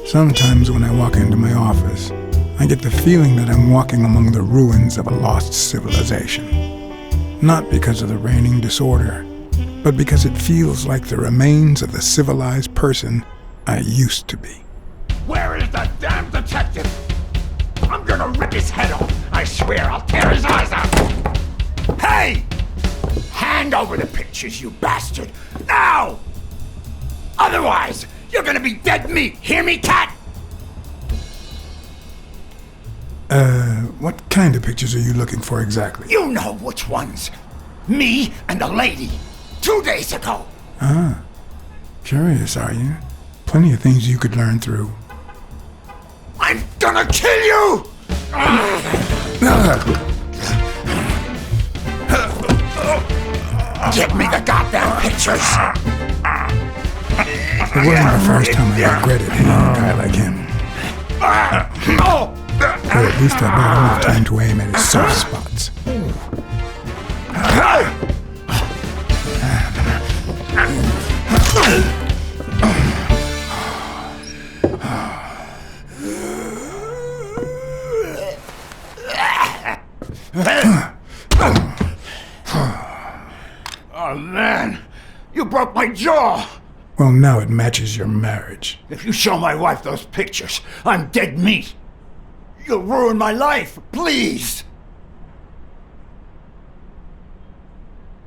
Sometimes when I walk into my office, I get the feeling that I'm walking among the ruins of a lost civilization. Not because of the reigning disorder, but because it feels like the remains of the civilized person I used to be. Where is the damn detective? I'm gonna rip his head off. I swear I'll tear his eyes out. Hey! Hand over the pictures, you bastard! Now! Otherwise, you're gonna be dead meat. Hear me, cat? What kind of pictures are you looking for exactly? You know which ones. Me and the lady. 2 days ago. Ah. Curious, are you? Plenty of things you could learn through. I'm gonna kill you! Get me the goddamn pictures! It wasn't the first time I regretted hitting a guy like him. But at least I bought enough time to aim at his soft spots. Oh man, you broke my jaw! Well, now it matches your marriage. If you show my wife those pictures, I'm dead meat. You'll ruin my life, please!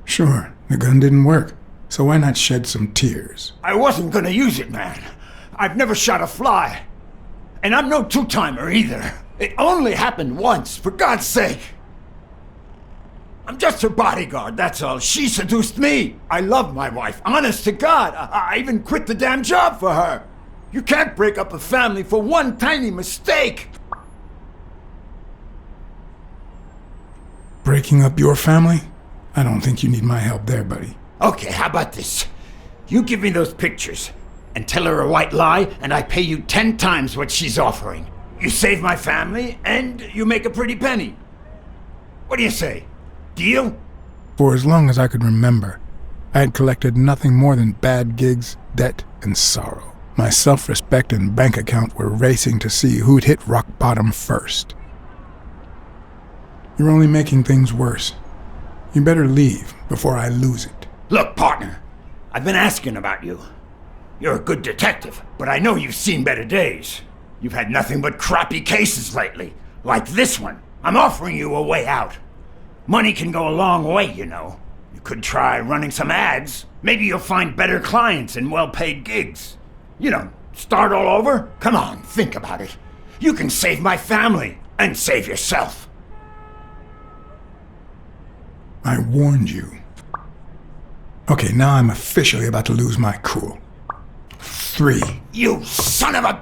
Sure, the gun didn't work, so why not shed some tears? I wasn't gonna use it, man. I've never shot a fly. And I'm no two-timer either. It only happened once, for God's sake. I'm just her bodyguard, that's all. She seduced me. I love my wife, honest to God. I even quit the damn job for her. You can't break up a family for one tiny mistake. Breaking up your family? I don't think you need my help there, buddy. Okay, how about this? You give me those pictures, and tell her a white lie, and I pay you 10 times what she's offering. You save my family, and you make a pretty penny. What do you say? Deal? For as long as I could remember, I had collected nothing more than bad gigs, debt, and sorrow. My self-respect and bank account were racing to see who'd hit rock bottom first. You're only making things worse. You better leave before I lose it. Look, partner, I've been asking about you. You're a good detective, but I know you've seen better days. You've had nothing but crappy cases lately, like this one. I'm offering you a way out. Money can go a long way, you know. You could try running some ads. Maybe you'll find better clients and well-paid gigs. You know, start all over? Come on, think about it. You can save my family and save yourself. I warned you. Okay, now I'm officially about to lose my cool. 3. You son of a...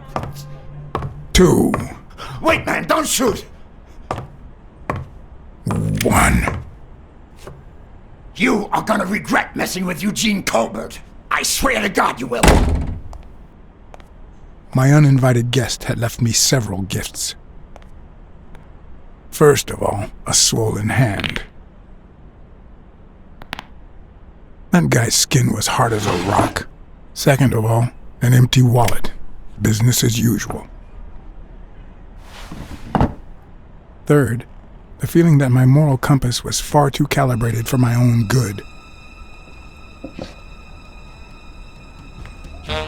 2. Wait, man, don't shoot! 1. You are gonna regret messing with Eugene Colbert. I swear to God you will. My uninvited guest had left me several gifts. First of all, a swollen hand. That guy's skin was hard as a rock. Second of all, an empty wallet. Business as usual. Third, the feeling that my moral compass was far too calibrated for my own good.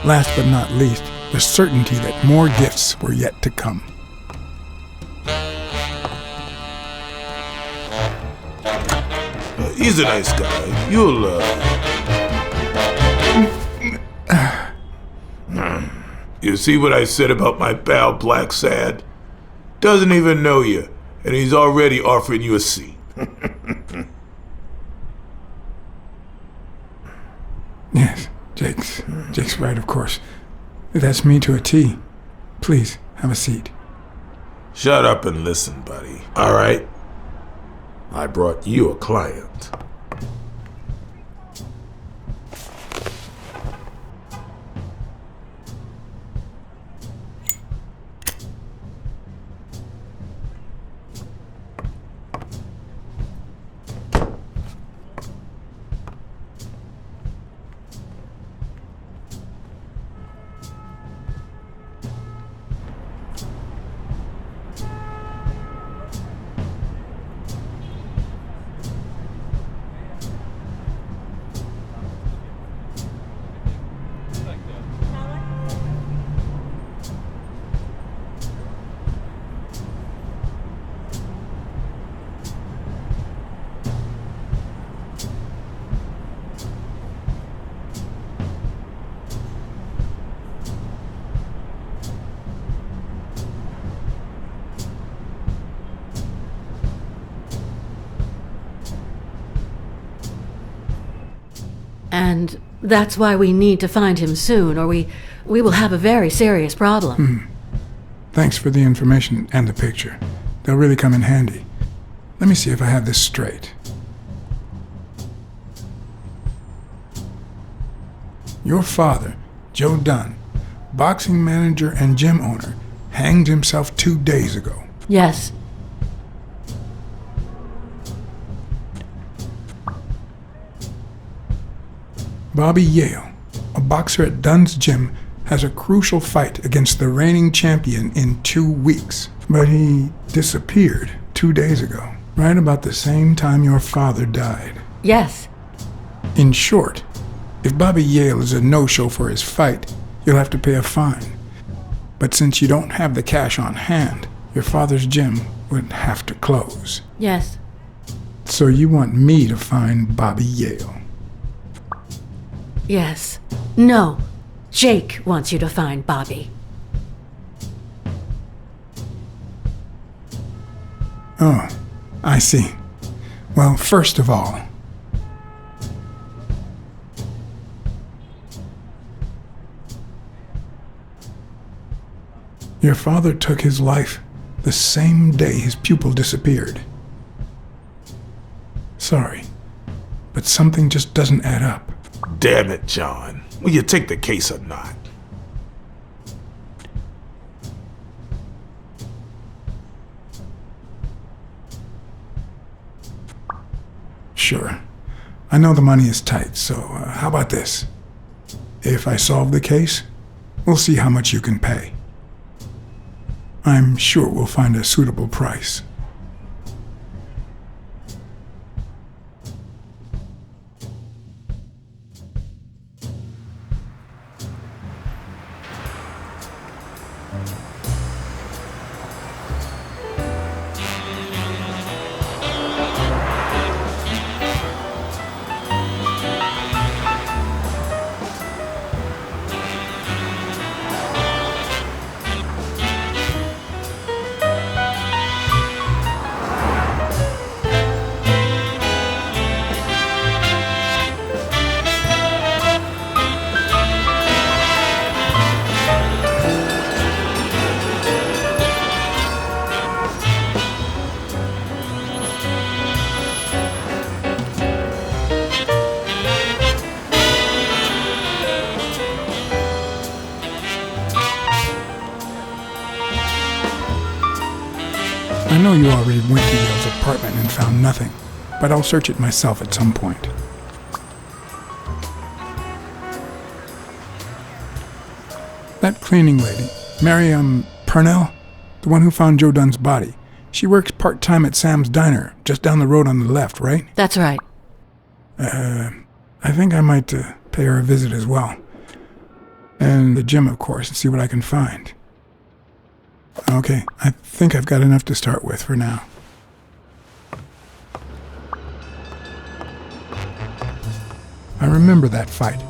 Last but not least, the certainty that more gifts were yet to come. He's a nice guy. You'll, You see what I said about my pal Blacksad? Doesn't even know you, and he's already offering you a seat. Yes, Jake's right, of course. That's me to a T. Please, have a seat. Shut up and listen, buddy. All right? I brought you a client. And that's why we need to find him soon, or we will have a very serious problem. Thanks for the information and the picture. They'll really come in handy. Let me see if I have this straight. Your father, Joe Dunn, boxing manager and gym owner, hanged himself 2 days ago. Yes. Bobby Yale, a boxer at Dunn's gym, has a crucial fight against the reigning champion in 2 weeks. But he disappeared 2 days ago, right about the same time your father died. Yes. In short, if Bobby Yale is a no-show for his fight, you'll have to pay a fine. But since you don't have the cash on hand, your father's gym would have to close. Yes. So you want me to find Bobby Yale? Yes. No. Jake wants you to find Bobby. Oh, I see. Well, first of all, your father took his life the same day his pupil disappeared. Sorry, but something just doesn't add up. Damn it, John. Will you take the case or not? Sure. I know the money is tight, so how about this? If I solve the case, we'll see how much you can pay. I'm sure we'll find a suitable price. I know you already went to Yale's apartment and found nothing, but I'll search it myself at some point. That cleaning lady, Purnell, the one who found Joe Dunn's body, she works part-time at Sam's Diner, just down the road on the left, right? That's right. I think I might pay her a visit as well. And the gym, of course, and see what I can find. Okay, I think I've got enough to start with for now. I remember that fight,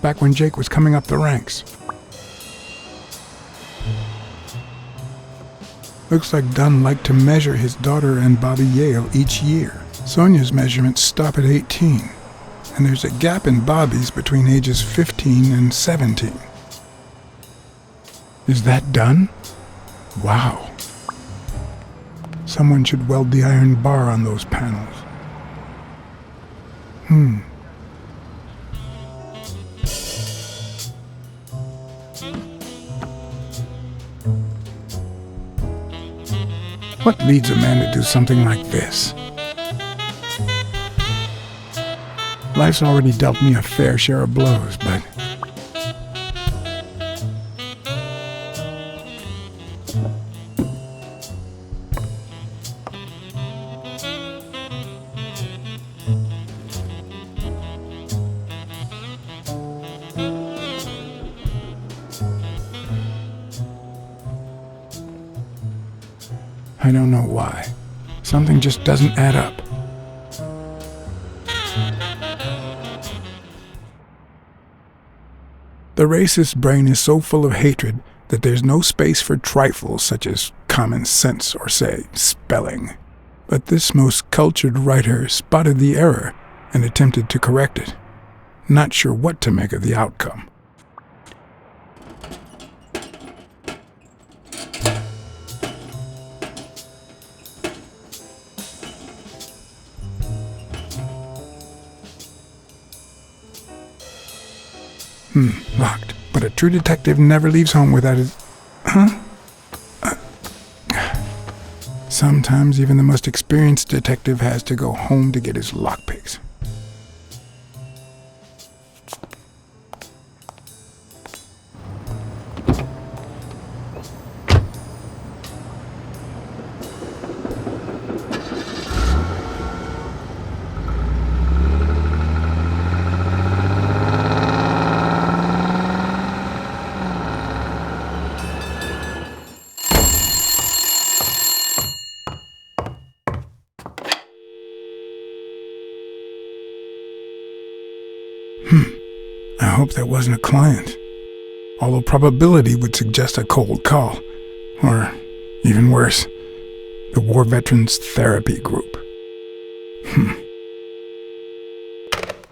back when Jake was coming up the ranks. Looks like Dunn liked to measure his daughter and Bobby Yale each year. Sonia's measurements stop at 18, and there's a gap in Bobby's between ages 15 and 17. Is that Dunn? Wow. Someone should weld the iron bar on those panels. What leads a man to do something like this? Life's already dealt me a fair share of blows, but... I don't know why. Something just doesn't add up. The racist brain is so full of hatred that there's no space for trifles such as common sense or, say, spelling. But this most cultured writer spotted the error and attempted to correct it. not sure what to make of the outcome. Locked. But a true detective never leaves home without his... Huh? Sometimes even the most experienced detective has to go home to get his lockpicks. I hope that wasn't a client. Although probability would suggest a cold call. Or, even worse, the War Veterans Therapy Group.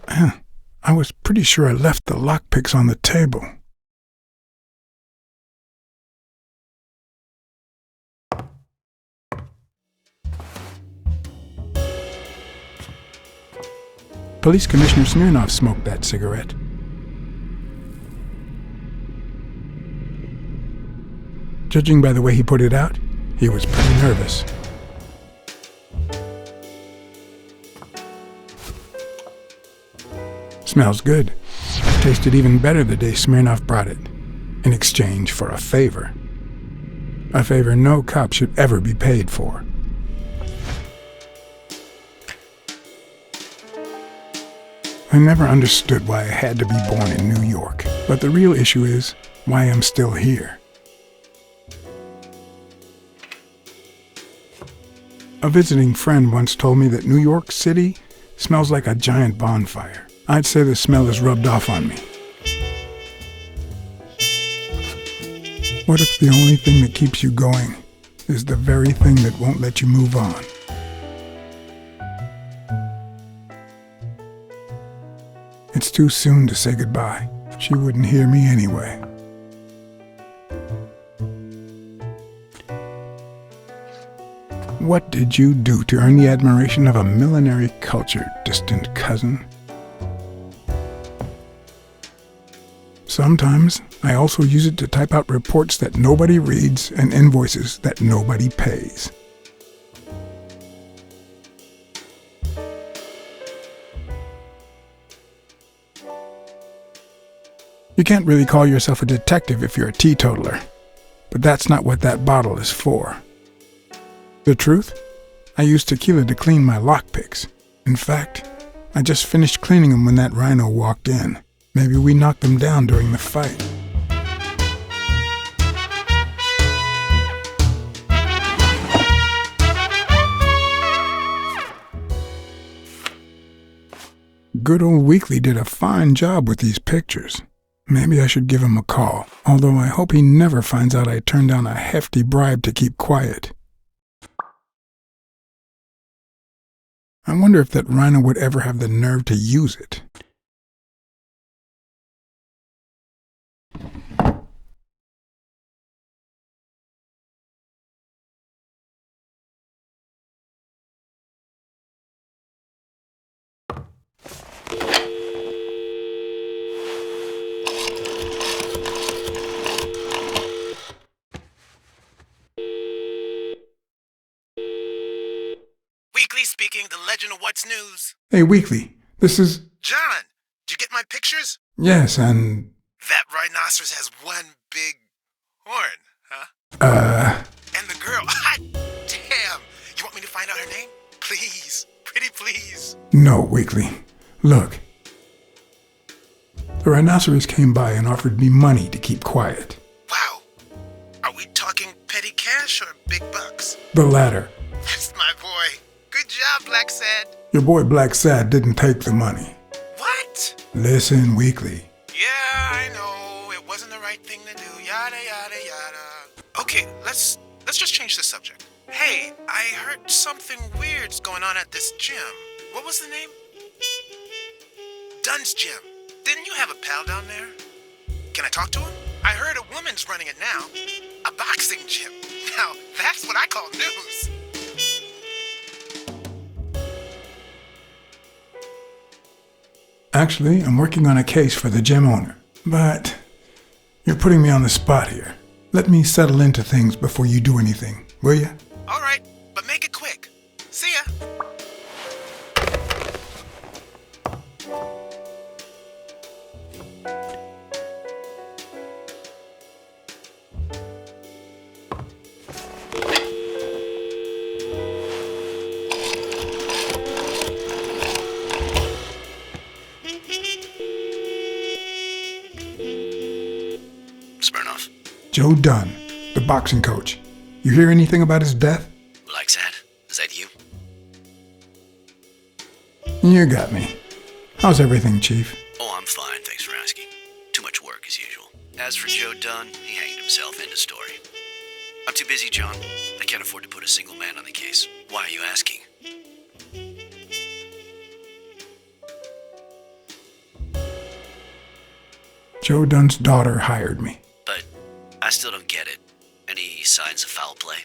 I was pretty sure I left the lockpicks on the table. Police Commissioner Smirnoff smoked that cigarette. Judging by the way he put it out, he was pretty nervous. Smells good. Tasted even better the day Smirnoff brought it, in exchange for a favor. A favor no cop should ever be paid for. I never understood why I had to be born in New York, but the real issue is why I'm still here. A visiting friend once told me that New York City smells like a giant bonfire. I'd say the smell is rubbed off on me. What if the only thing that keeps you going is the very thing that won't let you move on? It's too soon to say goodbye. She wouldn't hear me anyway. What did you do to earn the admiration of a millinery culture, distant cousin? Sometimes I also use it to type out reports that nobody reads and invoices that nobody pays. You can't really call yourself a detective if you're a teetotaler, but that's not what that bottle is for. The truth? I used tequila to clean my lockpicks. In fact, I just finished cleaning them when that rhino walked in. Maybe we knocked them down during the fight. Good old Weekly did a fine job with these pictures. Maybe I should give him a call, although I hope he never finds out I turned down a hefty bribe to keep quiet. I wonder if that rhino would ever have the nerve to use it. Weekly speaking, the legend of what's news. Hey, Weekly, this is... John, did you get my pictures? Yes, and... That rhinoceros has one big horn, huh? And the girl, hot damn. You want me to find out her name? Please, pretty please. No, Weekly. Look. The rhinoceros came by and offered me money to keep quiet. Wow. Are we talking petty cash or big bucks? The latter. That's my boy. Good job, Blacksad. Your boy Blacksad didn't take the money. What? Listen, Weekly. Yeah, I know. It wasn't the right thing to do. Yada, yada, yada. Okay, let's just change the subject. Hey, I heard something weird's going on at this gym. What was the name? Dunn's gym. Didn't you have a pal down there? Can I talk to him? I heard a woman's running it now. A boxing gym. Now, that's what I call news. Actually, I'm working on a case for the gym owner. But you're putting me on the spot here. Let me settle into things before you do anything, will you? All right, but make it quick. See ya. Joe Dunn, the boxing coach. You hear anything about his death? Blacksad, is that you? You got me. How's everything, Chief? Oh, I'm fine, thanks for asking. Too much work as usual. As for Joe Dunn, he hanged himself. End of story. I'm too busy, John. I can't afford to put a single man on the case. Why are you asking? Joe Dunn's daughter hired me. But I still don't get it. Any signs of foul play?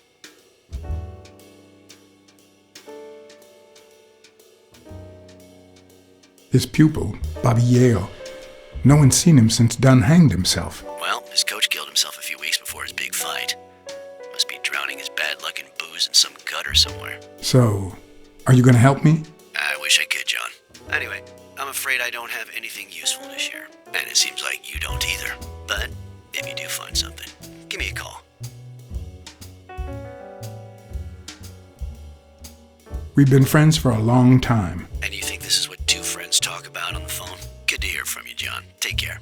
His pupil, Bobby Yale. No one's seen him since Dunn hanged himself. Well, his coach killed himself a few weeks before his big fight. Must be drowning his bad luck in booze in some gutter somewhere. So, are you going to help me? I wish I could, John. Anyway, I'm afraid I don't have anything useful to share. And it seems like you don't either. But if you do find something, give me a call. We've been friends for a long time. And you think this is what two friends talk about on the phone? Good to hear from you, John. Take care.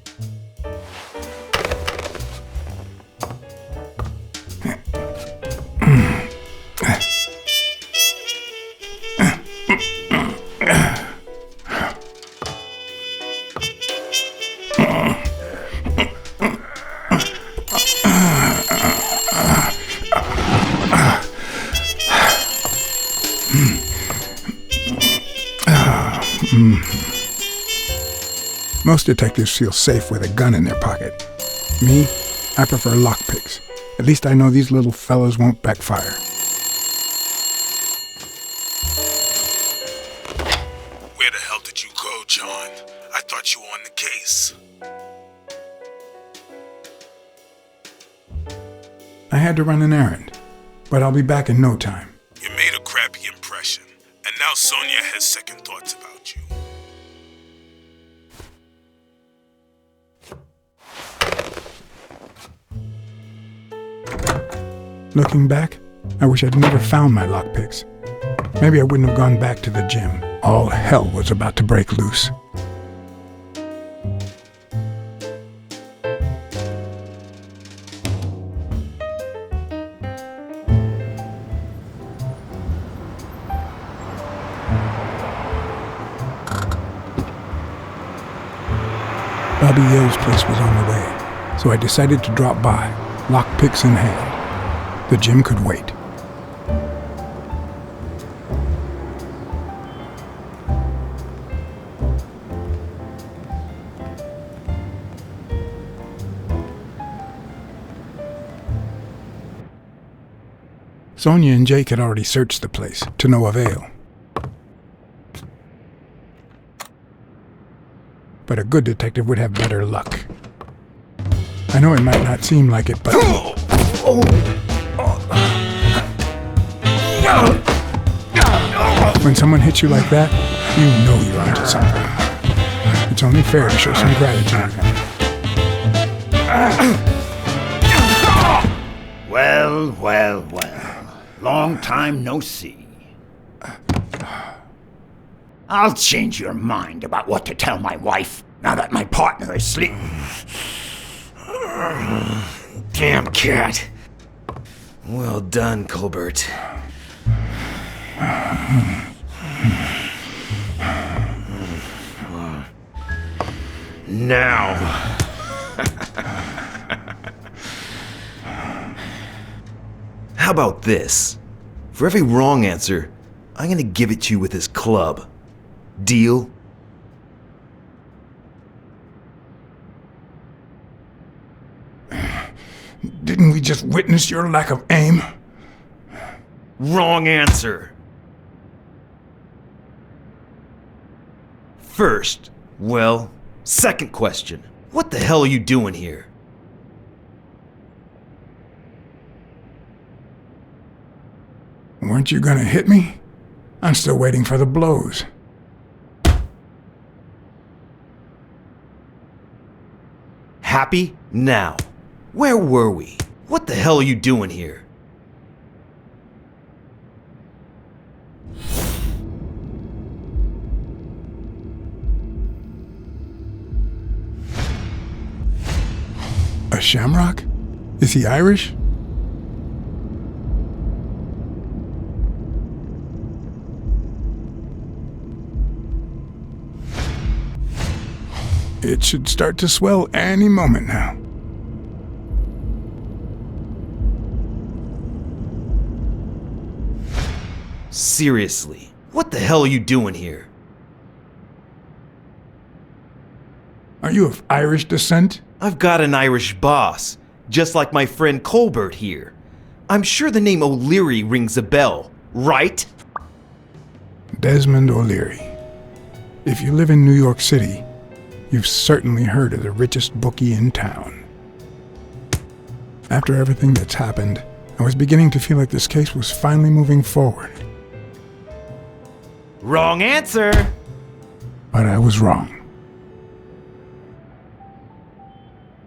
Most detectives feel safe with a gun in their pocket. Me, I prefer lockpicks. At least I know these little fellows won't backfire. Where the hell did you go, John? I thought you were on the case. I had to run an errand, but I'll be back in no time. You made a crappy impression, and now Sonia has second thoughts about you. Looking back, I wish I'd never found my lockpicks. Maybe I wouldn't have gone back to the gym. All hell was about to break loose. Bobby Yale's place was on the way, so I decided to drop by, lockpicks in hand. The gym could wait. Sonia and Jake had already searched the place, to no avail. But a good detective would have better luck. I know it might not seem like it, but... When someone hits you like that, you know you're onto something. It's only fair to show some gratitude. Well, well, well. Long time no see. I'll change your mind about what to tell my wife now that my partner is asleep. Damn cat. Well done, Colbert. Now. How about this? For every wrong answer, I'm gonna give it to you with this club. Deal? Didn't we just witness your lack of aim? Wrong answer. Second question. What the hell are you doing here? Weren't you gonna hit me? I'm still waiting for the blows. Happy? Now. Where were we? What the hell are you doing here? A shamrock? Is he Irish? It should start to swell any moment now. Seriously, what the hell are you doing here? Are you of Irish descent? I've got an Irish boss, just like my friend Colbert here. I'm sure the name O'Leary rings a bell, right? Desmond O'Leary. If you live in New York City, you've certainly heard of the richest bookie in town. After everything that's happened, I was beginning to feel like this case was finally moving forward. Wrong answer! But I was wrong.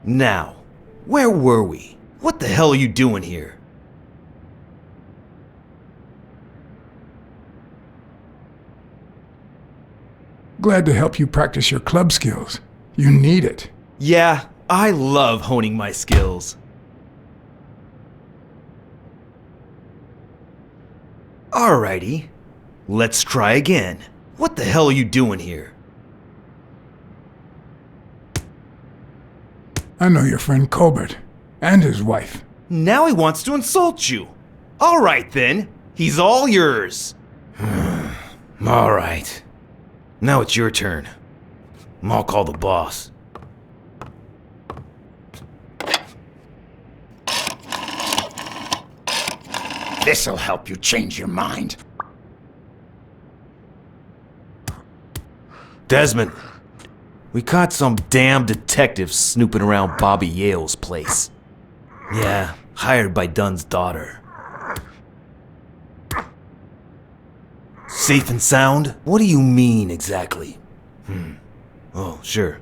Now, where were we? What the hell are you doing here? Glad to help you practice your club skills. You need it. Yeah, I love honing my skills. Alrighty, let's try again. What the hell are you doing here? I know your friend Colbert and his wife. Now he wants to insult you. Alright then, he's all yours. Alright. Now it's your turn. I'll call the boss. This'll help you change your mind. Desmond, we caught some damn detective snooping around Bobby Yale's place. Yeah, hired by Dunn's daughter. Safe and sound? What do you mean exactly? Oh, sure.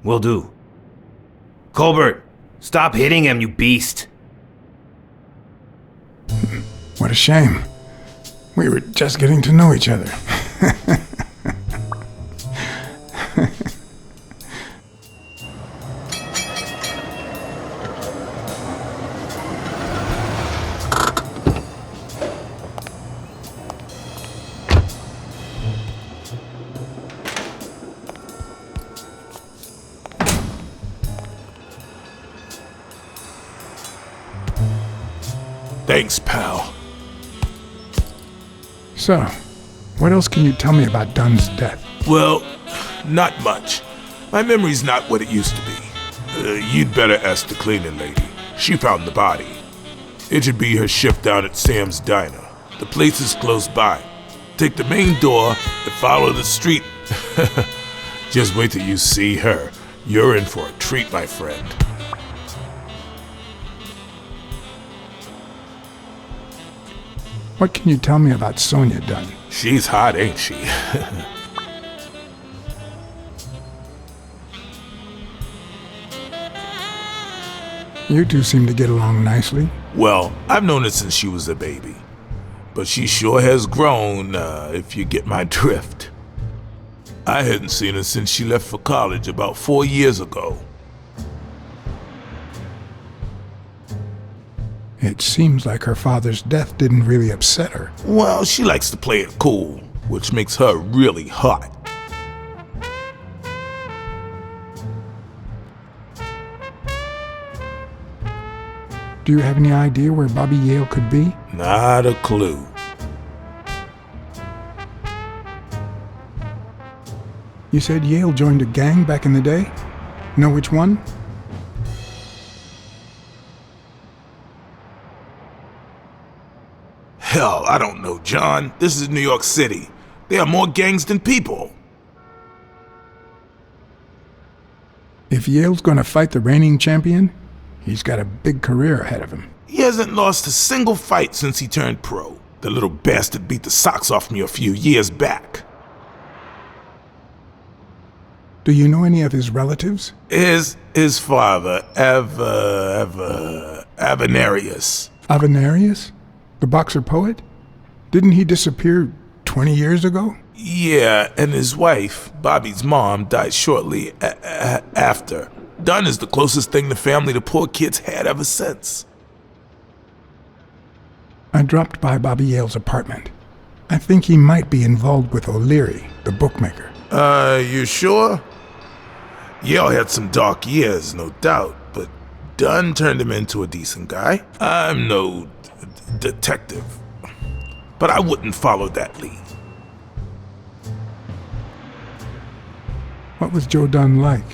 Will do. Colbert, stop hitting him, you beast. What a shame. We were just getting to know each other. Thanks, pal. So, what else can you tell me about Dunn's death? Well, not much. My memory's not what it used to be. You'd better ask the cleaning lady. She found the body. It should be her shift down at Sam's Diner. The place is close by. Take the main door and follow the street. Just wait till you see her. You're in for a treat, my friend. What can you tell me about Sonia Dunn? She's hot, ain't she? You two seem to get along nicely. Well, I've known her since she was a baby. But she sure has grown, if you get my drift. I hadn't seen her since she left for college about 4 years ago. It seems like her father's death didn't really upset her. Well, she likes to play it cool, which makes her really hot. Do you have any idea where Bobby Yale could be? Not a clue. You said Yale joined a gang back in the day? Know which one? Hell, I don't know, John. This is New York City. There are more gangs than people. If Yale's gonna fight the reigning champion, he's got a big career ahead of him. He hasn't lost a single fight since he turned pro. The little bastard beat the socks off me a few years back. Do you know any of his relatives? His father, Avenarius. Avenarius? The boxer poet? Didn't he disappear 20 years ago? Yeah, and his wife, Bobby's mom, died shortly after. Dunn is the closest thing the family to poor kids had ever since. I dropped by Bobby Yale's apartment. I think he might be involved with O'Leary, the bookmaker. You sure? Yale had some dark years, no doubt, but Dunn turned him into a decent guy. I'm no detective, but I wouldn't follow that lead. What was Joe Dunn like?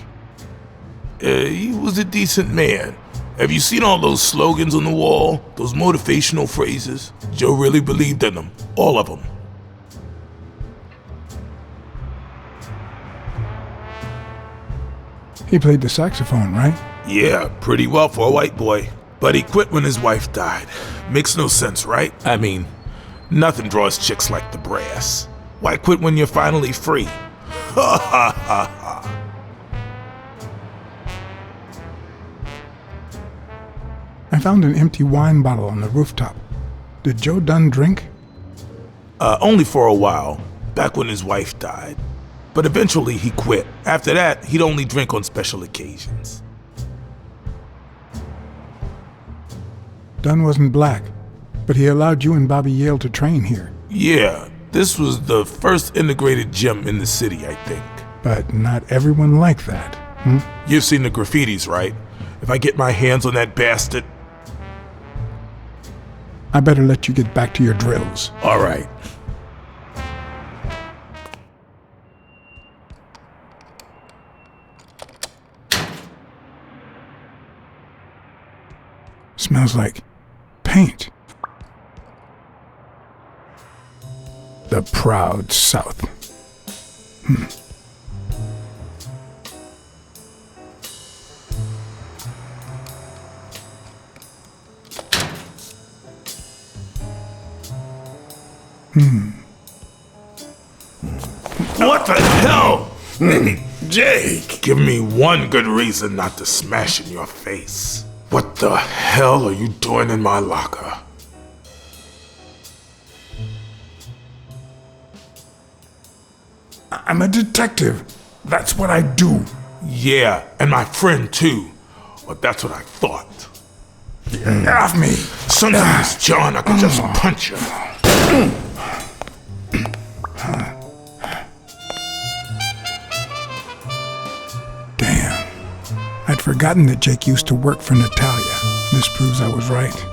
He was a decent man. Have you seen all those slogans on the wall? Those motivational phrases? Joe really believed in them. All of them. He played the saxophone, right? Yeah, pretty well for a white boy. But he quit when his wife died. Makes no sense, right? I mean, nothing draws chicks like the brass. Why quit when you're finally free? Ha ha ha ha. I found an empty wine bottle on the rooftop. Did Joe Dunn drink? Only for a while, back when his wife died. But eventually he quit. After that, he'd only drink on special occasions. Dunn wasn't black, but he allowed you and Bobby Yale to train here. Yeah, this was the first integrated gym in the city, I think. But not everyone liked that, hmm? You've seen the graffitis, right? If I get my hands on that bastard... I better let you get back to your drills. All right. Smells like paint. The proud South. What the hell? Hey, Jake! Give me one good reason not to smash in your face. What the hell are you doing in my locker? I'm a detective. That's what I do. Yeah, and my friend too. Well, that's what I thought. Get off me. Sometimes, John, I could just punch you. Damn. I'd forgotten that Jake used to work for Natalia. This proves I was right.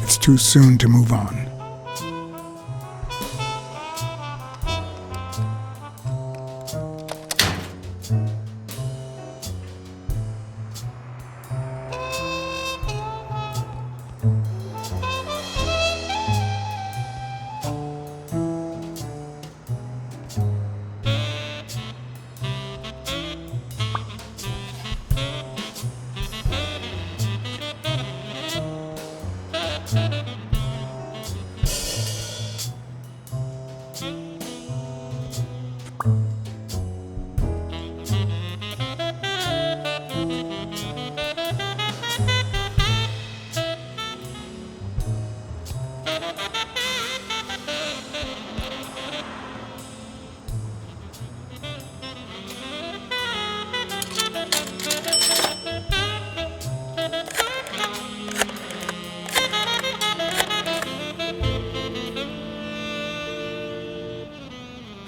It's too soon to move on.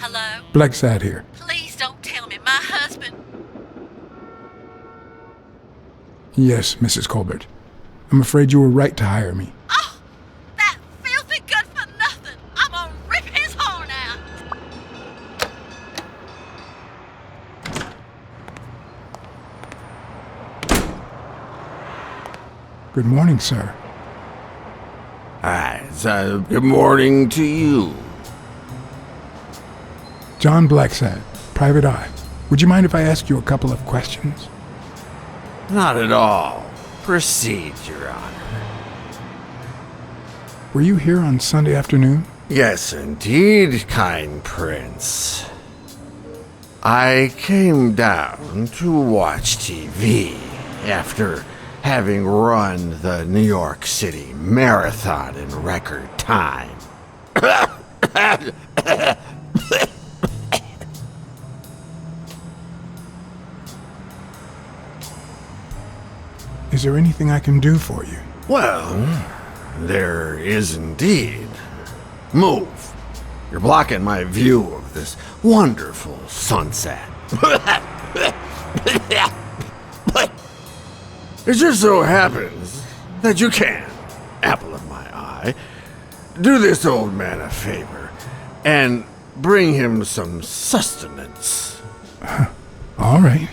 Hello? Blacksad here. Please don't tell me my husband... Yes, Mrs. Colbert. I'm afraid you were right to hire me. Oh! That filthy good for nothing! I'm gonna rip his horn out! Good morning, sir. Aye, Likewise. Good morning to you. John Blacksad, Private Eye. Would you mind if I ask you a couple of questions? Not at all. Proceed, Your Honor. Were you here on Sunday afternoon? Yes, indeed, kind prince. I came down to watch TV after having run the New York City Marathon in record time. Is there anything I can do for you? Well, there is indeed. Move. You're blocking my view of this wonderful sunset. It just so happens that you can, apple of my eye, do this old man a favor and bring him some sustenance. All right.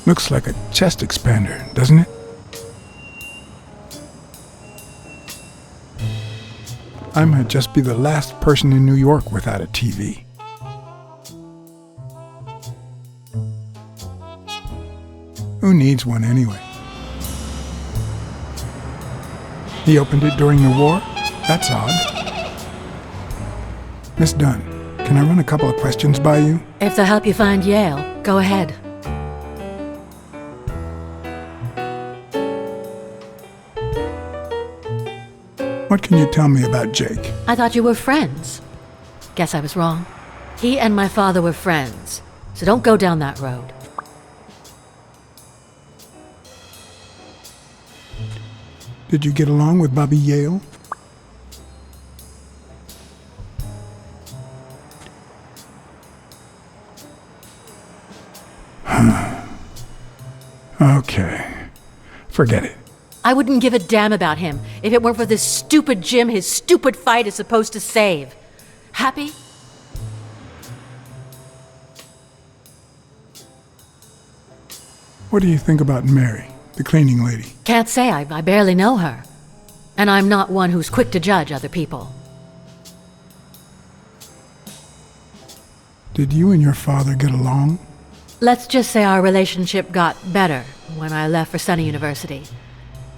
Looks like a chest expander, doesn't it? I might just be the last person in New York without a TV. Who needs one anyway? He opened it during the war? That's odd. Miss Dunn, can I run a couple of questions by you? If they'll help you find Yale, go ahead. What can you tell me about Jake? I thought you were friends. Guess I was wrong. He and my father were friends, so don't go down that road. Did you get along with Bobby Yale? Okay. Forget it. I wouldn't give a damn about him if it weren't for this stupid Jim his stupid fight is supposed to save. Happy? What do you think about Mary, the cleaning lady? Can't say. I barely know her. And I'm not one who's quick to judge other people. Did you and your father get along? Let's just say our relationship got better when I left for Sunny University.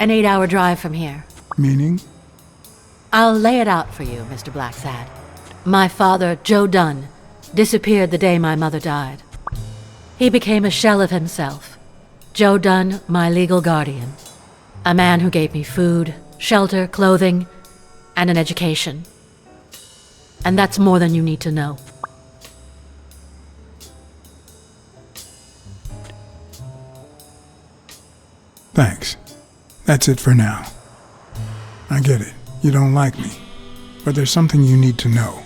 An 8-hour drive from here. Meaning? I'll lay it out for you, Mr. Blacksad. My father, Joe Dunn, disappeared the day my mother died. He became a shell of himself. Joe Dunn, my legal guardian. A man who gave me food, shelter, clothing, and an education. And that's more than you need to know. Thanks. That's it for now. I get it. You don't like me. But there's something you need to know.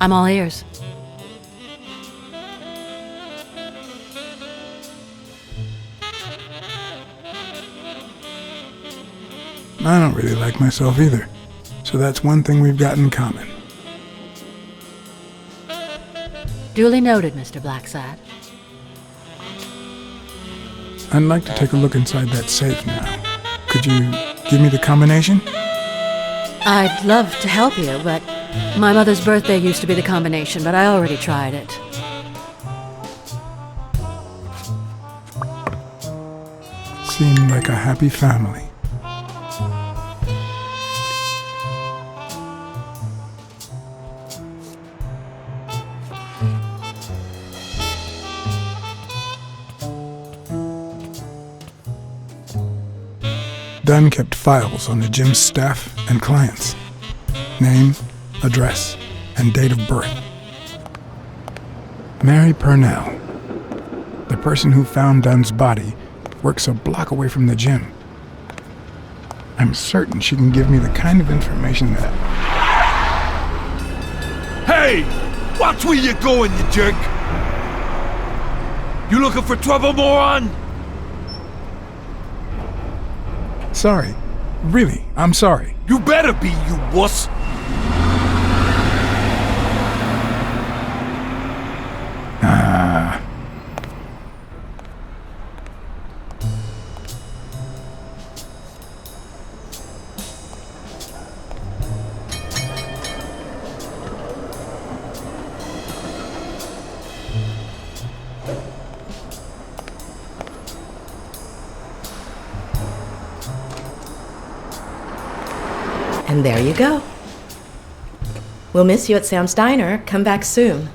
I'm all ears. I don't really like myself either. So that's one thing we've got in common. Duly noted, Mr. Blacksad. I'd like to take a look inside that safe now. Could you give me the combination? I'd love to help you, but my mother's birthday used to be the combination, but I already tried it. Seemed like a happy family. Dunn kept files on the gym's staff and clients. Name, address, and date of birth. Mary Purnell, the person who found Dunn's body, works a block away from the gym. I'm certain she can give me the kind of information that... Hey! Watch where you're going, you jerk! You looking for trouble, moron? Sorry. Really, I'm sorry. You better be, you wuss! And there you go. We'll miss you at Sam's Diner. Come back soon.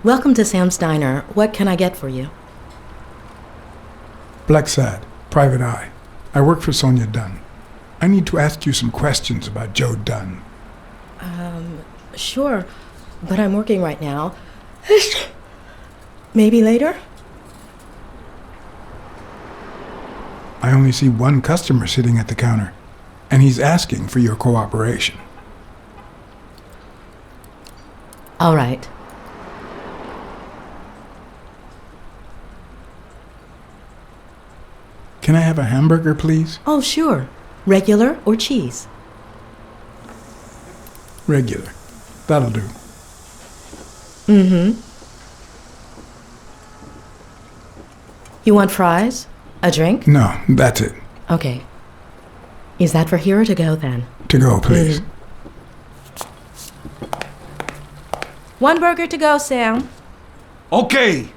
Welcome to Sam's Diner. What can I get for you? Blacksad, Private Eye. I work for Sonia Dunn. I need to ask you some questions about Joe Dunn. Sure, but I'm working right now. Maybe later? I only see one customer sitting at the counter, and he's asking for your cooperation. All right. Can I have a hamburger, please? Oh, sure. Regular or cheese? Regular. That'll do. Mm-hmm. You want fries? A drink? No, that's it. Okay. Is that for here or to go, then? To go, please. One burger to go, Sam. Okay.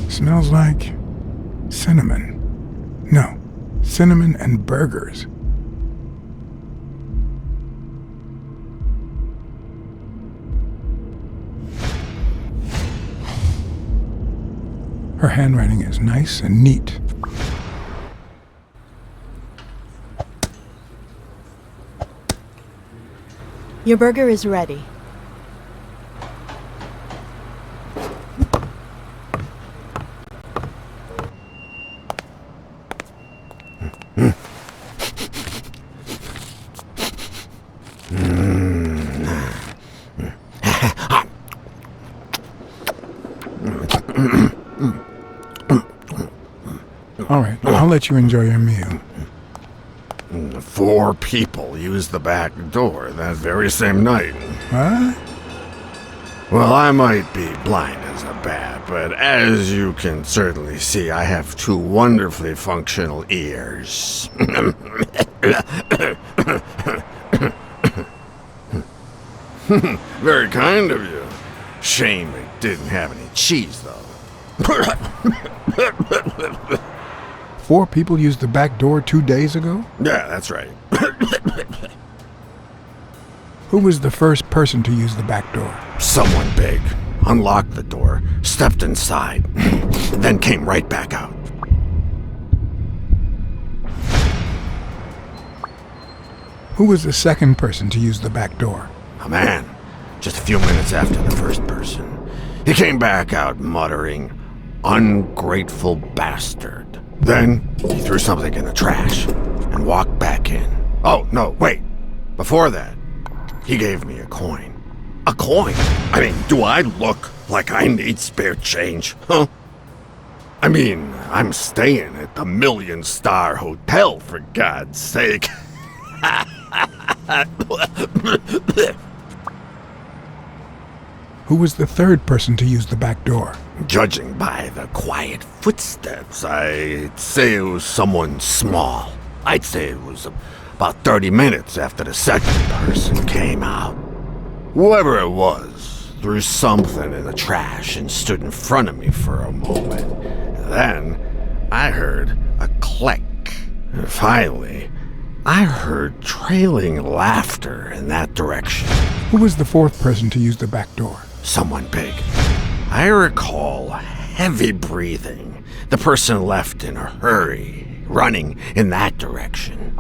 Smells like cinnamon. No, cinnamon and burgers. Her handwriting is nice and neat. Your burger is ready. All right, I'll let you enjoy your meal. 4 people used the back door that very same night. What? Well, I might be blind as a bat, but as you can certainly see, I have 2 wonderfully functional ears. Very kind of you. Shame it didn't have any cheese, though. 4 people used the back door 2 days ago? Yeah, that's right. Who was the first person to use the back door? Someone big. Unlocked the door, stepped inside, then came right back out. Who was the second person to use the back door? A man, just a few minutes after the first person. He came back out muttering, "Ungrateful bastard." Then he threw something in the trash and walked back in. Oh, no, wait. Before that, he gave me a coin. A coin? I mean, do I look like I need spare change, huh? I mean, I'm staying at the Million-Star Hotel, for God's sake. Who was the third person to use the back door? Judging by the quiet footsteps, I'd say it was someone small. I'd say it was about 30 minutes after the second person came out. Whoever it was threw something in the trash and stood in front of me for a moment. Then I heard a click. And finally, I heard trailing laughter in that direction. Who was the fourth person to use the back door? Someone big. I recall heavy breathing. The person left in a hurry, running in that direction.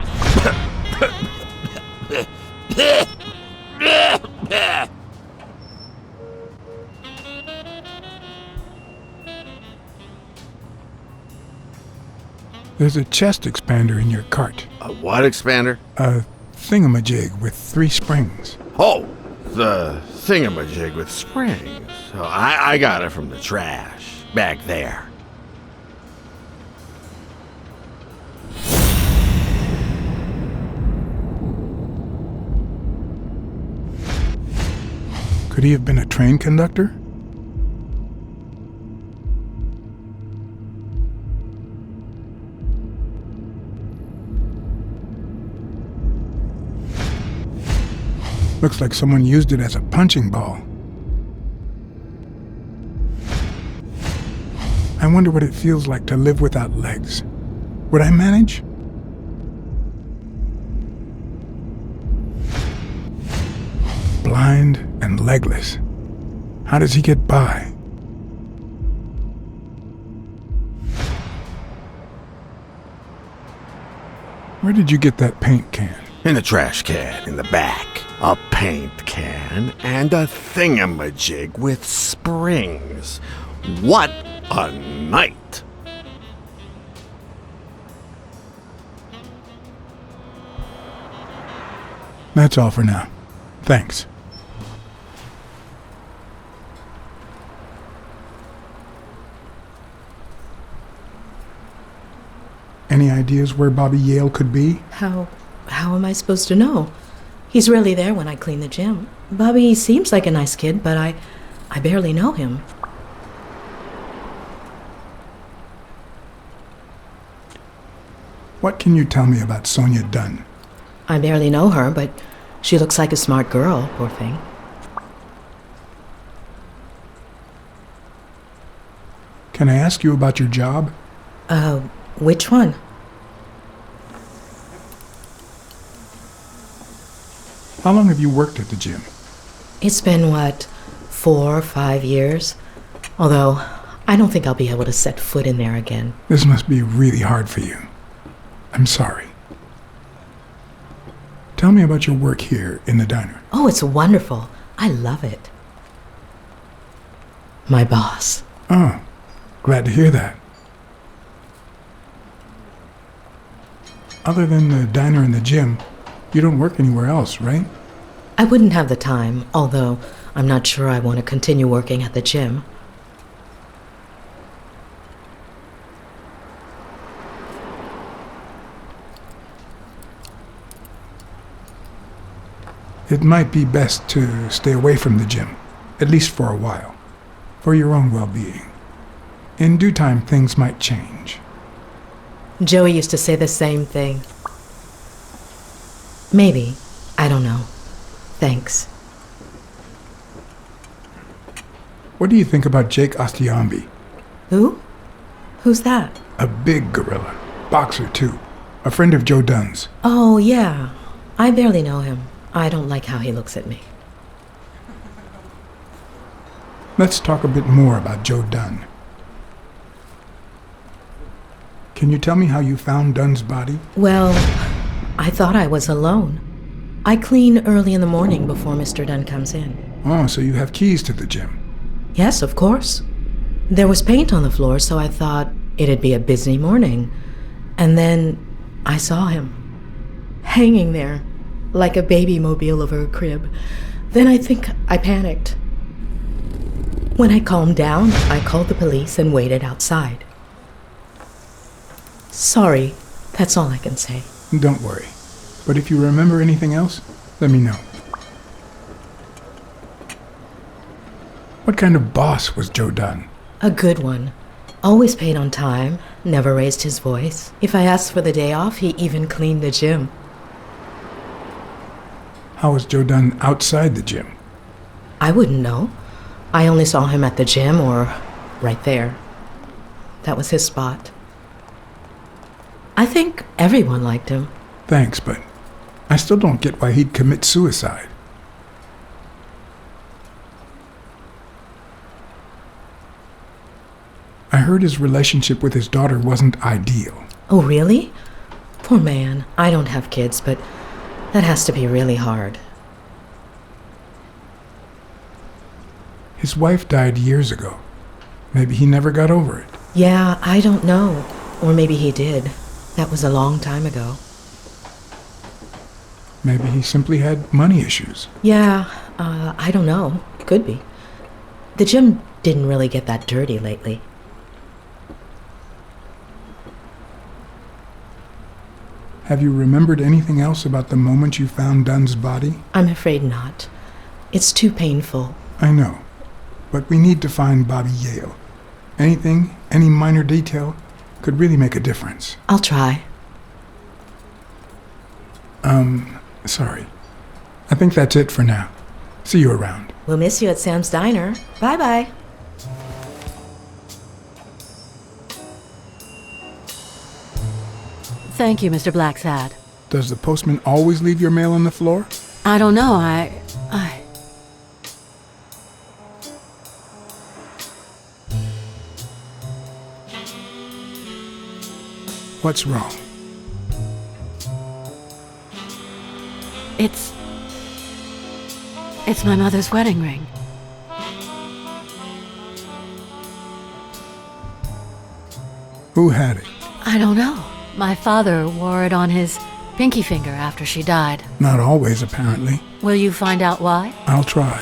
There's a chest expander in your cart. A what expander? A thingamajig with 3 springs. Oh, the thingamajig with springs. Oh, I got it from the trash. back there. Could he have been a train conductor? Looks like someone used it as a punching ball. I wonder what it feels like to live without legs. Would I manage? Blind and legless. How does he get by? Where did you get that paint can? In the trash can in the back. A paint can and a thingamajig with springs. What a night! That's all for now. Thanks. Any ideas where Bobby Yale could be? How am I supposed to know? He's rarely there when I clean the gym. Bobby seems like a nice kid, but I barely know him. What can you tell me about Sonia Dunn? I barely know her, but she looks like a smart girl, poor thing. Can I ask you about your job? Which one? How long have you worked at the gym? It's been, 4 or 5 years? Although, I don't think I'll be able to set foot in there again. This must be really hard for you. I'm sorry. Tell me about your work here in the diner. Oh, it's wonderful. I love it. My boss. Oh, glad to hear that. Other than the diner and the gym, you don't work anywhere else, right? I wouldn't have the time, although I'm not sure I want to continue working at the gym. It might be best to stay away from the gym, at least for a while, for your own well-being. In due time, things might change. Joey used to say the same thing. Maybe. I don't know. Thanks. What do you think about Jake Ostiambi? Who? Who's that? A big gorilla. Boxer, too. A friend of Joe Dunn's. Oh, yeah. I barely know him. I don't like how he looks at me. Let's talk a bit more about Joe Dunn. Can you tell me how you found Dunn's body? Well, I thought I was alone. I clean early in the morning before Mr. Dunn comes in. Oh, so you have keys to the gym. Yes, of course. There was paint on the floor, so I thought it'd be a busy morning. And then I saw him, hanging there, like a baby mobile over a crib. Then I think I panicked. When I calmed down, I called the police and waited outside. Sorry, that's all I can say. Don't worry. But if you remember anything else, let me know. What kind of boss was Joe Dunn? A good one. Always paid on time, never raised his voice. If I asked for the day off, he even cleaned the gym. How was Joe Dunn outside the gym? I wouldn't know. I only saw him at the gym or right there. That was his spot. I think everyone liked him. Thanks, but I still don't get why he'd commit suicide. I heard his relationship with his daughter wasn't ideal. Oh, really? Poor man. I don't have kids, but that has to be really hard. His wife died years ago. Maybe he never got over it. Yeah, I don't know. Or maybe he did. That was a long time ago. Maybe he simply had money issues. Yeah, I don't know. Could be. The gym didn't really get that dirty lately. Have you remembered anything else about the moment you found Dunn's body? I'm afraid not. It's too painful. I know. But we need to find Bobby Yale. Anything, any minor detail, could really make a difference. I'll try. Sorry. I think that's it for now. See you around. We'll miss you at Sam's Diner. Bye-bye. Thank you, Mr. Blacksad. Does the postman always leave your mail on the floor? I don't know, What's wrong? It's my mother's wedding ring. Who had it? I don't know. My father wore it on his pinky finger after she died. Not always, apparently. Will you find out why? I'll try.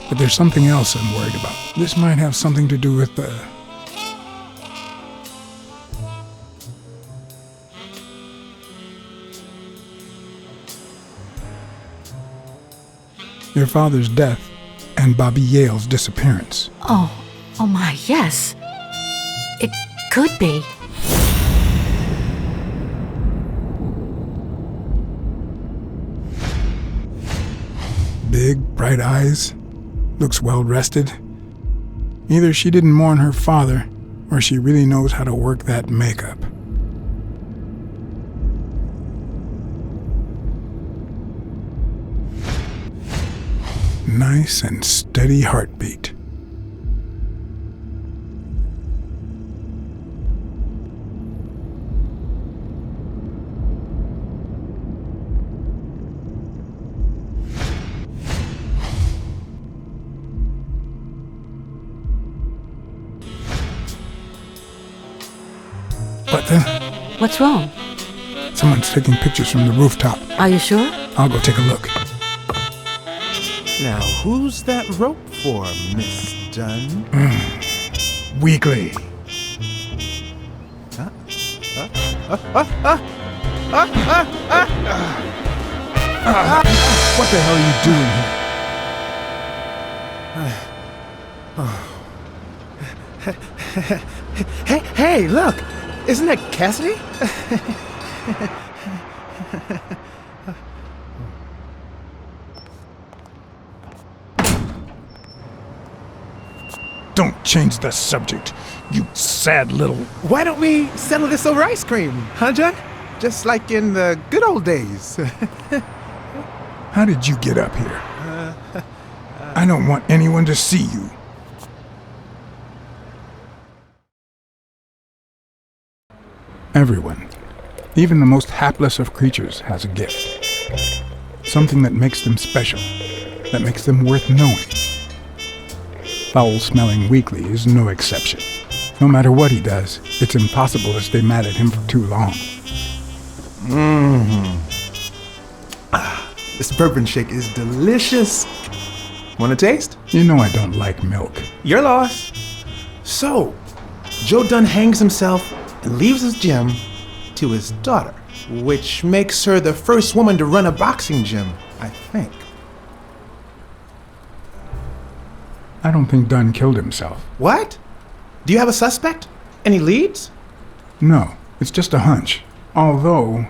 But there's something else I'm worried about. This might have something to do with the... your father's death and Bobby Yale's disappearance. Oh my, yes. It could be. Big, bright eyes. Looks well rested. Either she didn't mourn her father, or she really knows how to work that makeup. Nice and steady heartbeat. What the? What's wrong? Someone's taking pictures from the rooftop. Are you sure? I'll go take a look. Now, who's that rope for, Miss Dunn? Weekly. What the hell are you doing here? Hey, look! Isn't that Cassidy? Don't change the subject, you sad little... Why don't we settle this over ice cream, huh, John? Just like in the good old days. How did you get up here? I don't want anyone to see you. Everyone, even the most hapless of creatures, has a gift. Something that makes them special, that makes them worth knowing. Foul-smelling Weekly is no exception. No matter what he does, it's impossible to stay mad at him for too long. This bourbon shake is delicious. Want a taste? You know I don't like milk. Your loss. So, Joe Dunn hangs himself and leaves his gym to his daughter, which makes her the first woman to run a boxing gym, I think. I don't think Dunn killed himself. What? Do you have a suspect? Any leads? No, it's just a hunch. Although...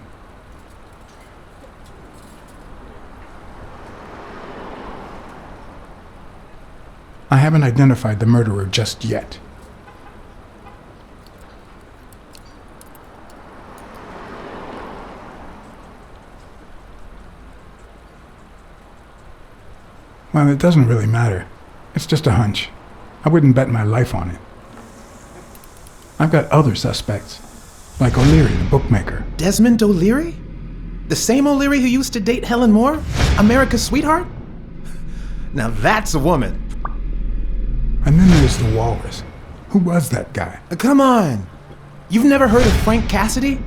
I haven't identified the murderer just yet. Well, it doesn't really matter. It's just a hunch. I wouldn't bet my life on it. I've got other suspects, like O'Leary, the bookmaker. Desmond O'Leary? The same O'Leary who used to date Helen Moore? America's sweetheart? Now that's a woman. And then there's the Walrus. Who was that guy? Come on. You've never heard of Frank Cassidy?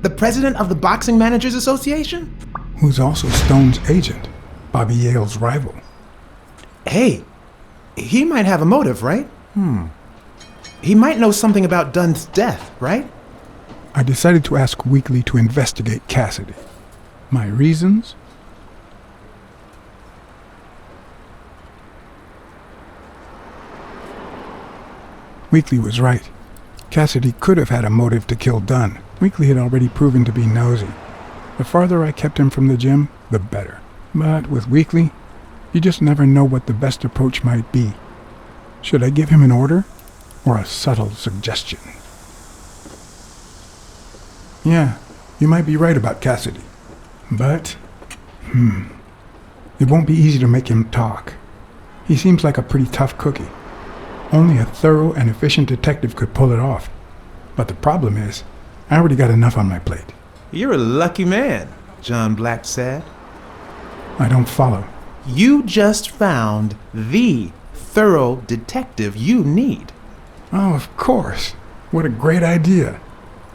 The president of the Boxing Managers Association? Who's also Stone's agent, Bobby Yale's rival. Hey, he might have a motive, right? He might know something about Dunn's death, right? I decided to ask Weekly to investigate Cassidy. My reasons? Weekly was right. Cassidy could have had a motive to kill Dunn. Weekly had already proven to be nosy. The farther I kept him from the gym, the better. But with Weekly, you just never know what the best approach might be. Should I give him an order, or a subtle suggestion? Yeah, you might be right about Cassidy. But, it won't be easy to make him talk. He seems like a pretty tough cookie. Only a thorough and efficient detective could pull it off. But the problem is, I already got enough on my plate. You're a lucky man, John Blacksad. I don't follow. You just found the thorough detective you need. Oh, of course. What a great idea.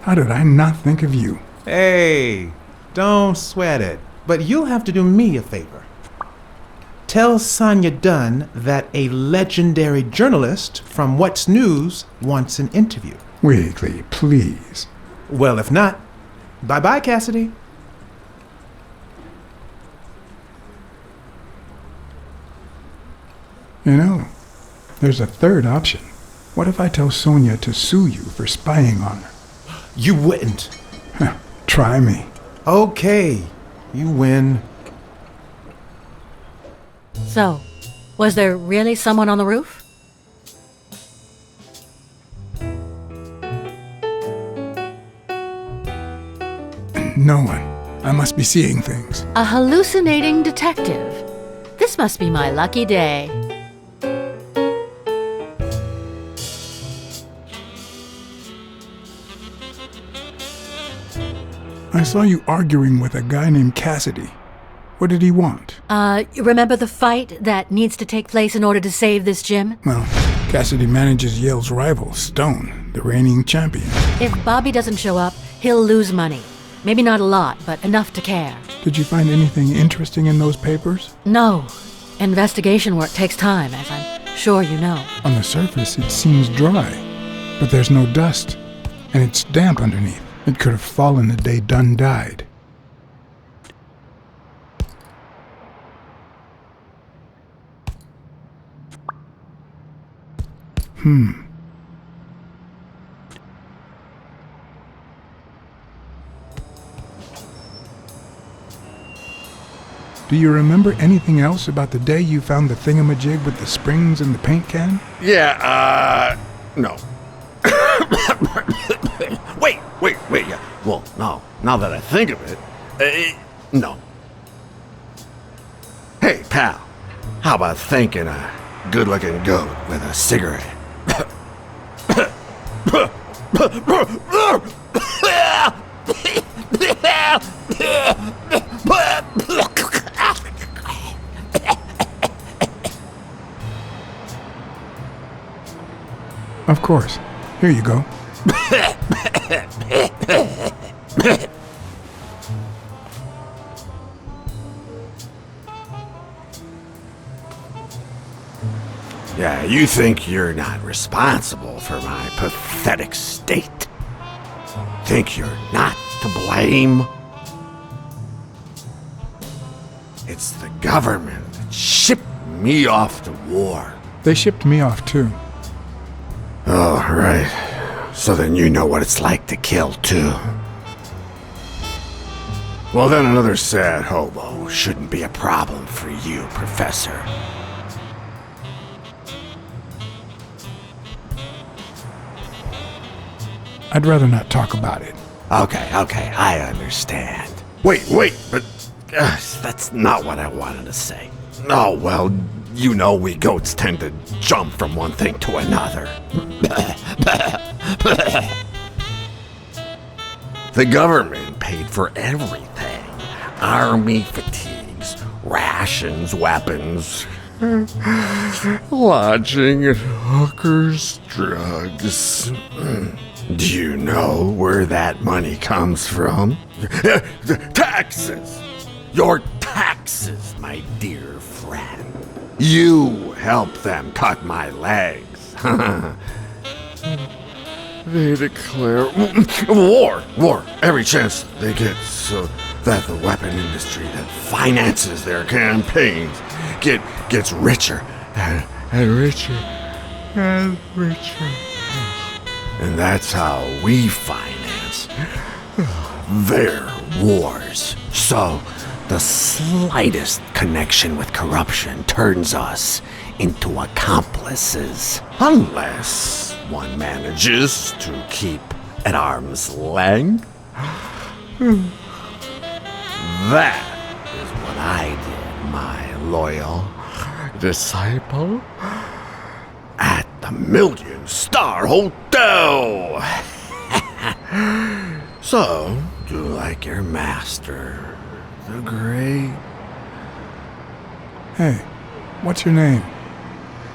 How did I not think of you? Hey, don't sweat it. But you'll have to do me a favor. Tell Sonia Dunn that a legendary journalist from What's News wants an interview. Weekly, please. Well, if not, bye-bye, Cassidy. You know, there's a third option. What if I tell Sonia to sue you for spying on her? You wouldn't. Try me. Okay, you win. So, was there really someone on the roof? No one. I must be seeing things. A hallucinating detective. This must be my lucky day. I saw you arguing with a guy named Cassidy. What did he want? You remember the fight that needs to take place in order to save this gym? Well, Cassidy manages Yale's rival, Stone, the reigning champion. If Bobby doesn't show up, he'll lose money. Maybe not a lot, but enough to care. Did you find anything interesting in those papers? No. Investigation work takes time, as I'm sure you know. On the surface, it seems dry, but there's no dust, and it's damp underneath. It could have fallen the day Dunn died. Do you remember anything else about the day you found the thingamajig with the springs and the paint can? Yeah, no. Wait, yeah. Well, no, now that I think of it, no. Hey, pal, how about thanking a good-looking goat with a cigarette? Of course. Here you go. Yeah, you think you're not responsible for my pathetic state? Think you're not to blame? It's the government that shipped me off to war. They shipped me off too. Oh, right. So then you know what it's like to kill too. Well, then another sad hobo shouldn't be a problem for you, Professor. I'd rather not talk about it. Okay, I understand. Wait, but that's not what I wanted to say. Oh, well, you know we goats tend to jump from one thing to another. The government paid for everything. Army fatigues, rations, weapons, lodging at hookers, drugs. Do you know where that money comes from? Taxes! Your taxes, my dear friend. You helped them cut my legs. they declare war. Every chance they get, so that the weapon industry that finances their campaigns gets richer and richer and richer. And that's how we finance their wars. So the slightest connection with corruption turns us into accomplices. Unless one manages to keep at arm's length. That is what I did, my loyal disciple, at the Million-Star Hotel. So, do like your master, the great... Hey, what's your name?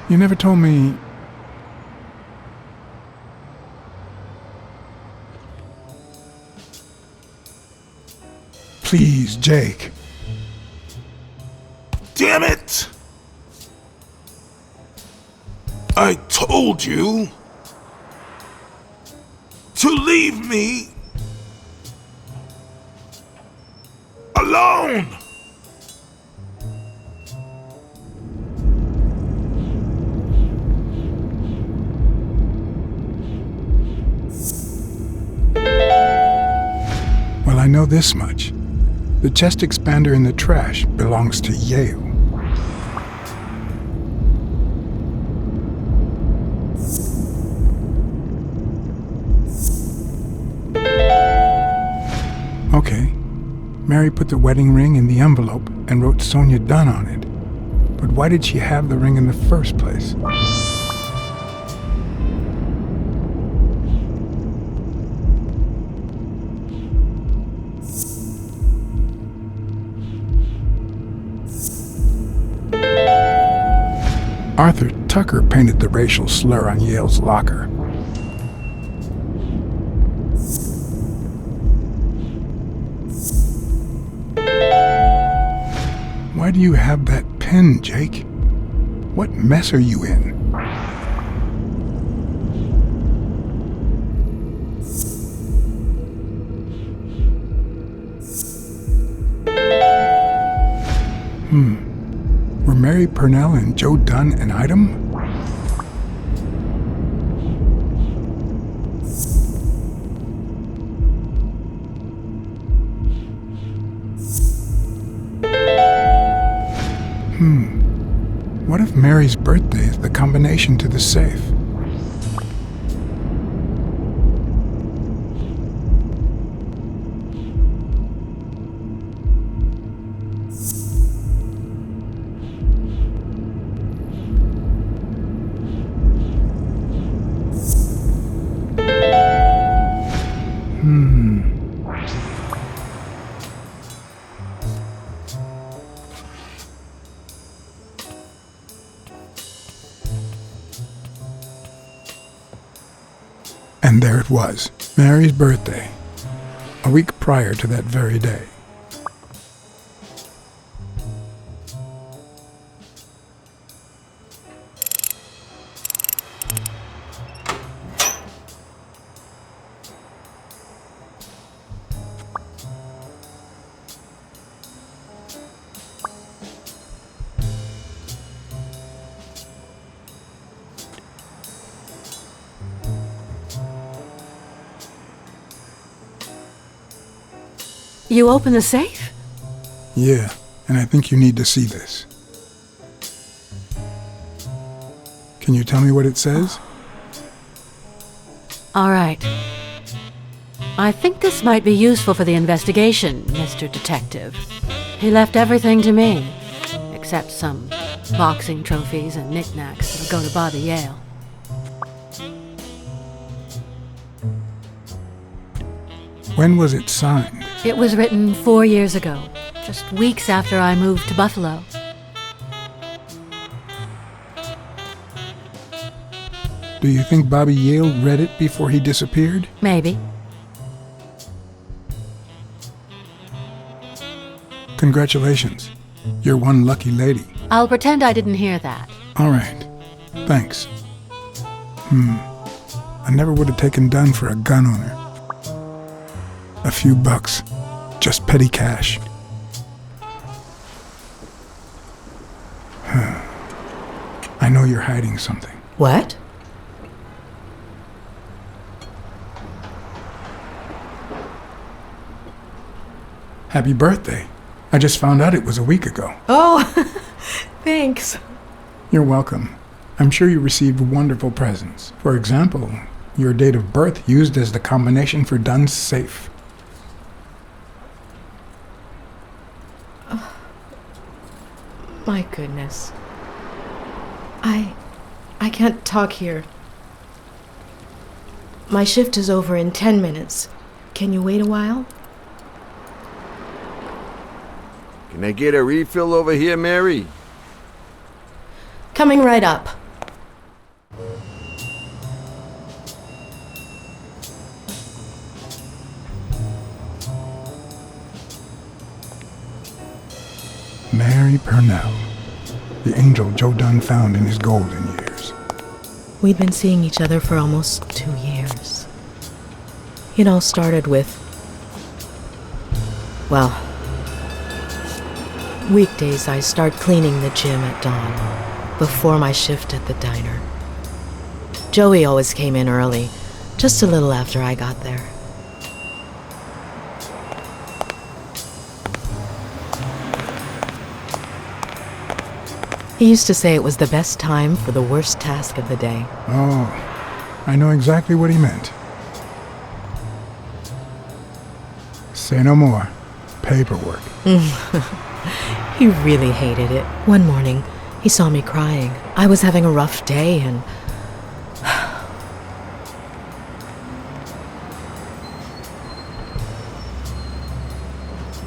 You never told me... Please, Jake. Damn it! I told you to leave me alone! Well, I know this much. The chest expander in the trash belongs to Yale. Okay. Mary put the wedding ring in the envelope and wrote Sonia Dunn on it. But why did she have the ring in the first place? Arthur Tucker painted the racial slur on Yale's locker. Why do you have that pen, Jake? What mess are you in? Were Mary Purnell and Joe Dunn an item? What if Mary's birthday is the combination to the safe? And there it was, Mary's birthday, a week prior to that very day. You open the safe? Yeah, and I think you need to see this. Can you tell me what it says? All right. I think this might be useful for the investigation, Mr. Detective. He left everything to me, except some boxing trophies and knickknacks that'll go to Bobby Yale. When was it signed? It was written 4 years ago, just weeks after I moved to Buffalo. Do you think Bobby Yale read it before he disappeared? Maybe. Congratulations. You're one lucky lady. I'll pretend I didn't hear that. All right. Thanks. I never would have taken Dunn for a gun owner. A few bucks. Just petty cash. I know you're hiding something. What? Happy birthday. I just found out it was a week ago. Oh, thanks. You're welcome. I'm sure you received wonderful presents. For example, your date of birth used as the combination for Dunn's safe. Oh, my goodness. I can't talk here. My shift is over in 10 minutes. Can you wait a while? Can I get a refill over here, Mary? Coming right up. Mary Purnell, the angel Joe Dunn found in his golden years. We'd been seeing each other for almost 2 years. It all started with, well, weekdays I start cleaning the gym at dawn, before my shift at the diner. Joey always came in early, just a little after I got there. He used to say it was the best time for the worst task of the day. Oh, I know exactly what he meant. Say no more. Paperwork. He really hated it. One morning, he saw me crying. I was having a rough day and...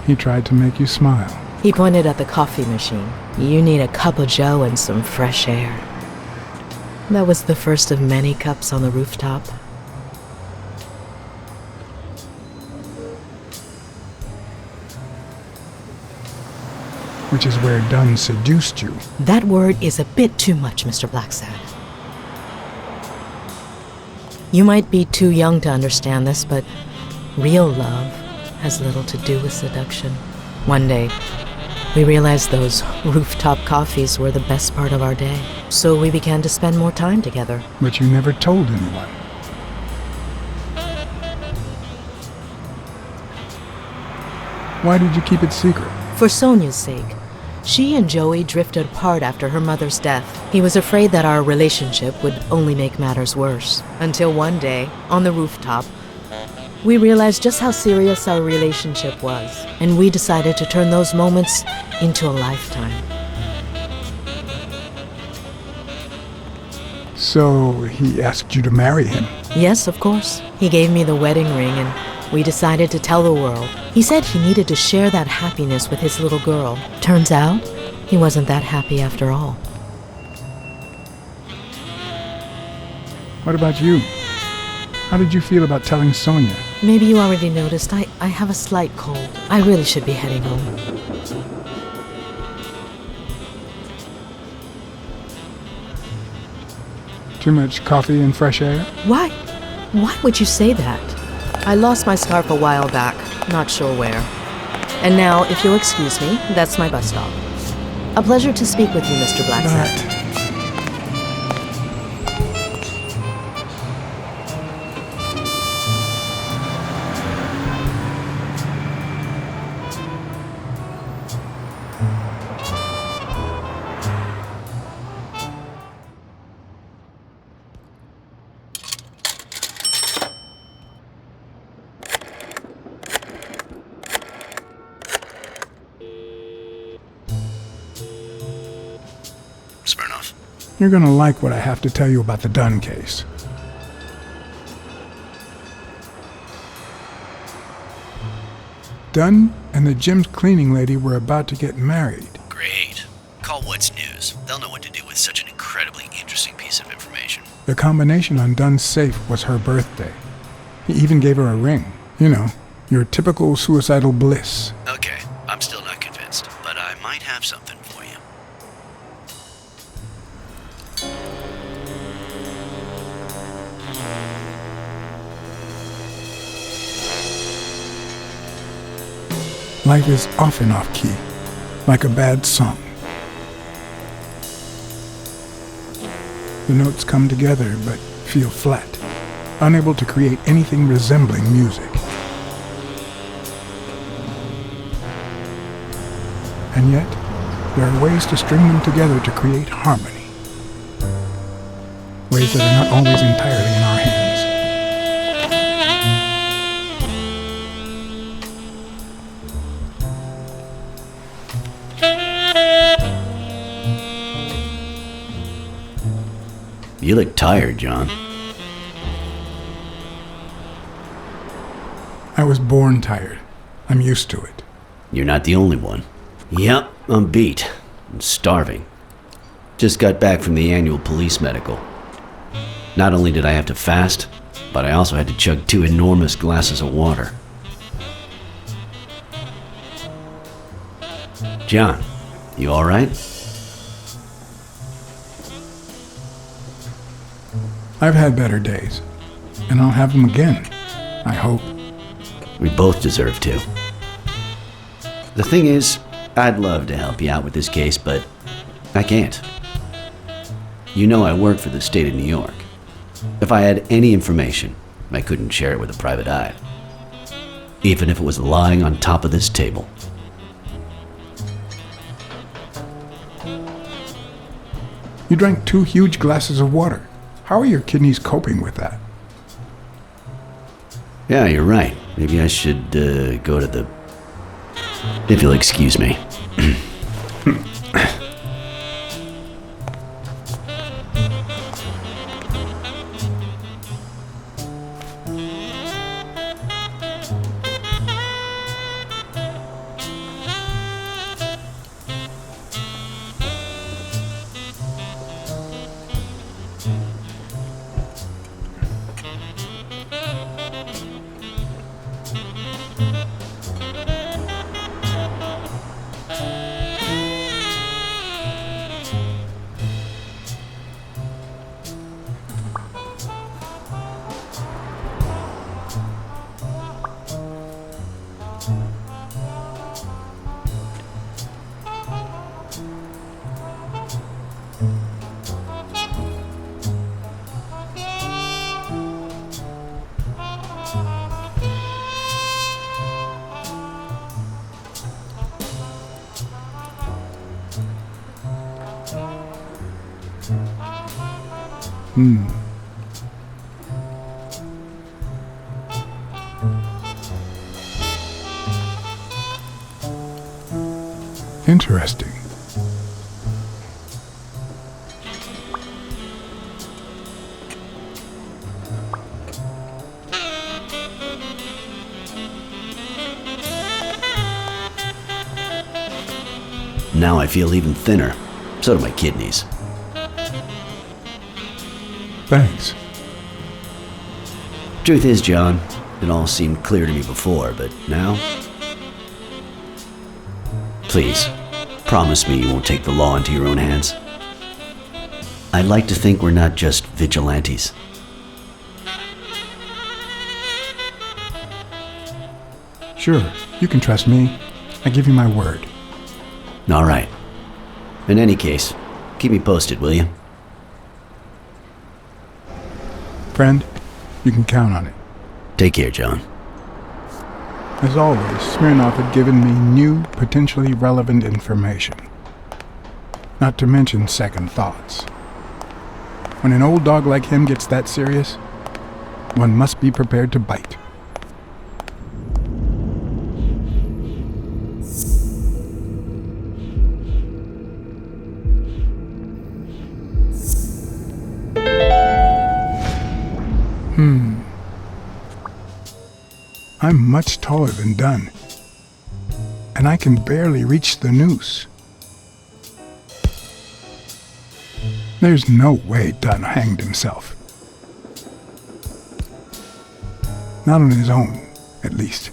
He tried to make you smile. He pointed at the coffee machine. You need a cup of joe and some fresh air. That was the first of many cups on the rooftop. Which is where Dunn seduced you. That word is a bit too much, Mr. Blacksad. You might be too young to understand this, but real love has little to do with seduction. One day, we realized those rooftop coffees were the best part of our day, so we began to spend more time together. But you never told anyone. Why did you keep it secret? For Sonia's sake. She and Joey drifted apart after her mother's death. He was afraid that our relationship would only make matters worse. Until one day, on the rooftop, we realized just how serious our relationship was, and we decided to turn those moments into a lifetime. So he asked you to marry him? Yes, of course. He gave me the wedding ring, and we decided to tell the world. He said he needed to share that happiness with his little girl. Turns out, he wasn't that happy after all. What about you? How did you feel about telling Sonia? Maybe you already noticed, I have a slight cold. I really should be heading home. Too much coffee and fresh air? Why? Why would you say that? I lost my scarf a while back, not sure where. And now, if you'll excuse me, that's my bus stop. A pleasure to speak with you, Mr. Blacksad. You're gonna like what I have to tell you about the Dunn case. Dunn and the gym's cleaning lady were about to get married. Great. Call What's News. They'll know what to do with such an incredibly interesting piece of information. The combination on Dunn's safe was her birthday. He even gave her a ring. You know, your typical suicidal bliss. Okay, I'm still not convinced, but I might have something for you. Life is often off-key, like a bad song. The notes come together but feel flat, unable to create anything resembling music. And yet, there are ways to string them together to create harmony. Ways that are not always entirely in our hands. You look tired, John. I was born tired. I'm used to it. You're not the only one. Yep, I'm beat. I'm starving. Just got back from the annual police medical. Not only did I have to fast, but I also had to chug 2 enormous glasses of water. John, you alright? I've had better days, and I'll have them again, I hope. We both deserve to. The thing is, I'd love to help you out with this case, but I can't. You know I work for the state of New York. If I had any information, I couldn't share it with a private eye. Even if it was lying on top of this table. You drank 2 huge glasses of water. How are your kidneys coping with that? Yeah, you're right. Maybe I should go to the... If you'll excuse me. Interesting. Now I feel even thinner. So do my kidneys. Thanks. Truth is, John, it all seemed clear to me before, but now... Please, promise me you won't take the law into your own hands. I'd like to think we're not just vigilantes. Sure, you can trust me. I give you my word. All right. In any case, keep me posted, will you? Friend, you can count on it. Take care, John. As always, Smirnoff had given me new, potentially relevant information. Not to mention second thoughts. When an old dog like him gets that serious, one must be prepared to bite. I'm much taller than Dunn, and I can barely reach the noose. There's no way Dunn hanged himself. Not on his own, at least.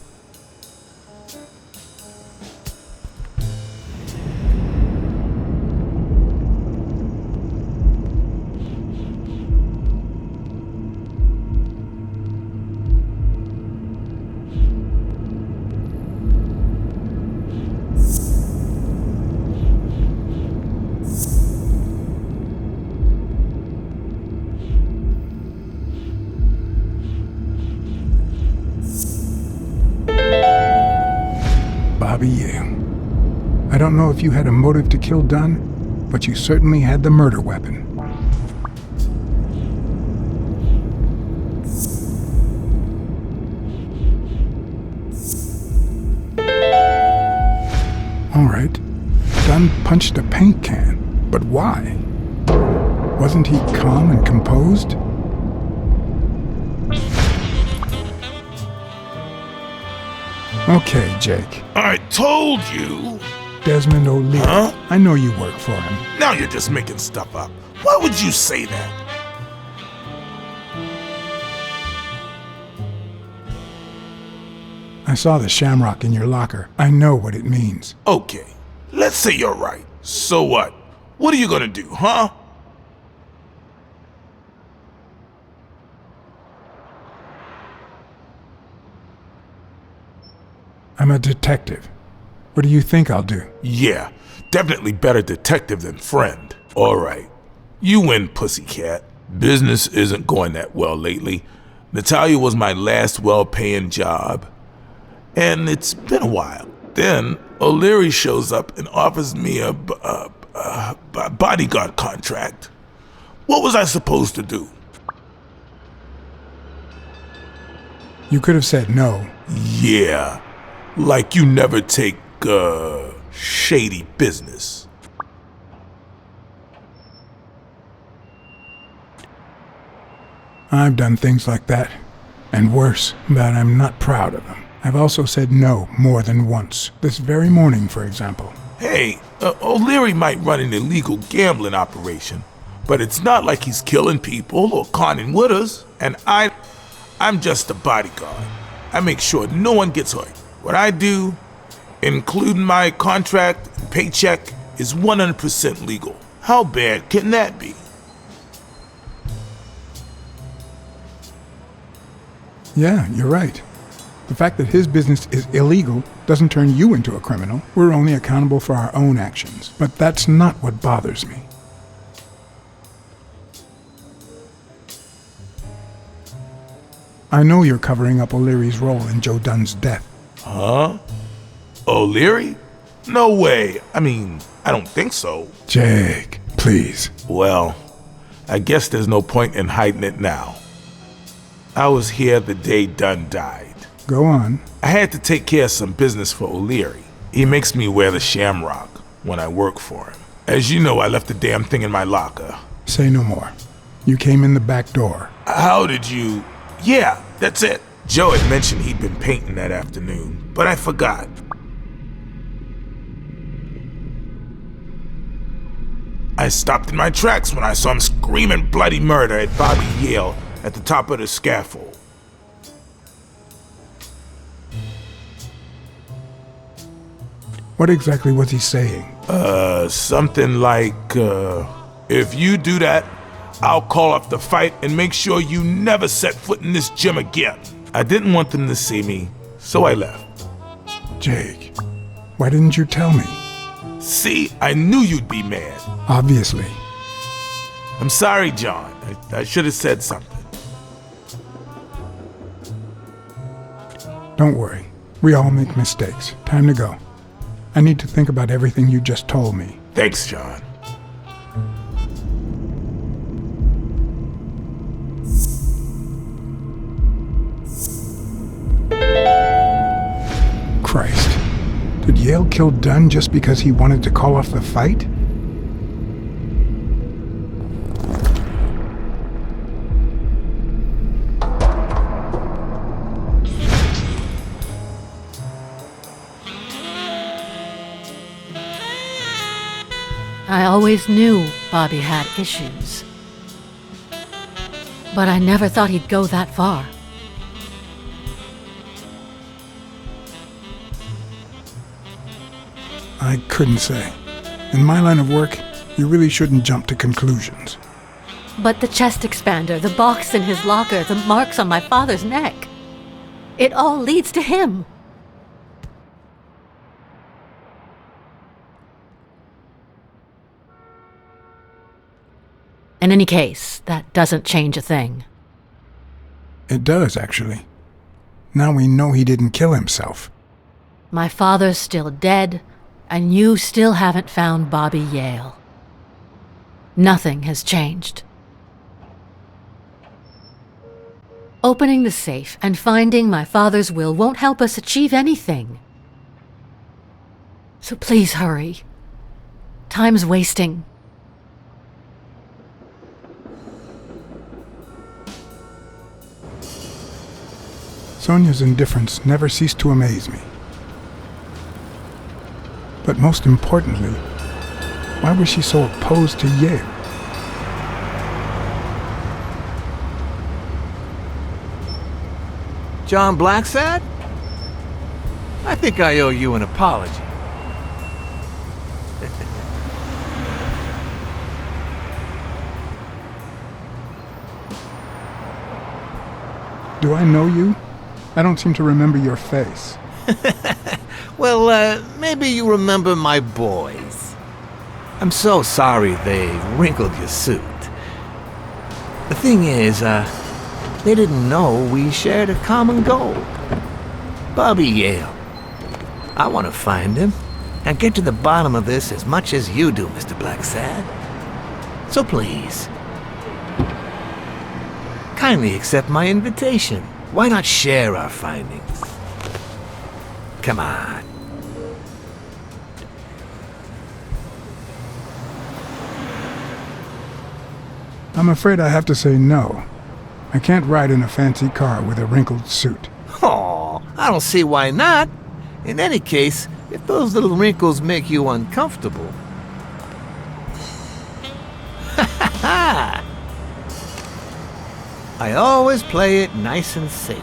Bobby Yale. I don't know if you had a motive to kill Dunn, but you certainly had the murder weapon. All right. Dunn punched a paint can, but why? Wasn't he calm and composed? Okay, Jake. I told you. Desmond O'Leary. Huh? I know you work for him. Now you're just making stuff up. Why would you say that? I saw the shamrock in your locker. I know what it means. Okay, let's say you're right. So what? What are you gonna do, huh? I'm a detective. What do you think I'll do? Yeah, definitely better detective than friend. All right, you win, pussycat. Business isn't going that well lately. Natalia was my last well-paying job, and it's been a while. Then O'Leary shows up and offers me a bodyguard contract. What was I supposed to do? You could have said no. Yeah, like you never take, shady business. I've done things like that, and worse, but I'm not proud of them. I've also said no more than once. This very morning, for example. Hey, O'Leary might run an illegal gambling operation, but it's not like he's killing people or conning widows. And I'm just a bodyguard. I make sure no one gets hurt. What I do, including my contract and paycheck, is 100% legal. How bad can that be? Yeah, you're right. The fact that his business is illegal doesn't turn you into a criminal. We're only accountable for our own actions. But that's not what bothers me. I know you're covering up O'Leary's role in Joe Dunn's death. Huh? O'Leary? No way. I mean, I don't think so. Jake, please. Well, I guess there's no point in hiding it now. I was here the day Dunn died. Go on. I had to take care of some business for O'Leary. He makes me wear the shamrock when I work for him. As you know, I left the damn thing in my locker. Say no more. You came in the back door. How did you... Yeah, that's it. Joe had mentioned he'd been painting that afternoon, but I forgot. I stopped in my tracks when I saw him screaming bloody murder at Bobby Yale at the top of the scaffold. What exactly was he saying? Something like, if you do that, I'll call off the fight and make sure you never set foot in this gym again. I didn't want them to see me, so I left. Jake, why didn't you tell me? See, I knew you'd be mad. Obviously. I'm sorry, John. I should have said something. Don't worry. We all make mistakes. Time to go. I need to think about everything you just told me. Thanks, John. Christ. Did Yale kill Dunn just because he wanted to call off the fight? I always knew Bobby had issues. But I never thought he'd go that far. I couldn't say. In my line of work, you really shouldn't jump to conclusions. But the chest expander, the box in his locker, the marks on my father's neck. It all leads to him. In any case, that doesn't change a thing. It does, actually. Now we know he didn't kill himself. My father's still dead, and you still haven't found Bobby Yale. Nothing has changed. Opening the safe and finding my father's will won't help us achieve anything. So please hurry. Time's wasting. Sonia's indifference never ceased to amaze me. But most importantly, why was she so opposed to Yale? John Blacksad? I think I owe you an apology. Do I know you? I don't seem to remember your face. Well, maybe you remember my boys. I'm so sorry they wrinkled your suit. The thing is, they didn't know we shared a common goal. Bobby Yale. I want to find him and get to the bottom of this as much as you do, Mr. Blacksad. So please, kindly accept my invitation. Why not share our findings? Come on. I'm afraid I have to say no. I can't ride in a fancy car with a wrinkled suit. Oh, I don't see why not. In any case, if those little wrinkles make you uncomfortable. Ha! I always play it nice and safe.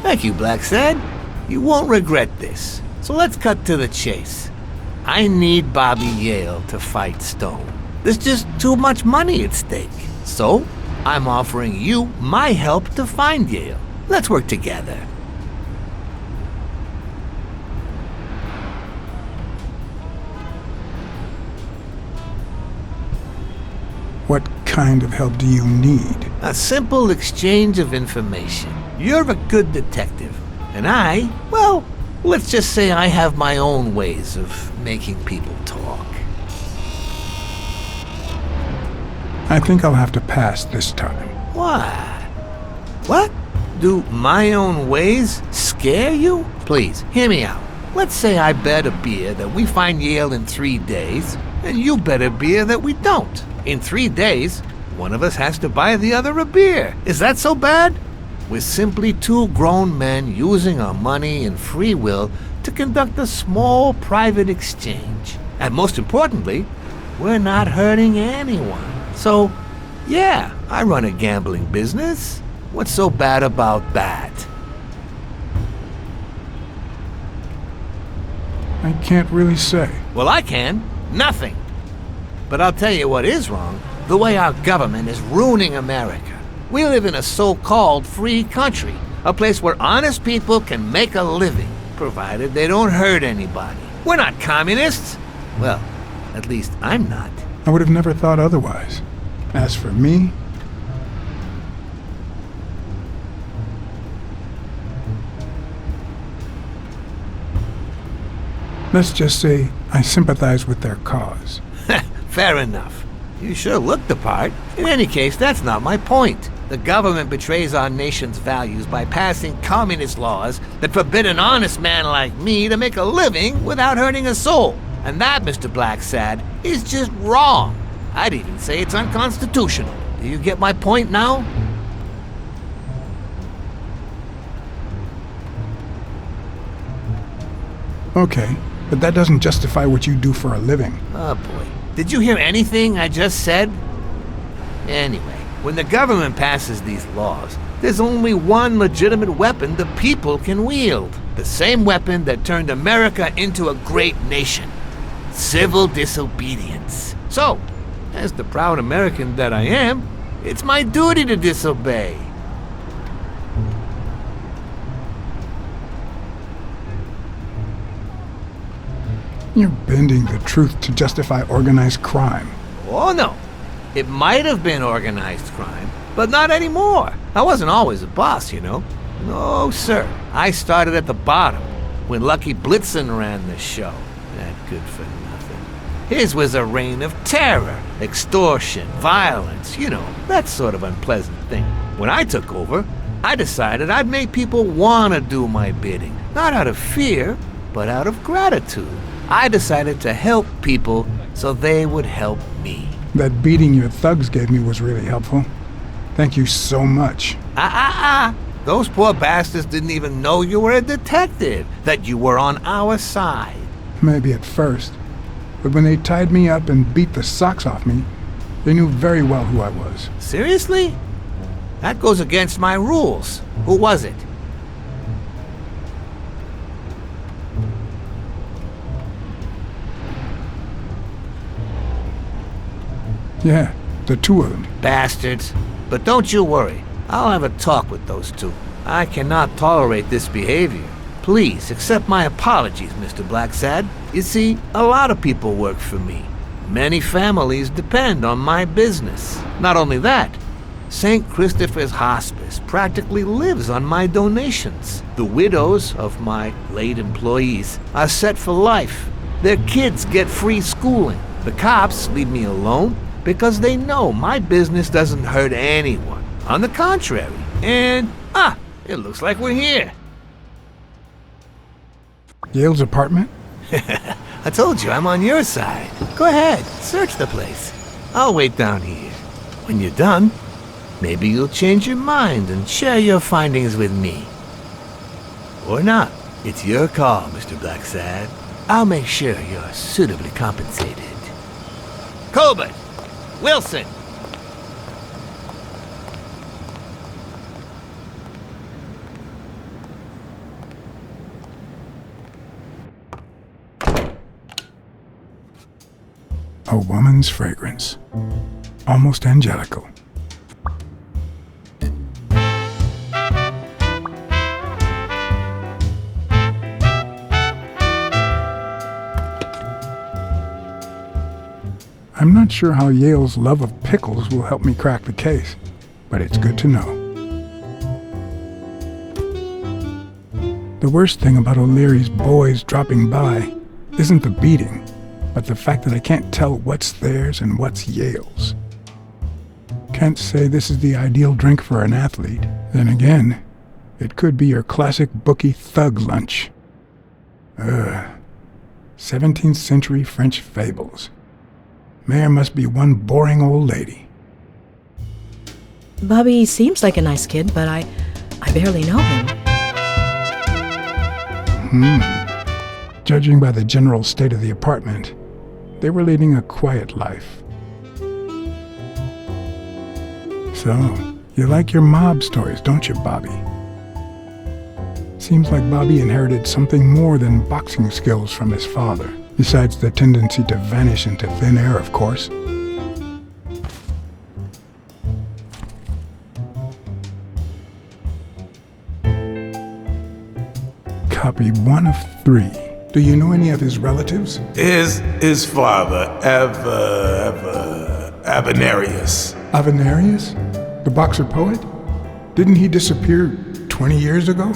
Thank you, Blacksad. You won't regret this. So let's cut to the chase. I need Bobby Yale to fight Stone. There's just too much money at stake. So, I'm offering you my help to find Yale. Let's work together. What kind of help do you need? A simple exchange of information. You're a good detective, and I, well, let's just say I have my own ways of making people talk. I think I'll have to pass this time. What? What? Do my own ways scare you? Please, hear me out. Let's say I bet a beer that we find Yale in 3 days, and you bet a beer that we don't. In 3 days, one of us has to buy the other a beer. Is that so bad? We're simply two grown men using our money and free will to conduct a small private exchange. And most importantly, we're not hurting anyone. So, yeah, I run a gambling business. What's so bad about that? I can't really say. Well, I can. Nothing. But I'll tell you what is wrong. The way our government is ruining America. We live in a so-called free country, a place where honest people can make a living, provided they don't hurt anybody. We're not communists. Well, at least I'm not. I would have never thought otherwise. As for me, let's just say I sympathize with their cause. Fair enough. You sure look the part. In any case, that's not my point. The government betrays our nation's values by passing communist laws that forbid an honest man like me to make a living without hurting a soul. And that, Mr. Blacksad, is just wrong. I'd even say it's unconstitutional. Do you get my point now? Okay, but that doesn't justify what you do for a living. Oh boy. Did you hear anything I just said? Anyway, when the government passes these laws, there's only one legitimate weapon the people can wield. The same weapon that turned America into a great nation. civil disobedience. So, as the proud American that I am, it's my duty to disobey. You're bending the truth to justify organized crime. Oh no, it might have been organized crime, but not anymore. I wasn't always a boss, you know. No, sir. I started at the bottom, when Lucky Blitzen ran the show. That good for nothing. His was a reign of terror, extortion, violence, you know, that sort of unpleasant thing. When I took over, I decided I'd make people want to do my bidding. Not out of fear, but out of gratitude. I decided to help people so they would help me. That beating your thugs gave me was really helpful. Thank you so much. Those poor bastards didn't even know you were a detective, that you were on our side. Maybe at first. But when they tied me up and beat the socks off me, they knew very well who I was. Seriously? That goes against my rules. Who was it? Yeah, the two of them. Bastards. But don't you worry. I'll have a talk with those two. I cannot tolerate this behavior. Please accept my apologies, Mr. Blacksad. You see, a lot of people work for me. Many families depend on my business. Not only that, St. Christopher's Hospice practically lives on my donations. The widows of my late employees are set for life. Their kids get free schooling. The cops leave me alone because they know my business doesn't hurt anyone. On the contrary. And, it looks like we're here. Yale's apartment? I told you I'm on your side. Go ahead, search the place. I'll wait down here. When you're done, maybe you'll change your mind and share your findings with me. Or not. It's your call, Mr. Blacksad. I'll make sure you're suitably compensated. Colbert! Wilson! A woman's fragrance. Almost angelical. I'm not sure how Yale's love of pickles will help me crack the case, but it's good to know. The worst thing about O'Leary's boys dropping by isn't the beating, but the fact that I can't tell what's theirs and what's Yale's. Can't say this is the ideal drink for an athlete. Then again, it could be your classic bookie thug lunch. 17th century French fables. Mayor must be one boring old lady. Bobby seems like a nice kid, but I barely know him. Judging by the general state of the apartment, they were leading a quiet life. So, you like your mob stories, don't you, Bobby? Seems like Bobby inherited something more than boxing skills from his father. Besides the tendency to vanish into thin air, of course. Copy 1 of 3. Do you know any of his relatives? His father, Avenarius. Avenarius? The boxer poet? Didn't he disappear 20 years ago?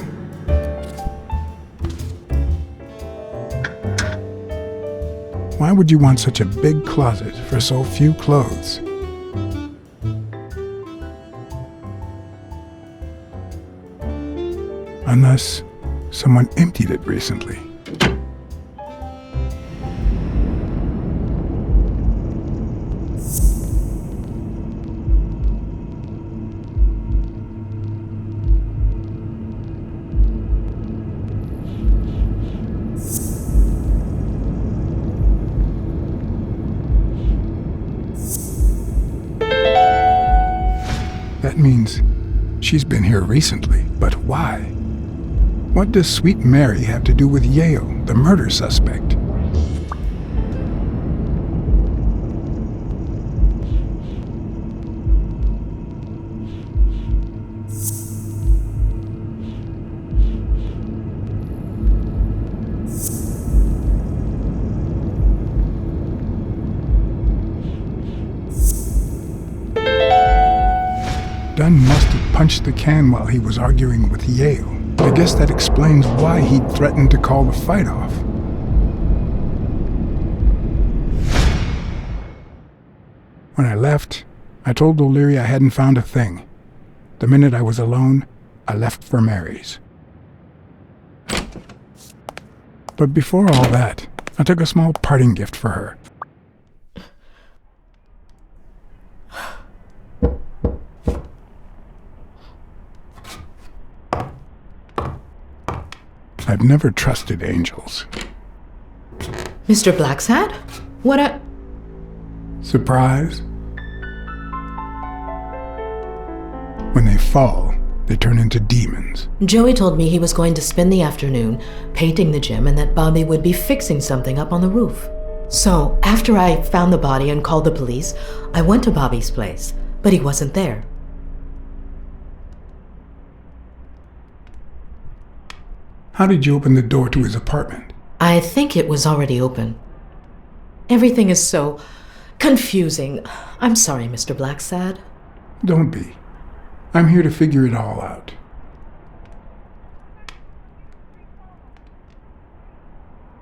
Why would you want such a big closet for so few clothes? Unless someone emptied it recently. That means she's been here recently, but why? What does Sweet Mary have to do with Yale, the murder suspect? Dunn must have punched the can while he was arguing with Yale. I guess that explains why he'd threatened to call the fight off. When I left, I told O'Leary I hadn't found a thing. The minute I was alone, I left for Mary's. But before all that, I took a small parting gift for her. I've never trusted angels. Mr. Blacksad? What a... Surprise? When they fall, they turn into demons. Joey told me he was going to spend the afternoon painting the gym and that Bobby would be fixing something up on the roof. So, after I found the body and called the police, I went to Bobby's place, but he wasn't there. How did you open the door to his apartment? I think it was already open. Everything is so confusing. I'm sorry, Mr. Blacksad. Don't be. I'm here to figure it all out.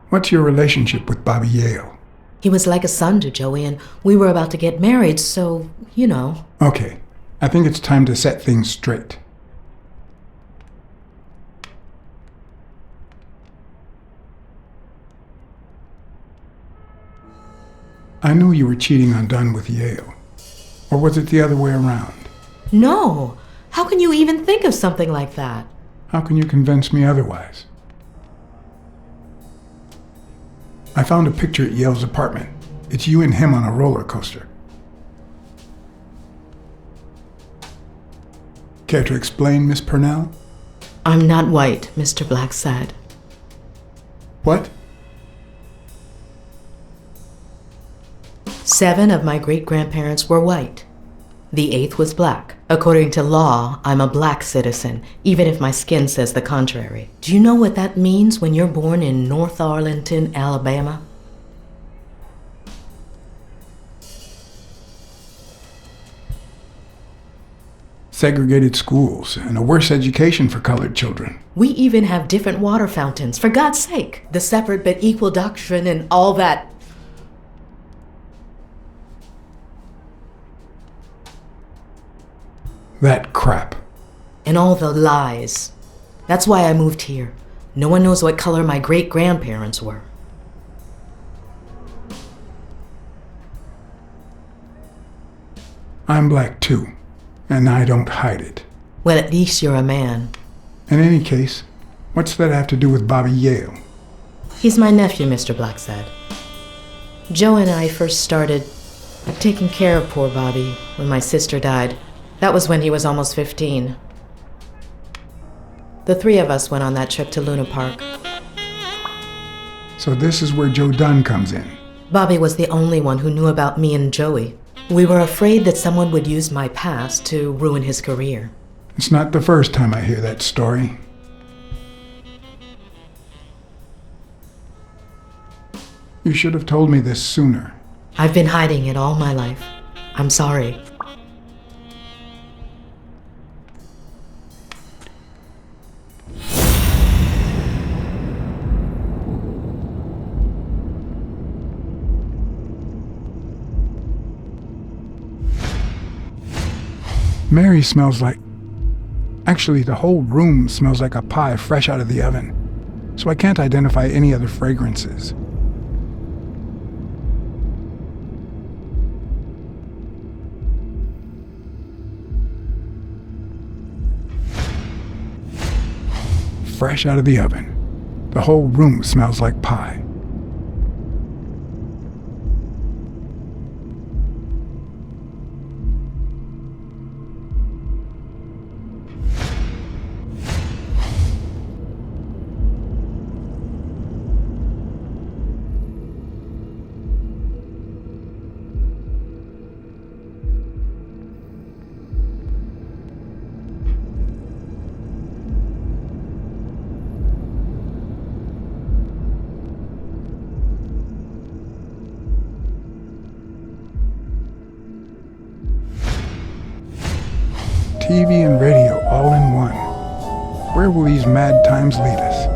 What's your relationship with Bobby Yale? He was like a son to Joey, and we were about to get married, so, you know. Okay, I think it's time to set things straight. I knew you were cheating on Dunn with Yale. Or was it the other way around? No! How can you even think of something like that? How can you convince me otherwise? I found a picture at Yale's apartment. It's you and him on a roller coaster. Care to explain, Miss Purnell? I'm not white, Mr. Blacksad. What? 7 of my great-grandparents were white. The 8th was black. According to law, I'm a black citizen, even if my skin says the contrary. Do you know what that means when you're born in North Arlington, Alabama? Segregated schools and a worse education for colored children. We even have different water fountains, for God's sake. The separate but equal doctrine and all that. That crap. And all the lies. That's why I moved here. No one knows what color my great-grandparents were. I'm black too, and I don't hide it. Well, at least you're a man. In any case, what's that have to do with Bobby Yale? He's my nephew, Mr. Blacksad. Joe and I first started taking care of poor Bobby when my sister died. That was when he was almost 15. The 3 of us went on that trip to Luna Park. So this is where Joe Dunn comes in. Bobby was the only one who knew about me and Joey. We were afraid that someone would use my past to ruin his career. It's not the first time I hear that story. You should have told me this sooner. I've been hiding it all my life. I'm sorry. Mary smells like... Actually, the whole room smells like a pie fresh out of the oven, so I can't identify any other fragrances. Fresh out of the oven. The whole room smells like pie. TV and radio all in one. Where will these mad times lead us?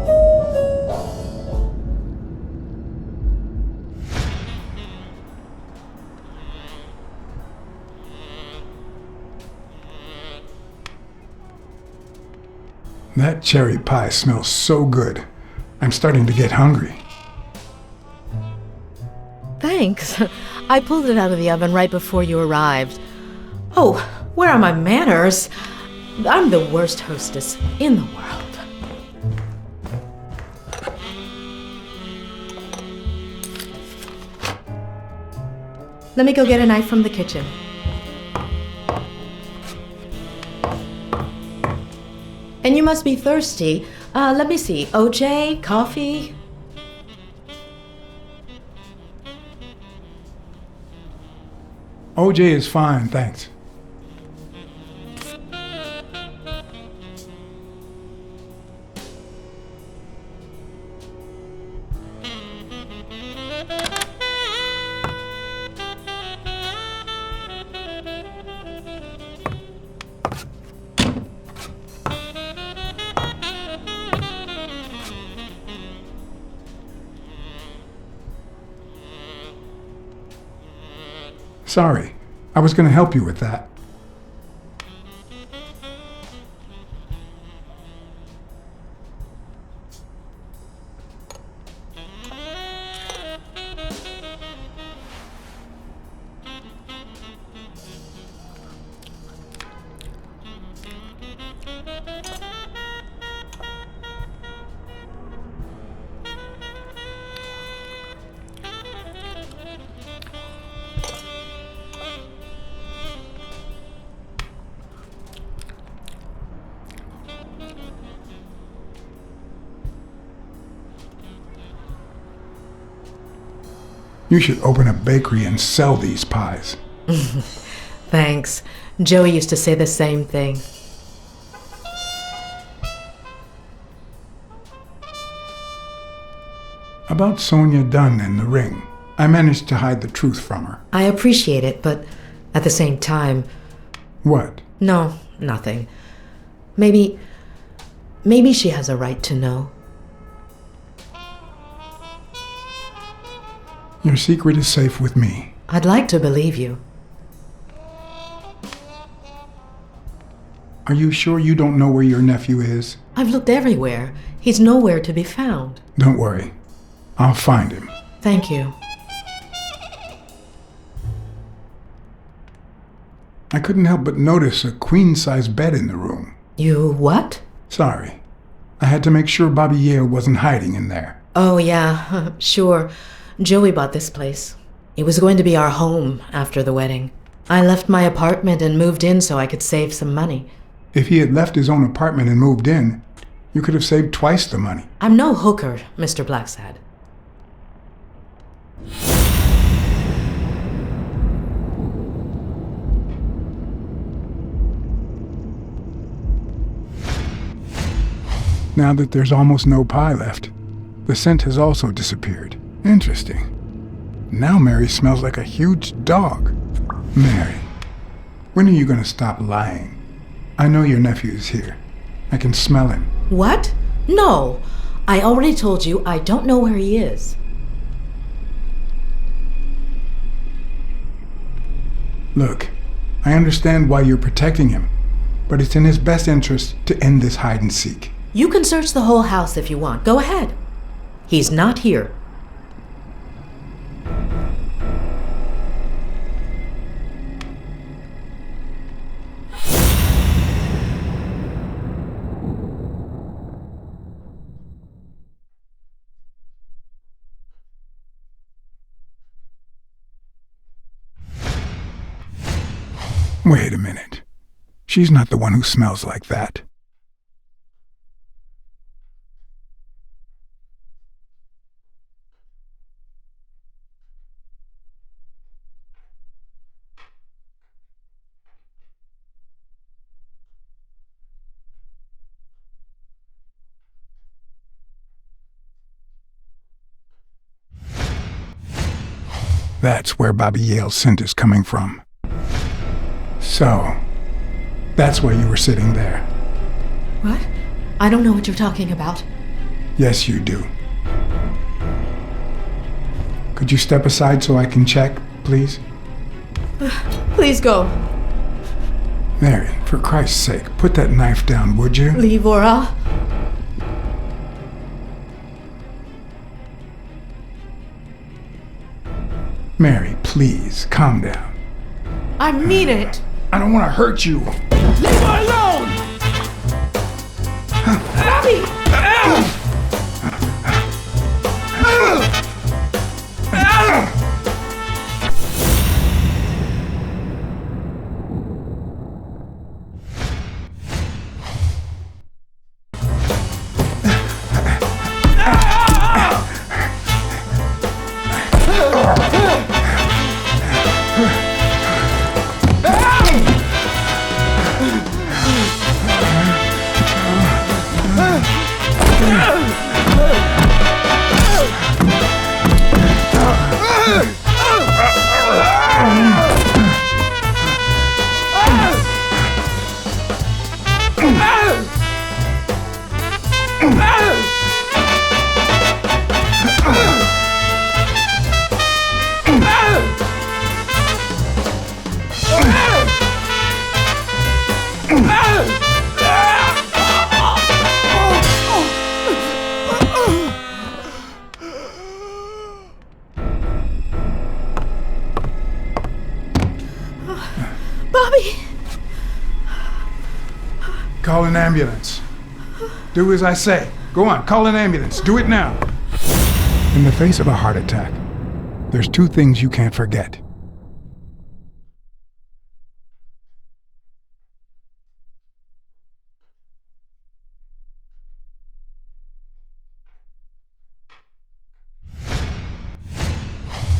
That cherry pie smells so good. I'm starting to get hungry. Thanks. I pulled it out of the oven right before you arrived. Oh, where are my manners? I'm the worst hostess in the world. Let me go get a knife from the kitchen. And you must be thirsty. Let me see. OJ? Coffee? OJ is fine, thanks. Sorry, I was going to help you with that. You should open a bakery and sell these pies. Thanks. Joey used to say the same thing. About Sonia Dunn and the ring. I managed to hide the truth from her. I appreciate it, but at the same time... What? No, nothing. Maybe she has a right to know. Your secret is safe with me. I'd like to believe you. Are you sure you don't know where your nephew is? I've looked everywhere. He's nowhere to be found. Don't worry. I'll find him. Thank you. I couldn't help but notice a queen-size bed in the room. You what? Sorry. I had to make sure Bobby Yale wasn't hiding in there. Oh, yeah, sure. Joey bought this place. It was going to be our home after the wedding. I left my apartment and moved in so I could save some money. If he had left his own apartment and moved in, you could have saved twice the money. I'm no hooker, Mr. Blacksad. Now that there's almost no pie left, the scent has also disappeared. Interesting. Now Mary smells like a huge dog. Mary, when are you going to stop lying? I know your nephew is here. I can smell him. What? No. I already told you I don't know where he is. Look, I understand why you're protecting him, but it's in his best interest to end this hide and seek. You can search the whole house if you want. Go ahead. He's not here. Wait a minute. She's not the one who smells like that. That's where Bobby Yale's scent is coming from. So, That's why you were sitting there. What? I don't know what you're talking about. Yes, you do. Could you step aside so I can check, please? Please go. Mary, for Christ's sake, put that knife down, would you? Leave or I'll... Mary, please, calm down. I mean it. I don't want to hurt you. Leave her alone! Bobby! Call an ambulance. Do as I say. Go on, call an ambulance. Do it now. In the face of a heart attack, there's two things you can't forget.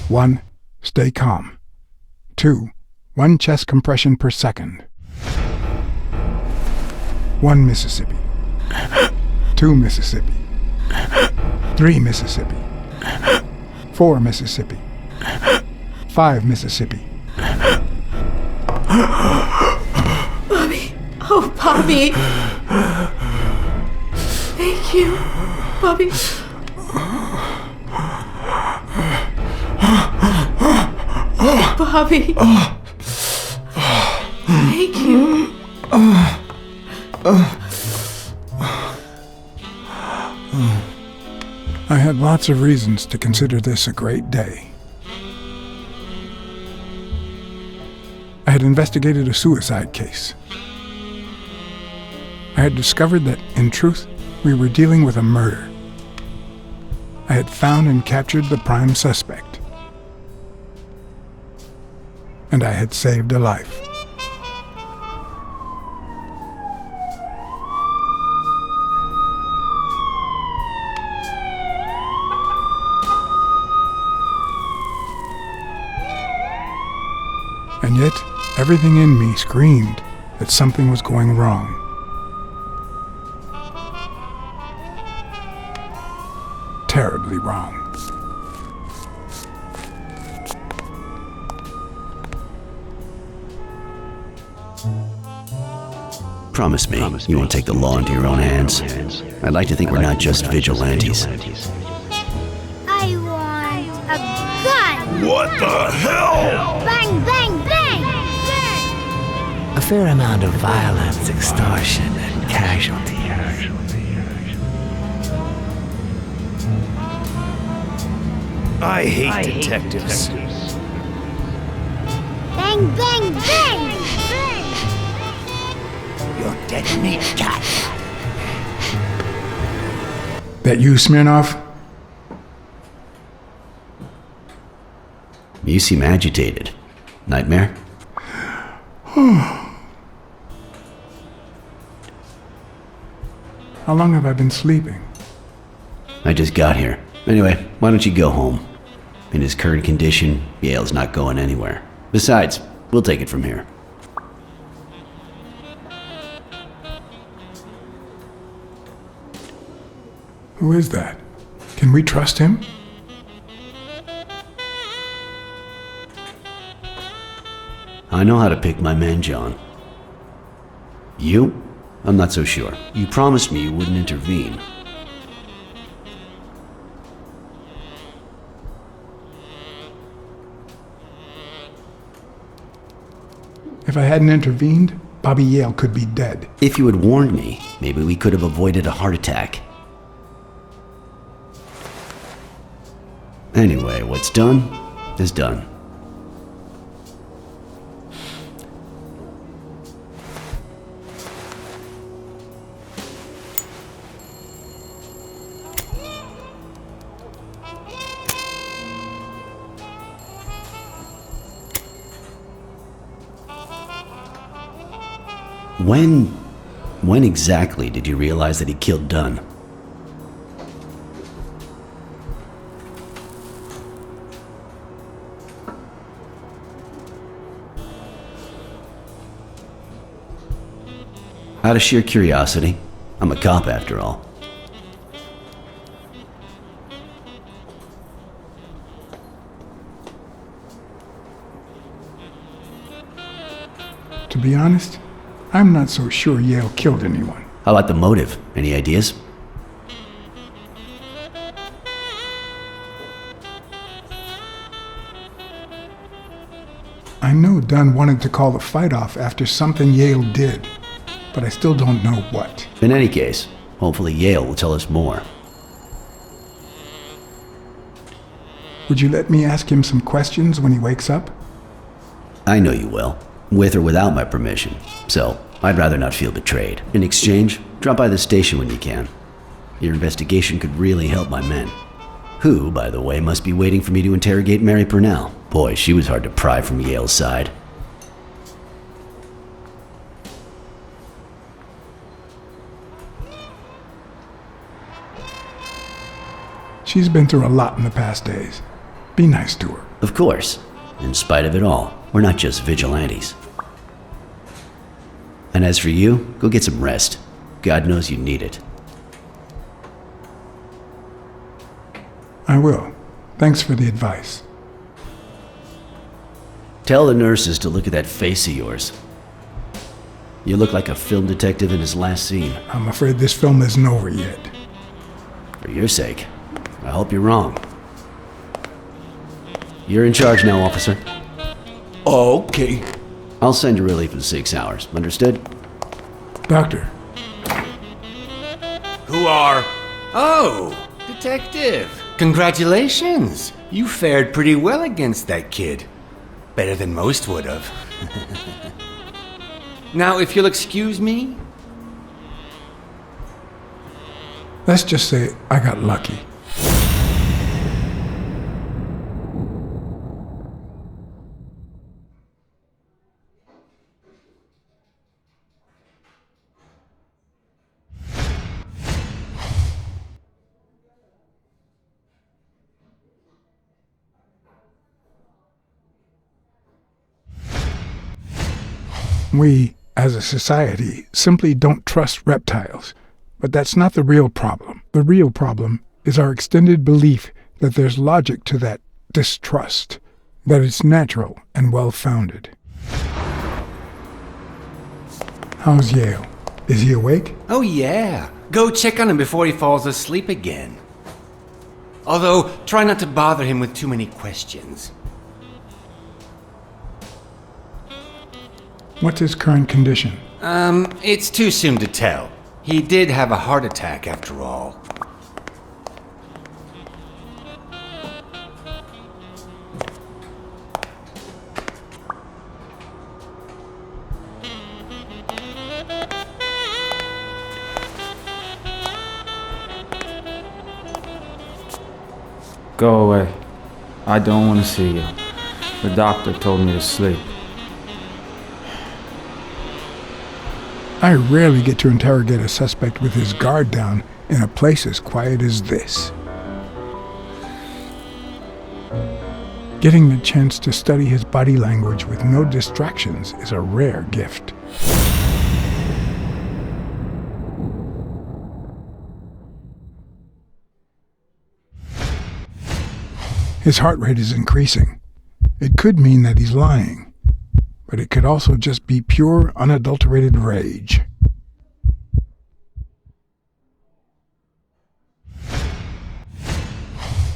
One, stay calm. 2, 1 chest compression per second. 1 Mississippi. 2 Mississippi. 3 Mississippi. 4 Mississippi. 5 Mississippi. Bobby. Oh, Bobby. Thank you, Bobby. Bobby. Thank you. I had lots of reasons to consider this a great day. I had investigated a suicide case. I had discovered that, in truth, we were dealing with a murder. I had found and captured the prime suspect. And I had saved a life. And yet, everything in me screamed that something was going wrong. Terribly wrong. Promise me you won't take the law into your own hands. I'd like to think we're not just vigilantes. I want a gun! What the hell? Bang, bang, bang! A fair amount of violence, extortion, and casualty. I hate detectives. Bang, bang, bang! You're dead meat, cat. That you, Smirnoff? You seem agitated. Nightmare? How long have I been sleeping? I just got here. Anyway, why don't you go home? In his current condition, Yale's not going anywhere. Besides, we'll take it from here. Who is that? Can we trust him? I know how to pick my men, John. You? I'm not so sure. You promised me you wouldn't intervene. If I hadn't intervened, Bobby Yale could be dead. If you had warned me, maybe we could have avoided a heart attack. Anyway, what's done is done. When exactly did you realize that he killed Dunn? Out of sheer curiosity. I'm a cop after all. To be honest, I'm not so sure Yale killed anyone. How about the motive? Any ideas? I know Dunn wanted to call the fight off after something Yale did, but I still don't know what. In any case, hopefully Yale will tell us more. Would you let me ask him some questions when he wakes up? I know you will, with or without my permission, so I'd rather not feel betrayed. In exchange, drop by the station when you can. Your investigation could really help my men. Who, by the way, must be waiting for me to interrogate Mary Purnell. Boy, she was hard to pry from Yale's side. She's been through a lot in the past days. Be nice to her. Of course. In spite of it all, we're not just vigilantes. And as for you, go get some rest. God knows you need it. I will. Thanks for the advice. Tell the nurses to look at that face of yours. You look like a film detective in his last scene. I'm afraid this film isn't over yet. For your sake, I hope you're wrong. You're in charge now, officer. Okay. I'll send you relief in 6 hours. Understood? Doctor. Who are... Oh, detective. Congratulations. You fared pretty well against that kid. Better than most would have. Now, if you'll excuse me... Let's just say I got lucky. We, as a society, simply don't trust reptiles. But that's not the real problem. The real problem is our extended belief that there's logic to that distrust, that it's natural and well-founded. How's Yale? Is he awake? Oh yeah. Go check on him before he falls asleep again. Although, try not to bother him with too many questions. What's his current condition? It's too soon to tell. He did have a heart attack after all. Go away. I don't want to see you. The doctor told me to sleep. I rarely get to interrogate a suspect with his guard down in a place as quiet as this. Getting the chance to study his body language with no distractions is a rare gift. His heart rate is increasing. It could mean that he's lying, but it could also just be pure, unadulterated rage.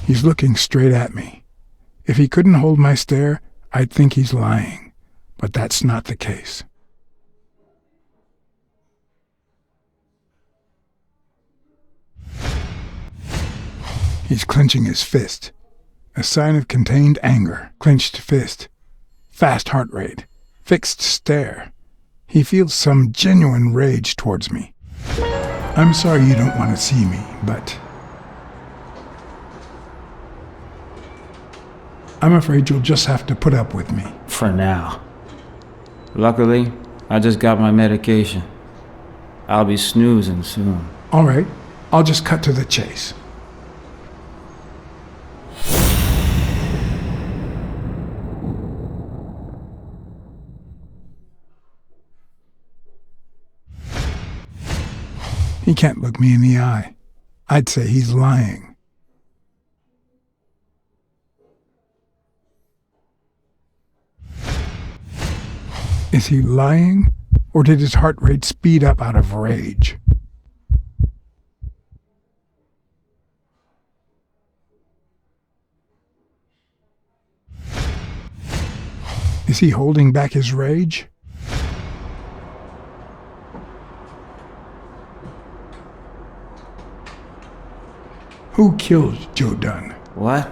He's looking straight at me. If he couldn't hold my stare, I'd think he's lying, but that's not the case. He's clenching his fist, a sign of contained anger. Clenched fist, fast heart rate, fixed stare. He feels some genuine rage towards me. I'm sorry you don't want to see me, but I'm afraid you'll just have to put up with me. For now. Luckily, I just got my medication. I'll be snoozing soon. All right, I'll just cut to the chase. He can't look me in the eye. I'd say he's lying. Is he lying, or did his heart rate speed up out of rage? Is he holding back his rage? Who killed Joe Dunn? What?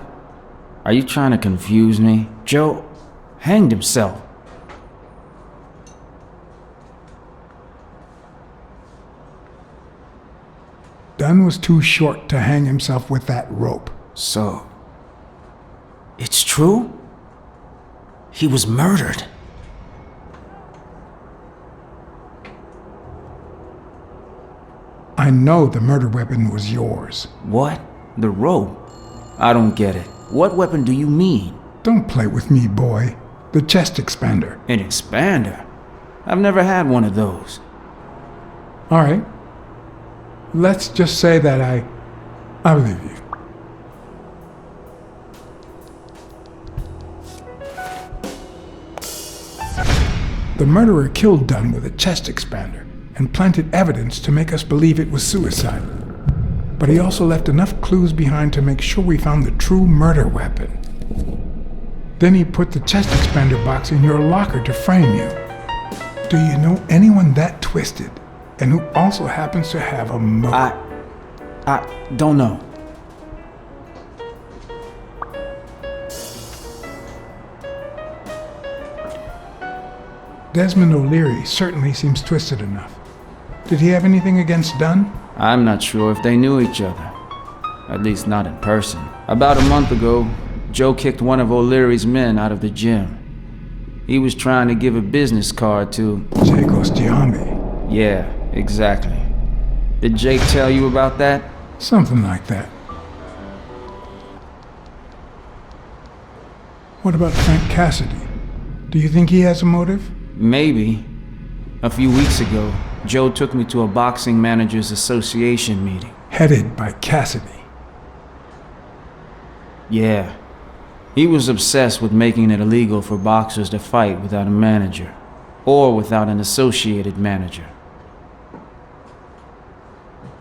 Are you trying to confuse me? Joe hanged himself. Dunn was too short to hang himself with that rope. So, it's true? He was murdered. I know the murder weapon was yours. What? The rope? I don't get it. What weapon do you mean? Don't play with me, boy. The chest expander. An expander? I've never had one of those. All right. Let's just say that I believe you. The murderer killed Dunn with a chest expander and planted evidence to make us believe it was suicide. But he also left enough clues behind to make sure we found the true murder weapon. Then he put the chest expander box in your locker to frame you. Do you know anyone that twisted and who also happens to have a motive? I don't know. Desmond O'Leary certainly seems twisted enough. Did he have anything against Dunn? I'm not sure if they knew each other. At least not in person. About a month ago, Joe kicked one of O'Leary's men out of the gym. He was trying to give a business card to... Jake Ostiambi. Yeah, exactly. Did Jake tell you about that? Something like that. What about Frank Cassidy? Do you think he has a motive? Maybe. A few weeks ago, Joe took me to a boxing managers association meeting. Headed by Cassidy. Yeah. He was obsessed with making it illegal for boxers to fight without a manager, or without an associated manager.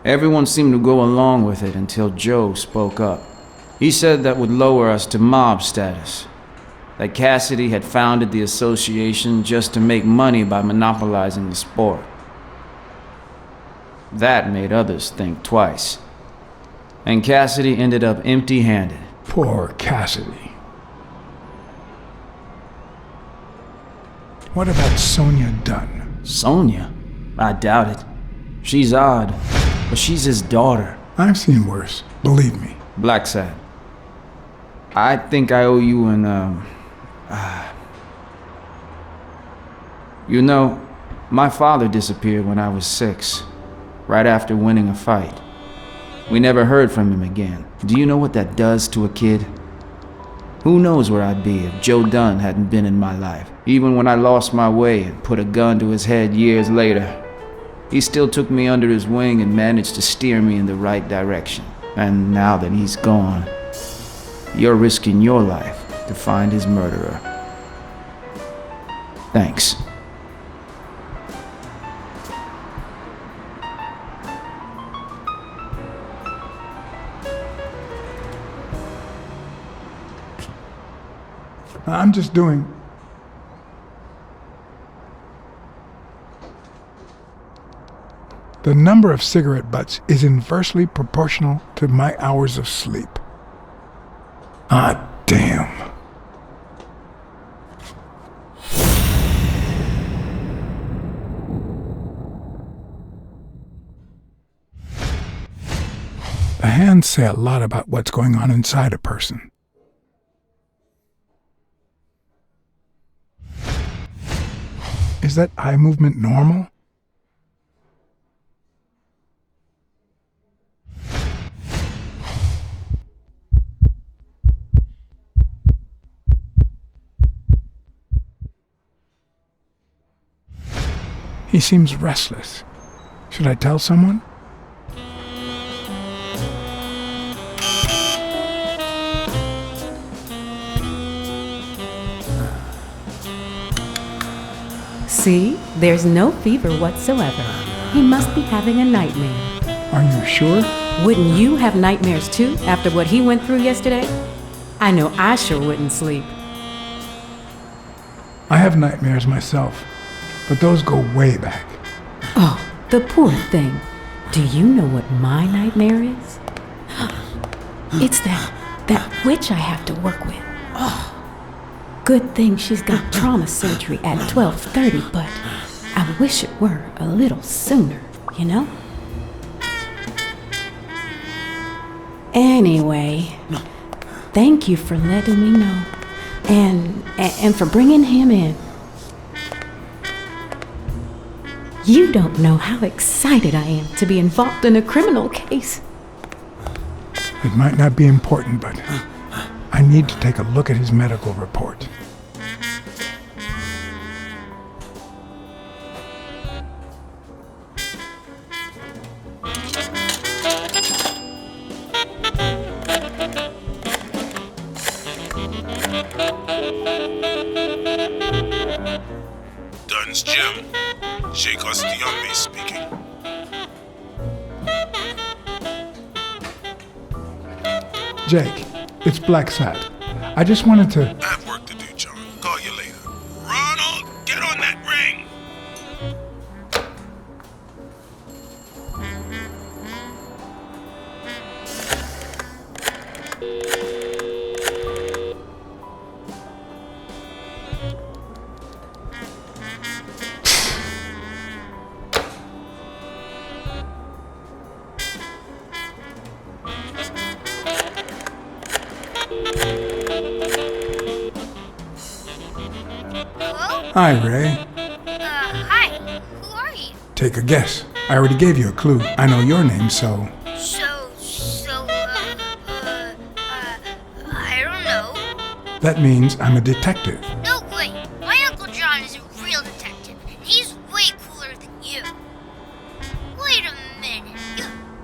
Everyone seemed to go along with it until Joe spoke up. He said that would lower us to mob status. That Cassidy had founded the association just to make money by monopolizing the sport. That made others think twice. And Cassidy ended up empty-handed. Poor Cassidy. What about Sonia Dunn? Sonia? I doubt it. She's odd, but she's his daughter. I've seen worse, believe me. Blacksad. I think I owe you an, You know, my father disappeared when I was 6, right after winning a fight. We never heard from him again. Do you know what that does to a kid? Who knows where I'd be if Joe Dunn hadn't been in my life. Even when I lost my way and put a gun to his head years later, he still took me under his wing and managed to steer me in the right direction. And now that he's gone, you're risking your life to find his murderer. Thanks. I'm just doing... The number of cigarette butts is inversely proportional to my hours of sleep. Ah, damn. The hands say a lot about what's going on inside a person. Is that eye movement normal? He seems restless. Should I tell someone? See? There's no fever whatsoever. He must be having a nightmare. Are you sure? Wouldn't you have nightmares too, after what he went through yesterday? I know I sure wouldn't sleep. I have nightmares myself, but those go way back. Oh, the poor thing. Do you know what my nightmare is? It's that witch I have to work with. Oh. Good thing she's got trauma surgery at 12:30, but I wish it were a little sooner, you know? Anyway, thank you for letting me know. And for bringing him in. You don't know how excited I am to be involved in a criminal case. It might not be important, but I need to take a look at his medical report. Dunn's Gym. Jake Ostiombe speaking. Jake, it's Blacksad. I just wanted to... I have work to do, John. Call you later. Ronald, get on that ring! Hi, Ray. Hi. Who are you? Take a guess. I already gave you a clue. I know your name, so... I don't know. That means I'm a detective. No way. My Uncle John is a real detective, and he's way cooler than you. Wait a minute.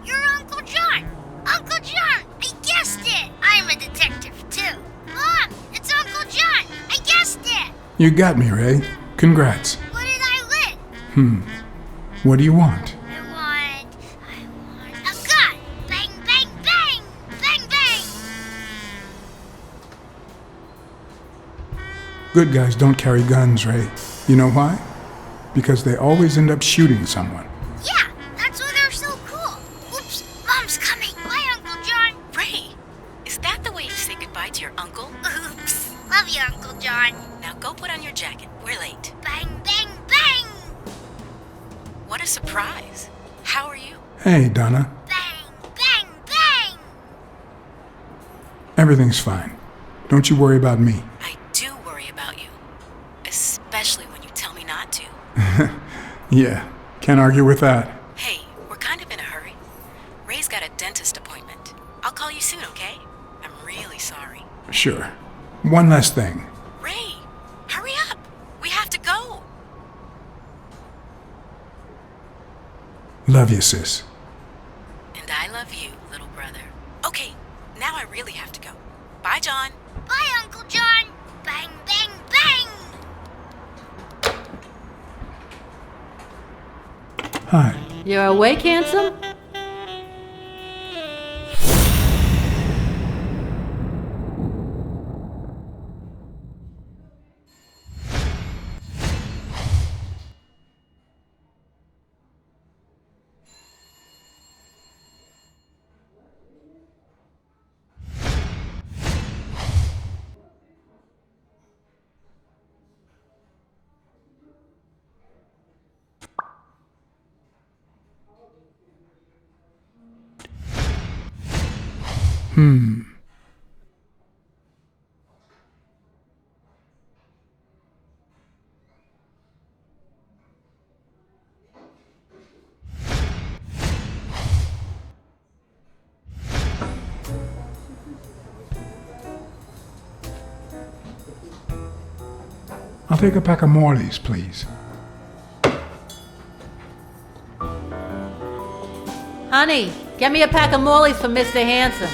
You're Uncle John. Uncle John, I guessed it. I'm a detective, too. Mom, it's Uncle John. I guessed it. You got me, Ray. Congrats. What did I win? What do you want? I want a gun. Bang, bang, bang. Bang, bang. Good guys don't carry guns, Ray. You know why? Because they always end up shooting someone. Yeah, that's why they're so cool. Oops, Mom's coming. Bye, Uncle John. Ray, is that the way you say goodbye to your uncle? Oops. Love you, Uncle John. Now go put on your jacket. We're late. Bang, bang, bang. What a surprise. How are you? Hey, Donna. Bang, bang, bang. Everything's fine. Don't you worry about me. I do worry about you. Especially when you tell me not to. Yeah, can't argue with that. Hey, we're kind of in a hurry. Ray's got a dentist appointment. I'll call you soon, okay? I'm really sorry. Sure. One last thing. Ray, hurry up. We have to go. Love you, sis. And I love you, little brother. Okay, now I really have to go. Bye, John. Bye, Uncle John. Bang, bang, bang. Hi. You're awake, handsome? I'll take a pack of Morley's, please. Honey, get me a pack of Morley's for Mr. Handsome.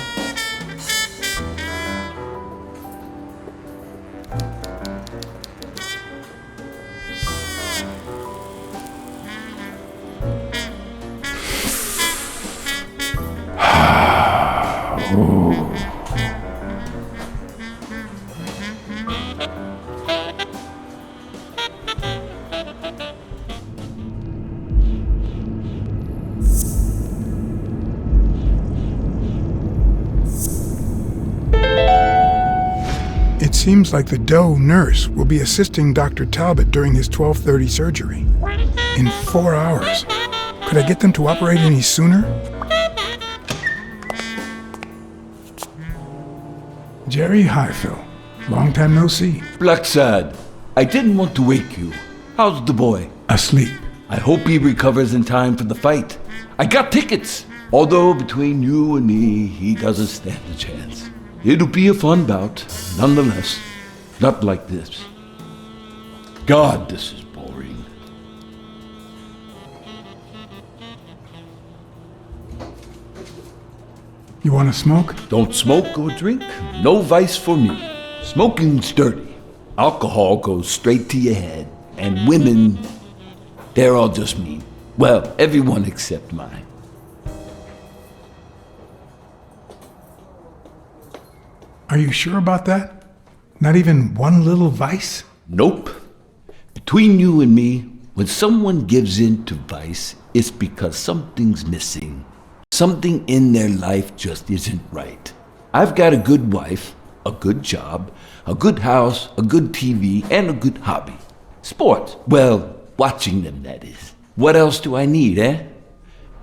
Seems like the Doe nurse will be assisting Dr. Talbot during his 12:30 surgery. In 4 hours. Could I get them to operate any sooner? Jerry, hi, Phil. Long time no see. Blacksad, I didn't want to wake you. How's the boy? Asleep. I hope he recovers in time for the fight. I got tickets. Although between you and me, he doesn't stand a chance. It'll be a fun bout, nonetheless. Not like this. God, this is boring. You want to smoke? Don't smoke or drink. No vice for me. Smoking's dirty. Alcohol goes straight to your head. And women, they're all just mean. Well, everyone except mine. Are you sure about that? Not even one little vice? Nope. Between you and me, when someone gives in to vice, it's because something's missing. Something in their life just isn't right. I've got a good wife, a good job, a good house, a good TV, and a good hobby. Sports. Well, watching them, that is. What else do I need, eh?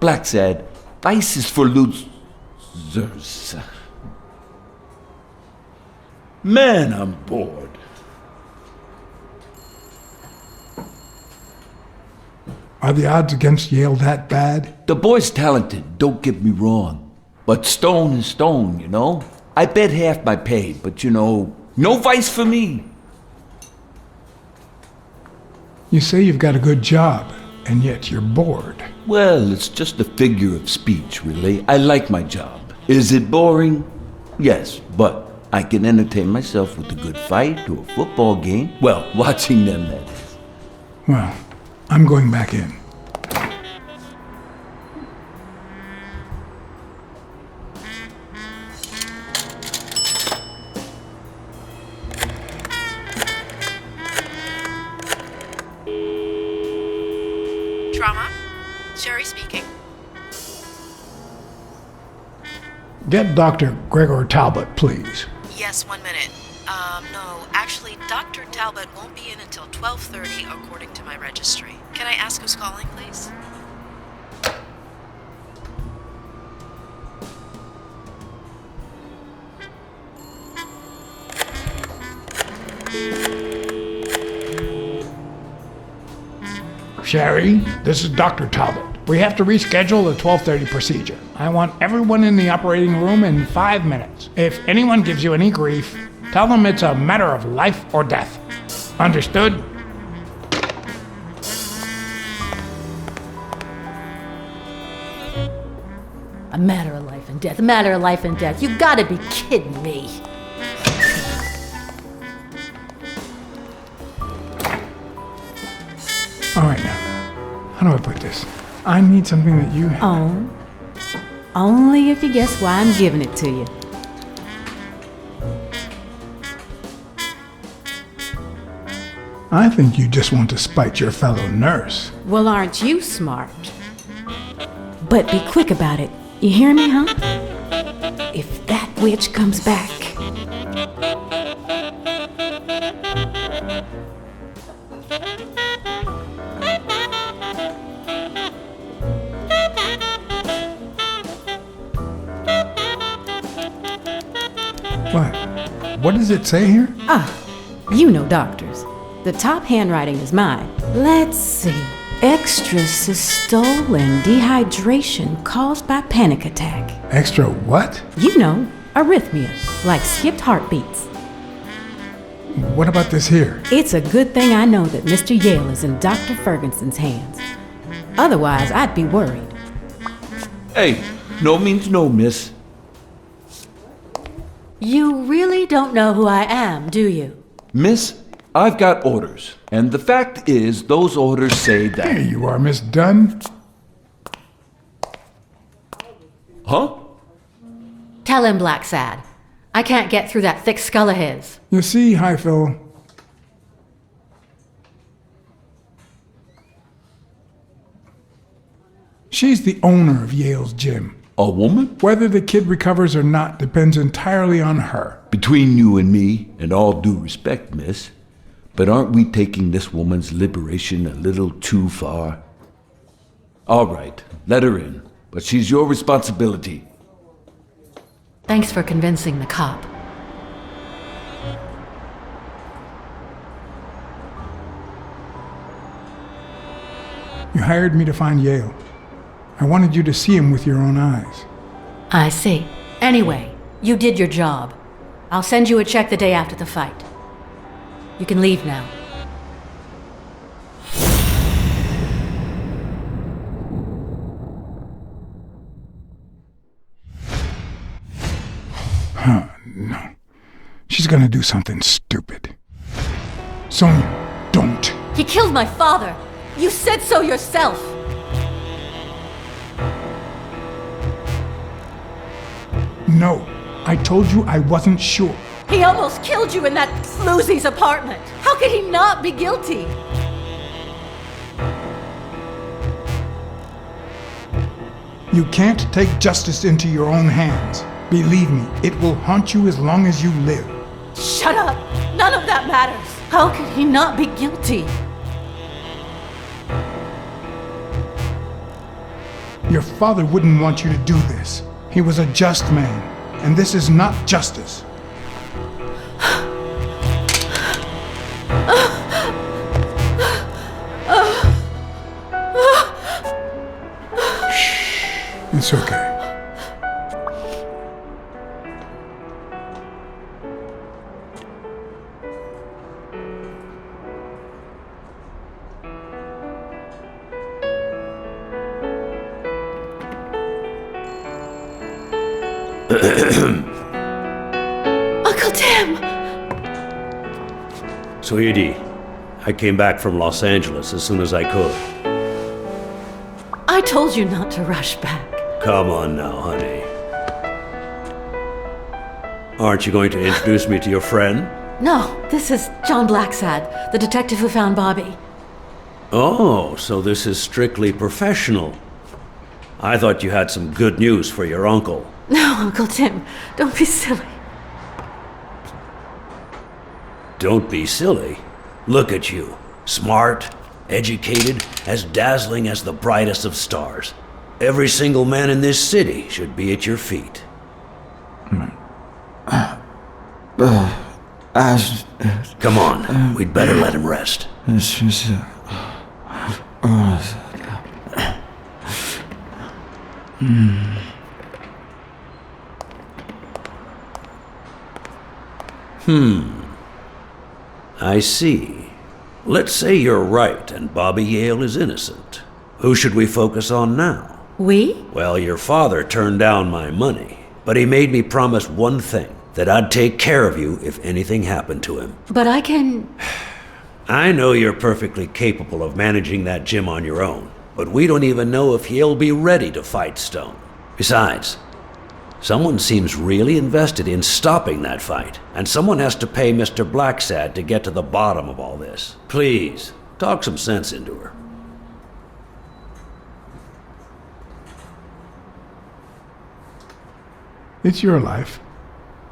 Blacksad, vice is for losers. Man, I'm bored. Are the odds against Yale that bad? The boy's talented, don't get me wrong. But stone is stone, you know? I bet half my pay, but you know, no vice for me. You say you've got a good job, and yet you're bored. Well, it's just a figure of speech, really. I like my job. Is it boring? Yes, but I can entertain myself with a good fight or a football game. Well, watching them, that is. Well, I'm going back in. Trauma? Sherry speaking. Get Dr. Gregor Talbot, please. Yes, 1 minute. No, actually, Dr. Talbot won't be in until 12:30 according to my registry. Can I ask who's calling, please? Sherry, this is Dr. Talbot. We have to reschedule the 12:30 procedure. I want everyone in the operating room in 5 minutes. If anyone gives you any grief, tell them it's a matter of life or death. Understood? A matter of life and death, a matter of life and death. You gotta be kidding me. All right now, how do I put this? I need something that you have. Oh, only if you guess why I'm giving it to you. I think you just want to spite your fellow nurse. Well, aren't you smart? But be quick about it. You hear me, huh? If that witch comes back. What does it say here? You know doctors. The top handwriting is mine. Let's see. Extrasystole dehydration caused by panic attack. Extra what? You know, arrhythmia, like skipped heartbeats. What about this here? It's a good thing I know that Mr. Yale is in Dr. Ferguson's hands. Otherwise, I'd be worried. Hey, no means no, miss. You really don't know who I am, do you? Miss, I've got orders. And the fact is, those orders say that... There you are, Miss Dunn. Huh? Tell him, Blacksad. I can't get through that thick skull of his. You see, Highfill, she's the owner of Yale's gym. A woman? Whether the kid recovers or not depends entirely on her. Between you and me, and all due respect, miss, but aren't we taking this woman's liberation a little too far? All right, let her in, but she's your responsibility. Thanks for convincing the cop. You hired me to find Yale. I wanted you to see him with your own eyes. I see. Anyway, you did your job. I'll send you a check the day after the fight. You can leave now. No. She's gonna do something stupid. Sonia, don't. He killed my father! You said so yourself! No, I told you I wasn't sure. He almost killed you in that floozy's apartment! How could he not be guilty? You can't take justice into your own hands. Believe me, it will haunt you as long as you live. Shut up! None of that matters! How could he not be guilty? Your father wouldn't want you to do this. He was a just man, and this is not justice. Shh. It's okay. Uncle Tim! Sweetie, I came back from Los Angeles as soon as I could. I told you not to rush back. Come on now, honey. Aren't you going to introduce me to your friend? No, this is John Blacksad, the detective who found Bobby. Oh, so this is strictly professional. I thought you had some good news for your uncle. No, Uncle Tim, don't be silly. Don't be silly. Look at you. Smart, educated, as dazzling as the brightest of stars. Every single man in this city should be at your feet. Come on, we'd better let him rest. I see. Let's say you're right and Bobby Yale is innocent. Who should we focus on now? We? Well, your father turned down my money, but he made me promise one thing, that I'd take care of you if anything happened to him. But I can... I know you're perfectly capable of managing that gym on your own, but we don't even know if he'll be ready to fight Stone. Besides, someone seems really invested in stopping that fight, and someone has to pay Mr. Blacksad to get to the bottom of all this. Please, talk some sense into her. It's your life.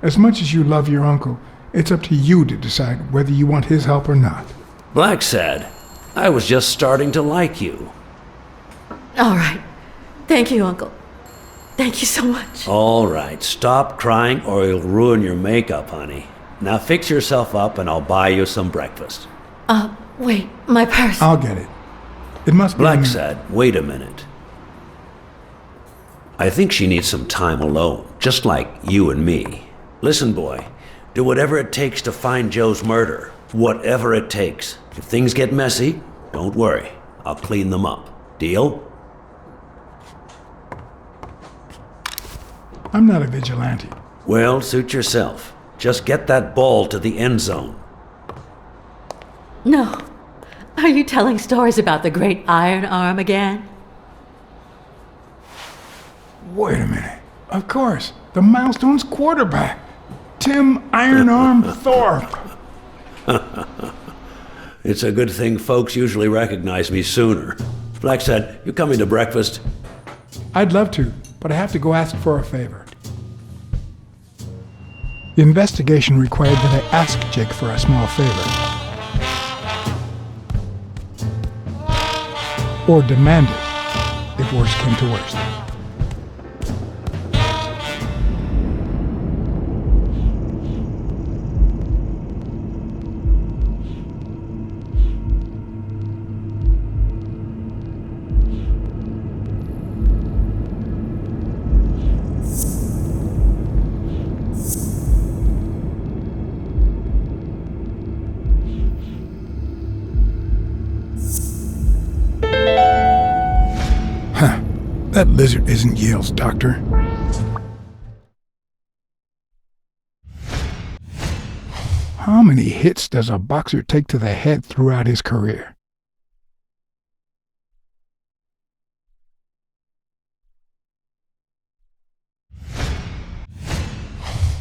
As much as you love your uncle, it's up to you to decide whether you want his help or not. Blacksad, I was just starting to like you. All right. Thank you, Uncle. Thank you so much. All right, stop crying or you'll ruin your makeup, honey. Now fix yourself up and I'll buy you some breakfast. Wait, my purse. I'll get it. It must be... Blacksad, wait a minute. I think she needs some time alone, just like you and me. Listen, boy, do whatever it takes to find Joe's murder. Whatever it takes. If things get messy, don't worry. I'll clean them up. Deal? I'm not a vigilante. Well, suit yourself. Just get that ball to the end zone. No. Are you telling stories about the great iron arm again? Wait a minute. Of course. The Milestones quarterback. Tim Iron Arm Thorpe. It's a good thing folks usually recognize me sooner. Blacksad, you coming to breakfast? I'd love to, but I have to go ask for a favor. The investigation required that I ask Jake for a small favor. Or demand it, if worse came to worst. That lizard isn't Yale's doctor. How many hits does a boxer take to the head throughout his career?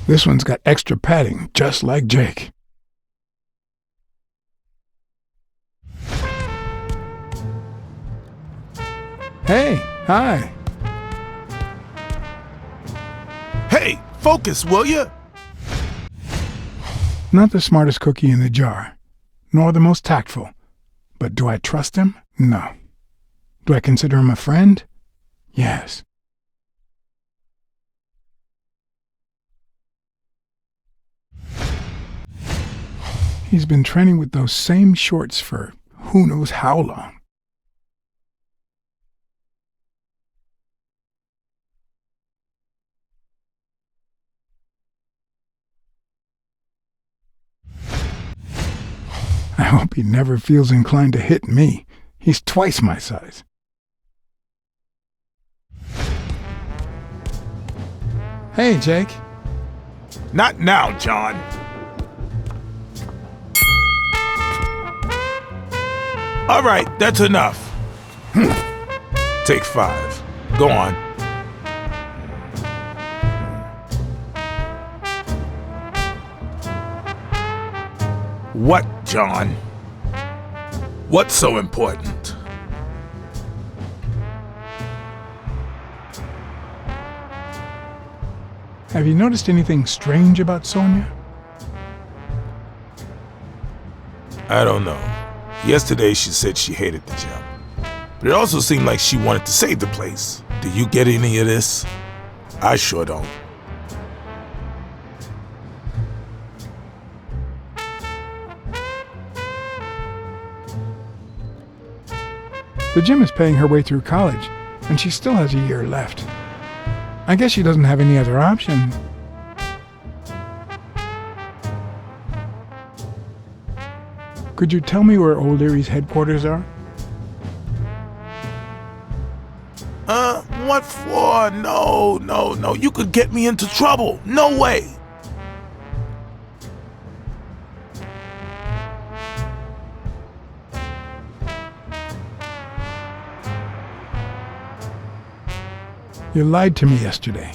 This one's got extra padding, just like Jake. Hey, hi. Hey, focus, will ya? Not the smartest cookie in the jar, nor the most tactful. But do I trust him? No. Do I consider him a friend? Yes. He's been training with those same shorts for who knows how long. I hope he never feels inclined to hit me. He's twice my size. Hey, Jake. Not now, John. All right, that's enough. Take 5. Go on. What, John? What's so important? Have you noticed anything strange about Sonia? I don't know. Yesterday she said she hated the gym. But it also seemed like she wanted to save the place. Do you get any of this? I sure don't. The gym is paying her way through college, and she still has a year left. I guess she doesn't have any other option. Could you tell me where O'Leary's headquarters are? What for? No. You could get me into trouble. No way. You lied to me yesterday,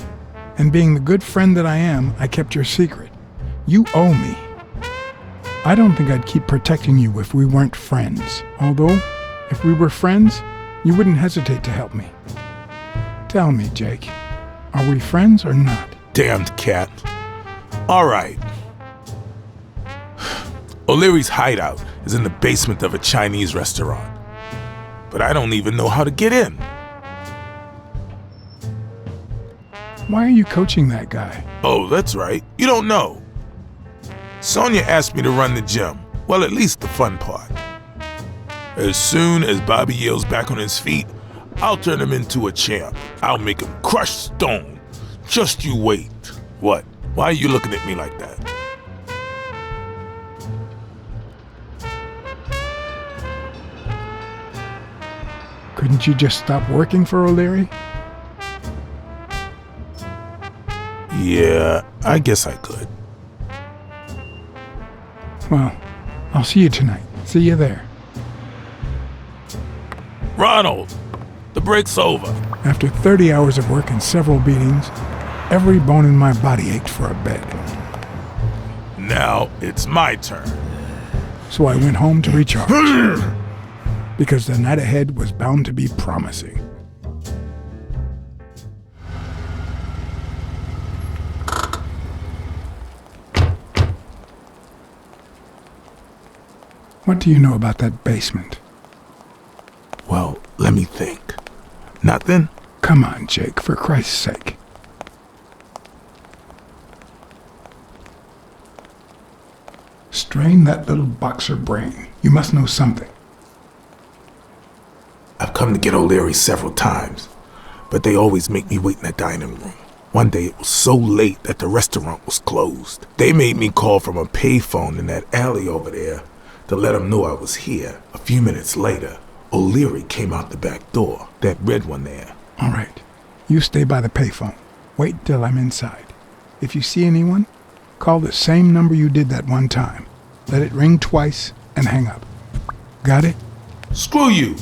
and being the good friend that I am, I kept your secret. You owe me. I don't think I'd keep protecting you if we weren't friends. Although, if we were friends, you wouldn't hesitate to help me. Tell me, Jake, are we friends or not? Damned cat. All right. O'Leary's hideout is in the basement of a Chinese restaurant. But I don't even know how to get in. Why are you coaching that guy? Oh, that's right. You don't know. Sonia asked me to run the gym. Well, at least the fun part. As soon as Bobby Yale's back on his feet, I'll turn him into a champ. I'll make him crush stone. Just you wait. What? Why are you looking at me like that? Couldn't you just stop working for O'Leary? Yeah, I guess I could. Well, I'll see you tonight. See you there. Ronald, the break's over. After 30 hours of work and several beatings, every bone in my body ached for a bed. Now it's my turn. So I went home to recharge. Because the night ahead was bound to be promising. What do you know about that basement? Well, let me think. Nothing? Come on, Jake, for Christ's sake. Strain that little boxer brain. You must know something. I've come to get O'Leary several times, but they always make me wait in the dining room. One day it was so late that the restaurant was closed. They made me call from a payphone in that alley over there to let them know I was here. A few minutes later, O'Leary came out the back door, that red one there. All right. You stay by the payphone. Wait till I'm inside. If you see anyone, call the same number you did that one time. Let it ring twice and hang up. Got it? Screw you!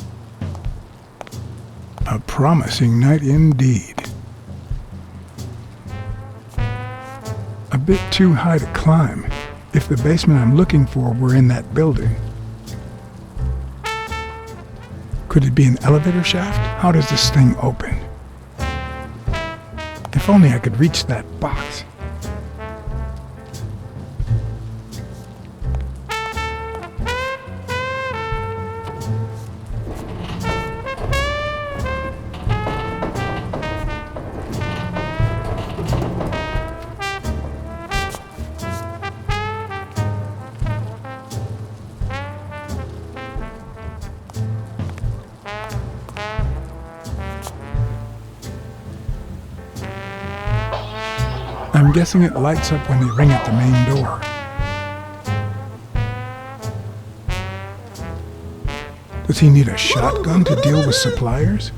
A promising night indeed. A bit too high to climb. If the basement I'm looking for were in that building. Could it be an elevator shaft? How does this thing open? If only I could reach that box. I'm guessing it lights up when they ring at the main door. Does he need a shotgun to deal with suppliers?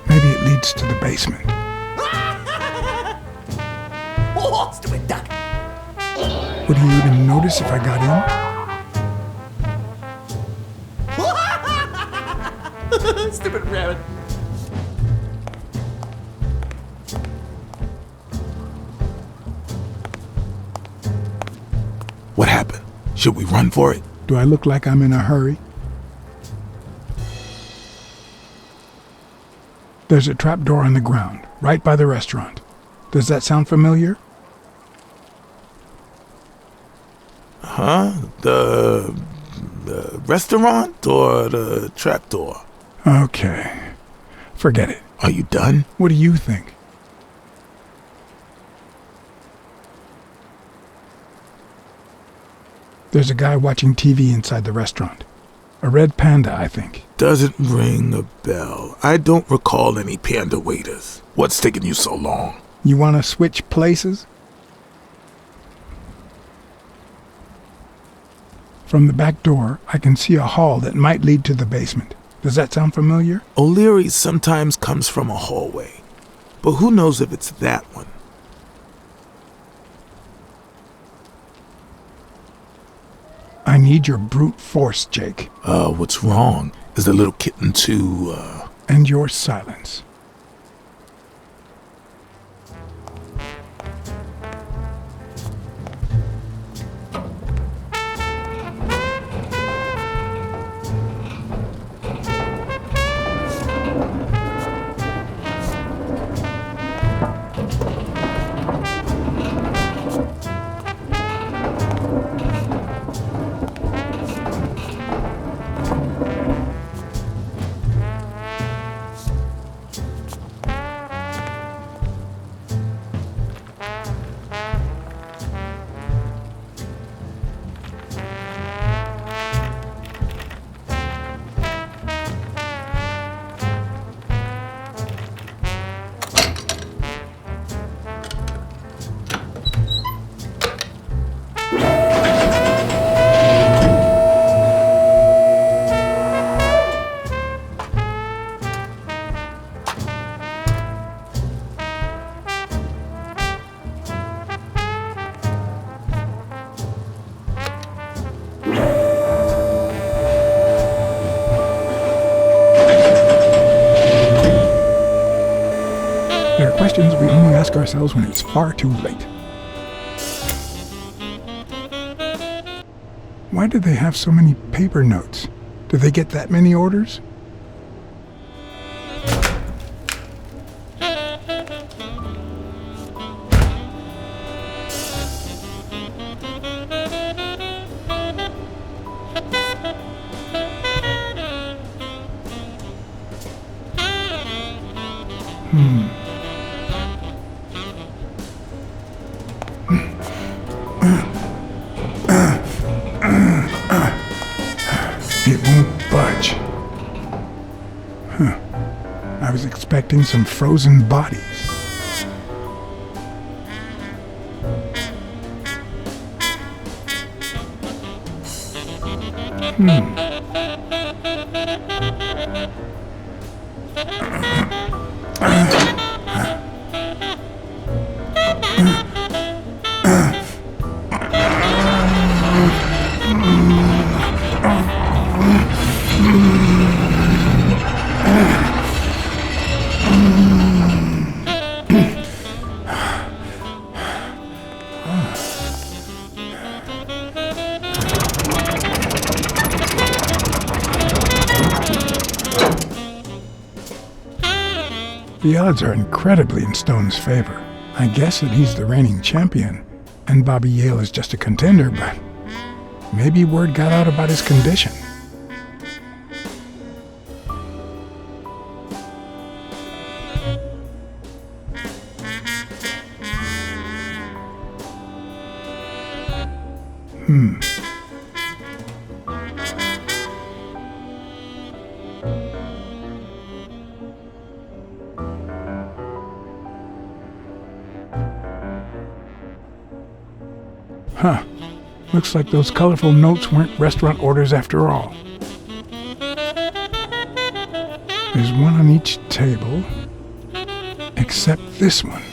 Maybe it leads to the basement. Would he even notice if I got in? Stupid rabbit. What happened? Should we run for it? Do I look like I'm in a hurry? There's a trapdoor on the ground, right by the restaurant. Does that sound familiar? Huh? The restaurant or the trapdoor? Okay. Forget it. Are you done? What do you think? There's a guy watching TV inside the restaurant. A red panda, I think. Doesn't ring a bell. I don't recall any panda waiters. What's taking you so long? You want to switch places? From the back door, I can see a hall that might lead to the basement. Does that sound familiar? O'Leary sometimes comes from a hallway, but who knows if it's that one? I need your brute force, Jake. What's wrong? Is the little kitten too, And your silence. questions we only ask ourselves when it's far too late. Why do they have so many paper notes? Did they get that many orders? It won't budge. I was expecting some frozen bodies. The odds are incredibly in Stone's favor. I guess that he's the reigning champion, and Bobby Yale is just a contender, but maybe word got out about his condition. Huh. Looks like those colorful notes weren't restaurant orders after all. There's one on each table, except this one.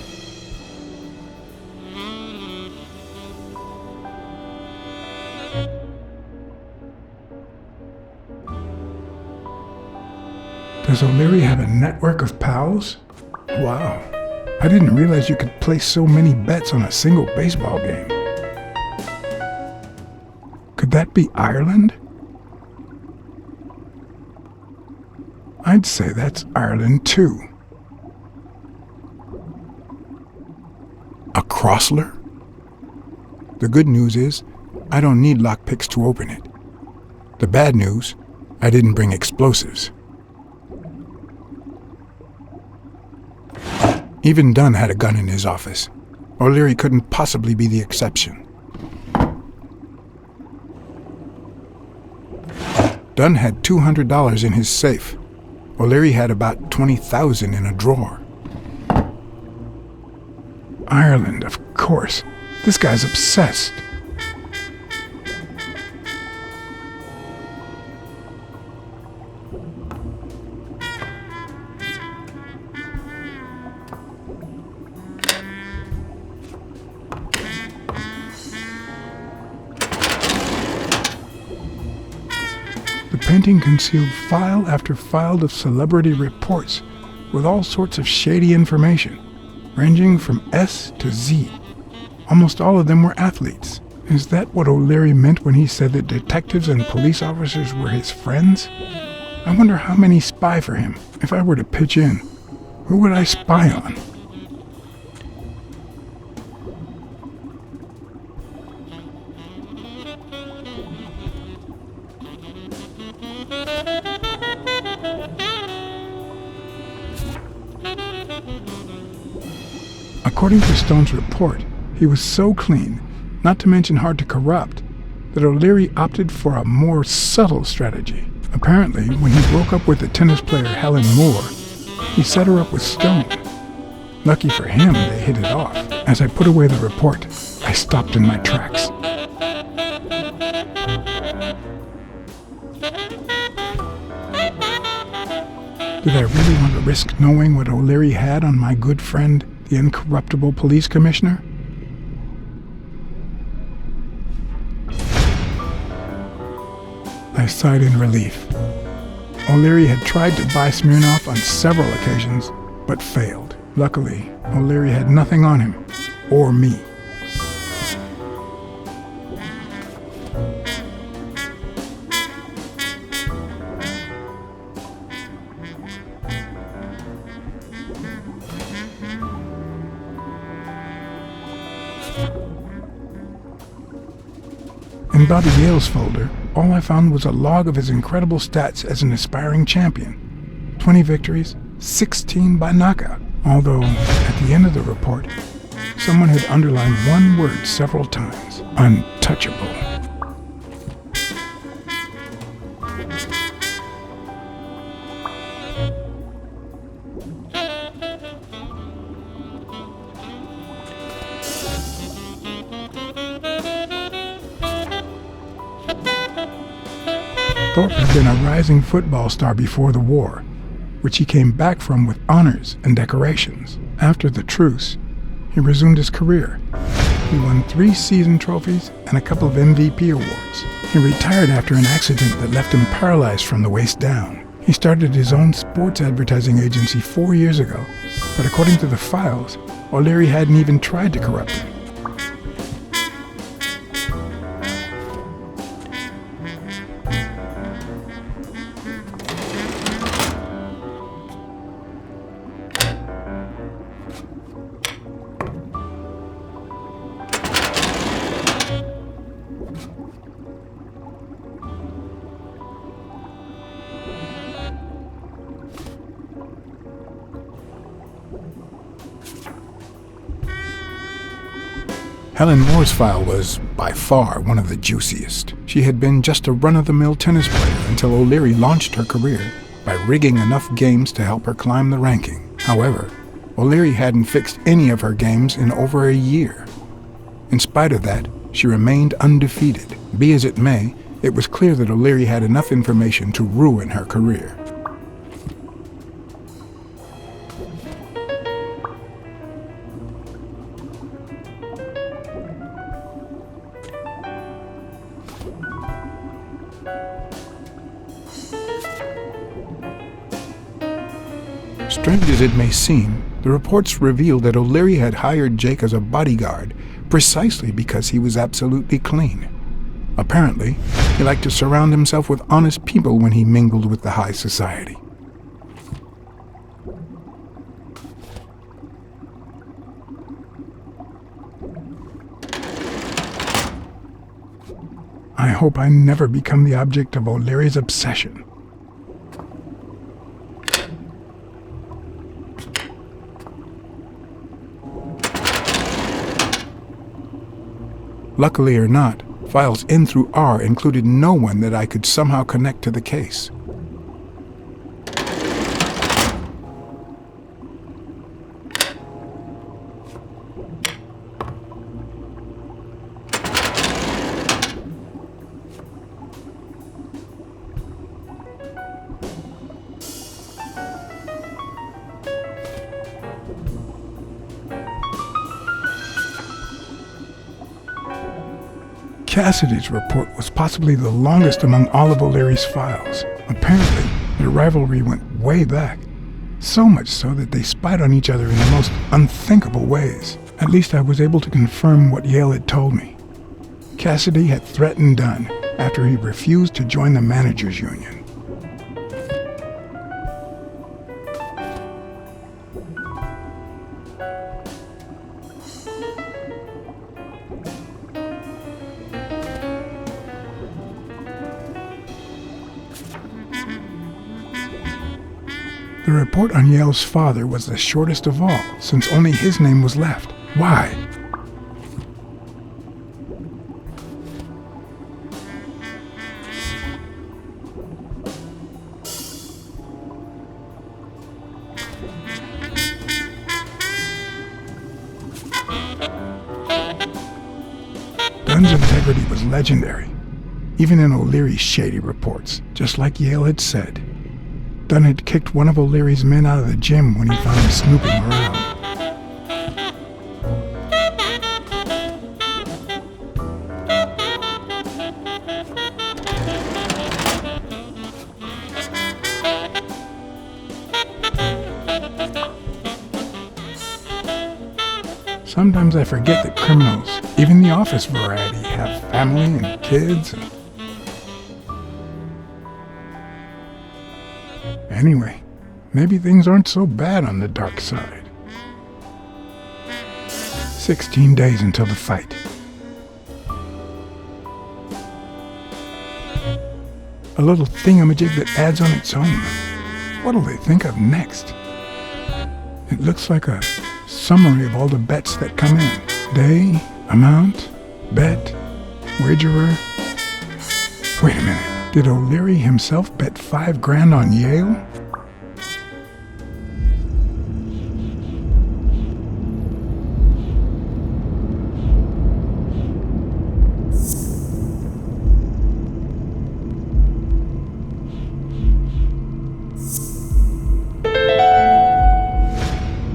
Does O'Leary have a network of pals? Wow. I didn't realize you could place so many bets on a single baseball game. Could that be Ireland? I'd say that's Ireland too. A Crossler? The good news is, I don't need lockpicks to open it. The bad news, I didn't bring explosives. Even Dunn had a gun in his office. O'Leary couldn't possibly be the exception. Dunn had $200 in his safe. O'Leary had about $20,000 in a drawer. Ireland, of course. This guy's obsessed. The painting concealed file after file of celebrity reports with all sorts of shady information, ranging from S to Z. Almost all of them were athletes. Is that what O'Leary meant when he said that detectives and police officers were his friends? I wonder how many spy for him. If I were to pitch in, who would I spy on? According to Stone's report, he was so clean, not to mention hard to corrupt, that O'Leary opted for a more subtle strategy. Apparently, when he broke up with the tennis player Helen Moore, he set her up with Stone. Lucky for him, they hit it off. As I put away the report, I stopped in my tracks. Did I really want to risk knowing what O'Leary had on my good friend, the incorruptible police commissioner? I sighed in relief. O'Leary had tried to buy Smirnoff on several occasions, but failed. Luckily, O'Leary had nothing on him, or me. In Bobby Yale's folder, all I found was a log of his incredible stats as an aspiring champion. 20 victories, 16 by knockout. Although, at the end of the report, someone had underlined one word several times: untouchable. Thorpe had been a rising football star before the war, which he came back from with honors and decorations. After the truce, he resumed his career. He won 3 season trophies and a couple of MVP awards. He retired after an accident that left him paralyzed from the waist down. He started his own sports advertising agency 4 years ago, but according to the files, O'Leary hadn't even tried to corrupt it. Helen Moore's file was, by far, one of the juiciest. She had been just a run-of-the-mill tennis player until O'Leary launched her career by rigging enough games to help her climb the ranking. However, O'Leary hadn't fixed any of her games in over a year. In spite of that, she remained undefeated. Be as it may, it was clear that O'Leary had enough information to ruin her career. Strange as it may seem, the reports revealed that O'Leary had hired Jake as a bodyguard precisely because he was absolutely clean. Apparently, he liked to surround himself with honest people when he mingled with the high society. I hope I never become the object of O'Leary's obsession. Luckily or not, files N through R included no one that I could somehow connect to the case. Cassidy's report was possibly the longest among all of O'Leary's files. Apparently, their rivalry went way back, so much so that they spied on each other in the most unthinkable ways. At least I was able to confirm what Yale had told me. Cassidy had threatened Dunn after he refused to join the managers' union. The report on Yale's father was the shortest of all, since only his name was left. Why? Dunn's integrity was legendary, even in O'Leary's shady reports, just like Yale had said. Dunn had kicked one of O'Leary's men out of the gym when he found him snooping around. Sometimes I forget that criminals, even the office variety, have family and kids. Anyway, maybe things aren't so bad on the dark side. 16 days until the fight. A little thingamajig that adds on its own. What'll they think of next? It looks like a summary of all the bets that come in. Day, amount, bet, wagerer. Wait a minute. Did O'Leary himself bet $5 grand on Yale?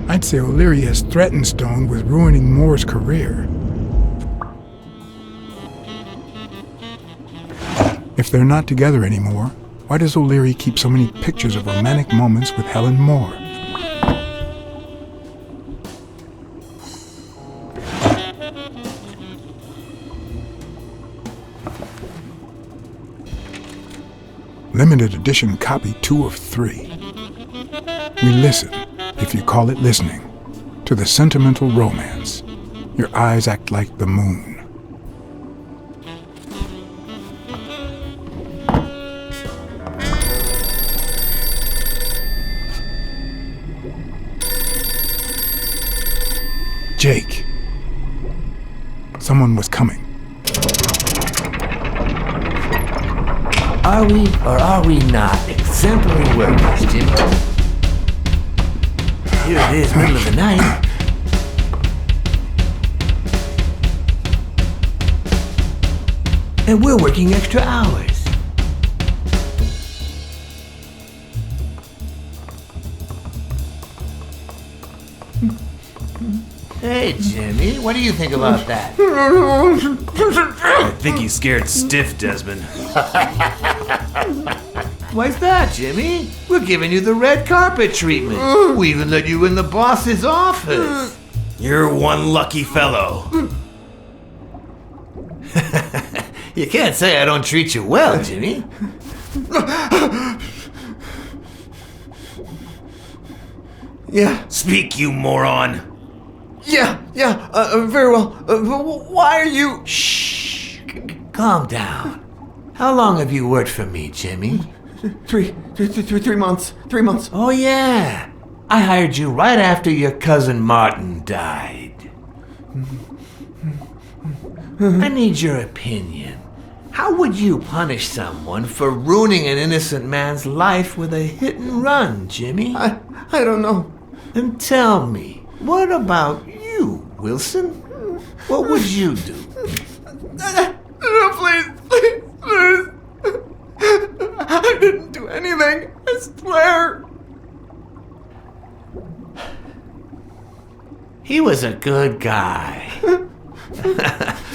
I'd say O'Leary has threatened Stone with ruining Moore's career. If they're not together anymore, why does O'Leary keep so many pictures of romantic moments with Helen Moore? Limited edition copy 2 of 3. We listen, if you call it listening, to the sentimental romance. Your eyes act like the moon. Jake. Someone was coming. Are we or are we not exemplary workers, Jim? Here it is, middle of the night. And we're working extra hours. Hey, Jimmy, what do you think about that? I think he's scared stiff, Desmond. Why's that, Jimmy? We're giving you the red carpet treatment. We even let you in the boss's office. You're one lucky fellow. You can't say I don't treat you well, Jimmy. Yeah. Speak, you moron. Very well. Why are you... Shh. Calm down. How long have you worked for me, Jimmy? 3 months. 3 months. Oh, yeah. I hired you right after your cousin Martin died. I need your opinion. How would you punish someone for ruining an innocent man's life with a hit and run, Jimmy? I don't know. And tell me, what about you, Wilson? What would you do? No, please. I didn't do anything. I swear. He was a good guy.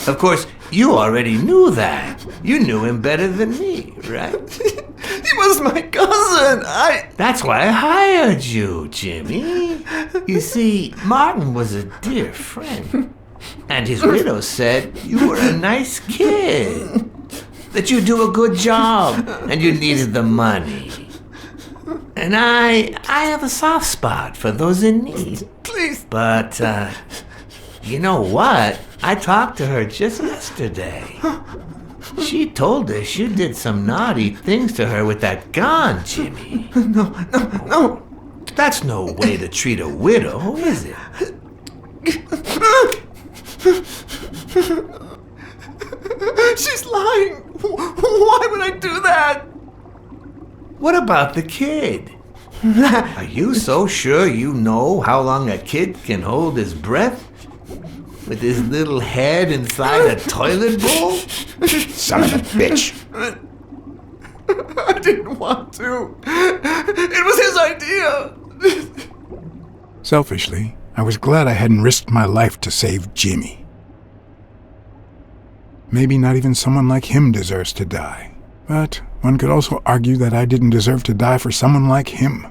Of course, you already knew that. You knew him better than me, right? He was my cousin. That's why I hired you, Jimmy. You see, Martin was a dear friend. And his widow said you were a nice kid. That you do a good job and you needed the money. And I have a soft spot for those in need. Please. But, you know what? I talked to her just yesterday. She told us you did some naughty things to her with that gun, Jimmy. No. That's no way to treat a widow, is it? She's lying. Why would I do that? What about the kid? Are you so sure you know how long a kid can hold his breath? With his little head inside a toilet bowl? Son of a bitch. I didn't want to. It was his idea. Selfishly, I was glad I hadn't risked my life to save Jimmy. Maybe not even someone like him deserves to die. But one could also argue that I didn't deserve to die for someone like him.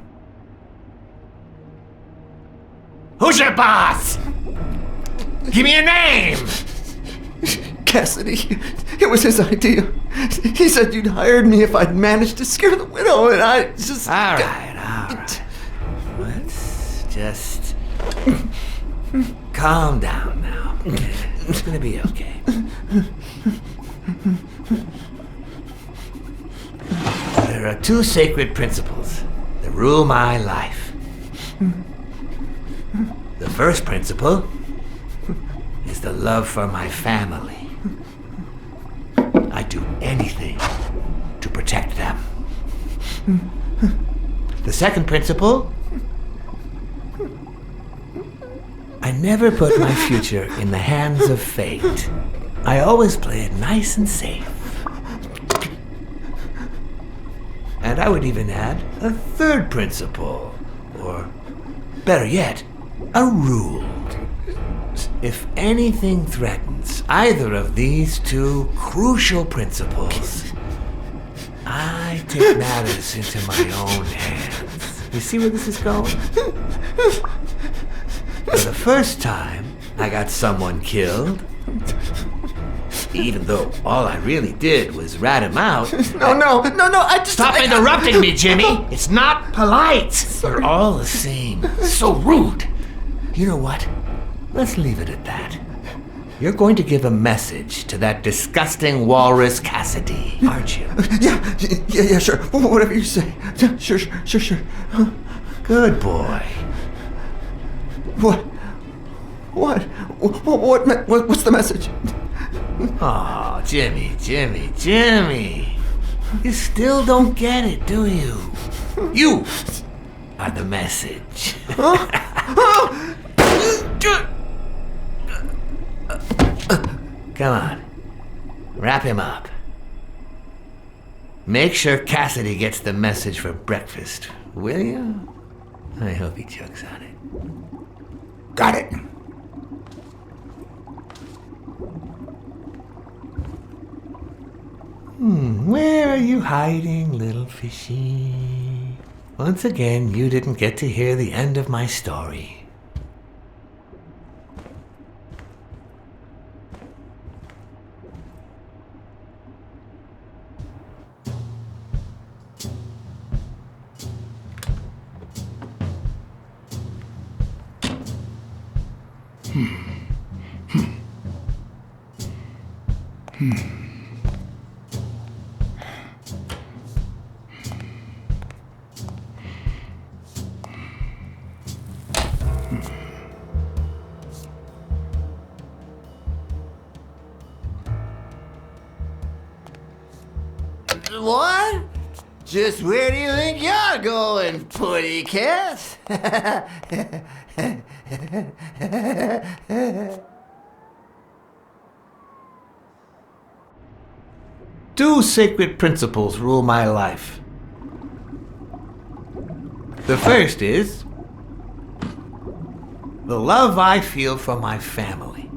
Who's your boss? Give me a name! Cassidy. It was his idea. He said you'd hired me if I'd managed to scare the widow, and I just... All right. Let's just... calm down now. It's gonna be okay. There are two sacred principles that rule my life. The first principle is the love for my family. I'd do anything to protect them. The second principle, I never put my future in the hands of fate. I always play it nice and safe. And I would even add a third principle, or better yet, a rule. If anything threatens either of these two crucial principles, I take matters into my own hands. You see where this is going? For the first time, I got someone killed. Even though all I really did was rat him out. No, I just... Stop interrupting me, Jimmy! It's not polite! You're all the same. So rude. You know what? Let's leave it at that. You're going to give a message to that disgusting walrus Cassidy, aren't you? Yeah, sure. Whatever you say. Sure. Good boy. What's the message? Oh, Jimmy. You still don't get it, do you? You are the message. Come on. Wrap him up. Make sure Cassidy gets the message for breakfast, will you? I hope he chokes on it. Got it. Where are you hiding, little fishy? Once again, you didn't get to hear the end of my story. What? Just where do you think you're going, putty cat? Two sacred principles rule my life. The first is the love I feel for my family.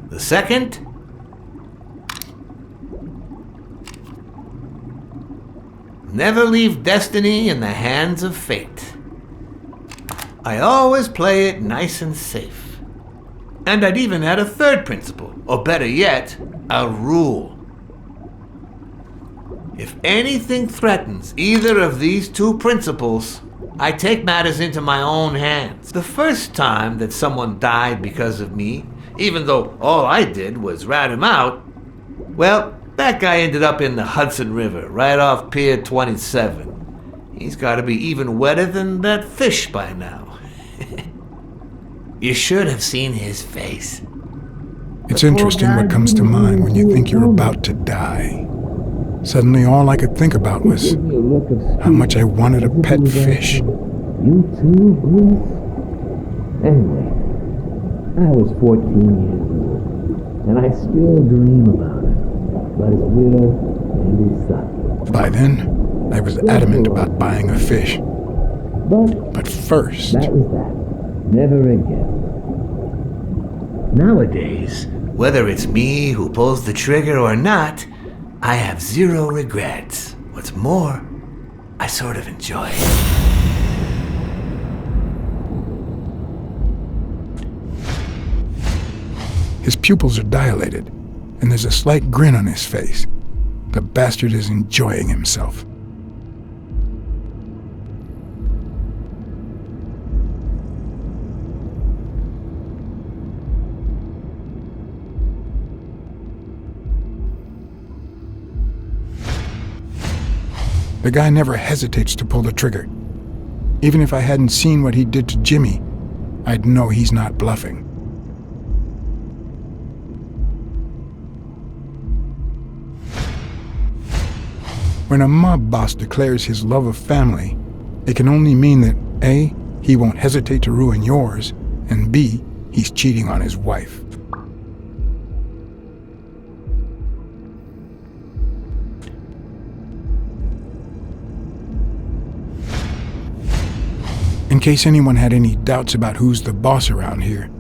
The second, never leave destiny in the hands of fate. I always play it nice and safe. And I'd even add a third principle, or better yet, a rule. If anything threatens either of these two principles, I take matters into my own hands. The first time that someone died because of me, even though all I did was rat him out, well, that guy ended up in the Hudson River, right off Pier 27. He's got to be even wetter than that fish by now. You should have seen his face. It's interesting what comes to mind when you think you're about to die. Suddenly all I could think about was how much I wanted a pet fish. You too, Bruce? Anyway, I was 14 years old, and I still dream about it. About his widow and his son. By then, I was adamant about buying a fish. But first... That was that. Never again. Nowadays, whether it's me who pulls the trigger or not, I have zero regrets. What's more, I sort of enjoy it. His pupils are dilated, and there's a slight grin on his face. The bastard is enjoying himself. The guy never hesitates to pull the trigger. Even if I hadn't seen what he did to Jimmy, I'd know he's not bluffing. When a mob boss declares his love of family, it can only mean that A, he won't hesitate to ruin yours, and B, he's cheating on his wife. In case anyone had any doubts about who's the boss around here,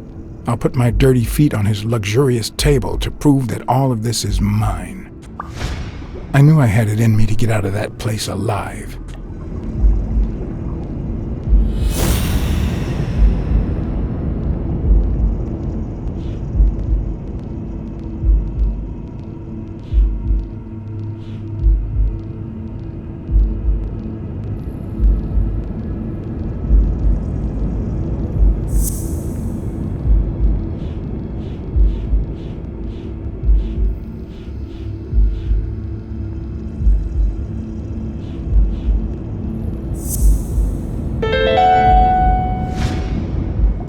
I'll put my dirty feet on his luxurious table to prove that all of this is mine. I knew I had it in me to get out of that place alive.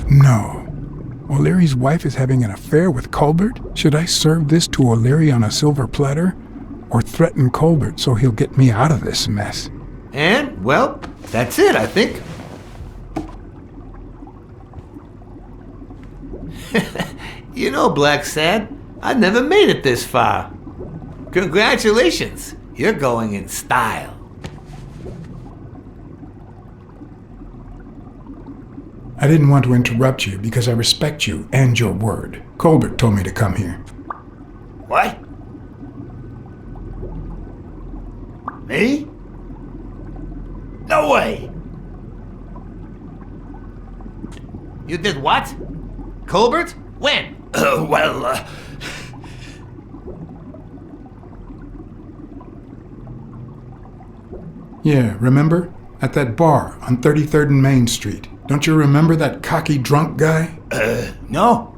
No. O'Leary's wife is having an affair with Colbert? Should I serve this to O'Leary on a silver platter? Or threaten Colbert so he'll get me out of this mess? And, well, that's it, I think. You know, Blacksad, I never made it this far. Congratulations, you're going in style. I didn't want to interrupt you because I respect you and your word. Colbert told me to come here. What? Me? No way! You did what? Colbert? When? Yeah, remember? At that bar on 33rd and Main Street. Don't you remember that cocky drunk guy? No.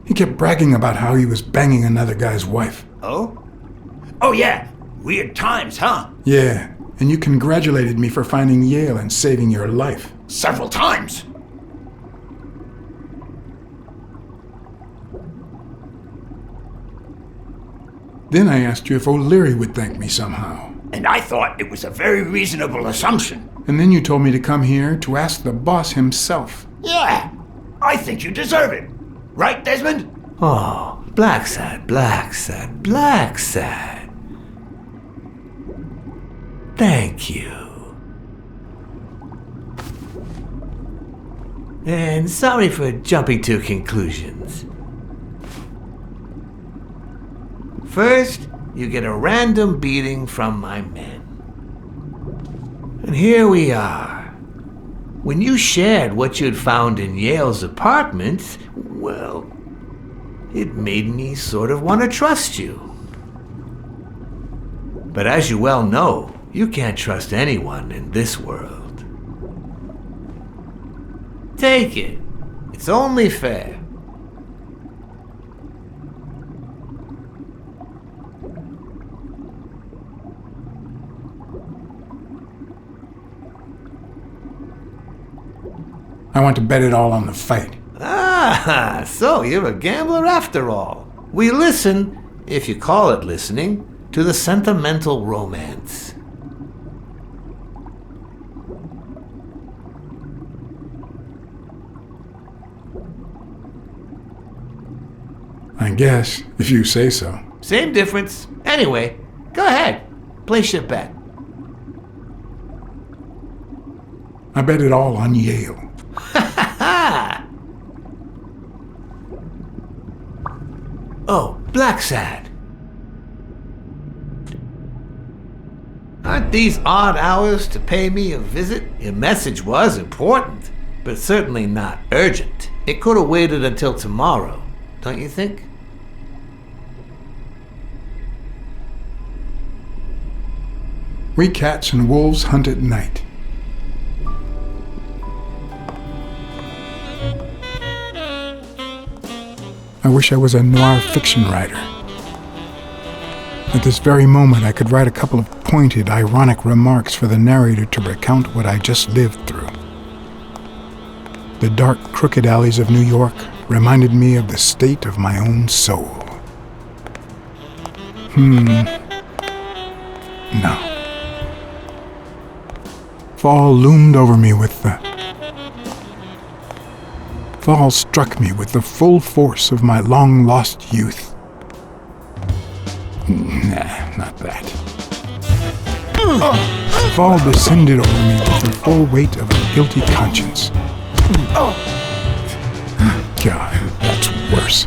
He kept bragging about how he was banging another guy's wife. Oh? Oh, yeah. Weird times, huh? Yeah, and you congratulated me for finding Yale and saving your life. Several times. Then I asked you if O'Leary would thank me somehow. And I thought it was a very reasonable assumption. And then you told me to come here to ask the boss himself. Yeah, I think you deserve it. Right, Desmond? Oh, Blacksad, Blacksad, Blacksad. Thank you. And sorry for jumping to conclusions. First, you get a random beating from my men. And here we are. When you shared what you'd found in Yale's apartment, well, it made me sort of want to trust you. But as you well know, you can't trust anyone in this world. Take it. It's only fair. I want to bet it all on the fight. Ah, so you're a gambler after all. We listen, if you call it listening, to the sentimental romance. I guess, if you say so. Same difference. Anyway, go ahead. Place your bet. I bet it all on Yale. Oh, Blacksad. Aren't these odd hours to pay me a visit? Your message was important, but certainly not urgent. It could have waited until tomorrow, don't you think? We cats and wolves hunt at night. I wish I was a noir fiction writer. At this very moment, I could write a couple of pointed, ironic remarks for the narrator to recount what I just lived through. The dark, crooked alleys of New York reminded me of the state of my own soul. No. Fall loomed over me with the... Fall struck me with the full force of my long-lost youth. Nah, not that. Fall descended over me with the full weight of a guilty conscience. God, that's worse.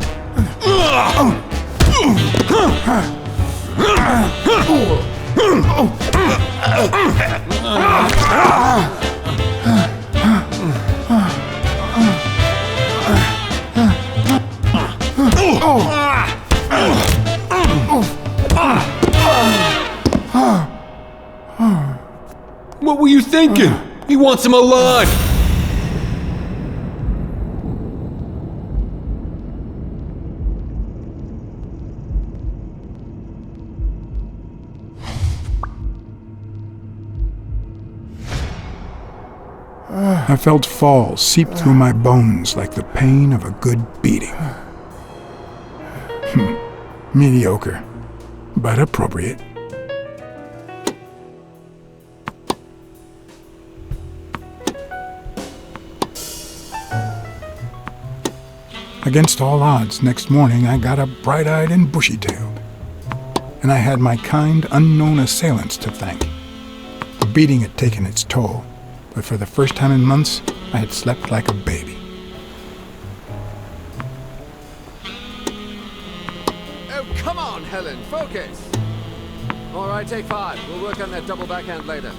What were you thinking? He wants him alive! I felt fall seep through my bones like the pain of a good beating. Mediocre, but appropriate. Against all odds, next morning I got up bright-eyed and bushy-tailed. And I had my kind, unknown assailants to thank. The beating had taken its toll, but for the first time in months, I had slept like a baby. Oh, come on, Helen, focus! All right, take 5. We'll work on that double backhand later.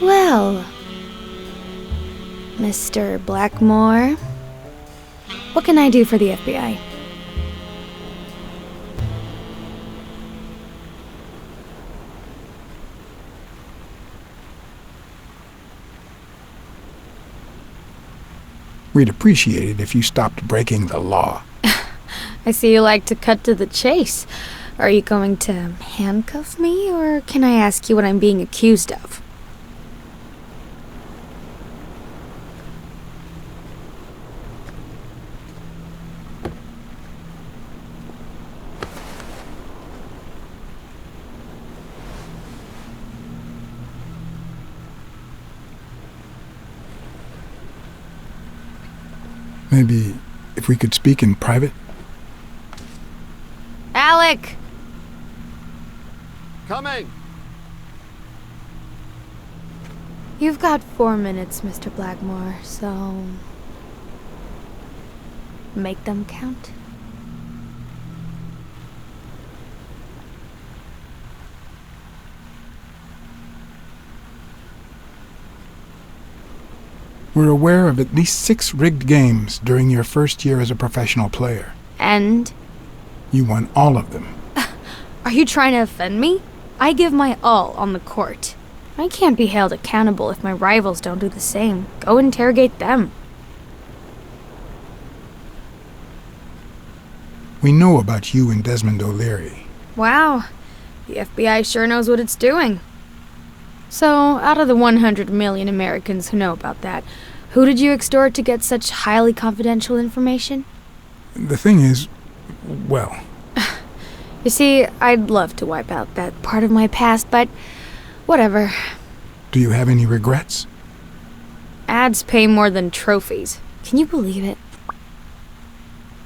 Well, Mr. Blackmore, what can I do for the FBI? We'd appreciate it if you stopped breaking the law. I see you like to cut to the chase. Are you going to handcuff me, or can I ask you what I'm being accused of? Maybe if we could speak in private? Alec! Coming! You've got 4 minutes, Mr. Blackmore, so... make them count. We're aware of at least 6 rigged games during your first year as a professional player. And? You won all of them. Are you trying to offend me? I give my all on the court. I can't be held accountable if my rivals don't do the same. Go interrogate them. We know about you and Desmond O'Leary. Wow, the FBI sure knows what it's doing. So, out of the 100 million Americans who know about that, who did you extort to get such highly confidential information? The thing is, well... You see, I'd love to wipe out that part of my past, but whatever. Do you have any regrets? Ads pay more than trophies. Can you believe it?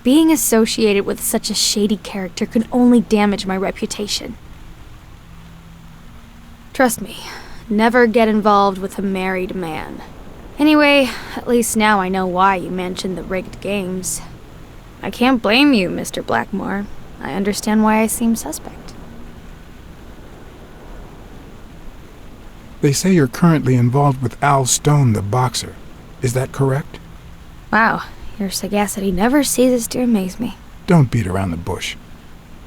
Being associated with such a shady character could only damage my reputation. Trust me, never get involved with a married man. Anyway, at least now I know why you mentioned the rigged games. I can't blame you, Mr. Blackmore. I understand why I seem suspect. They say you're currently involved with Al Stone, the boxer. Is that correct? Wow, your sagacity never ceases to amaze me. Don't beat around the bush.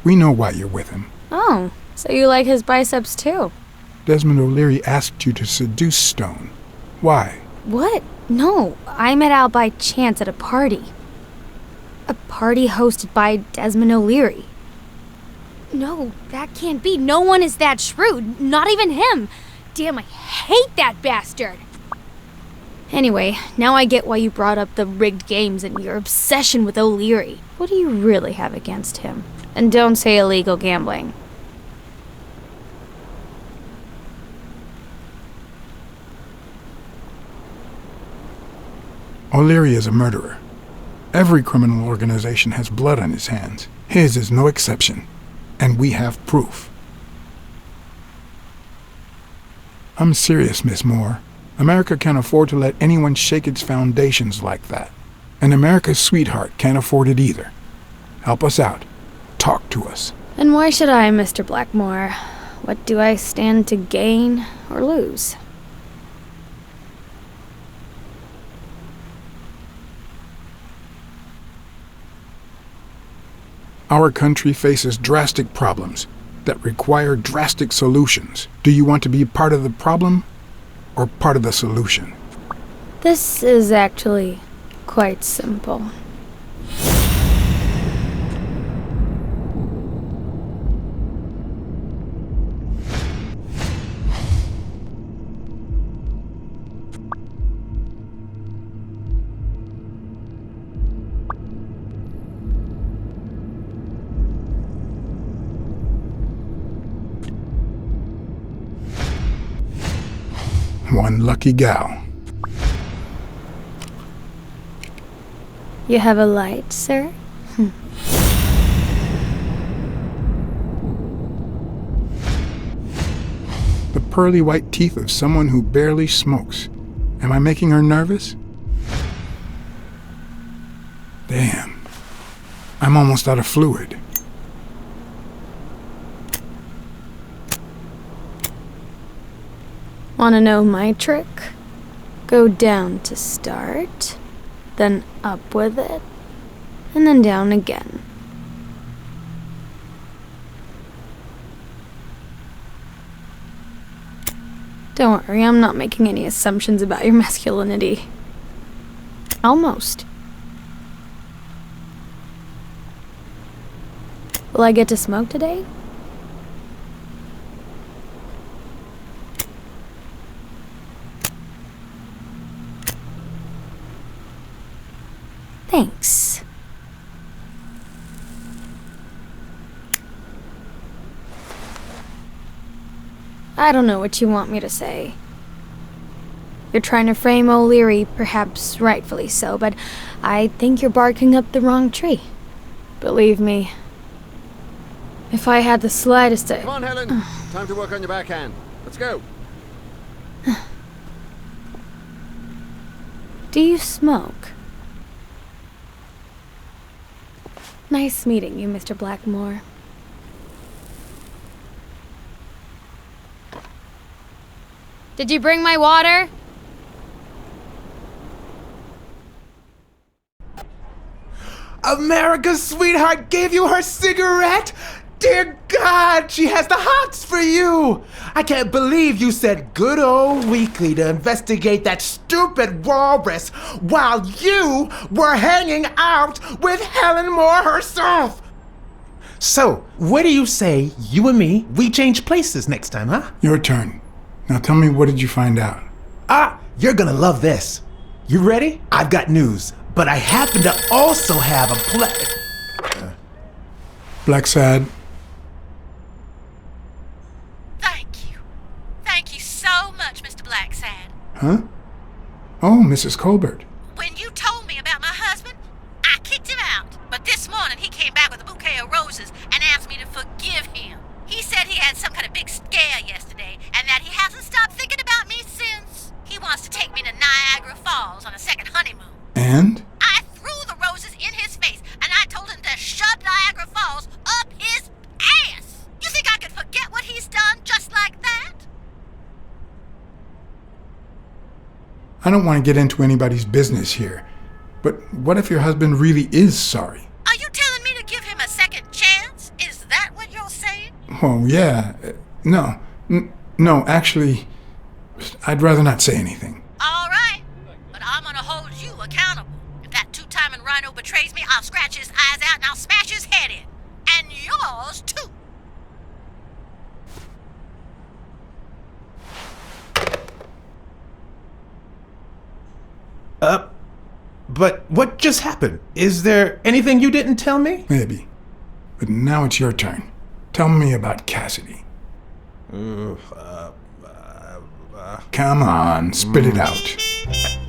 We know why you're with him. Oh, so you like his biceps too? Desmond O'Leary asked you to seduce Stone. Why? What? No, I met Al by chance at a party. A party hosted by Desmond O'Leary. No, that can't be. No one is that shrewd. Not even him. Damn, I hate that bastard. Anyway, now I get why you brought up the rigged games and your obsession with O'Leary. What do you really have against him? And don't say illegal gambling. O'Leary is a murderer. Every criminal organization has blood on his hands. His is no exception. And we have proof. I'm serious, Miss Moore. America can't afford to let anyone shake its foundations like that. And America's sweetheart can't afford it either. Help us out. Talk to us. And why should I, Mr. Blackmore? What do I stand to gain or lose? Our country faces drastic problems that require drastic solutions. Do you want to be part of the problem or part of the solution? This is actually quite simple. One lucky gal. You have a light, sir? The pearly white teeth of someone who barely smokes. Am I making her nervous? Damn. I'm almost out of fluid. Want to know my trick? Go down to start, then up with it, and then down again. Don't worry, I'm not making any assumptions about your masculinity. Almost. Will I get to smoke today? Thanks. I don't know what you want me to say. You're trying to frame O'Leary, perhaps rightfully so, but I think you're barking up the wrong tree. Believe me, if I had the slightest... Come on, Helen. Time to work on your backhand. Let's go. Do you smoke? Nice meeting you, Mr. Blackmore. Did you bring my water? America's sweetheart gave you her cigarette? Dear God, she has the hots for you! I can't believe you said good old Weekly to investigate that stupid walrus while you were hanging out with Helen Moore herself! So, what do you say, you and me, we change places next time, huh? Your turn. Now tell me, what did you find out? You're gonna love this. You ready? I've got news, but I happen to also have a Blacksad. Thank you so much, Mr. Blacksad. Huh? Oh, Mrs. Colbert. When you told me about my husband, I kicked him out. But this morning he came back with a bouquet of roses and asked me to forgive him. He said he had some kind of big scare yesterday and that he hasn't stopped thinking wants to take me to Niagara Falls on a second honeymoon. And? I threw the roses in his face, and I told him to shove Niagara Falls up his ass. You think I could forget what he's done just like that? I don't want to get into anybody's business here, but what if your husband really is sorry? Are you telling me to give him a second chance? Is that what you're saying? Oh, yeah. No. No, actually, I'd rather not say anything. All right, but I'm gonna hold you accountable. If that two-timing rhino betrays me, I'll scratch his eyes out and I'll smash his head in. And yours, too. But what just happened? Is there anything you didn't tell me? Maybe. But now it's your turn. Tell me about Cassidy. Come on, spit it out.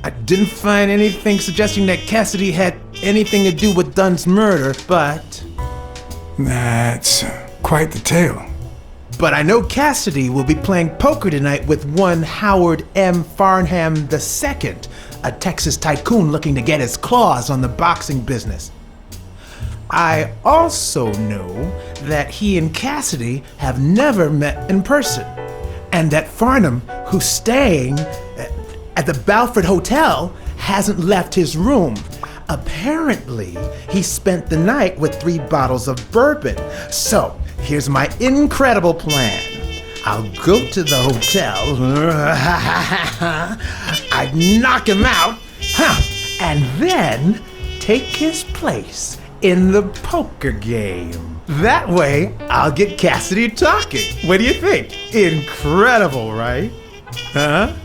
I didn't find anything suggesting that Cassidy had anything to do with Dunn's murder, but... That's quite the tale. But I know Cassidy will be playing poker tonight with one Howard M. Farnham II, a Texas tycoon looking to get his claws on the boxing business. I also know that he and Cassidy have never met in person, and that Farnham, who's staying at the Balford Hotel, hasn't left his room. Apparently, he spent the night with 3 bottles of bourbon. So, here's my incredible plan. I'll go to the hotel, I'd knock him out, and then take his place in the poker game. That way, I'll get Cassidy talking. What do you think? Incredible, right?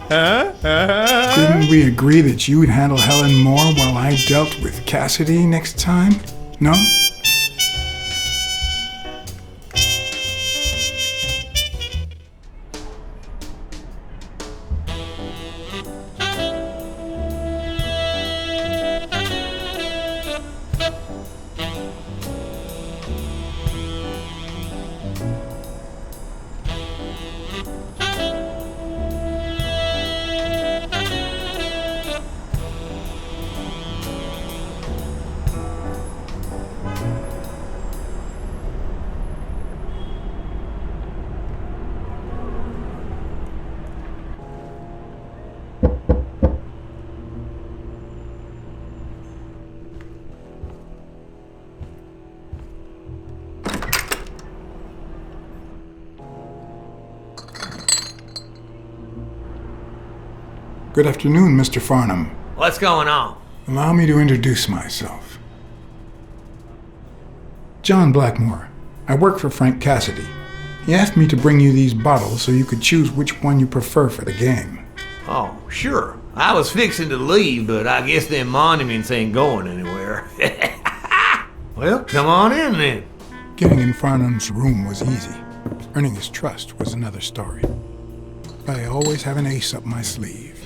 Didn't we agree that you would handle Helen more while I dealt with Cassidy next time? No? Good afternoon, Mr. Farnham. What's going on? Allow me to introduce myself. John Blackmore. I work for Frank Cassidy. He asked me to bring you these bottles so you could choose which one you prefer for the game. Oh, sure. I was fixing to leave, but I guess them monuments ain't going anywhere. Well, come on in then. Getting in Farnham's room was easy. Earning his trust was another story. I always have an ace up my sleeve.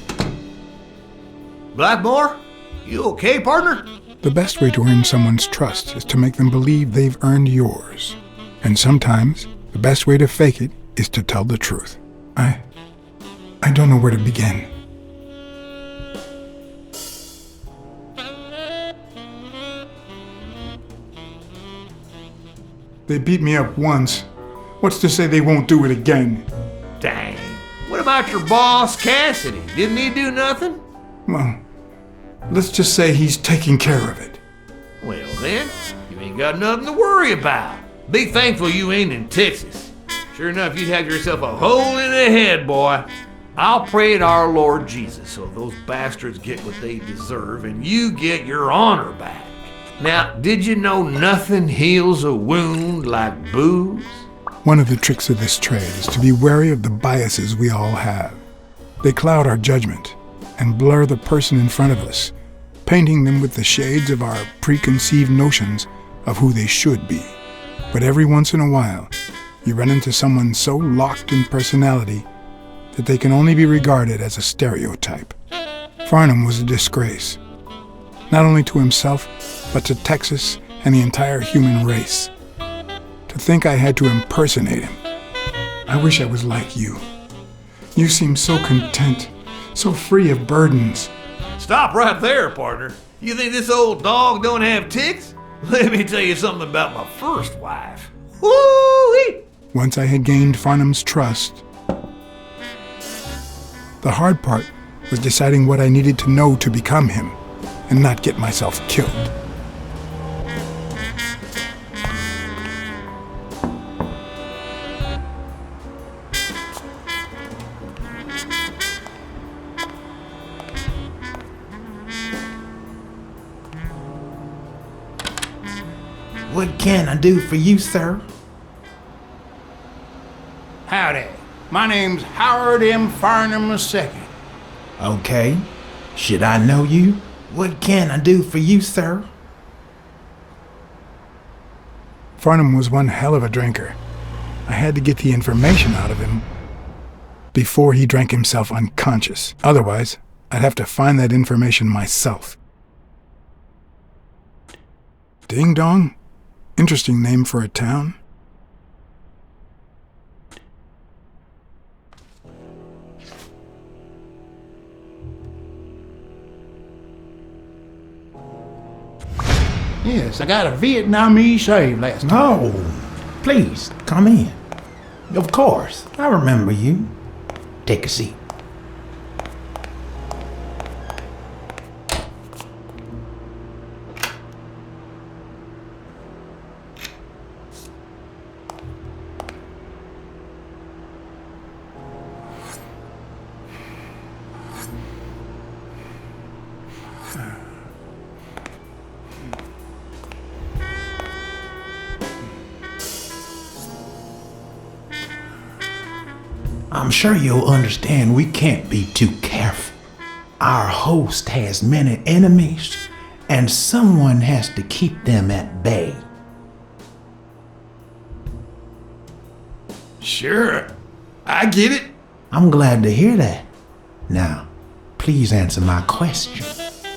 Blackmore? You okay, partner? The best way to earn someone's trust is to make them believe they've earned yours. And sometimes, the best way to fake it is to tell the truth. I don't know where to begin. They beat me up once. What's to say they won't do it again? Dang. What about your boss, Cassidy? Didn't he do nothing? Well, let's just say he's taking care of it. Well then, you ain't got nothing to worry about. Be thankful you ain't in Texas. Sure enough, you'd have yourself a hole in the head, boy. I'll pray to our Lord Jesus so those bastards get what they deserve and you get your honor back. Now, did you know nothing heals a wound like booze? One of the tricks of this trade is to be wary of the biases we all have. They cloud our judgment and blur the person in front of us, painting them with the shades of our preconceived notions of who they should be. But every once in a while, you run into someone so locked in personality that they can only be regarded as a stereotype. Farnham was a disgrace, not only to himself, but to Texas and the entire human race. To think I had to impersonate him. I wish I was like you. You seem so content, so free of burdens. Stop right there, partner. You think this old dog don't have ticks? Let me tell you something about my first wife. Woo-wee! Once I had gained Farnham's trust, the hard part was deciding what I needed to know to become him and not get myself killed. What can I do for you, sir? Howdy. My name's Howard M. Farnham II. Okay. Should I know you? What can I do for you, sir? Farnham was one hell of a drinker. I had to get the information out of him before he drank himself unconscious. Otherwise, I'd have to find that information myself. Ding Dong? Interesting name for a town. Yes, I got a Vietnamese saved last time. No, please, come in. Of course, I remember you. Take a seat. I'm sure you'll understand we can't be too careful. Our host has many enemies, and someone has to keep them at bay. Sure, I get it. I'm glad to hear that. Now, please answer my question.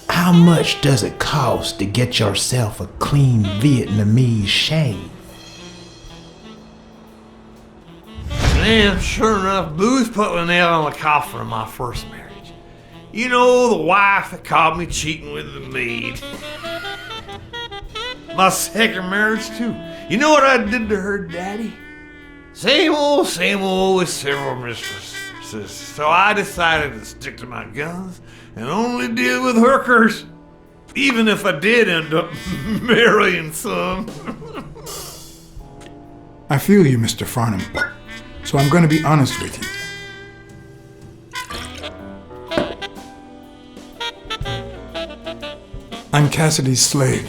How much does it cost to get yourself a clean Vietnamese shave? Man, sure enough, booze put the nail on the coffin of my first marriage. You know, the wife that caught me cheating with the maid. My second marriage, too. You know what I did to her daddy? Same old with several mistresses. So I decided to stick to my guns and only deal with hookers. Even if I did end up marrying some. I feel you, Mr. Farnham. So I'm going to be honest with you. I'm Cassidy's slave.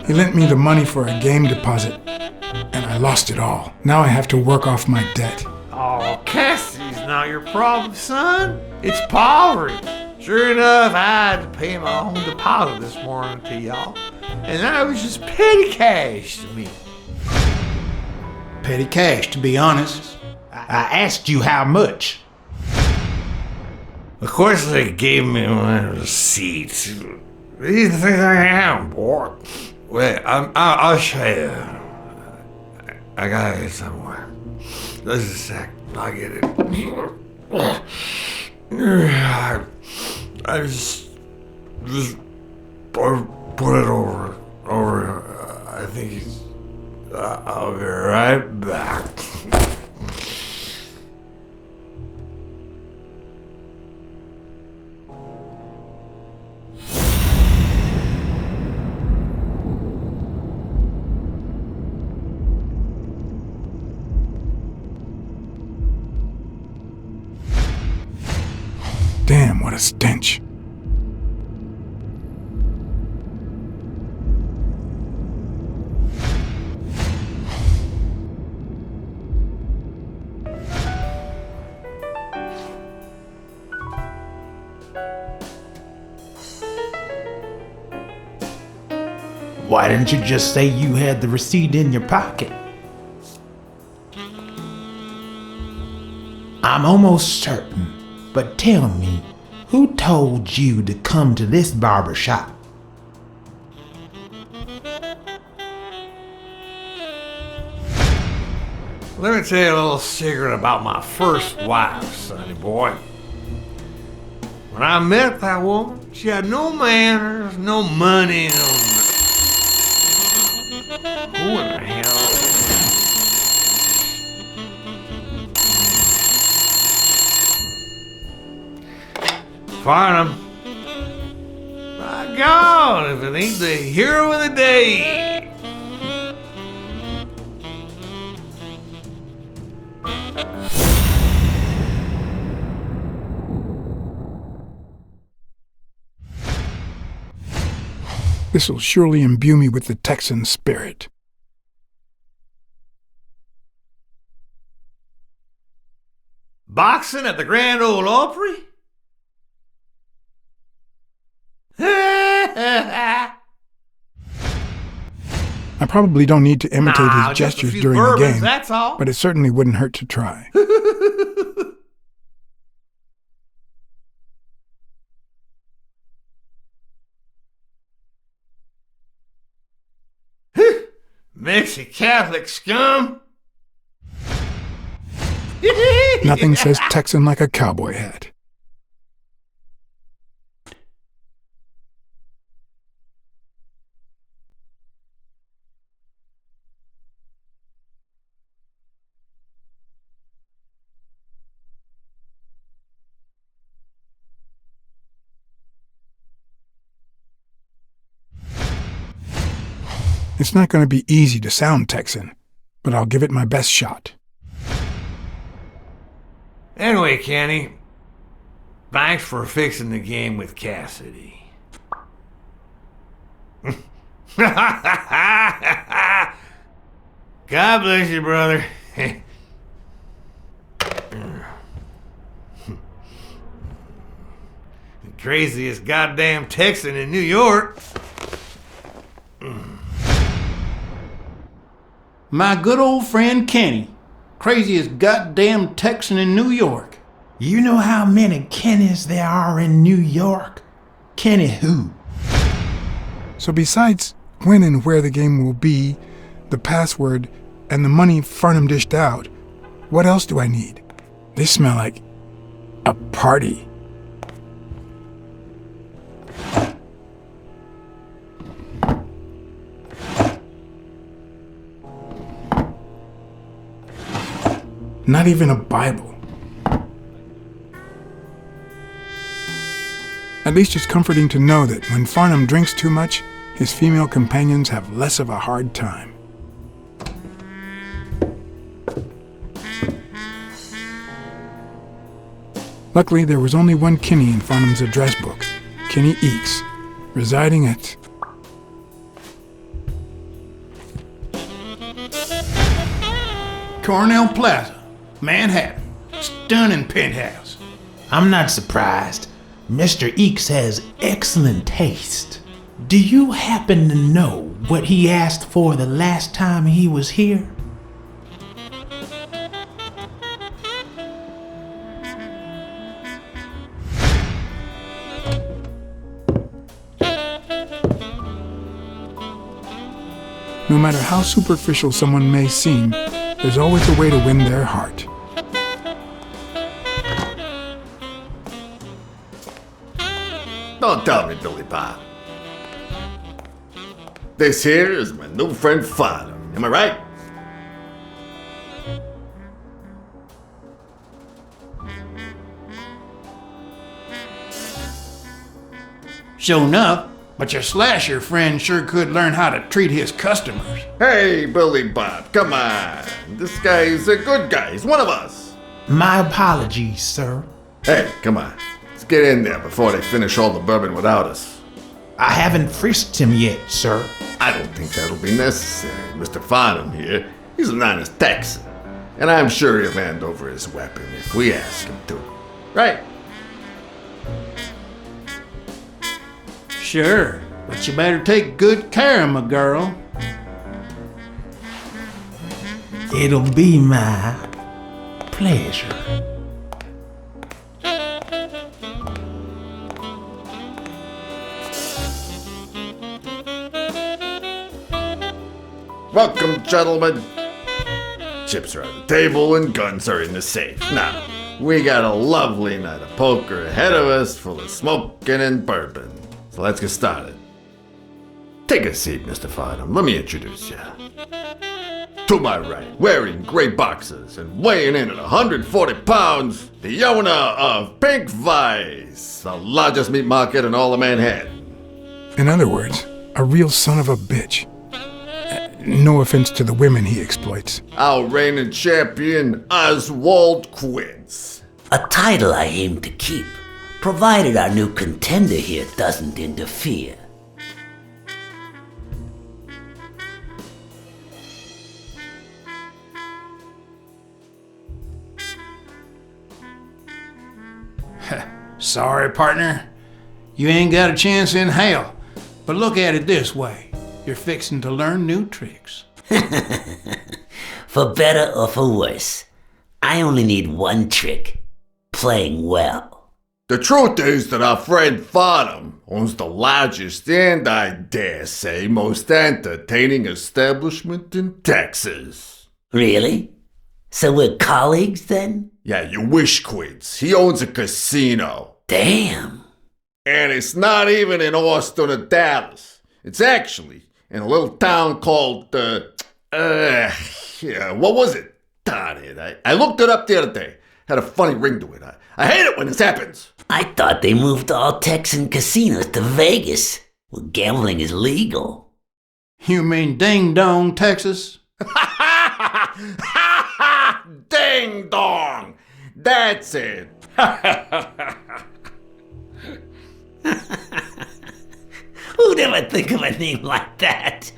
He lent me the money for a game deposit, and I lost it all. Now I have to work off my debt. Oh, Cassidy's not your problem, son. It's poverty. Sure enough, I had to pay my own deposit this morning to y'all, and that was just petty cash to me. Petty cash, to be honest. I asked you how much. Of course they gave me my receipts. These things I am, boy. Wait, I'll show you. I got it somewhere. Just a sec. I'll get it. I just put it over. I think I'll be right back. Damn, what a stench. Why didn't you just say you had the receipt in your pocket? I'm almost certain, but tell me, who told you to come to this barber shop? Let me tell you a little secret about my first wife, sonny boy. When I met that woman, she had no manners, no money, no... Who in the hell? Farnham. My God, if it ain't the hero of the day. This'll surely imbue me with the Texan spirit. Boxing at the Grand Ole Opry? I probably don't need to imitate his just a gestures few during the bourbons, game, that's all. but it certainly wouldn't hurt to try. Mexi-Catholic scum? Nothing says Texan like a cowboy hat. It's not going to be easy to sound Texan, but I'll give it my best shot. Anyway, Kenny, thanks for fixing the game with Cassidy. God bless you, brother. The craziest goddamn Texan in New York. My good old friend Kenny, craziest goddamn Texan in New York. You know how many Kennys there are in New York? Kenny who? So besides when and where the game will be, the password, and the money Farnham dished out, what else do I need? They smell like a party. Not even a Bible. At least it's comforting to know that when Farnham drinks too much, his female companions have less of a hard time. Luckily, there was only one Kinney in Farnham's address book, Kinney Eakes, residing at... Cornell Plaza, Manhattan. Stunning penthouse. I'm not surprised. Mr. Eakes has excellent taste. Do you happen to know what he asked for the last time he was here? No matter how superficial someone may seem, there's always a way to win their heart. Don't tell me, Billy Bob. This here is my new friend Father. Am I right? Sure enough, but your slasher friend sure could learn how to treat his customers. Hey, Billy Bob, come on. This guy's a good guy. He's one of us. My apologies, sir. Hey, come on. Let's get in there before they finish all the bourbon without us. I haven't frisked him yet, sir. I don't think that'll be necessary. Mr. Farnham here, he's an honest Texan. And I'm sure he'll hand over his weapon if we ask him to. Right? Sure, but you better take good care of my girl. It'll be my pleasure. Welcome, gentlemen. Chips are on the table and guns are in the safe. Now, We got a lovely night of poker ahead of us, full of smoking and bourbon. So let's get started. Take a seat, Mr. Farnham. Let me introduce you. To my right, wearing gray boxers and weighing in at 140 pounds, the owner of Pink Vice, the largest meat market in all of Manhattan. In other words, a real son of a bitch. No offense to the women he exploits. Our reigning champion, Oswald Quince. A title I aim to keep, provided our new contender here doesn't interfere. Sorry, partner. You ain't got a chance in hell. But look at it this way. You're fixing to learn new tricks. For better or for worse, I only need one trick. Playing well. The truth is that our friend Farnham owns the largest and, I dare say, most entertaining establishment in Texas. Really? So we're colleagues then? Yeah, you wish, Quince. He owns a casino. Damn. And it's not even in Austin or Dallas. It's actually in a little town called, what was it? Darn it. I looked it up the other day. Had a funny ring to it. I hate it when this happens. I thought they moved all Texan casinos to Vegas, where gambling is legal. You mean Ding Dong, Texas? Ding dong! That's it! Who'd ever think of a name like that?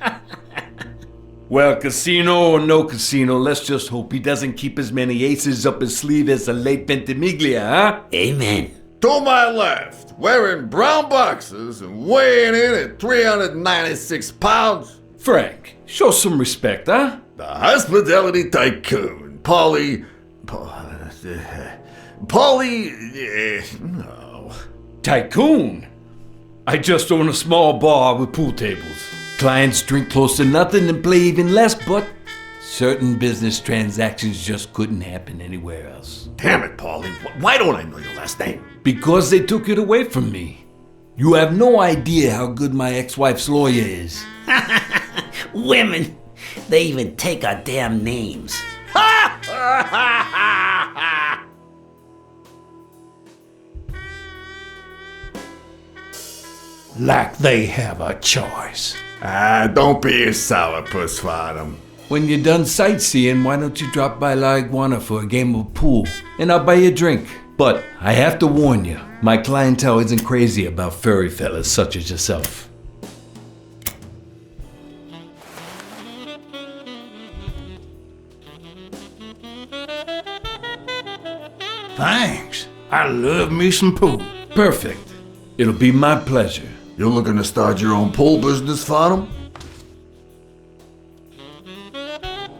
Well, casino or no casino, let's just hope he doesn't keep as many aces up his sleeve as the late Ventimiglia, huh? Amen. To my left, wearing brown boxers and weighing in at 396 pounds. Frank, show some respect, huh? The hospitality tycoon, Polly... no. Tycoon? I just own a small bar with pool tables. Clients drink close to nothing and play even less, but certain business transactions just couldn't happen anywhere else. Damn it, Paulie. Why don't I know your last name? Because they took it away from me. You have no idea how good my ex-wife's lawyer is. Women, they even take our damn names. Like they have a choice. Don't be a sourpuss, Farnham. When you're done sightseeing, why don't you drop by La Iguana for a game of pool, and I'll buy you a drink. But I have to warn you, my clientele isn't crazy about furry fellas such as yourself. Thanks. I love me some pool. Perfect. It'll be my pleasure. You're looking to start your own pool business, Farnham?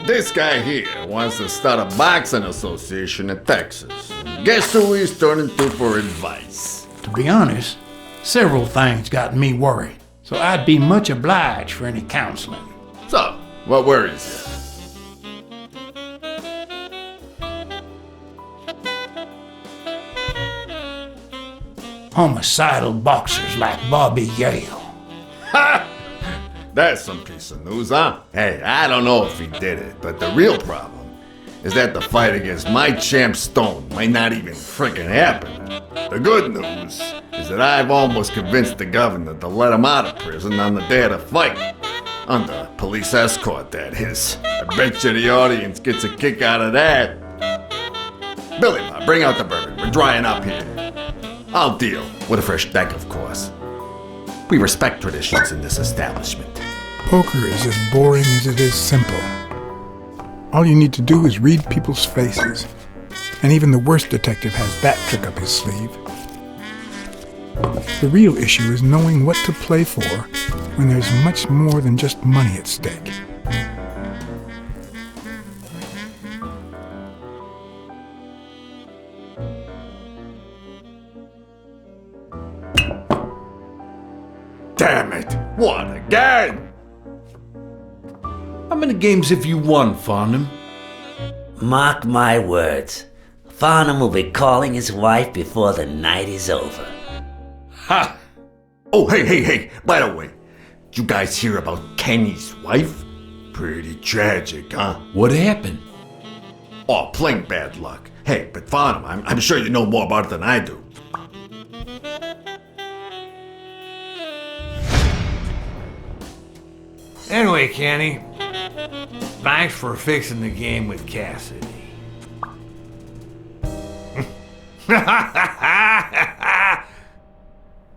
This guy here wants to start a boxing association in Texas. Guess who he's turning to for advice? To be honest, several things got me worried, so I'd be much obliged for any counseling. So, what worries you? Homicidal boxers like Bobby Yale. Ha! That's some piece of news, huh? Hey, I don't know if he did it, but the real problem is that the fight against my champ Stone might not even frickin' happen. The good news is that I've almost convinced the governor to let him out of prison on the day of the fight. Under police escort, that is. I bet you the audience gets a kick out of that. Billy, bring out the bourbon. We're drying up here. I'll deal with a fresh deck, of course. We respect traditions in this establishment. Poker is as boring as it is simple. All you need to do is read people's faces. And even the worst detective has that trick up his sleeve. The real issue is knowing what to play for when there's much more than just money at stake. Damn it! What, again? How many games have you won, Farnham? Mark my words. Farnham will be calling his wife before the night is over. Ha! Oh, hey, by the way, did you guys hear about Kenny's wife? Pretty tragic, huh? What happened? Oh, plain bad luck. Hey, but Farnham, I'm sure you know more about it than I do. Anyway, Kenny, thanks for fixing the game with Cassidy.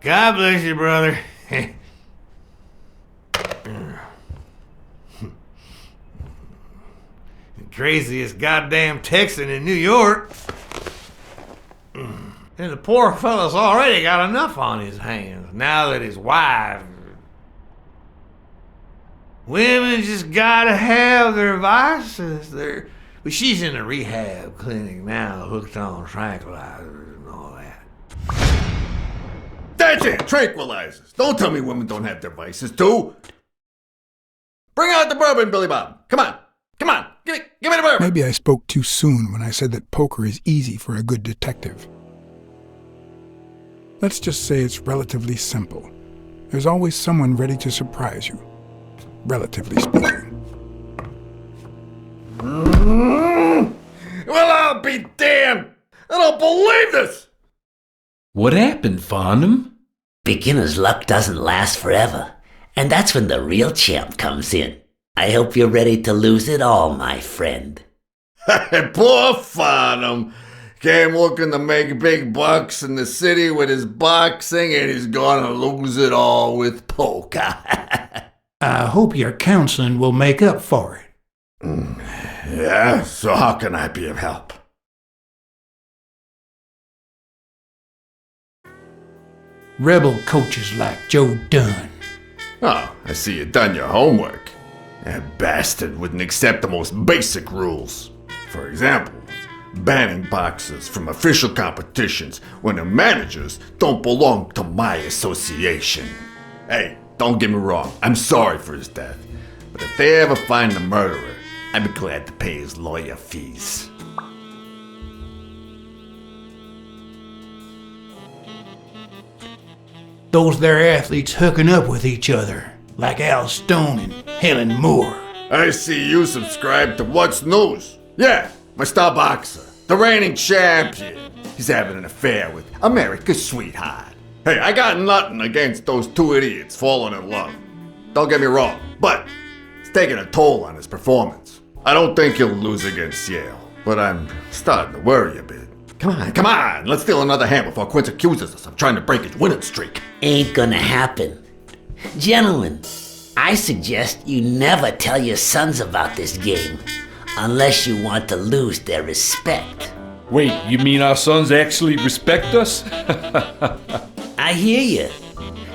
God bless you, brother. The craziest goddamn Texan in New York. And the poor fella's already got enough on his hands now that his wife... Women just gotta have their vices. But she's in a rehab clinic now, hooked on tranquilizers and all that. That's it, tranquilizers. Don't tell me women don't have their vices, too. Bring out the bourbon, Billy Bob. Come on, give me the bourbon. Maybe I spoke too soon when I said that poker is easy for a good detective. Let's just say it's relatively simple. There's always someone ready to surprise you, relatively speaking. Well, I'll be damned! I don't believe this! What happened, Farnham? Beginner's luck doesn't last forever, and that's when the real champ comes in. I hope you're ready to lose it all, my friend. Poor Farnham. Came looking to make big bucks in the city with his boxing, and he's gonna lose it all with poker. I hope your counseling will make up for it. Yeah, so how can I be of help? Rebel coaches like Joe Dunn. Oh, I see you done your homework. That bastard wouldn't accept the most basic rules. For example, banning boxers from official competitions when the managers don't belong to my association. Hey, don't get me wrong, I'm sorry for his death. But if they ever find the murderer, I'd be glad to pay his lawyer fees. Those there athletes hooking up with each other, like Al Stone and Helen Moore. I see you subscribe to What's News. Yeah, my star boxer, the reigning champion. He's having an affair with America's sweetheart. Hey, I got nothing against those two idiots falling in love. Don't get me wrong, but it's taking a toll on his performance. I don't think he'll lose against Yale, but I'm starting to worry a bit. Come on, let's steal another hand before Quince accuses us of trying to break his winning streak. Ain't gonna happen. Gentlemen, I suggest you never tell your sons about this game, unless you want to lose their respect. Wait, you mean our sons actually respect us? I hear you.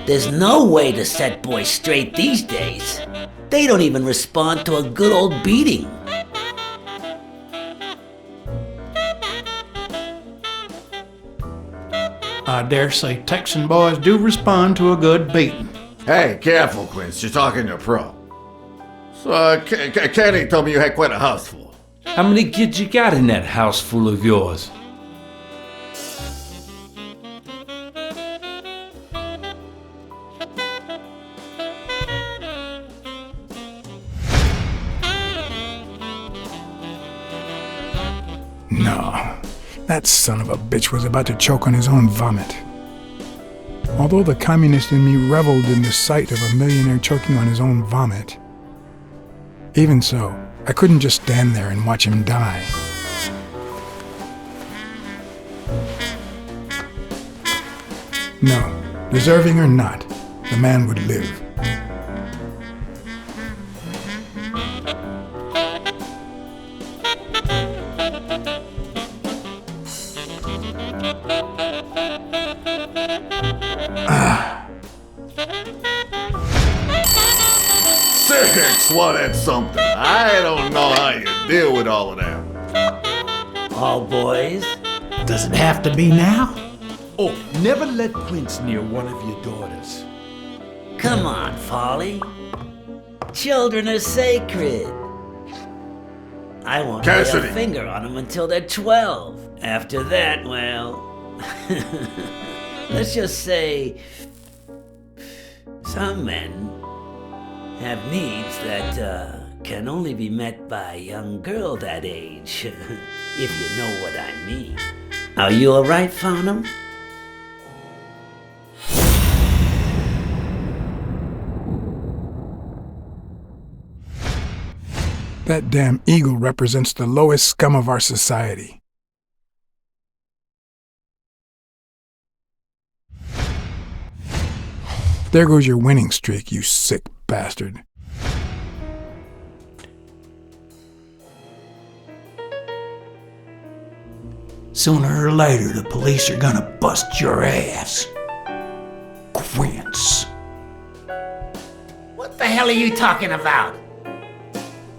There's no way to set boys straight these days. They don't even respond to a good old beating. I dare say Texan boys do respond to a good beating. Hey, careful, Quince. You're talking to a pro. So, Kenny told me you had quite a house full. How many kids you got in that house full of yours? No, that son of a bitch was about to choke on his own vomit. Although the communist in me reveled in the sight of a millionaire choking on his own vomit, even so, I couldn't just stand there and watch him die. No, deserving or not, the man would live. Well, that's something. I don't know how you deal with all of that. All boys? Does it have to be now? Oh, never let Quince near one of your daughters. Come on, Folly. Children are sacred. I won't Cassidy. lay a finger on them until they're 12. After that, well... let's just say... some men have needs that can only be met by a young girl that age, if you know what I mean. Are you alright, Farnham? That damn eagle represents the lowest scum of our society. There goes your winning streak, you sick bastard. Sooner or later, the police are gonna bust your ass. Quince. What the hell are you talking about?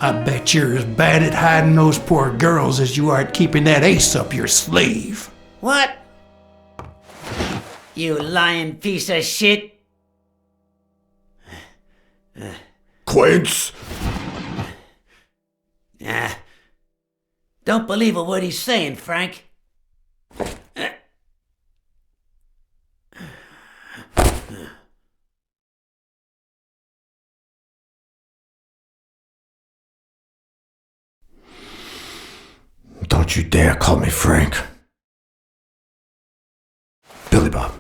I bet you're as bad at hiding those poor girls as you are at keeping that ace up your sleeve. What? You lying piece of shit? Quince! Don't believe a word he's saying, Frank. Don't you dare call me Frank. Billy Bob.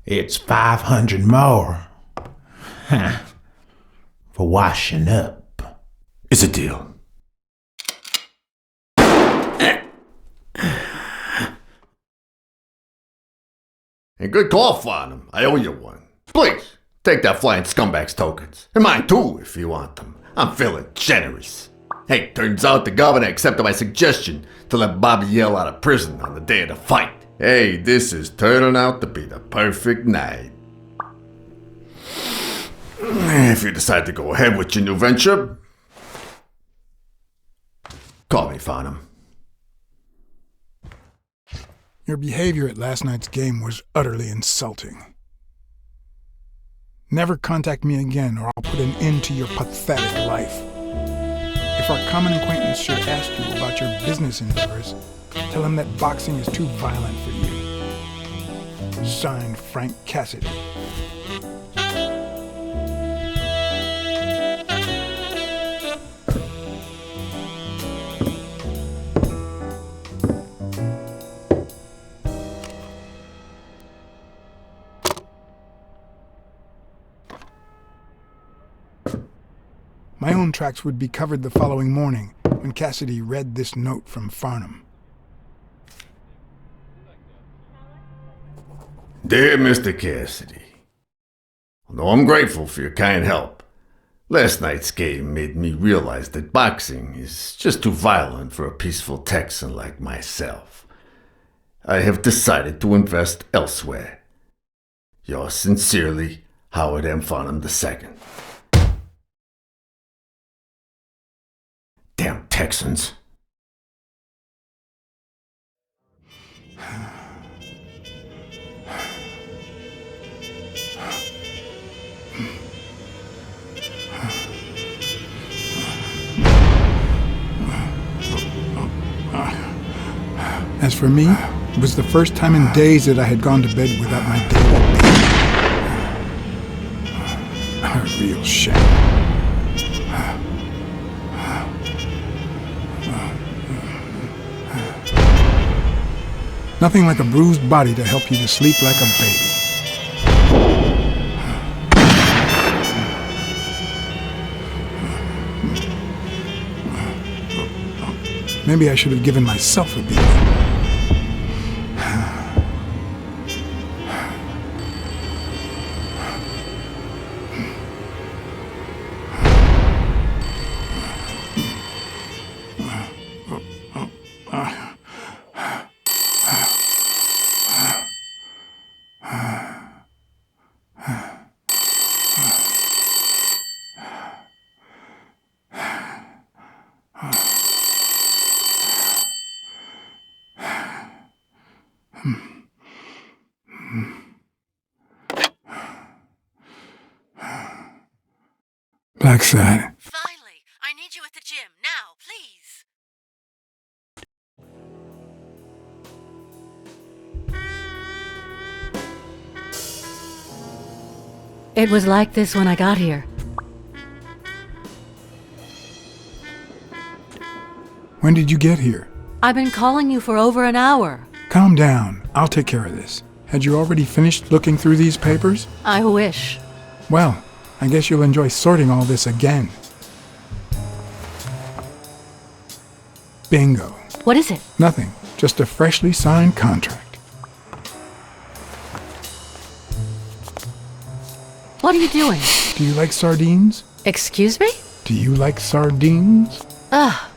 It's 500 more. For washing up. It's a deal. And good call, Farnham. I owe you one. Please, take that flying scumbag's tokens. And mine too, if you want them. I'm feeling generous. Hey, turns out the governor accepted my suggestion to let Bobby Yale out of prison on the day of the fight. Hey, this is turning out to be the perfect night. If you decide to go ahead with your new venture, call me, Farnham. Your behavior at last night's game was utterly insulting. Never contact me again or I'll put an end to your pathetic life. If our common acquaintance should ask you about your business endeavors, tell him that boxing is too violent for you. Signed, Frank Cassidy. My own tracks would be covered the following morning when Cassidy read this note from Farnham. Dear Mr. Cassidy, although I'm grateful for your kind help, last night's game made me realize that boxing is just too violent for a peaceful Texan like myself. I have decided to invest elsewhere. Yours sincerely, Howard M. Farnham II. Damn Texans. As for me, it was the first time in days that I had gone to bed without my daily baby. A real shame. Nothing like a bruised body to help you to sleep like a baby. Maybe I should have given myself a beating. Blacksad. Finally! I need you at the gym, now, please! It was like this when I got here. When did you get here? I've been calling you for over an hour. Calm down. I'll take care of this. Had you already finished looking through these papers? I wish. Well, I guess you'll enjoy sorting all this again. Bingo. What is it? Nothing. Just a freshly signed contract. What are you doing? Do you like sardines? Excuse me? Do you like sardines? Ugh.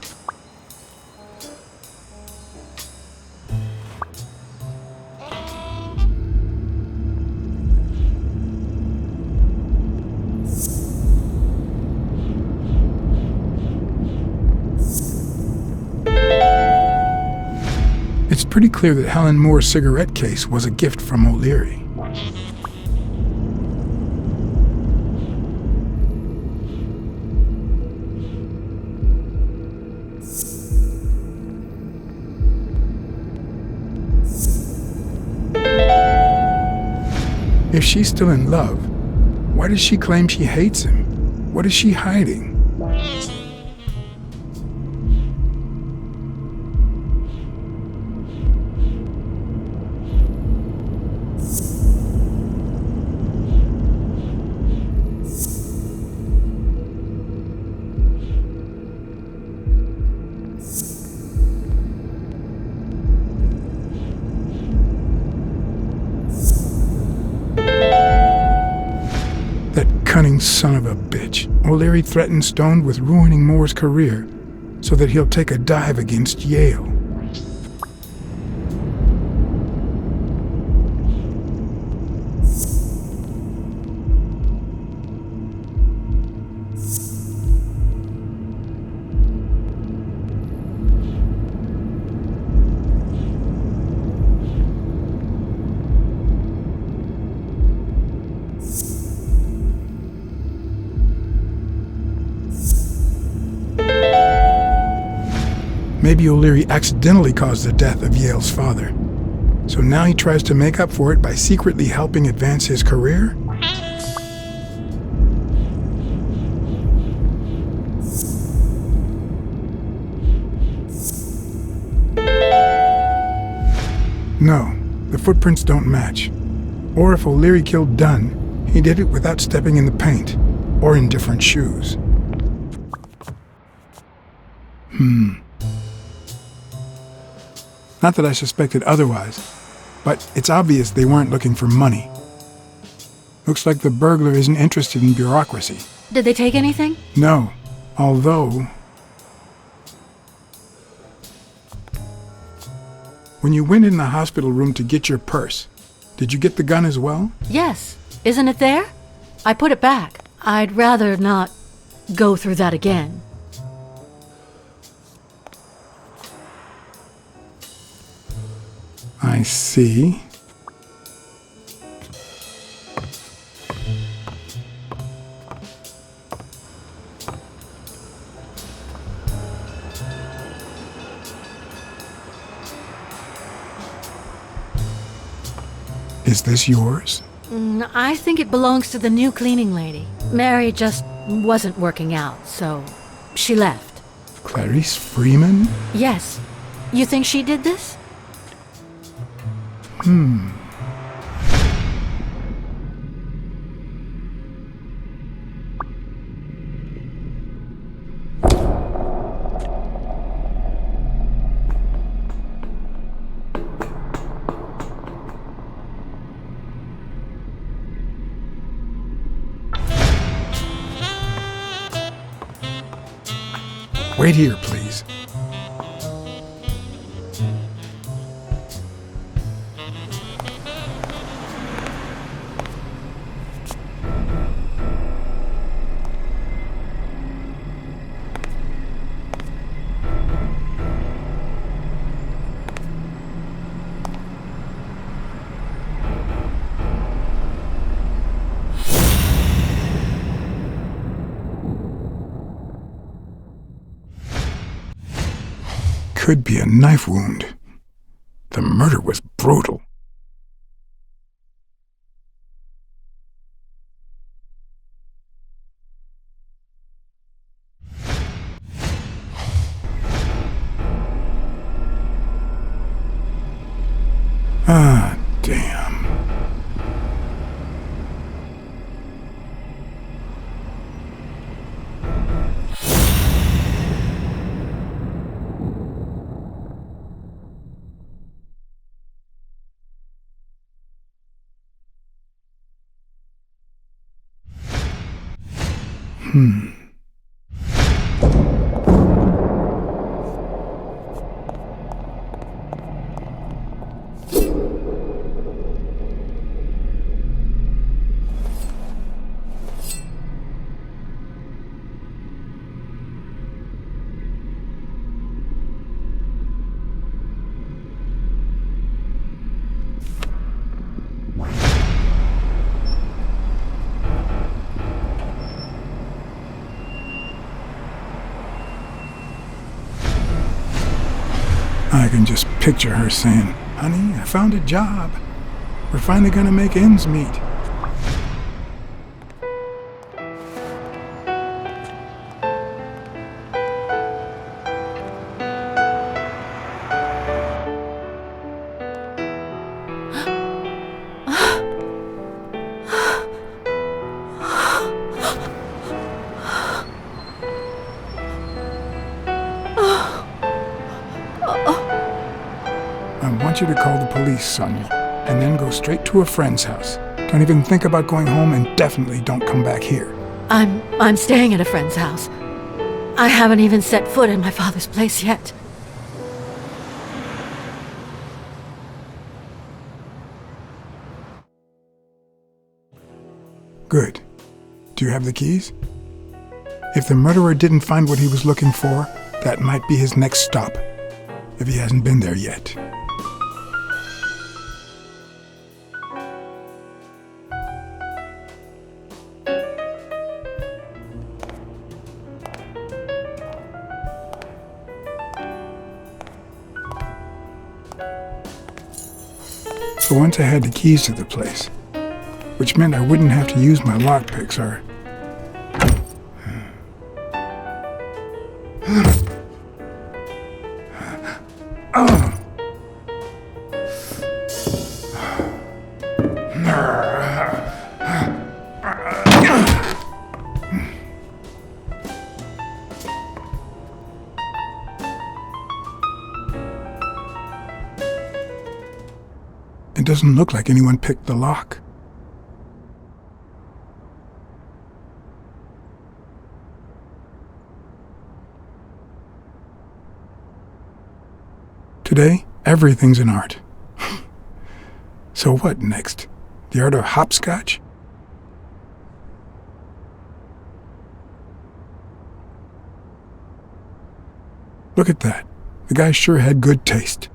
It's pretty clear that Helen Moore's cigarette case was a gift from O'Leary. If she's still in love, why does she claim she hates him? What is she hiding? Cunning son of a bitch. O'Leary threatened Stone with ruining Moore's career so that he'll take a dive against Yale. Maybe O'Leary accidentally caused the death of Yale's father. So now he tries to make up for it by secretly helping advance his career? No, the footprints don't match. Or if O'Leary killed Dunn, he did it without stepping in the paint, or in different shoes. Not that I suspected otherwise, but it's obvious they weren't looking for money. Looks like the burglar isn't interested in bureaucracy. Did they take anything? No, although... When you went in the hospital room to get your purse, did you get the gun as well? Yes. Isn't it there? I put it back. I'd rather not go through that again. I see. Is this yours? I think it belongs to the new cleaning lady. Mary just wasn't working out, so she left. Clarice Freeman? Yes. You think she did this? Wait here, please. could be a knife wound. The murder was brutal. Ah, damn. I can just picture her saying, "Honey, I found a job. We're finally gonna make ends meet." I want you to call the police, Sonia, and then go straight to a friend's house. Don't even think about going home, and definitely don't come back here. I'm staying at a friend's house. I haven't even set foot in my father's place yet. Good. Do you have the keys? If the murderer didn't find what he was looking for, that might be his next stop, if he hasn't been there yet. So once I had the keys to the place, which meant I wouldn't have to use my lockpicks or... It doesn't look like anyone picked the lock. Today, everything's an art. So what next? The art of hopscotch? Look at that. The guy sure had good taste.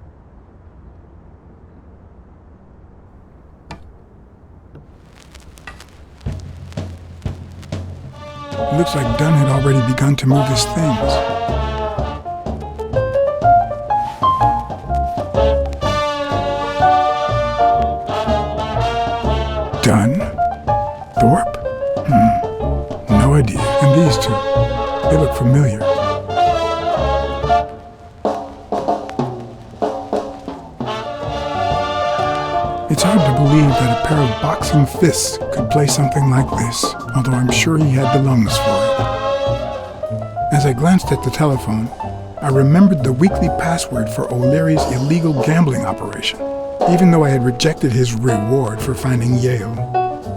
It looks like Dunn had already begun to move his things. Dunn? Thorpe? No idea. And these two, they look familiar. It's hard to believe that a pair of boxing fists could play something like this, although I'm sure he had the lungs for it. As I glanced at the telephone, I remembered the weekly password for O'Leary's illegal gambling operation, even though I had rejected his reward for finding Yale,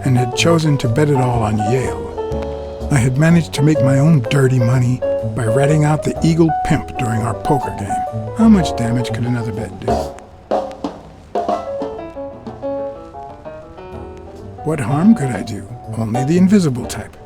and had chosen to bet it all on Yale. I had managed to make my own dirty money by ratting out the Eagle Pimp during our poker game. How much damage could another bet do? What harm could I do? Only the invisible type.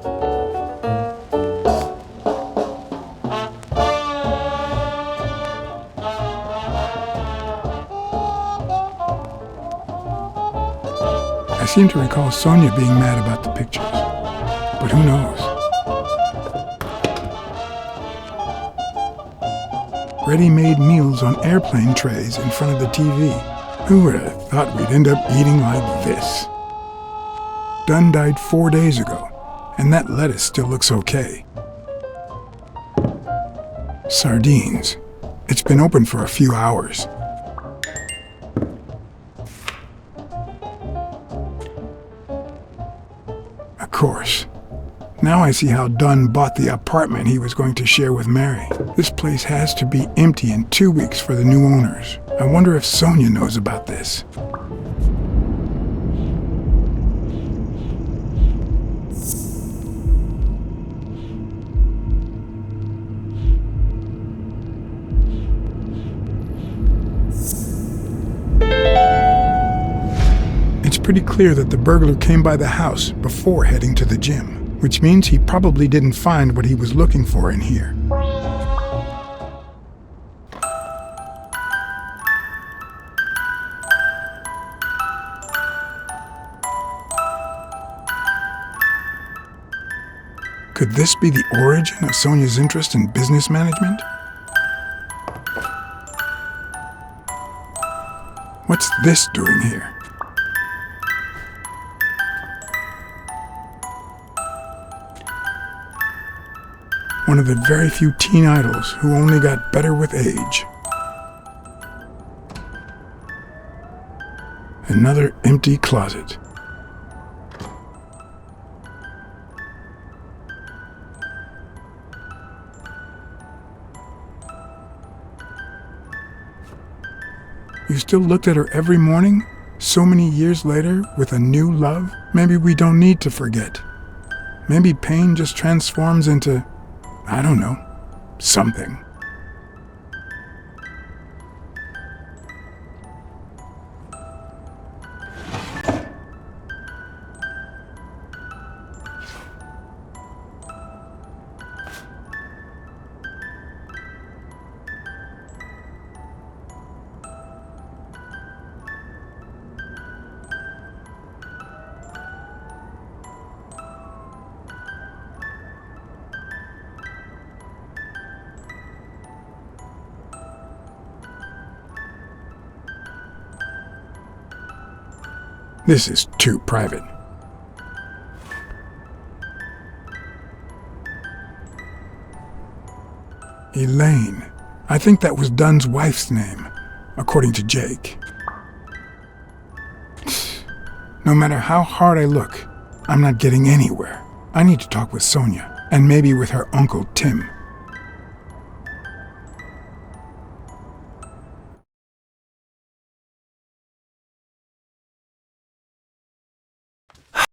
I seem to recall Sonia being mad about the pictures, but who knows? ready-made meals on airplane trays in front of the TV. Who would have thought we'd end up eating like this? Dunn died 4 days ago, and that lettuce still looks okay. Sardines. It's been open for a few hours. Of course. Now I see how Dunn bought the apartment he was going to share with Mary. This place has to be empty in 2 weeks for the new owners. I wonder if Sonia knows about this. It's pretty clear that the burglar came by the house before heading to the gym, which means he probably didn't find what he was looking for in here. Could this be the origin of Sonia's interest in business management? What's this doing here? One of the very few teen idols who only got better with age. Another empty closet. You still looked at her every morning, so many years later, with a new love? Maybe we don't need to forget. Maybe pain just transforms into, I don't know, something. This is too private. Elaine. I think that was Dunn's wife's name, according to Jake. No matter how hard I look, I'm not getting anywhere. I need to talk with Sonia, and maybe with her uncle Tim.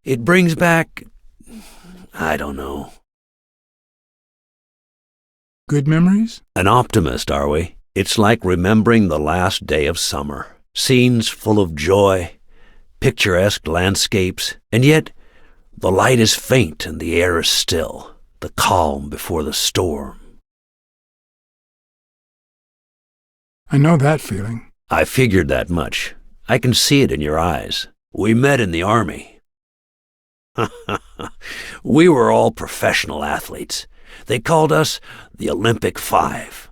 It brings back, I don't know. Good memories? An optimist, are we? It's like remembering the last day of summer. Scenes full of joy, picturesque landscapes, and yet the light is faint and the air is still, the calm before the storm. I know that feeling. I figured that much. I can see it in your eyes. We met in the Army. We were all professional athletes. They called us the Olympic Five.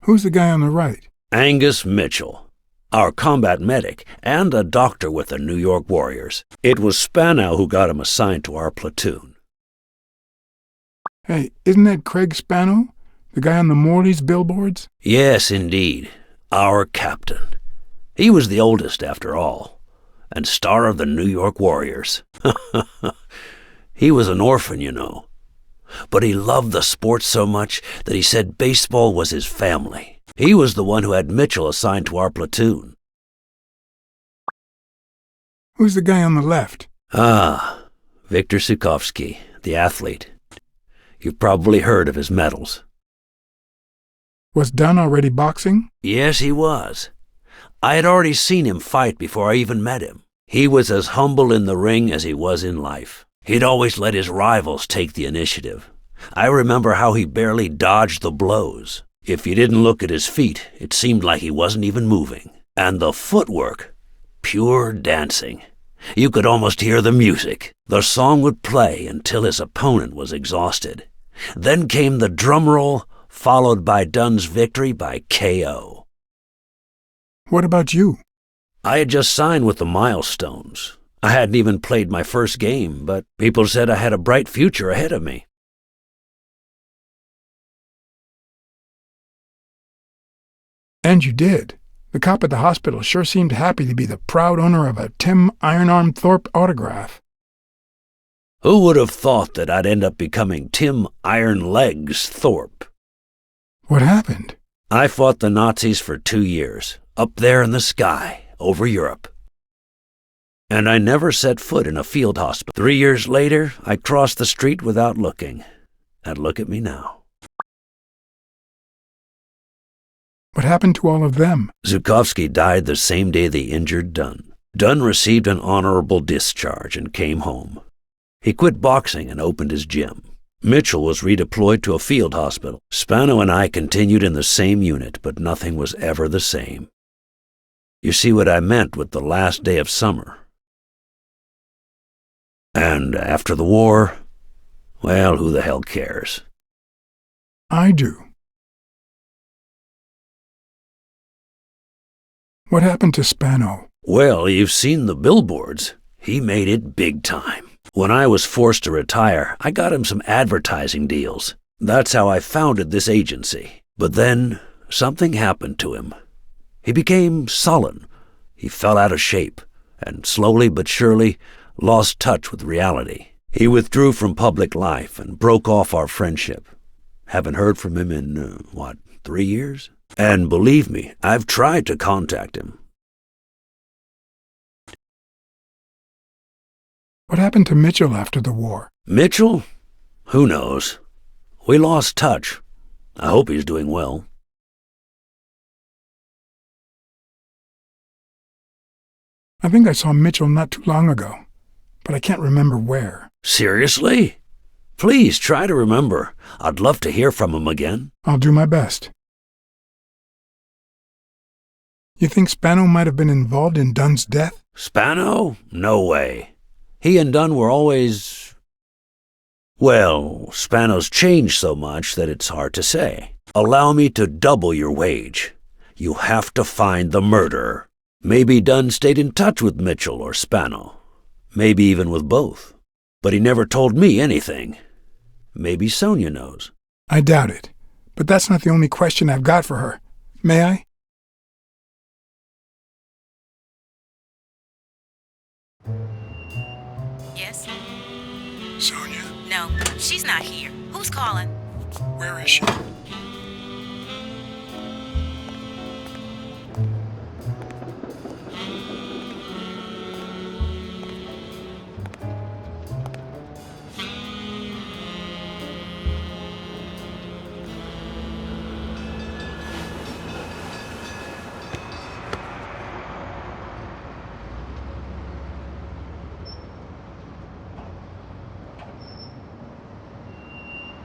Who's the guy on the right? Angus Mitchell, our combat medic and a doctor with the New York Warriors. It was Spanow who got him assigned to our platoon. Hey, isn't that Craig Spanow? The guy on the Morley's billboards? Yes, indeed. Our captain. He was the oldest, after all, and star of the New York Warriors. He was an orphan, you know. But he loved the sport so much that he said baseball was his family. He was the one who had Mitchell assigned to our platoon. Who's the guy on the left? Ah, Viktor Sukovsky, the athlete. You've probably heard of his medals. Was Dunn already boxing? Yes, he was. I had already seen him fight before I even met him. He was as humble in the ring as he was in life. He'd always let his rivals take the initiative. I remember how he barely dodged the blows. If you didn't look at his feet, it seemed like he wasn't even moving. And the footwork, pure dancing. You could almost hear the music. The song would play until his opponent was exhausted. Then came the drum roll, followed by Dunn's victory by KO. What about you? I had just signed with the Milestones. I hadn't even played my first game, but people said I had a bright future ahead of me. And you did. The cop at the hospital sure seemed happy to be the proud owner of a Tim Ironarm Thorpe autograph. Who would have thought that I'd end up becoming Tim Iron Legs Thorpe? What happened? I fought the Nazis for 2 years, up there in the sky, over Europe. And I never set foot in a field hospital. 3 years later, I crossed the street without looking. And look at me now. What happened to all of them? Zhukovsky died the same day they injured Dunn. Dunn received an honorable discharge and came home. He quit boxing and opened his gym. Mitchell was redeployed to a field hospital. Spano and I continued in the same unit, but nothing was ever the same. You see what I meant with the last day of summer. And after the war, well, who the hell cares? I do. What happened to Spano? Well, you've seen the billboards. He made it big time. When I was forced to retire, I got him some advertising deals. That's how I founded this agency. But then, something happened to him. He became sullen. He fell out of shape, and slowly but surely lost touch with reality. He withdrew from public life and broke off our friendship. Haven't heard from him in, 3 years? And believe me, I've tried to contact him. What happened to Mitchell after the war? Mitchell? Who knows? We lost touch. I hope he's doing well. I think I saw Mitchell not too long ago, but I can't remember where. Seriously? Please try to remember. I'd love to hear from him again. I'll do my best. You think Spano might have been involved in Dunn's death? Spano? No way. He and Dunn were always... Well, Spano's changed so much that it's hard to say. Allow me to double your wage. You have to find the murderer. Maybe Dunn stayed in touch with Mitchell or Spano. Maybe even with both. But he never told me anything. Maybe Sonia knows. I doubt it. But that's not the only question I've got for her. May I? Yes? Sonia? No, she's not here. Who's calling? Where is she?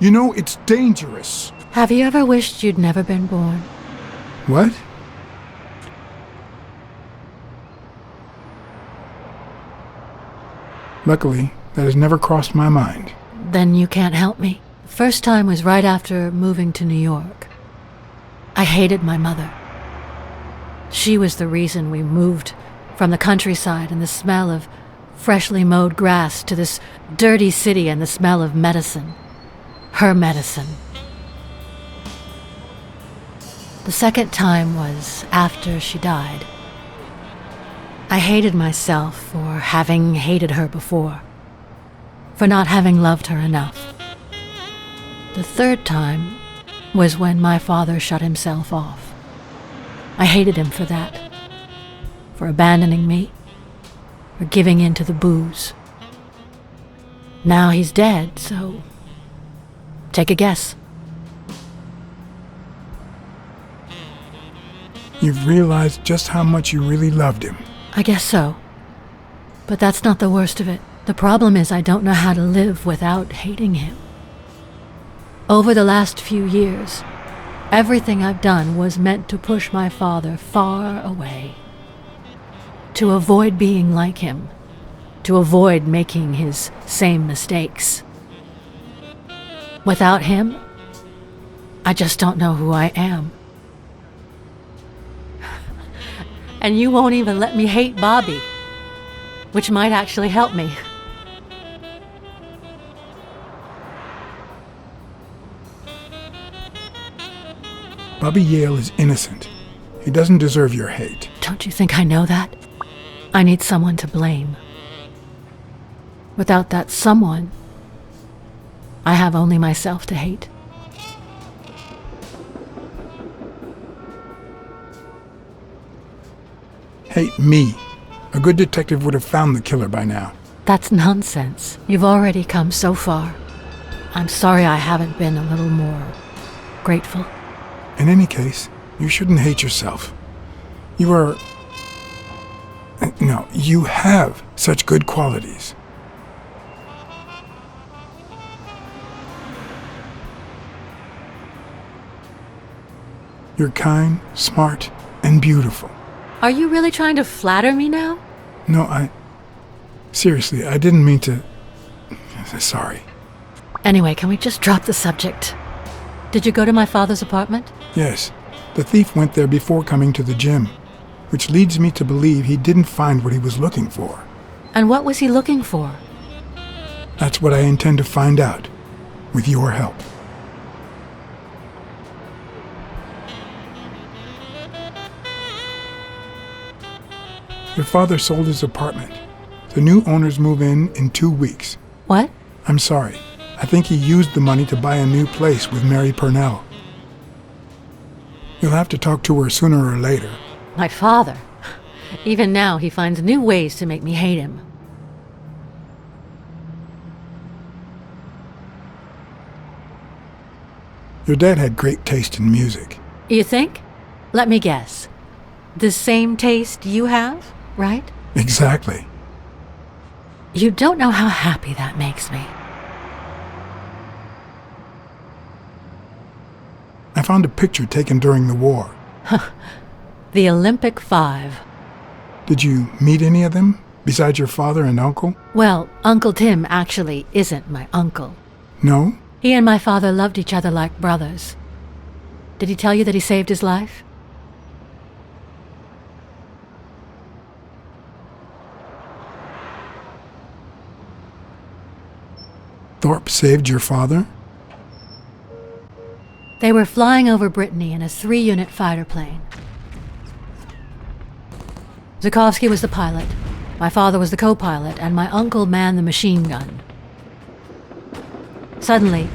You know, it's dangerous. Have you ever wished you'd never been born? What? Luckily, that has never crossed my mind. Then you can't help me. First time was right after moving to New York. I hated my mother. She was the reason we moved from the countryside and the smell of freshly mowed grass to this dirty city and the smell of medicine. Her medicine. The second time was after she died. I hated myself for having hated her before, for not having loved her enough. The third time was when my father shut himself off. I hated him for that, for abandoning me, for giving in to the booze. Now he's dead, so take a guess. You've realized just how much you really loved him. I guess so. But that's not the worst of it. The problem is I don't know how to live without hating him. Over the last few years, everything I've done was meant to push my father far away. To avoid being like him. To avoid making his same mistakes. Without him, I just don't know who I am. And you won't even let me hate Bobby, which might actually help me. Bobby Yale is innocent. He doesn't deserve your hate. Don't you think I know that? I need someone to blame. Without that someone, I have only myself to hate. Hate me. A good detective would have found the killer by now. That's nonsense. You've already come so far. I'm sorry I haven't been a little more grateful. In any case, you shouldn't hate yourself. You are... No, you have such good qualities. You're kind, smart, and beautiful. Are you really trying to flatter me now? No, Seriously, I didn't mean to... Sorry. Anyway, can we just drop the subject? Did you go to my father's apartment? Yes. The thief went there before coming to the gym, which leads me to believe he didn't find what he was looking for. And what was he looking for? That's what I intend to find out, with your help. Your father sold his apartment. The new owners move in 2 weeks. What? I'm sorry. I think he used the money to buy a new place with Mary Purnell. You'll have to talk to her sooner or later. My father? Even now, he finds new ways to make me hate him. Your dad had great taste in music. You think? Let me guess. The same taste you have, right? Exactly. You don't know how happy that makes me. I found a picture taken during the war. The Olympic 5. Did you meet any of them, besides your father and uncle? Well, Uncle Tim actually isn't my uncle. No? He and my father loved each other like brothers. Did he tell you that he saved his life? Thorpe saved your father? They were flying over Brittany in a 3-unit fighter plane. Zukovsky was the pilot, my father was the co-pilot, and my uncle manned the machine gun. Suddenly,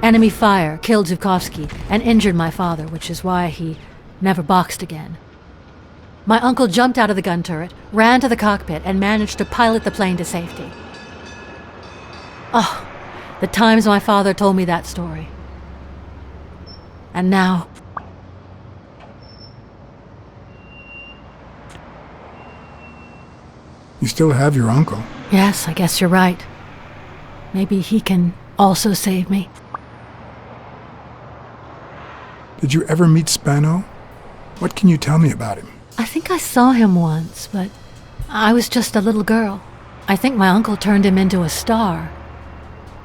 enemy fire killed Zukovsky and injured my father, which is why he never boxed again. My uncle jumped out of the gun turret, ran to the cockpit, and managed to pilot the plane to safety. Oh, the times my father told me that story. And now... You still have your uncle. Yes, I guess you're right. Maybe he can also save me. Did you ever meet Spano? What can you tell me about him? I think I saw him once, but I was just a little girl. I think my uncle turned him into a star.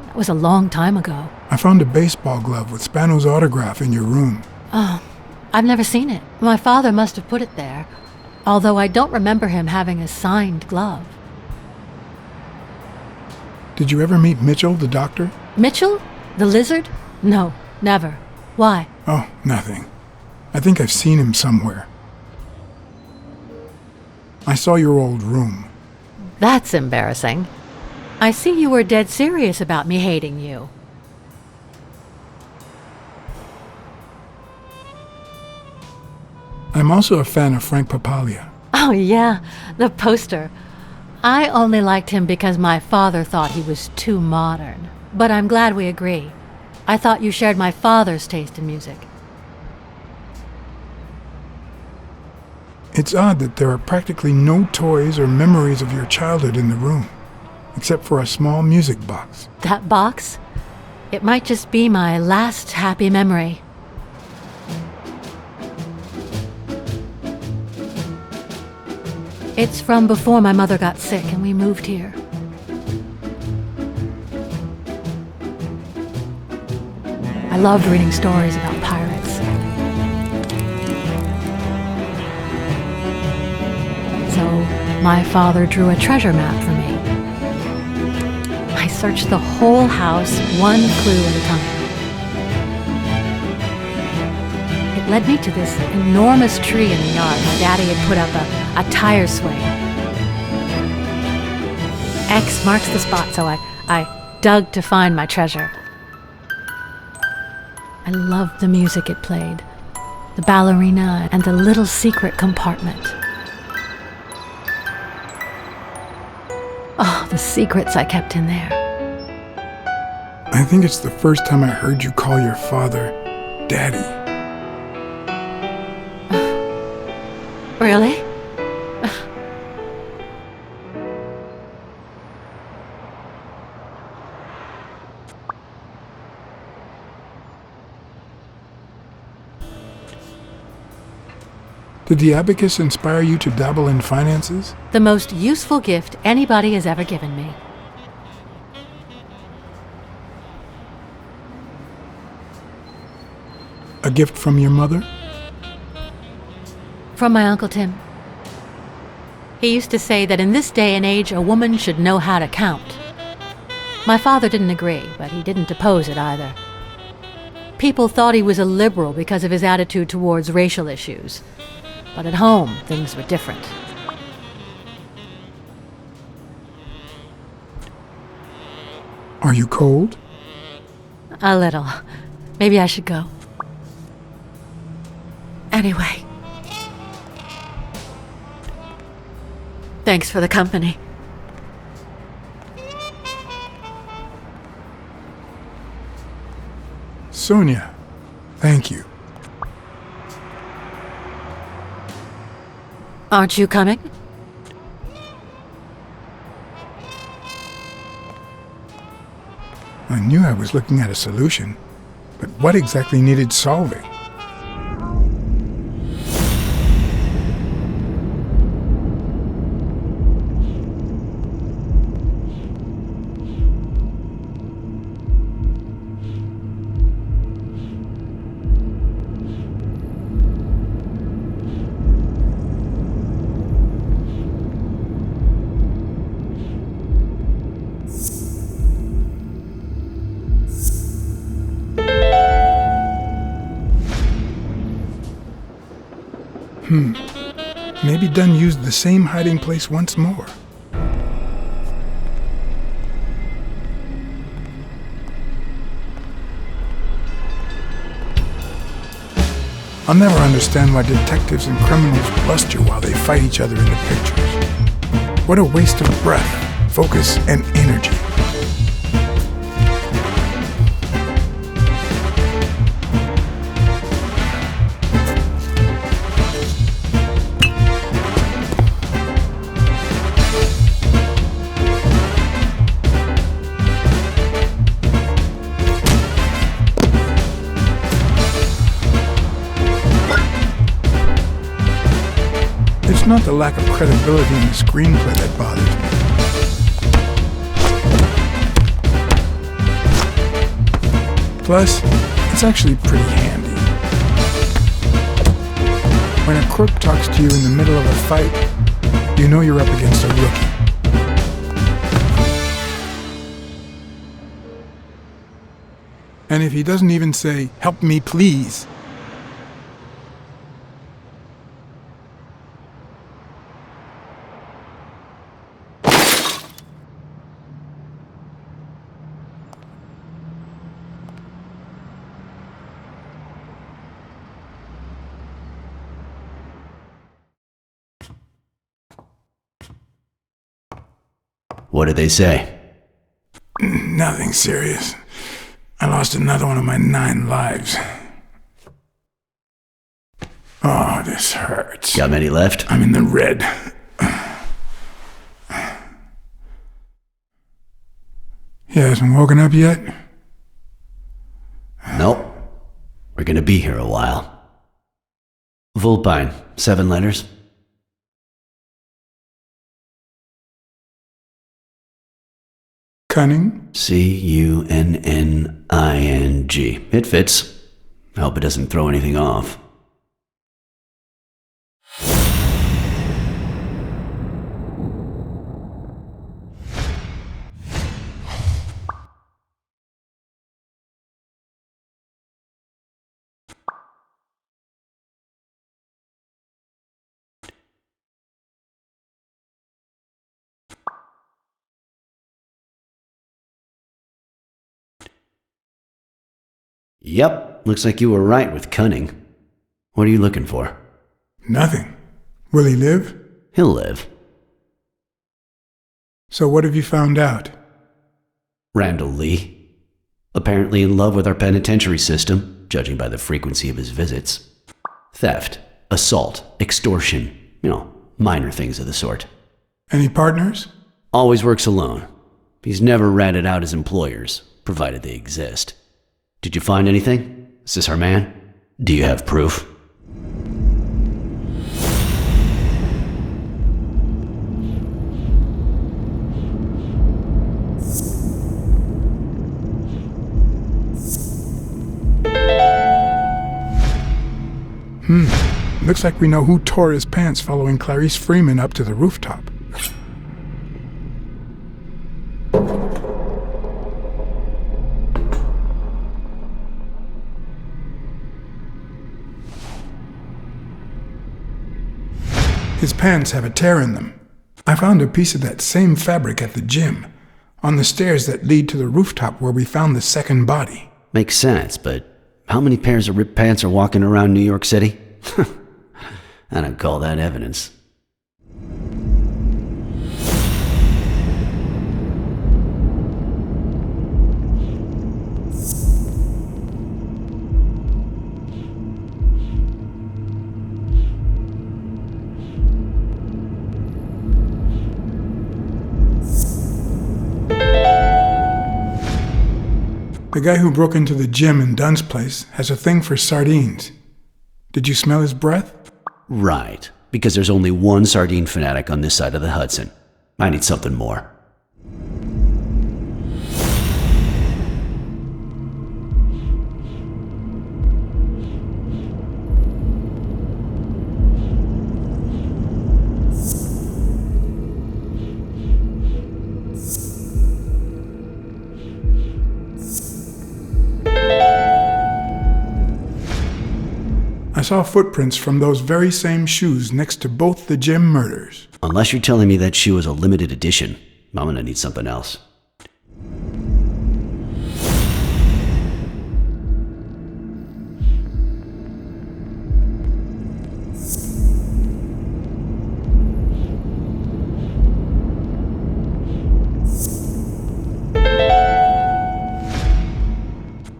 That was a long time ago. I found a baseball glove with Spano's autograph in your room. Oh, I've never seen it. My father must have put it there, although I don't remember him having a signed glove. Did you ever meet Mitchell, the doctor? Mitchell? The lizard? No, never. Why? Oh, nothing. I think I've seen him somewhere. I saw your old room. That's embarrassing. I see you were dead serious about me hating you. I'm also a fan of Frank Papalia. Oh yeah, the poster. I only liked him because my father thought he was too modern. But I'm glad we agree. I thought you shared my father's taste in music. It's odd that there are practically no toys or memories of your childhood in the room, except for a small music box. That box? It might just be my last happy memory. It's from before my mother got sick and we moved here. I loved reading stories about pirates. So, my father drew a treasure map for me. I searched the whole house, one clue at a time. It led me to this enormous tree in the yard. My daddy had put up a tire swing. X marks the spot, so I dug to find my treasure. I loved the music it played, the ballerina, and the little secret compartment. Oh, the secrets I kept in there. I think it's the first time I heard you call your father Daddy. Really? Did the abacus inspire you to dabble in finances? The most useful gift anybody has ever given me. A gift from your mother? From my Uncle Tim. He used to say that in this day and age, a woman should know how to count. My father didn't agree, but he didn't oppose it either. People thought he was a liberal because of his attitude towards racial issues. But at home, things were different. Are you cold? A little. Maybe I should go. Anyway. Thanks for the company. Sonia, thank you. Aren't you coming? I knew I was looking at a solution, but what exactly needed solving? Maybe Dunn used the same hiding place once more. I'll never understand why detectives and criminals bluster while they fight each other in the pictures. What a waste of breath, focus, and energy. It's not the lack of credibility in the screenplay that bothers me. Plus, it's actually pretty handy. When a crook talks to you in the middle of a fight, you know you're up against a rookie. And if he doesn't even say, "Help me, please," What did they say? Nothing serious. I lost another one of my 9 lives. Oh, this hurts. Got many left? I'm in the red. He hasn't woken up yet? Nope. We're gonna be here a while. Vulpine, 7 letters. Cunning? Cunning. It fits. I hope it doesn't throw anything off. Yep, looks like you were right with cunning. What are you looking for? Nothing. Will he live? He'll live. So what have you found out? Randall Lee. Apparently in love with our penitentiary system, judging by the frequency of his visits. Theft, assault, extortion, minor things of the sort. Any partners? Always works alone. He's never ratted out his employers, provided they exist. Did you find anything? Is this our man? Do you have proof? Looks like we know who tore his pants following Clarice Freeman up to the rooftop. His pants have a tear in them. I found a piece of that same fabric at the gym, on the stairs that lead to the rooftop where we found the second body. Makes sense, but how many pairs of ripped pants are walking around New York City? I don't call that evidence. The guy who broke into the gym in Dunn's place has a thing for sardines. Did you smell his breath? Right, because there's only one sardine fanatic on this side of the Hudson. I need something more. I saw footprints from those very same shoes next to both the gym murders. Unless you're telling me that shoe is a limited edition, I'm gonna need something else.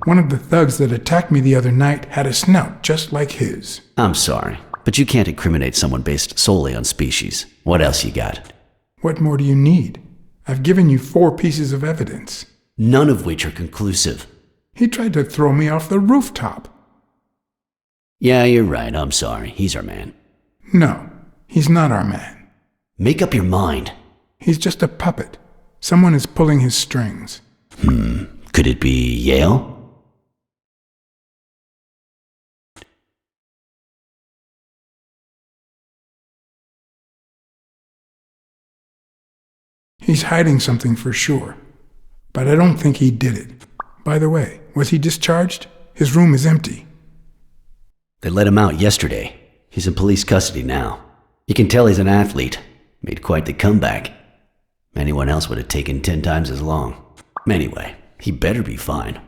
One of the thugs that attacked me the other night had a snout just like his. I'm sorry, but you can't incriminate someone based solely on species. What else you got? What more do you need? I've given you 4 pieces of evidence. None of which are conclusive. He tried to throw me off the rooftop. Yeah, you're right. I'm sorry. He's our man. No, he's not our man. Make up your mind. He's just a puppet. Someone is pulling his strings. Could it be Yale? He's hiding something for sure, but I don't think he did it. By the way, was he discharged? His room is empty. They let him out yesterday. He's in police custody now. You can tell he's an athlete. Made quite the comeback. Anyone else would have taken 10 times as long. Anyway, he better be fine.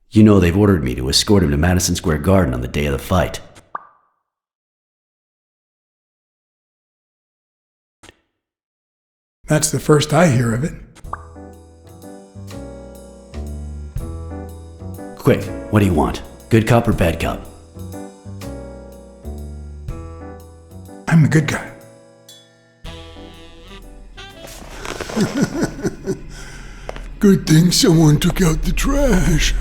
You know they've ordered me to escort him to Madison Square Garden on the day of the fight. That's the first I hear of it. Quick, what do you want? Good cop or bad cop? I'm the good guy. Good thing someone took out the trash.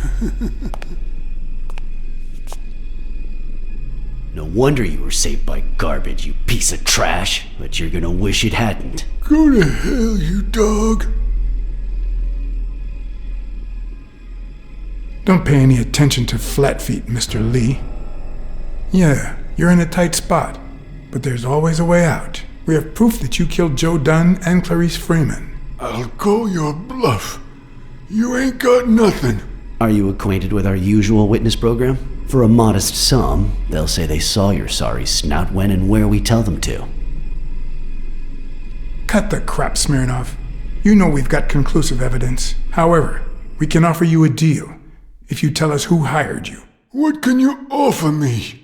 No wonder you were saved by garbage, you piece of trash. But you're gonna wish it hadn't. Go to hell, you dog. Don't pay any attention to flat feet, Mr. Lee. Yeah, you're in a tight spot, but there's always a way out. We have proof that you killed Joe Dunn and Clarice Freeman. I'll call your bluff. You ain't got nothing. Are you acquainted with our usual witness program? For a modest sum, they'll say they saw your sorry snout when and where we tell them to. Cut the crap, Smirnov. You know we've got conclusive evidence. However, we can offer you a deal if you tell us who hired you. What can you offer me?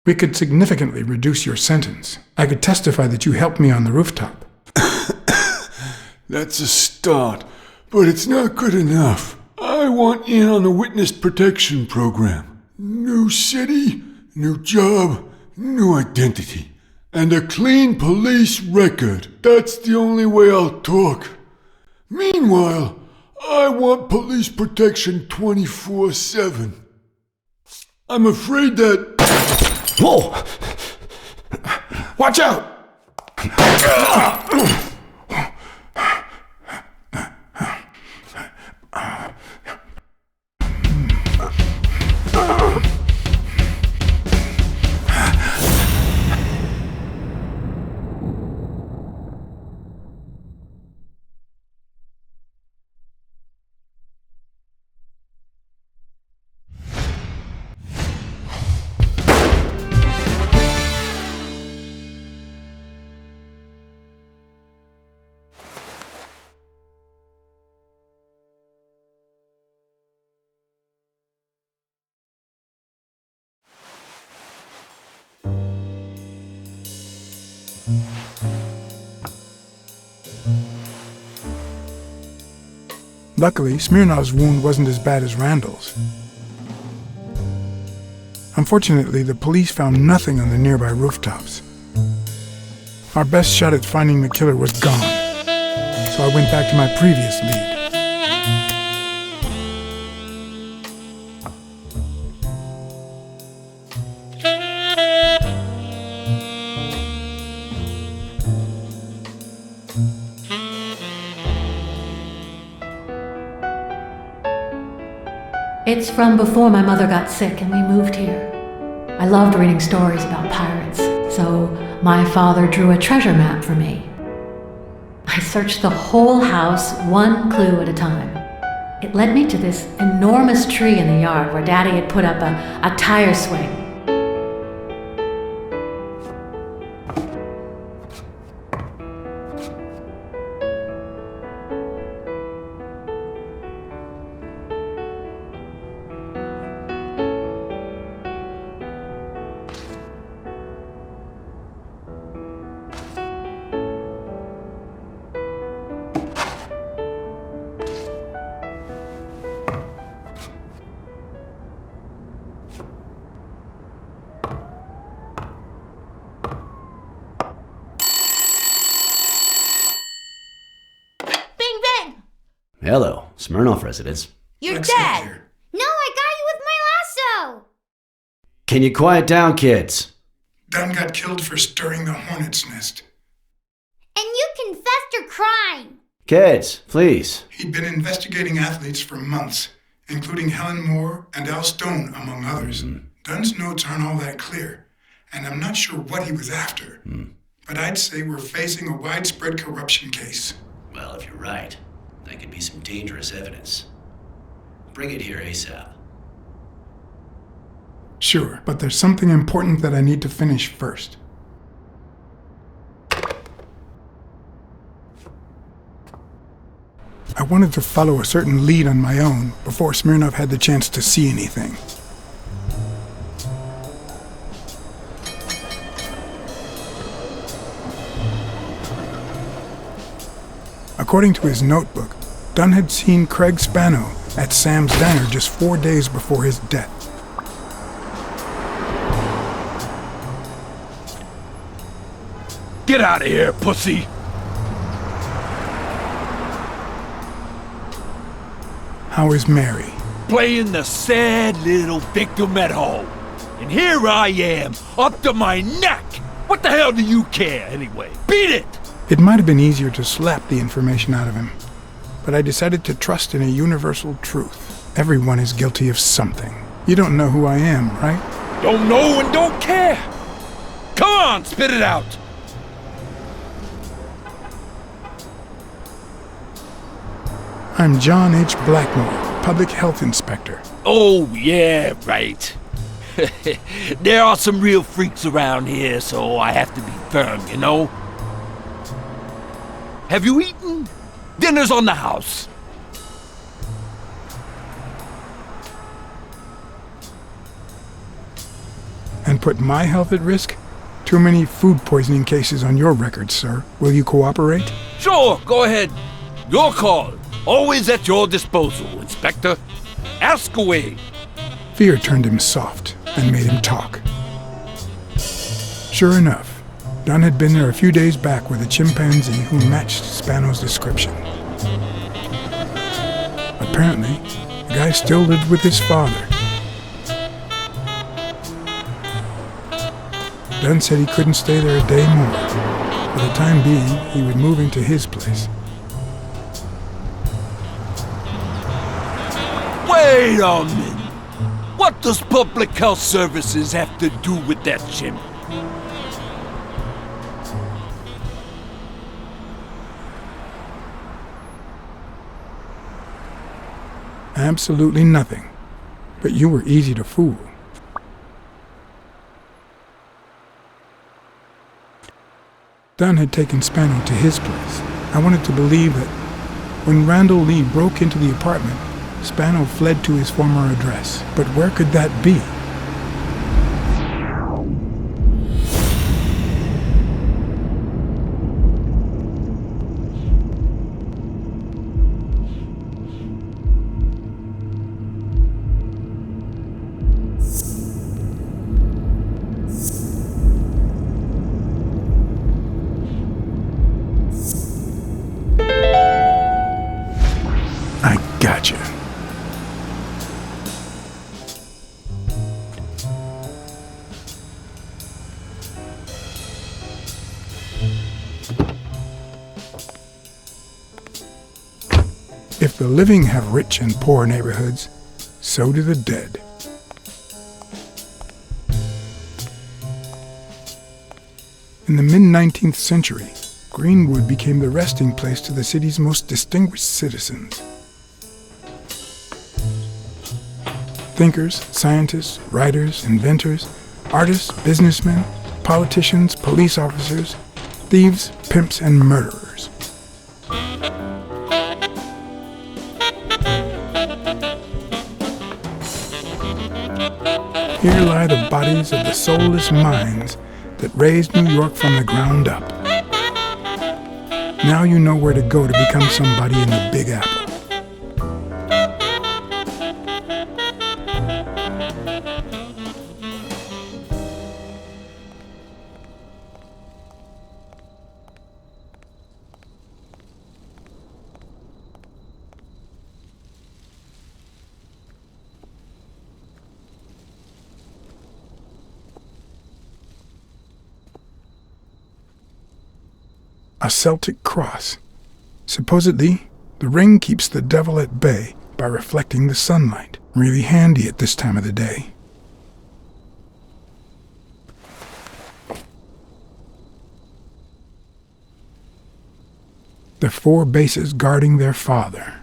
We could significantly reduce your sentence. I could testify that you helped me on the rooftop. That's a start, but it's not good enough. I want in on the witness protection program. New city, new job, new identity, and a clean police record. That's the only way I'll talk. Meanwhile, I want police protection 24/7. I'm afraid that... Whoa! Watch out! Luckily, Smirnov's wound wasn't as bad as Randall's. Unfortunately, the police found nothing on the nearby rooftops. Our best shot at finding the killer was gone, so I went back to my previous lead. It's from before my mother got sick and we moved here. I loved reading stories about pirates, so my father drew a treasure map for me. I searched the whole house, one clue at a time. It led me to this enormous tree in the yard where Daddy had put up a tire swing. Hello, Smirnoff residence. You're dead! No, I got you with my lasso! Can you quiet down, kids? Dunn got killed for stirring the hornet's nest. And you confessed your crime! Kids, please. He'd been investigating athletes for months, including Helen Moore and Al Stone, among others. Dunn's notes aren't all that clear, and I'm not sure what he was after. But I'd say we're facing a widespread corruption case. Well, if you're right, that could be some dangerous evidence. Bring it here ASAP. Sure, but there's something important that I need to finish first. I wanted to follow a certain lead on my own before Smirnov had the chance to see anything. According to his notebook, Dunn had seen Craig Spano at Sam's Diner just 4 days before his death. Get out of here, pussy! How is Mary? Playing the sad little victim at home. And here I am, up to my neck! What the hell do you care, anyway? Beat it! It might have been easier to slap the information out of him, but I decided to trust in a universal truth. Everyone is guilty of something. You don't know who I am, right? Don't know and don't care! Come on, spit it out! I'm John H. Blackmore, Public Health Inspector. Oh, yeah, right. There are some real freaks around here, so I have to be firm, you know? Have you eaten? Dinner's on the house. And put my health at risk? Too many food poisoning cases on your record, sir. Will you cooperate? Sure, go ahead. Your call. Always at your disposal, Inspector. Ask away. Fear turned him soft and made him talk. Sure enough, Dunn had been there a few days back with a chimpanzee who matched Spano's description. Apparently, the guy still lived with his father. Dunn said he couldn't stay there a day more. For the time being, he would move into his place. Wait a minute. What does Public Health Services have to do with that chimp? Absolutely nothing. But you were easy to fool. Dunn had taken Spano to his place. I wanted to believe that when Randall Lee broke into the apartment, Spano fled to his former address. But where could that be? I gotcha. If the living have rich and poor neighborhoods, so do the dead. In the mid-19th century, Greenwood became the resting place to the city's most distinguished citizens. Thinkers, scientists, writers, inventors, artists, businessmen, politicians, police officers, thieves, pimps, and murderers. Here lie the bodies of the soulless minds that raised New York from the ground up. Now you know where to go to become somebody in the Big Apple. A Celtic cross. Supposedly, the ring keeps the devil at bay by reflecting the sunlight. Really handy at this time of the day. The 4 bases guarding their father.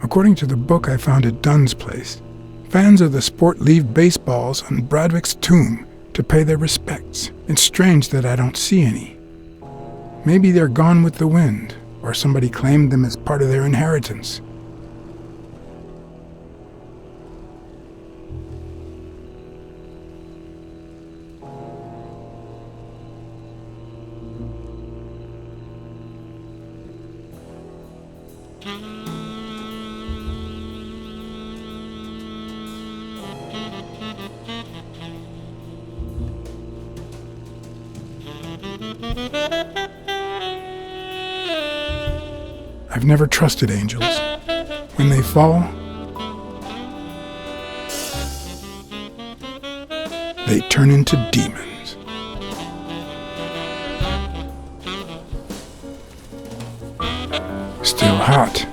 According to the book I found at Dunn's place, fans of the sport leave baseballs on Bradwick's tomb to pay their respects. It's strange that I don't see any. Maybe they're gone with the wind, or somebody claimed them as part of their inheritance. I've never trusted angels. When they fall, they turn into demons. Still hot.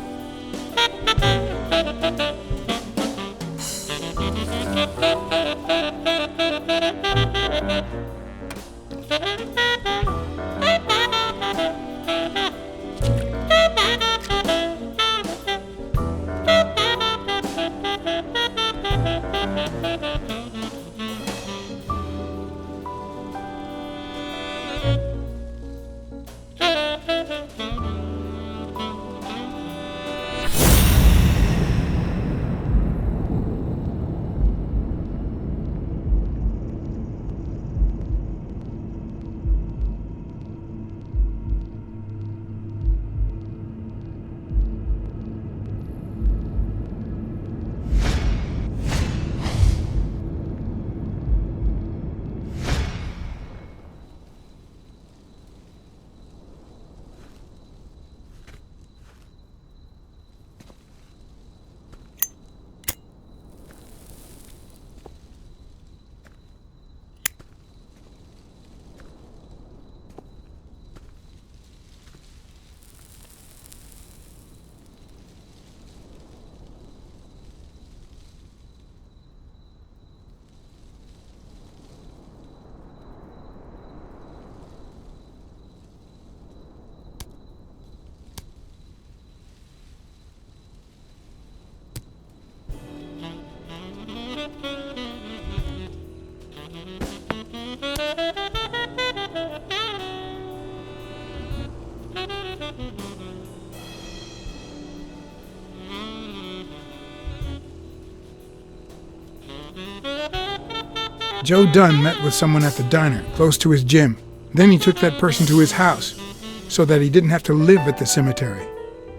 Joe Dunn met with someone at the diner, close to his gym. Then he took that person to his house, so that he didn't have to live at the cemetery.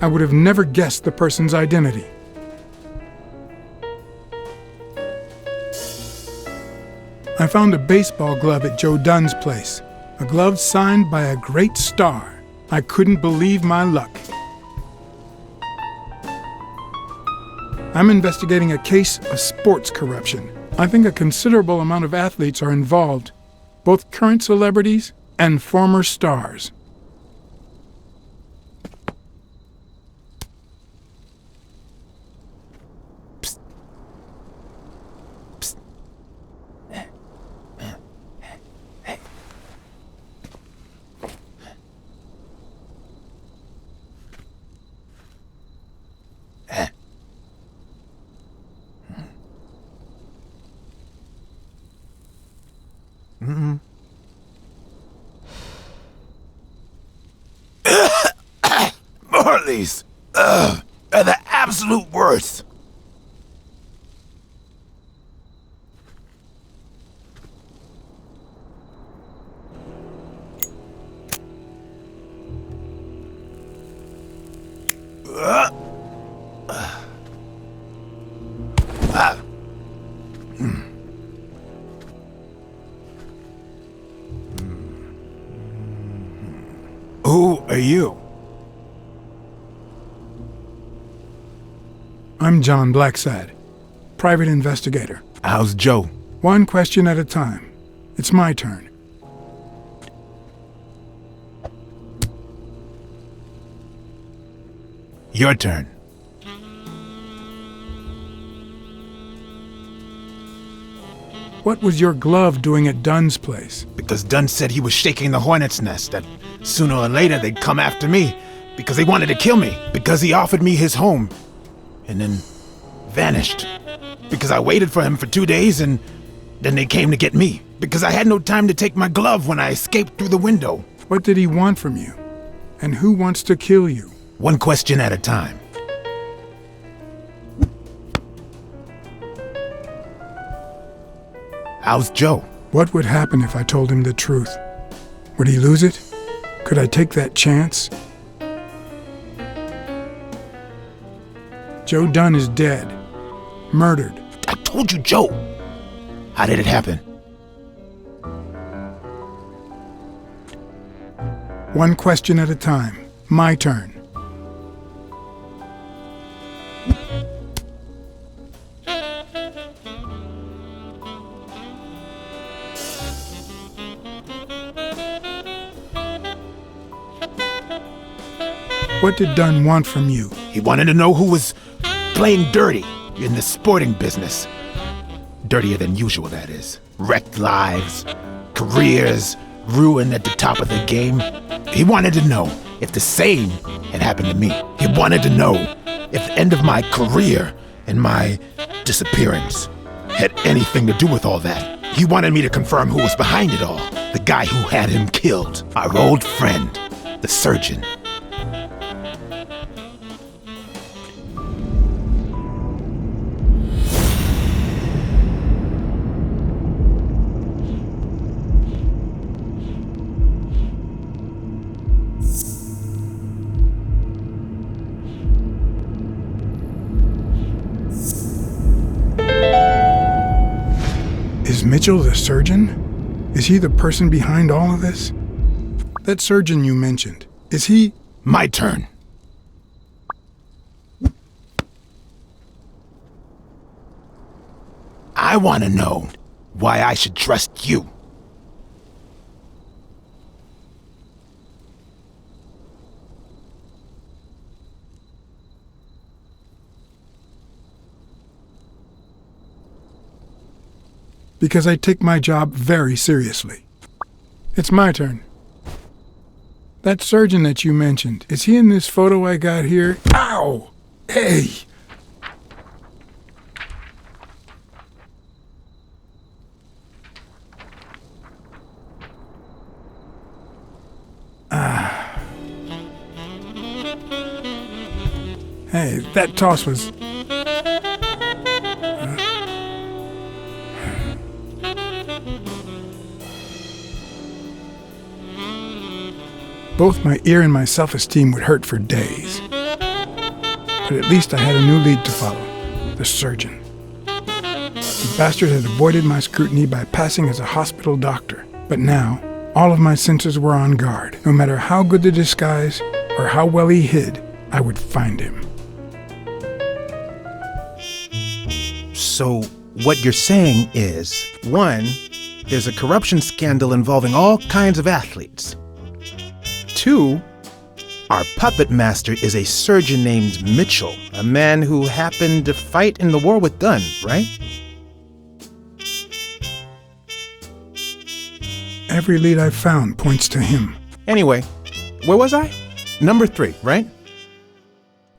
I would have never guessed the person's identity. I found a baseball glove at Joe Dunn's place, a glove signed by a great star. I couldn't believe my luck. I'm investigating a case of sports corruption. I think a considerable amount of athletes are involved, both current celebrities and former stars. Psst. Psst. Hey. Mm-mm. Marley's are the absolute worst. Who are you? I'm John Blacksad, private investigator. How's Joe? One question at a time. It's my turn. Your turn. What was your glove doing at Dunn's place? Because Dunn said he was shaking the hornet's nest, that sooner or later they'd come after me, because they wanted to kill me, because he offered me his home, and then vanished. Because I waited for him for 2 days, and then they came to get me, because I had no time to take my glove when I escaped through the window. What did he want from you? And who wants to kill you? One question at a time. How's Joe? What would happen if I told him the truth? Would he lose it? Could I take that chance? Joe Dunn is dead. Murdered. I told you, Joe. How did it happen? One question at a time. My turn. What did Dunn want from you? He wanted to know who was playing dirty in the sporting business. Dirtier than usual, that is. Wrecked lives, careers, ruined at the top of the game. He wanted to know if the same had happened to me. He wanted to know if the end of my career and my disappearance had anything to do with all that. He wanted me to confirm who was behind it all. The guy who had him killed. Our old friend, the surgeon. Is Mitchell the surgeon? Is he the person behind all of this? That surgeon you mentioned, is he... My turn. I want to know why I should trust you. Because I take my job very seriously. It's my turn. That surgeon that you mentioned, is he in this photo I got here? Ow! Hey! Hey, that toss was... Both my ear and my self-esteem would hurt for days. But at least I had a new lead to follow, the surgeon. The bastard had avoided my scrutiny by passing as a hospital doctor. But now, all of my senses were on guard. No matter how good the disguise or how well he hid, I would find him. So, what you're saying is, 1, there's a corruption scandal involving all kinds of athletes. 2, our puppet master is a surgeon named Mitchell, a man who happened to fight in the war with Dunn, right? Every lead I've found points to him. Anyway, where was I? Number 3, right?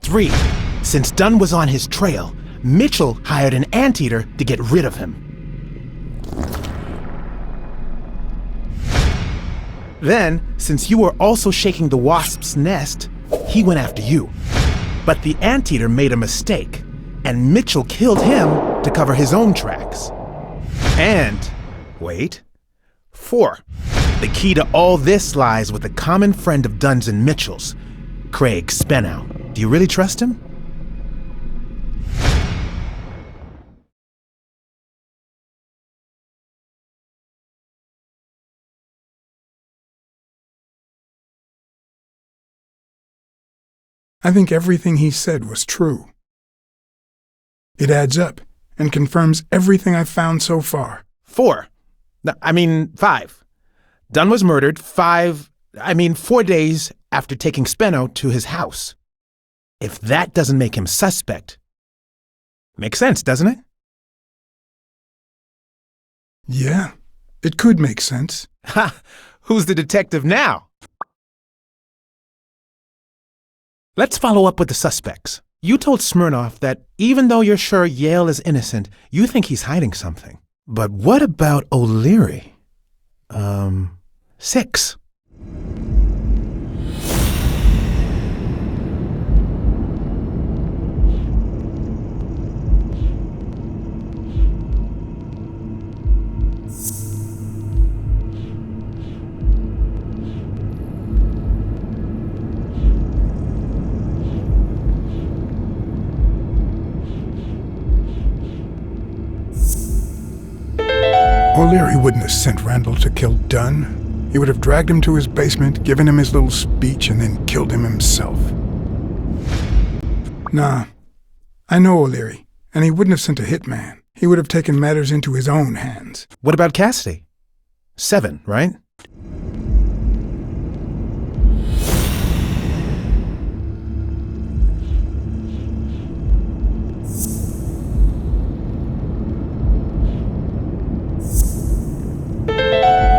3. Since Dunn was on his trail, Mitchell hired an anteater to get rid of him. Then, since you were also shaking the wasp's nest, he went after you. But the anteater made a mistake, and Mitchell killed him to cover his own tracks. And, wait, 4. The key to all this lies with a common friend of Dunn's and Mitchell's, Craig Spenow. Do you really trust him? I think everything he said was true. It adds up and confirms everything I've found so far. 4. 5. Dunn was murdered 4 days after taking Spenow to his house. If that doesn't make him suspect, makes sense, doesn't it? Yeah, it could make sense. Ha! Who's the detective now? Let's follow up with the suspects. You told Smirnoff that even though you're sure Yale is innocent, you think he's hiding something. But what about O'Leary? 6. O'Leary wouldn't have sent Randall to kill Dunn. He would have dragged him to his basement, given him his little speech, and then killed him himself. Nah, I know O'Leary, and he wouldn't have sent a hitman. He would have taken matters into his own hands. What about Cassidy? 7, right?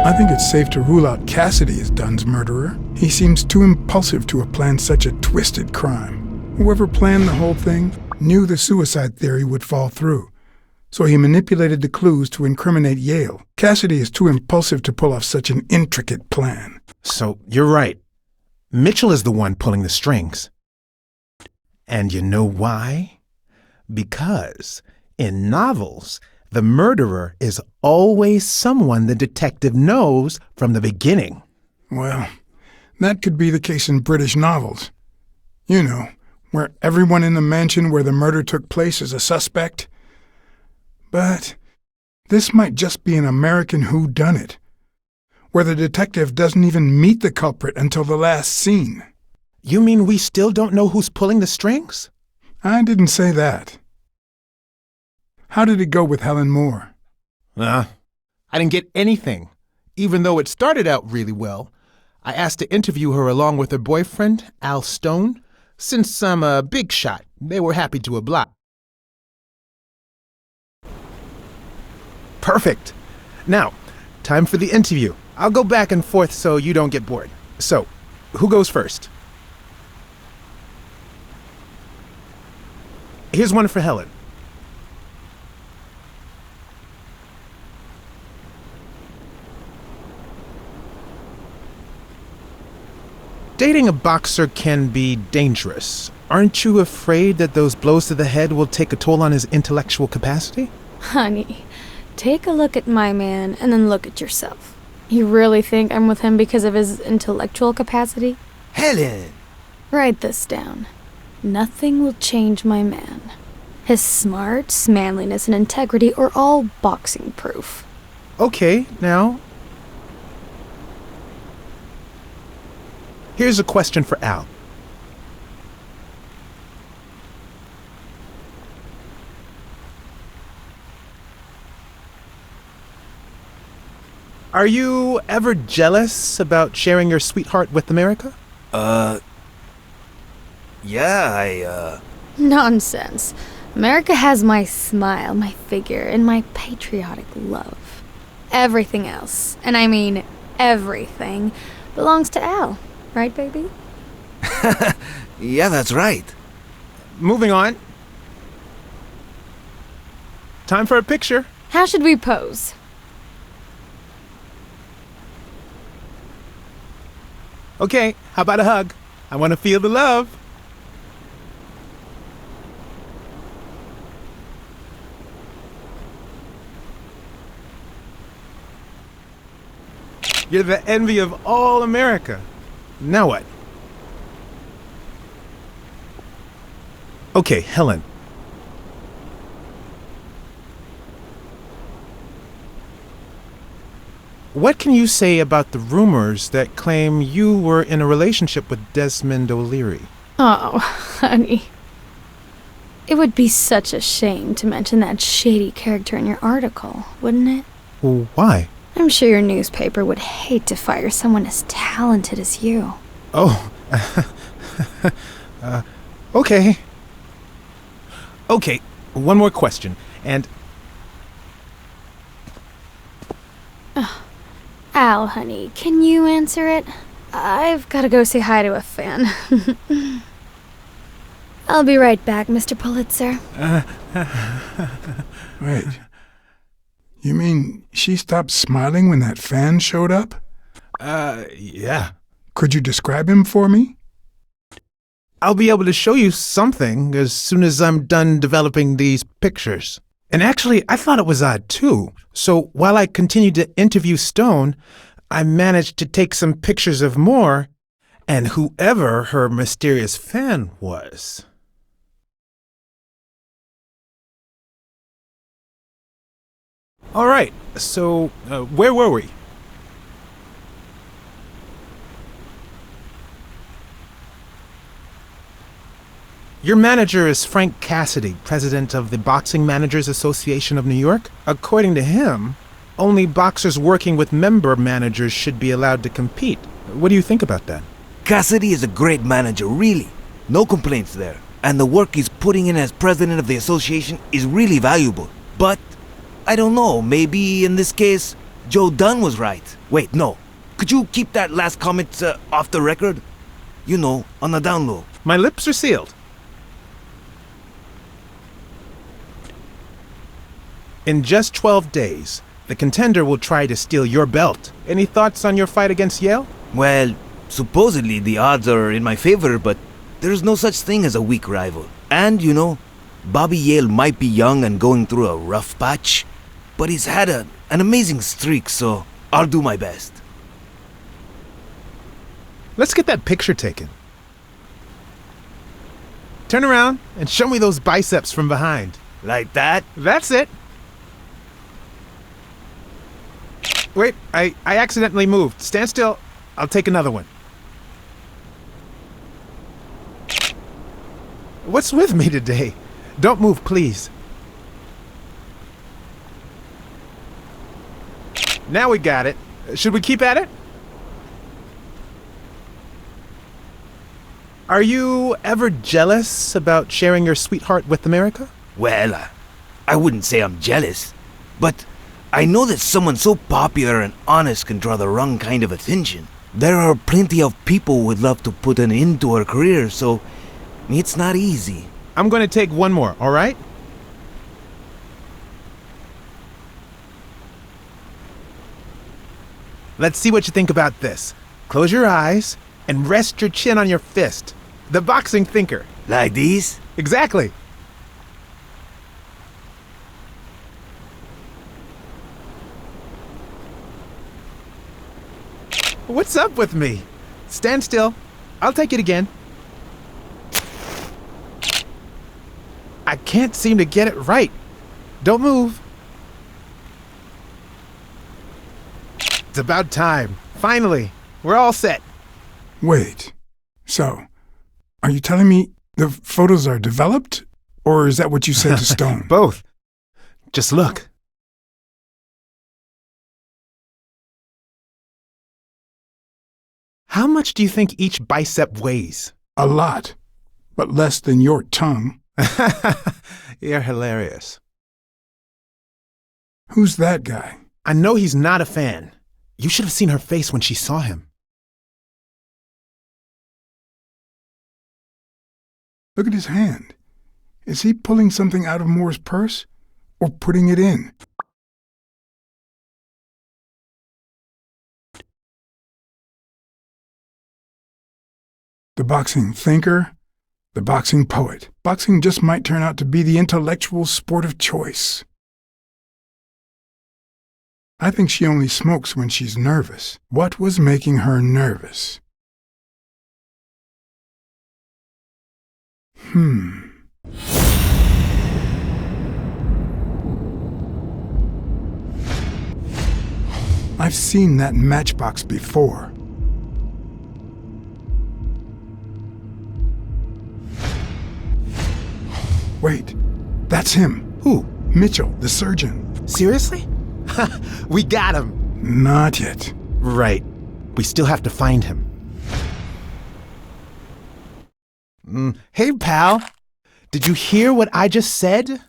I think it's safe to rule out Cassidy as Dunn's murderer. He seems too impulsive to have planned such a twisted crime. Whoever planned the whole thing knew the suicide theory would fall through, so he manipulated the clues to incriminate Yale. Cassidy is too impulsive to pull off such an intricate plan. So, you're right. Mitchell is the one pulling the strings. And you know why? Because in novels, the murderer is always someone the detective knows from the beginning. Well, that could be the case in British novels. You know, where everyone in the mansion where the murder took place is a suspect. But this might just be an American whodunit, where the detective doesn't even meet the culprit until the last scene. You mean we still don't know who's pulling the strings? I didn't say that. How did it go with Helen Moore? I didn't get anything, even though it started out really well. I asked to interview her along with her boyfriend, Al Stone. Since I'm a big shot, they were happy to oblige. Perfect. Now, time for the interview. I'll go back and forth so you don't get bored. So, who goes first? Here's one for Helen. Dating a boxer can be dangerous. Aren't you afraid that those blows to the head will take a toll on his intellectual capacity? Honey, take a look at my man and then look at yourself. You really think I'm with him because of his intellectual capacity? Helen! Write this down. Nothing will change my man. His smarts, manliness, and integrity are all boxing proof. Okay, now... Here's a question for Al. Are you ever jealous about sharing your sweetheart with America? Yeah, Nonsense. America has my smile, my figure, and my patriotic love. Everything else, and I mean everything, belongs to Al. Right, baby? Yeah, that's right. Moving on. Time for a picture. How should we pose? Okay, how about a hug? I want to feel the love. You're the envy of all America. Now what? Okay, Helen. What can you say about the rumors that claim you were in a relationship with Desmond O'Leary? Oh, honey. It would be such a shame to mention that shady character in your article, wouldn't it? Well, why? I'm sure your newspaper would hate to fire someone as talented as you. Oh, okay. Okay, one more question, and... Al, honey, can you answer it? I've got to go say hi to a fan. I'll be right back, Mr. Pulitzer. Wait. You mean she stopped smiling when that fan showed up? Yeah. Could you describe him for me? I'll be able to show you something as soon as I'm done developing these pictures. And actually, I thought it was odd too. So while I continued to interview Stone, I managed to take some pictures of Moore and whoever her mysterious fan was. All right, so where were we? Your manager is Frank Cassidy, president of the Boxing Managers Association of New York. According to him, only boxers working with member managers should be allowed to compete. What do you think about that? Cassidy is a great manager, really. No complaints there. And the work he's putting in as president of the association is really valuable. But, I don't know, maybe in this case, Joe Dunn was right. Wait, no. Could you keep that last comment off the record? You know, on the down low. My lips are sealed. In just 12 days, the contender will try to steal your belt. Any thoughts on your fight against Yale? Well, supposedly the odds are in my favor, but there's no such thing as a weak rival. And, you know, Bobby Yale might be young and going through a rough patch, but he's had an amazing streak, so I'll do my best. Let's get that picture taken. Turn around and show me those biceps from behind. Like that? That's it. Wait, I accidentally moved. Stand still. I'll take another one. What's with me today? Don't move, please. Now we got it. Should we keep at it? Are you ever jealous about sharing your sweetheart with America? Well, I wouldn't say I'm jealous, but I know that someone so popular and honest can draw the wrong kind of attention. There are plenty of people who would love to put an end to her career, so it's not easy. I'm going to take one more, all right? Let's see what you think about this. Close your eyes and rest your chin on your fist. The boxing thinker. Like these? Exactly. What's up with me? Stand still. I'll take it again. I can't seem to get it right. Don't move. It's about time. Finally, we're all set. Wait. So, are you telling me the photos are developed? Or is that what you said to Stone? Both. Just look. How much do you think each bicep weighs? A lot, but less than your tongue. You're hilarious. Who's that guy? I know he's not a fan. You should have seen her face when she saw him. Look at his hand. Is he pulling something out of Moore's purse? Or putting it in? The boxing thinker, the boxing poet. Boxing just might turn out to be the intellectual sport of choice. I think she only smokes when she's nervous. What was making her nervous? I've seen that matchbox before. Wait, that's him. Who? Mitchell, the surgeon. Seriously? We got him. Not yet. Right. We still have to find him. Hey, pal. Did you hear what I just said?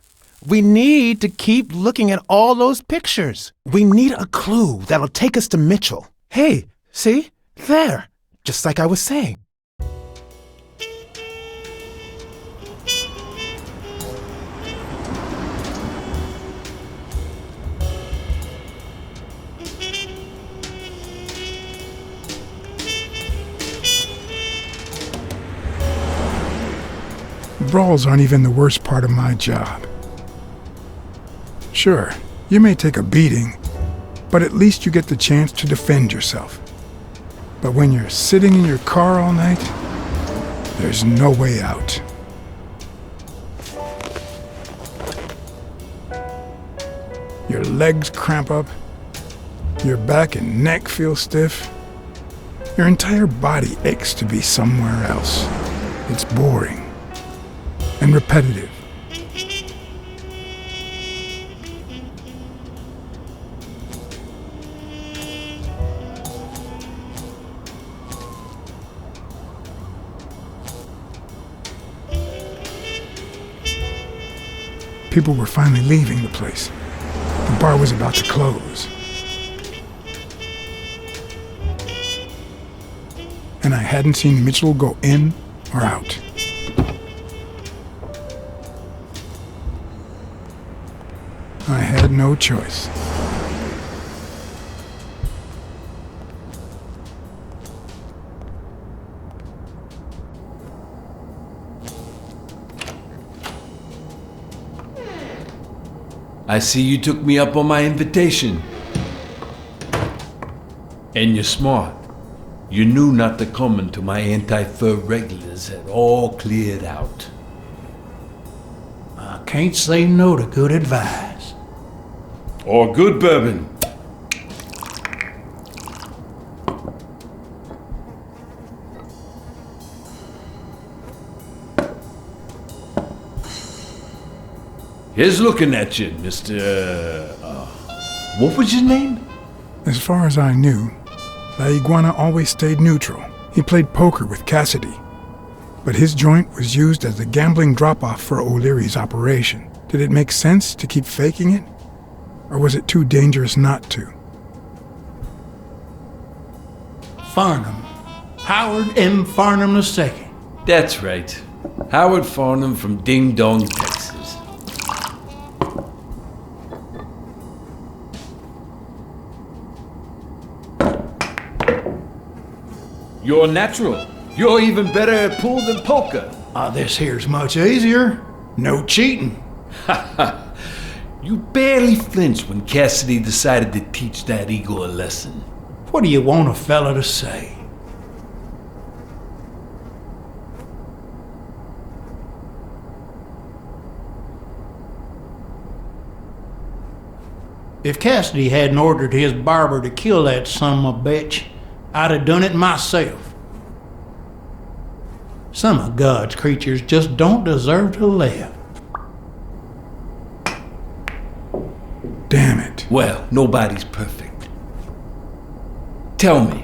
We need to keep looking at all those pictures. We need a clue that'll take us to Mitchell. Hey, see? There. Just like I was saying. Brawls aren't even the worst part of my job. Sure, you may take a beating, but at least you get the chance to defend yourself. But when you're sitting in your car all night, there's no way out. Your legs cramp up, your back and neck feel stiff, your entire body aches to be somewhere else. It's boring and repetitive. People were finally leaving the place. The bar was about to close. and I hadn't seen Mitchell go in or out. I had no choice. I see you took me up on my invitation. And you're smart. You knew not to come until my anti-fur regulars had all cleared out. I can't say no to good advice. Or good bourbon. Here's looking at you, Mr. What was your name? As far as I knew, the Iguana always stayed neutral. He played poker with Cassidy. But his joint was used as a gambling drop-off for O'Leary's operation. Did it make sense to keep faking it? Or was it too dangerous not to? Farnham. Howard M. Farnham II. That's right. Howard Farnham from Ding Dong, Texas. You're natural. You're even better at pool than poker. This here's much easier. No cheating. You barely flinched when Cassidy decided to teach that ego a lesson. What do you want a fella to say? If Cassidy hadn't ordered his barber to kill that son of a bitch, I'd have done it myself. Some of God's creatures just don't deserve to live. Damn it. Well, nobody's perfect. Tell me,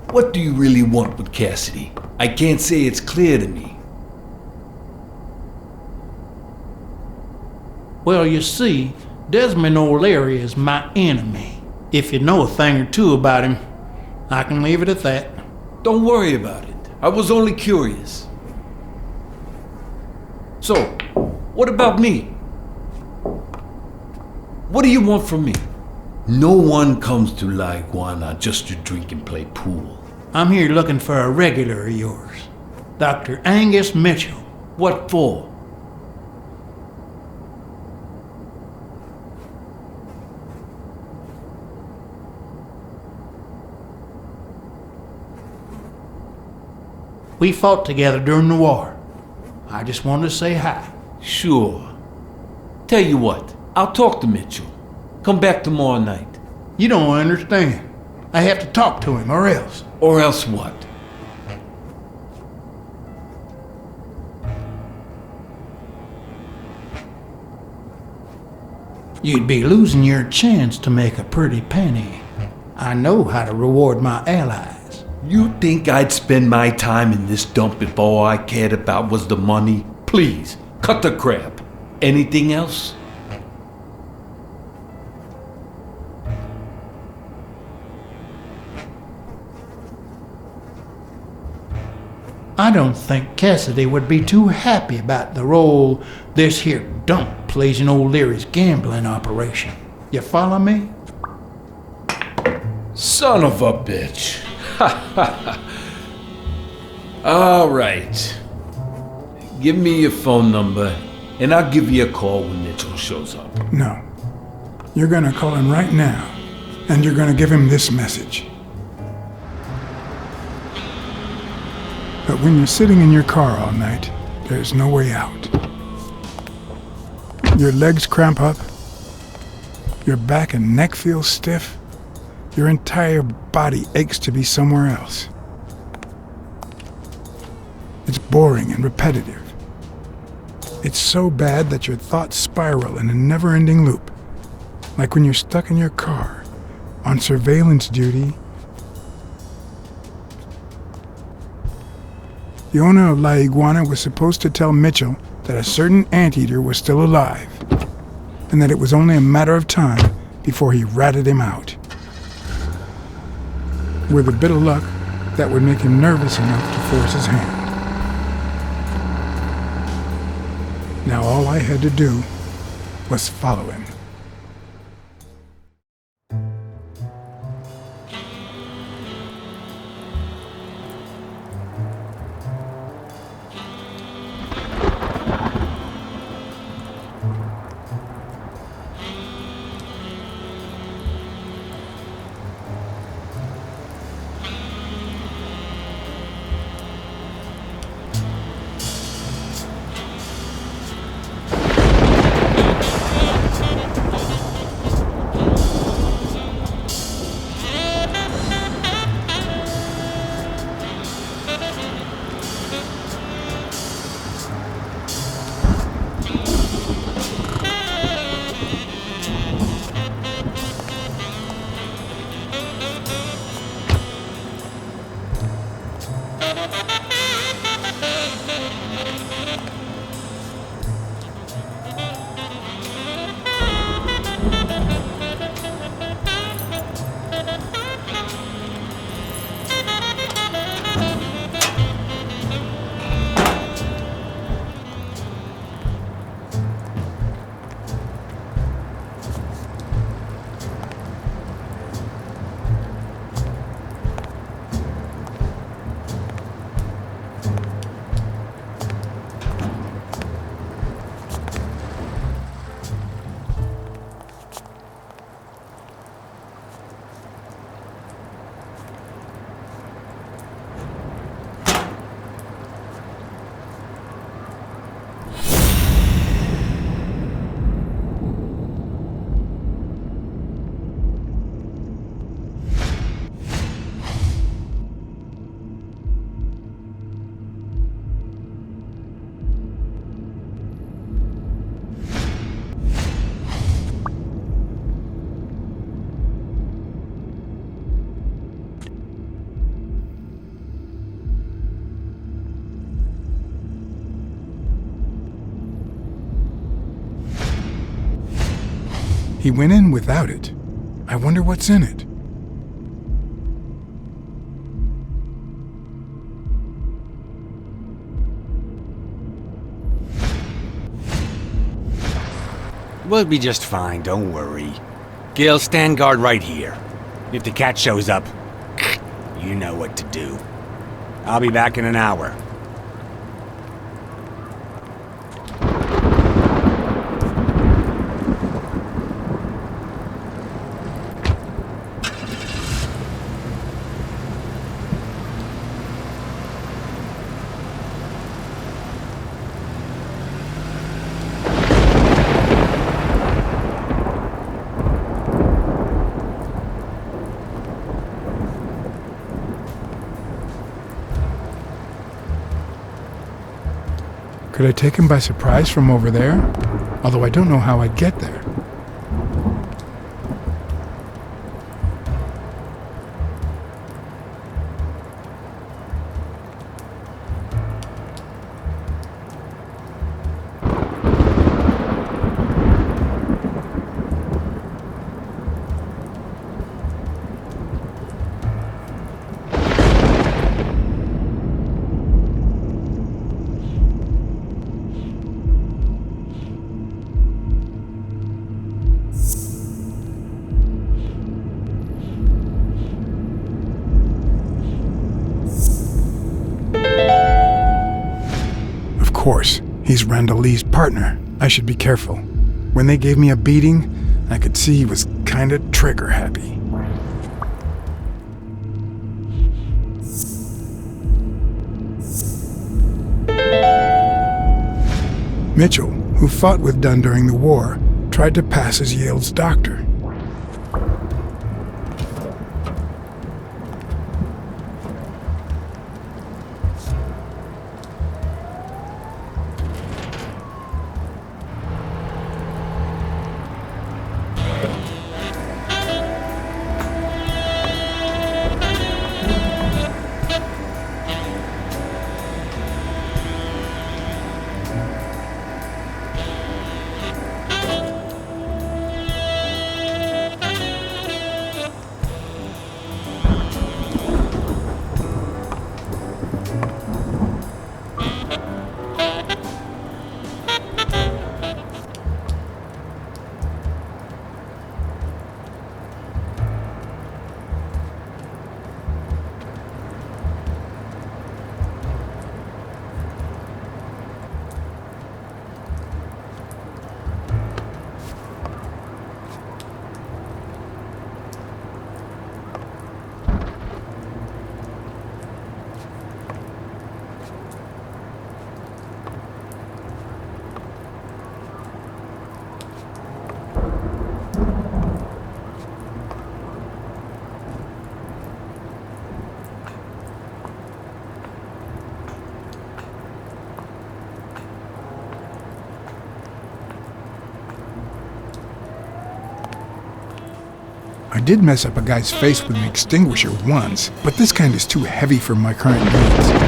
what do you really want with Cassidy? I can't say it's clear to me. Well, you see, Desmond O'Leary is my enemy. If you know a thing or two about him, I can leave it at that. Don't worry about it. I was only curious. So, what about me? What do you want from me? No one comes to La Iguana just to drink and play pool. I'm here looking for a regular of yours, Dr. Angus Mitchell. What for? We fought together during the war. I just wanted to say hi. Sure. Tell you what, I'll talk to Mitchell. Come back tomorrow night. You don't understand. I have to talk to him, or else. Or else what? You'd be losing your chance to make a pretty penny. I know how to reward my allies. You think I'd spend my time in this dump if all I cared about was the money? Please, cut the crap. Anything else? I don't think Cassidy would be too happy about the role this here dump plays in O'Leary's gambling operation. You follow me? Son of a bitch. All right. Give me your phone number, and I'll give you a call when Mitchell shows up. No. You're gonna call him right now, and you're gonna give him this message. But when you're sitting in your car all night, there's no way out. Your legs cramp up, your back and neck feel stiff, your entire body aches to be somewhere else. It's boring and repetitive. It's so bad that your thoughts spiral in a never-ending loop, like when you're stuck in your car, on surveillance duty. The owner of La Iguana was supposed to tell Mitchell that a certain anteater was still alive, and that it was only a matter of time before he ratted him out. With a bit of luck, that would make him nervous enough to force his hand. Now all I had to do was follow him. He went in without it. I wonder what's in it. We'll be just fine, don't worry. Gil, stand guard right here. If the cat shows up, you know what to do. I'll be back in an hour. Could I take him by surprise from over there? Although I don't know how I'd get there. Of course, he's Randall Lee's partner. I should be careful. When they gave me a beating, I could see he was kinda trigger happy. Mitchell, who fought with Dunn during the war, tried to pass as Yale's doctor. I did mess up a guy's face with an extinguisher once, but this kind is too heavy for my current needs.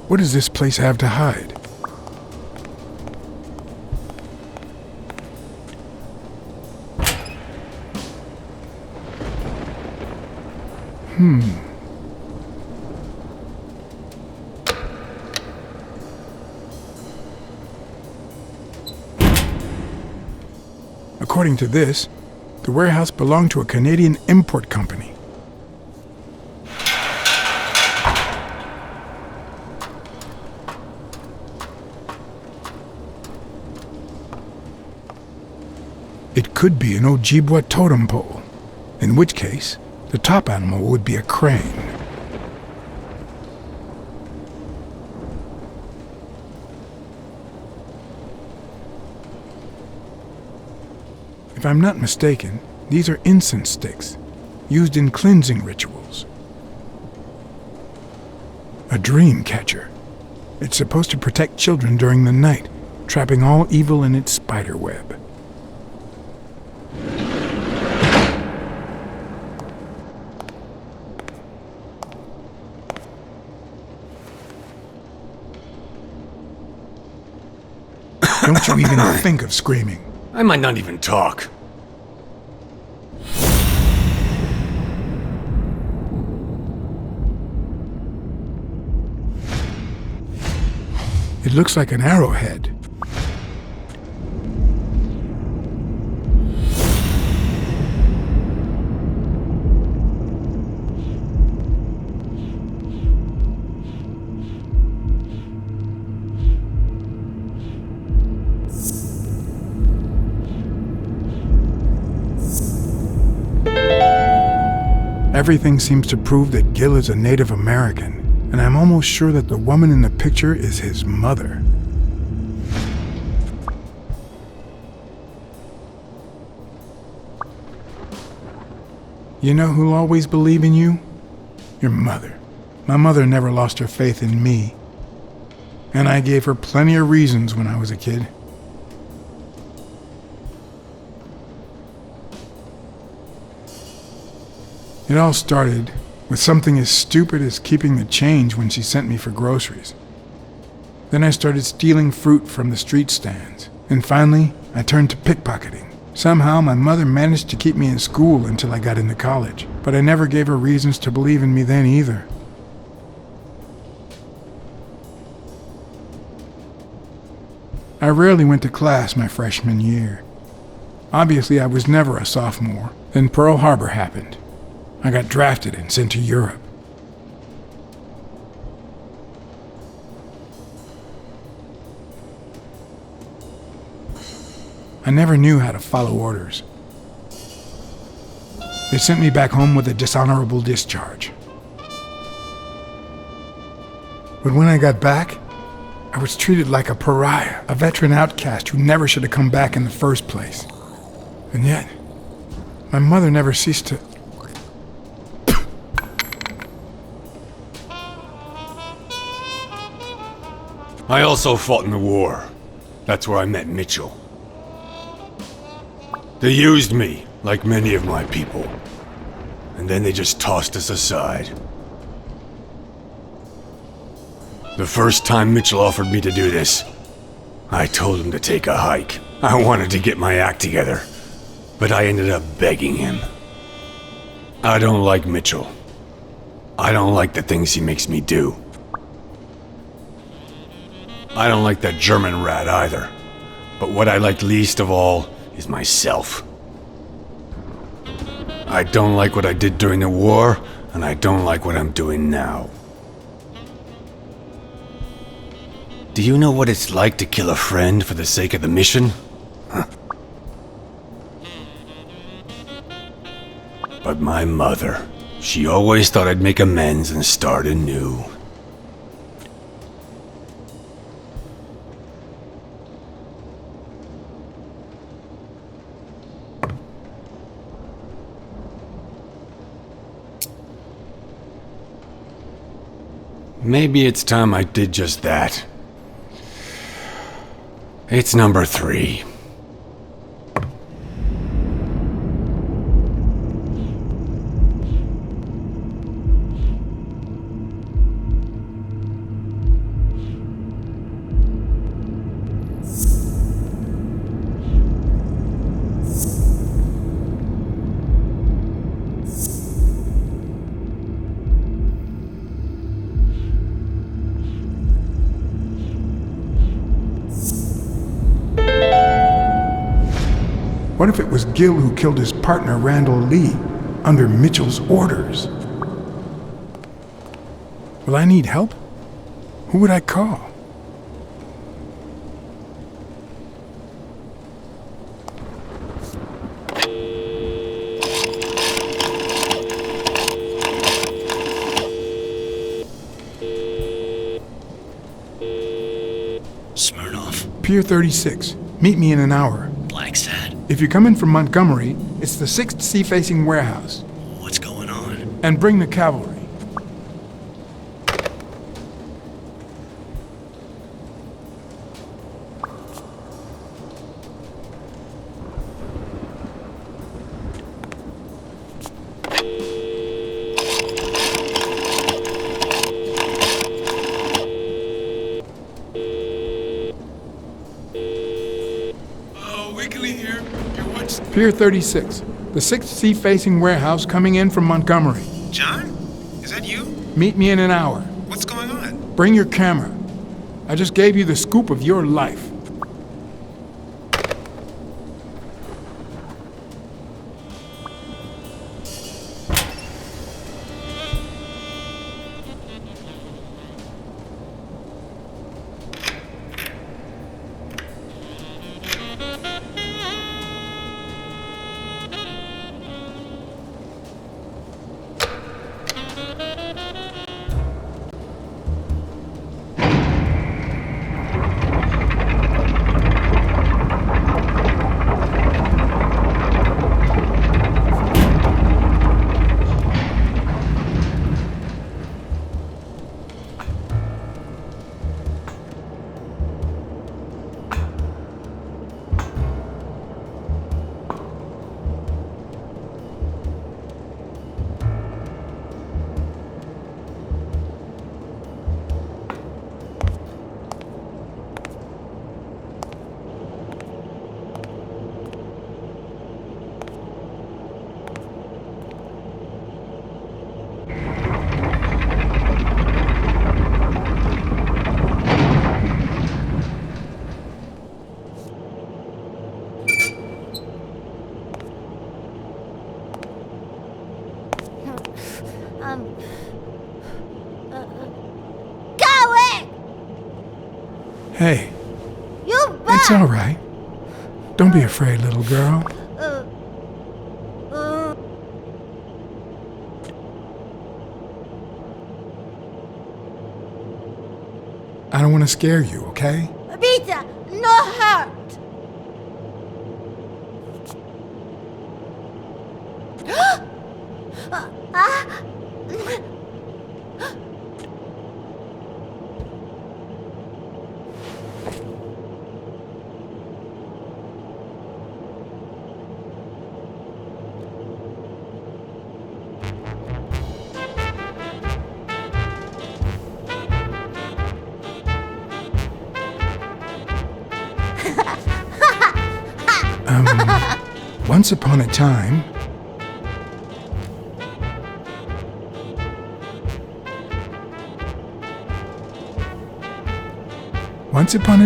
What does this place have to hide? According to this, the warehouse belonged to a Canadian import company. It could be an Ojibwa totem pole, in which case, the top animal would be a crane. If I'm not mistaken, these are incense sticks, used in cleansing rituals. A dream catcher. It's supposed to protect children during the night, trapping all evil in its spider web. Don't you even think of screaming. I might not even talk. It looks like an arrowhead. Everything seems to prove that Gil is a Native American, and I'm almost sure that the woman in the picture is his mother. You know who'll always believe in you? Your mother. My mother never lost her faith in me, and I gave her plenty of reasons when I was a kid. It all started with something as stupid as keeping the change when she sent me for groceries. Then I started stealing fruit from the street stands, and finally I turned to pickpocketing. Somehow my mother managed to keep me in school until I got into college, but I never gave her reasons to believe in me then either. I rarely went to class my freshman year. Obviously I was never a sophomore. Then Pearl Harbor happened. I got drafted and sent to Europe. I never knew how to follow orders. They sent me back home with a dishonorable discharge. But when I got back, I was treated like a pariah, a veteran outcast who never should have come back in the first place. And yet, my mother never ceased to... I also fought in the war. That's where I met Mitchell. They used me, like many of my people. And then they just tossed us aside. The first time Mitchell offered me to do this, I told him to take a hike. I wanted to get my act together, but I ended up begging him. I don't like Mitchell. I don't like the things he makes me do. I don't like that German rat either. But what I like least of all is myself. I don't like what I did during the war, and I don't like what I'm doing now. Do you know what it's like to kill a friend for the sake of the mission? Huh. But my mother, she always thought I'd make amends and start anew. Maybe it's time I did just that. It's number 3. What if it was Gil who killed his partner Randall Lee under Mitchell's orders? Will I need help? Who would I call? Pier 36. Meet me in an hour. Blacksad. If you come in from Montgomery, it's the 6th sea-facing warehouse. What's going on? And bring the cavalry. Pier 36, the 6th sea-facing warehouse coming in from Montgomery. John? Is that you? Meet me in an hour. What's going on? Bring your camera. I just gave you the scoop of your life. Hey. It's all right. Don't be afraid, little girl. I don't want to scare you, okay? Rita, no hurt. Once upon a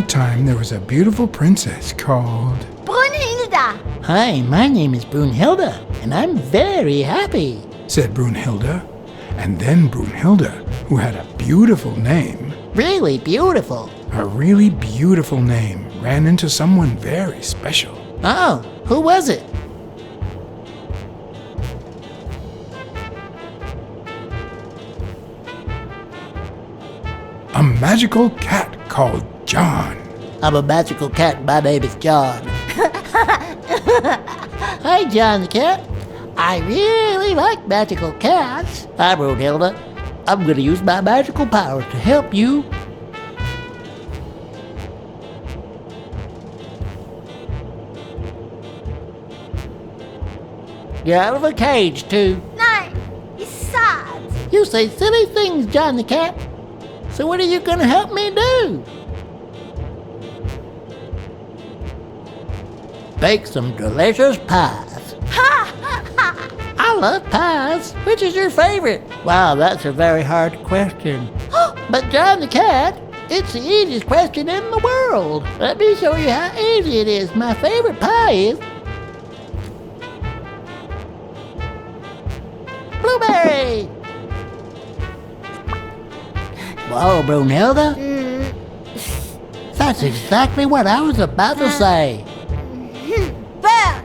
time, there was a beautiful princess called... Brunhilde! Hi, my name is Brunhilde, and I'm very happy, said Brunhilde. And then Brunhilde, who had a beautiful name... Really beautiful. A really beautiful name ran into someone very special. Oh, who was it? A magical cat called John. I'm a magical cat. My name is John. Hi, John the cat. I really like magical cats. Hi, Brunhilde. I'm going to use my magical powers to help you. Get out of a cage, too. Nein, it's sad. You say silly things, John the cat. So what are you going to help me do? Bake some delicious pies. I love pies. Which is your favorite? Wow, that's a very hard question. But John the cat, it's the easiest question in the world. Let me show you how easy it is. My favorite pie is... blueberry! Whoa, Brunhilde? That's exactly what I was about to say. Bird!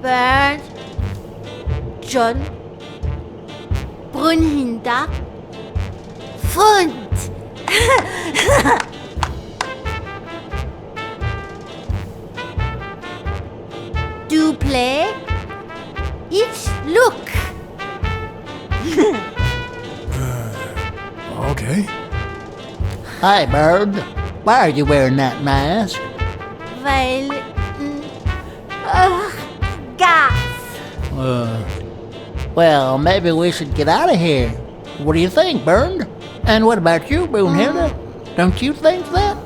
Bird. John. Brunhilde. Freund. Do play? It's look. Okay. Hi, Bird. Why are you wearing that mask? Weil... gas. Well, maybe we should get out of here. What do you think, Bird? And what about you, Brunhilde? Don't you think that?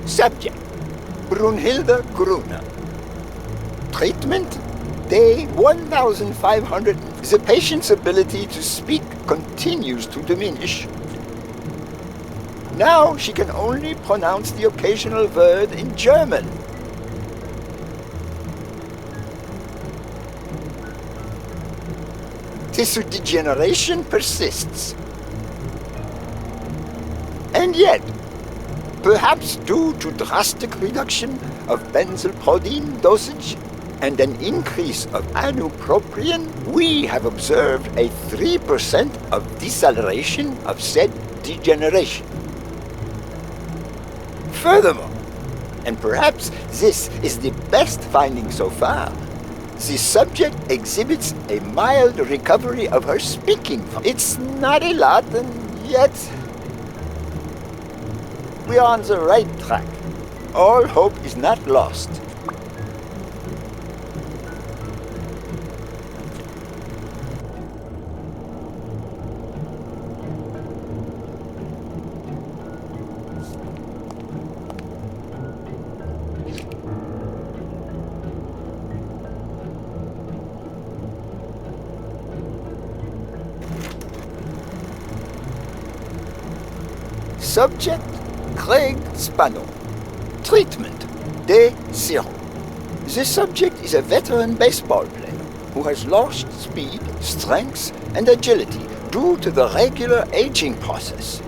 Subject, Brunhilde Gruner. Treatment, day 1500. The patient's ability to speak continues to diminish. Now she can only pronounce the occasional word in German. Tissue degeneration persists. And yet, perhaps due to drastic reduction of benzylproline dosage and an increase of anupropion, we have observed a 3% of deceleration of said degeneration. Furthermore, and perhaps this is the best finding so far, the subject exhibits a mild recovery of her speaking. It's not a lot, and yet we are on the right track. All hope is not lost. Subject, Craig Spano. Treatment, Day 0. The subject is a veteran baseball player who has lost speed, strength, and agility due to the regular aging process.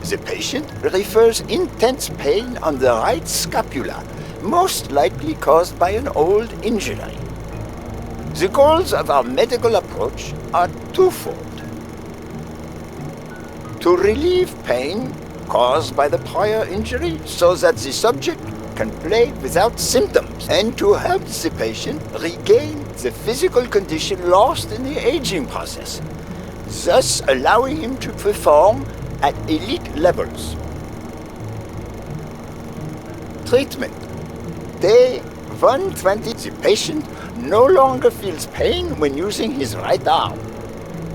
The patient refers intense pain on the right scapula, most likely caused by an old injury. The goals of our medical approach are twofold. To relieve pain caused by the prior injury so that the subject can play without symptoms, and to help the patient regain the physical condition lost in the aging process, thus allowing him to perform at elite levels. Treatment. Day 120. The patient no longer feels pain when using his right arm,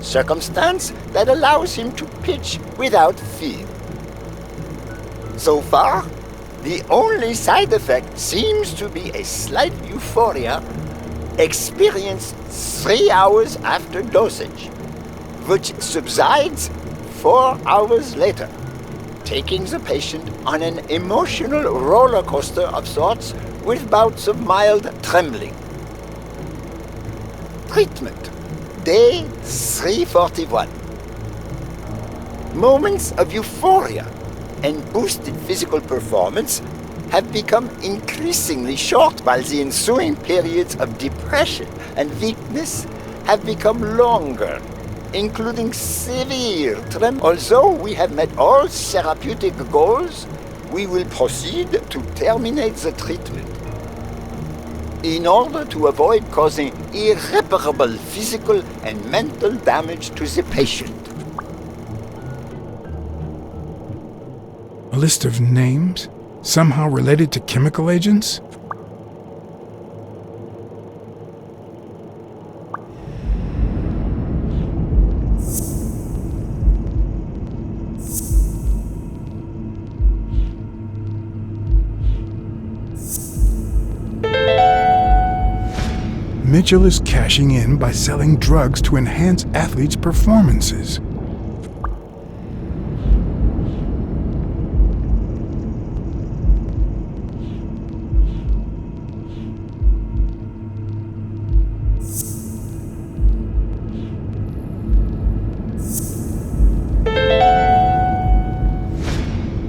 circumstance that allows him to pitch without fear. So far, the only side effect seems to be a slight euphoria experienced 3 hours after dosage, which subsides 4 hours later, taking the patient on an emotional roller coaster of sorts with bouts of mild trembling. Treatment. Day 341. Moments of euphoria and boosted physical performance have become increasingly short, while the ensuing periods of depression and weakness have become longer, including severe tremor. Although we have met all therapeutic goals, we will proceed to terminate the treatment in order to avoid causing irreparable physical and mental damage to the patient. A list of names, somehow related to chemical agents? Mitchell is cashing in by selling drugs to enhance athletes' performances.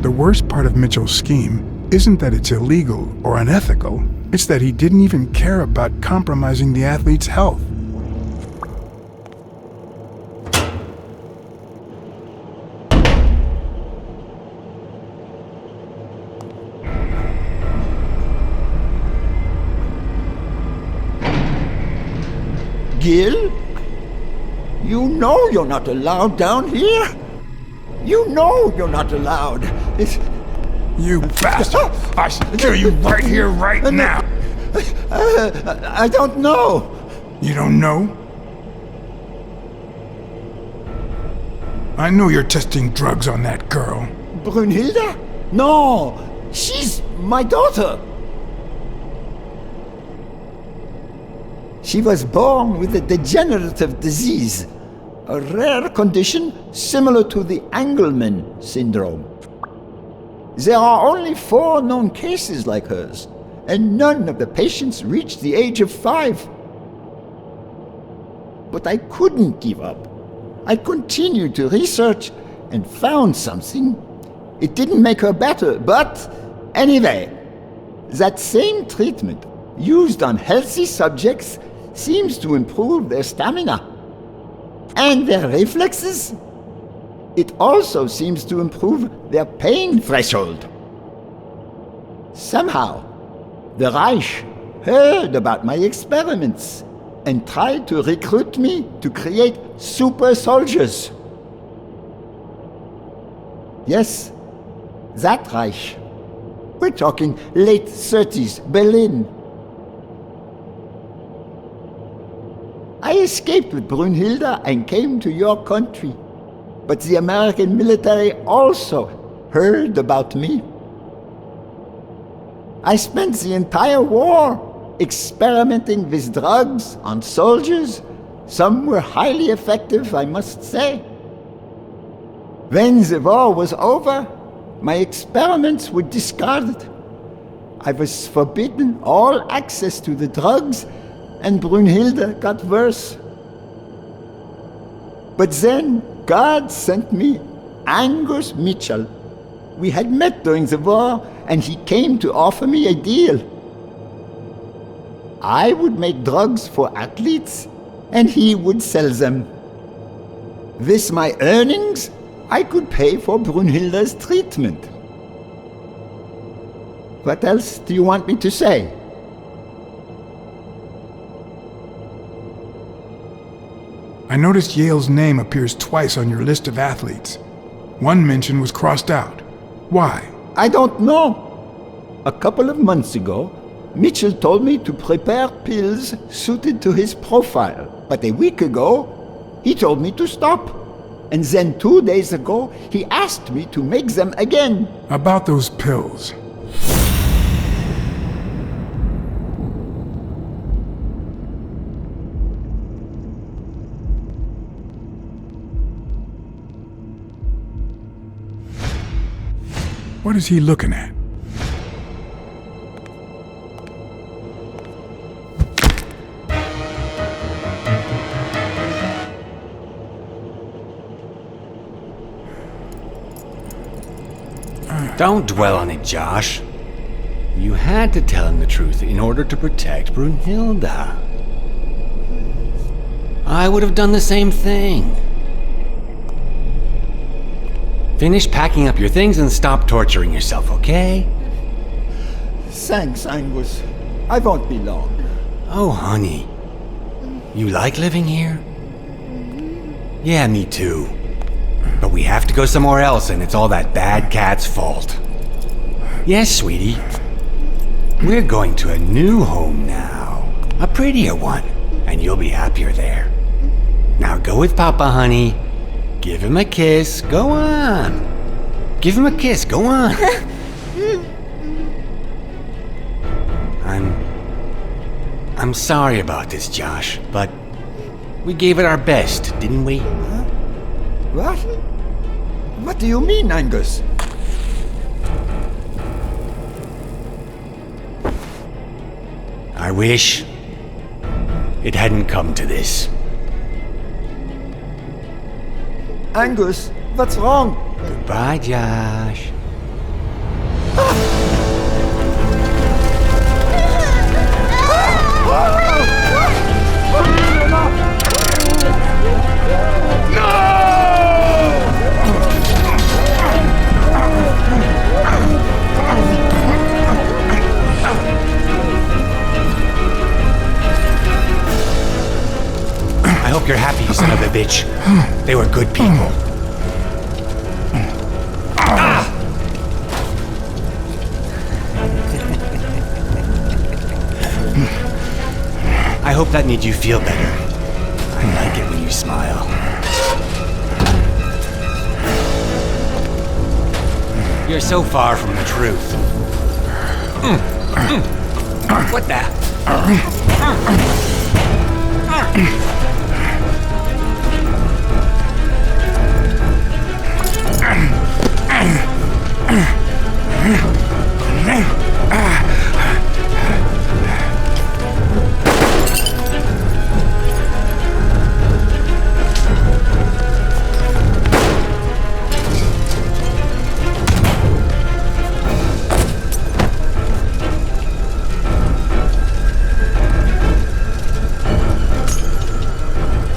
The worst part of Mitchell's scheme isn't that it's illegal or unethical, it's that he didn't even care about compromising the athlete's health. Gil? You know you're not allowed down here? You know you're not allowed. You bastard! I should kill you right here, right now! I don't know. You don't know? I know you're testing drugs on that girl. Brunhilde? No, she's my daughter. She was born with a degenerative disease, a rare condition similar to the Engelmann syndrome. There are only 4 known cases like hers, and none of the patients reached the age of 5. But I couldn't give up. I continued to research and found something. It didn't make her better, but anyway, that same treatment used on healthy subjects seems to improve their stamina and their reflexes. It also seems to improve their pain threshold. Somehow, the Reich heard about my experiments and tried to recruit me to create super soldiers. Yes, that Reich. We're talking late 30s, Berlin. I escaped with Brunhilde and came to your country. But the American military also heard about me. I spent the entire war experimenting with drugs on soldiers. Some were highly effective, I must say. When the war was over, My experiments were discarded. I was forbidden all access to the drugs, and Brunhilde got worse. But then God sent me Angus Mitchell. We had met during the war, and he came to offer me a deal. I would make drugs for athletes, and he would sell them. With my earnings, I could pay for Brunhilde's treatment. What else do you want me to say? I noticed Yale's name appears twice on your list of athletes. One mention was crossed out. Why? I don't know. A couple of months ago, Mitchell told me to prepare pills suited to his profile. But a week ago, he told me to stop. And then 2 days ago, he asked me to make them again. About those pills. What is he looking at? Don't dwell on it, Josh. You had to tell him the truth in order to protect Brunhilde. I would have done the same thing. Finish packing up your things and stop torturing yourself, okay? Thanks, Angus. I won't be long. Oh, honey. You like living here? Yeah, me too. But we have to go somewhere else, and it's all that bad cat's fault. Yes, sweetie. We're going to a new home now. A prettier one, and you'll be happier there. Now go with Papa, honey. Give him a kiss. Go on. Give him a kiss. Go on. I'm sorry about this, Josh, but we gave it our best, didn't we? Huh? What? What do you mean, Angus? I wish it hadn't come to this. Angus, what's wrong? Goodbye, Josh. I hope you're happy, you son of a bitch. They were good people. I hope that made you feel better. I like it when you smile. You're so far from the truth. What the?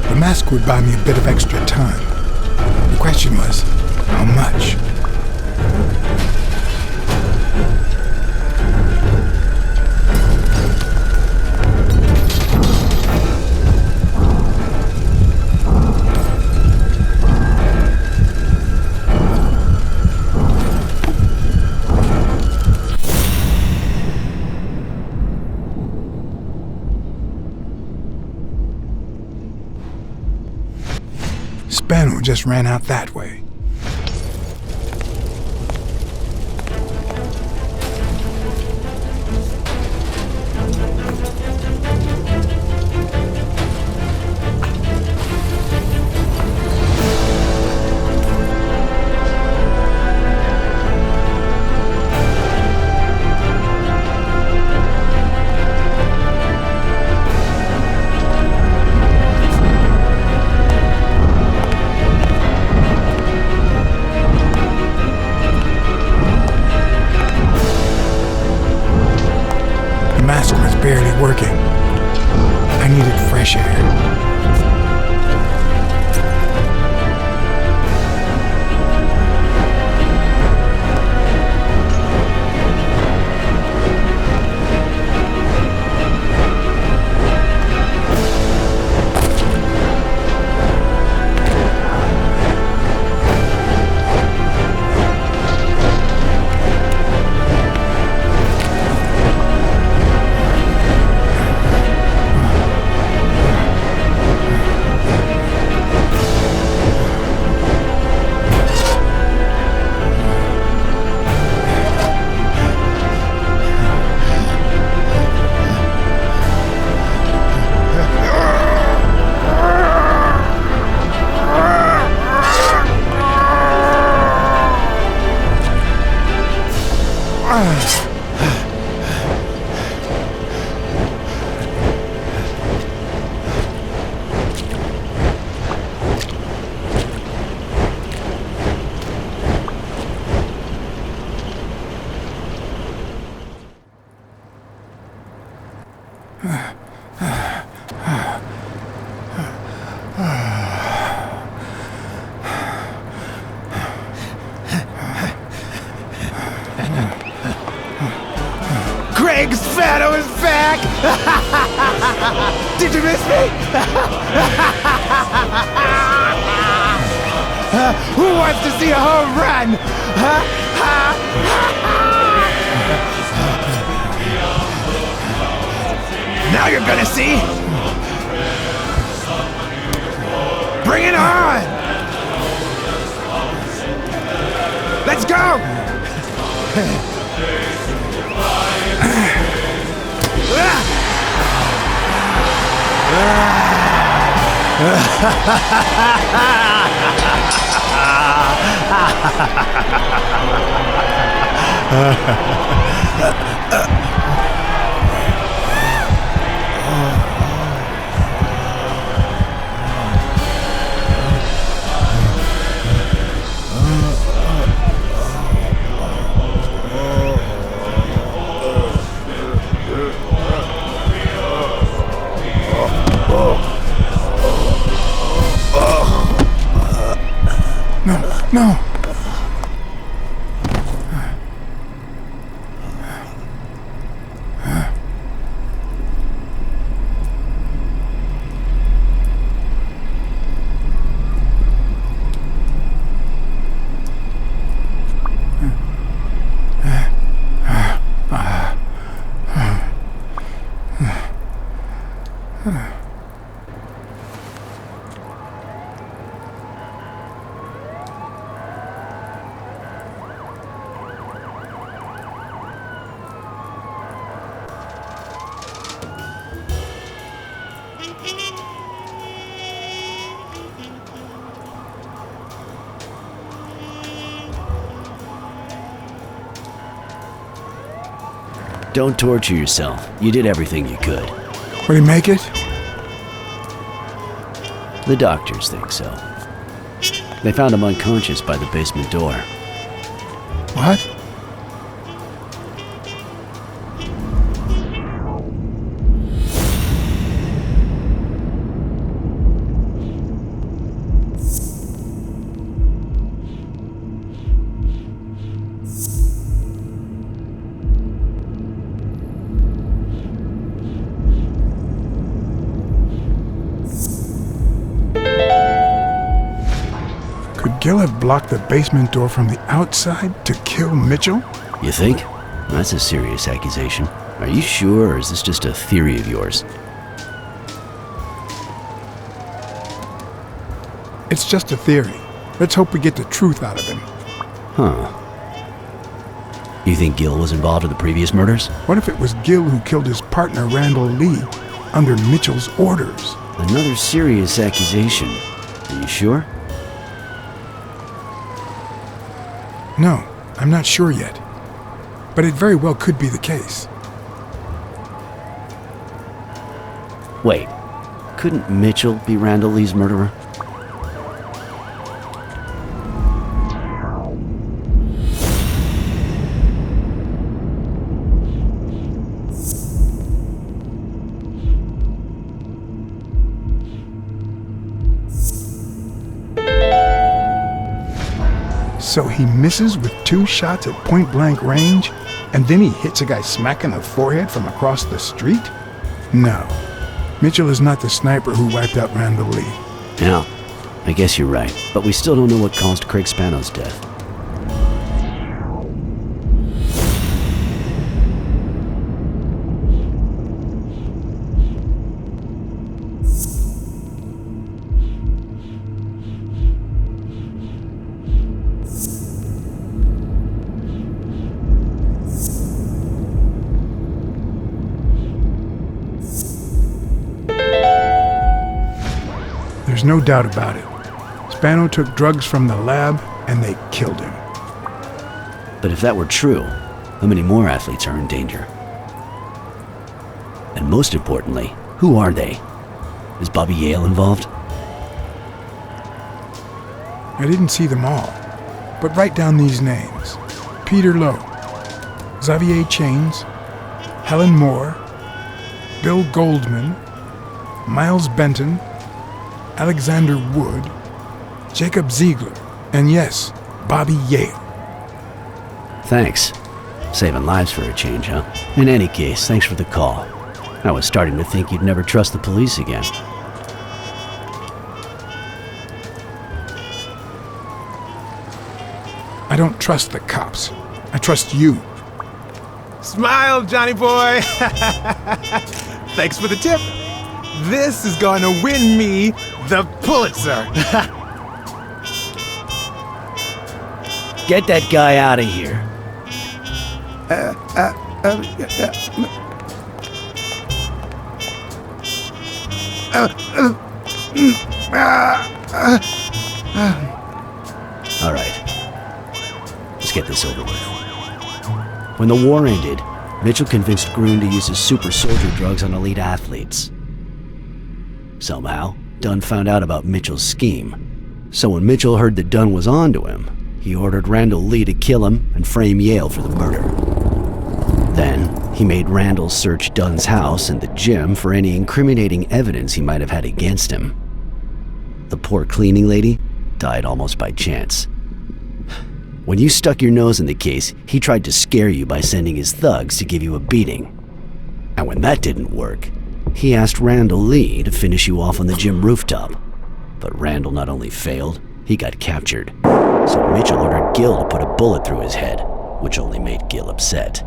The mask would buy me a bit of extra time. The question was, how much? Spano just ran out that way. barely working. I needed fresh air. Greg's Fatto is back! Did you miss me? Who wants to see a home run? Now you're gonna see! Bring it on! Let's go! No. Don't torture yourself. You did everything you could. Will he make it? The doctors think so. They found him unconscious by the basement door. What? Gil have blocked the basement door from the outside to kill Mitchell? You think? That's a serious accusation. Are you sure, or is this just a theory of yours? It's just a theory. Let's hope we get the truth out of him. Huh. You think Gil was involved in the previous murders? What if it was Gil who killed his partner Randall Lee under Mitchell's orders? Another serious accusation. Are you sure? No, I'm not sure yet. But it very well could be the case. Wait, couldn't Mitchell be Randall Lee's murderer? So he misses with 2 shots at point-blank range, and then he hits a guy smack in the forehead from across the street? No. Mitchell is not the sniper who wiped out Randall Lee. Yeah, I guess you're right, but we still don't know what caused Craig Spano's death. There's no doubt about it. Spano took drugs from the lab, and they killed him. But if that were true, how many more athletes are in danger? And most importantly, who are they? Is Bobby Yale involved? I didn't see them all, but write down these names. Peter Lowe, Xavier Chains, Helen Moore, Bill Goldman, Miles Benton, Alexander Wood, Jacob Ziegler, and yes, Bobby Yale. Thanks. Saving lives for a change, huh? In any case, thanks for the call. I was starting to think you'd never trust the police again. I don't trust the cops. I trust you. Smile, Johnny boy. Thanks for the tip. This is going to win me the Pulitzer. Get that guy out of here. All right. Let's get this over with. When the war ended, Mitchell convinced Groon to use his super soldier drugs on elite athletes. Somehow, Dunn found out about Mitchell's scheme. So when Mitchell heard that Dunn was onto him, he ordered Randall Lee to kill him and frame Yale for the murder. Then, he made Randall search Dunn's house and the gym for any incriminating evidence he might have had against him. The poor cleaning lady died almost by chance. When you stuck your nose in the case, he tried to scare you by sending his thugs to give you a beating. And when that didn't work, he asked Randall Lee to finish you off on the gym rooftop. But Randall not only failed, he got captured. So Mitchell ordered Gil to put a bullet through his head, which only made Gil upset.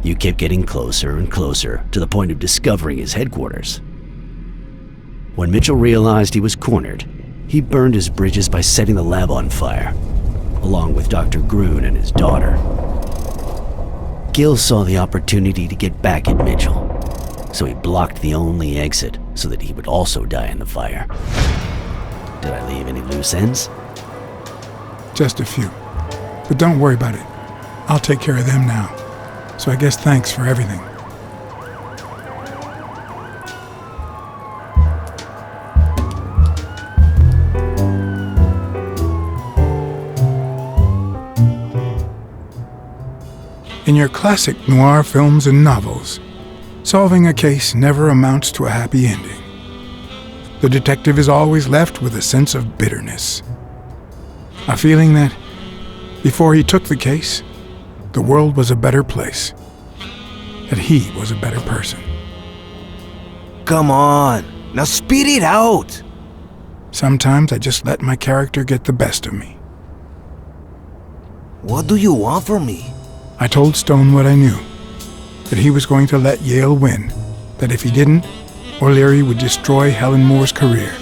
You kept getting closer and closer to the point of discovering his headquarters. When Mitchell realized he was cornered, he burned his bridges by setting the lab on fire, along with Dr. Groon and his daughter. Gil saw the opportunity to get back at Mitchell, so he blocked the only exit so that he would also die in the fire. Did I leave any loose ends? Just a few. But don't worry about it. I'll take care of them now. So I guess thanks for everything. In your classic noir films and novels, solving a case never amounts to a happy ending. The detective is always left with a sense of bitterness. A feeling that, before he took the case, the world was a better place. That he was a better person. Come on, now spit it out! Sometimes I just let my character get the best of me. What do you want from me? I told Stone what I knew. That he was going to let Yale win. That if he didn't, O'Leary would destroy Helen Moore's career.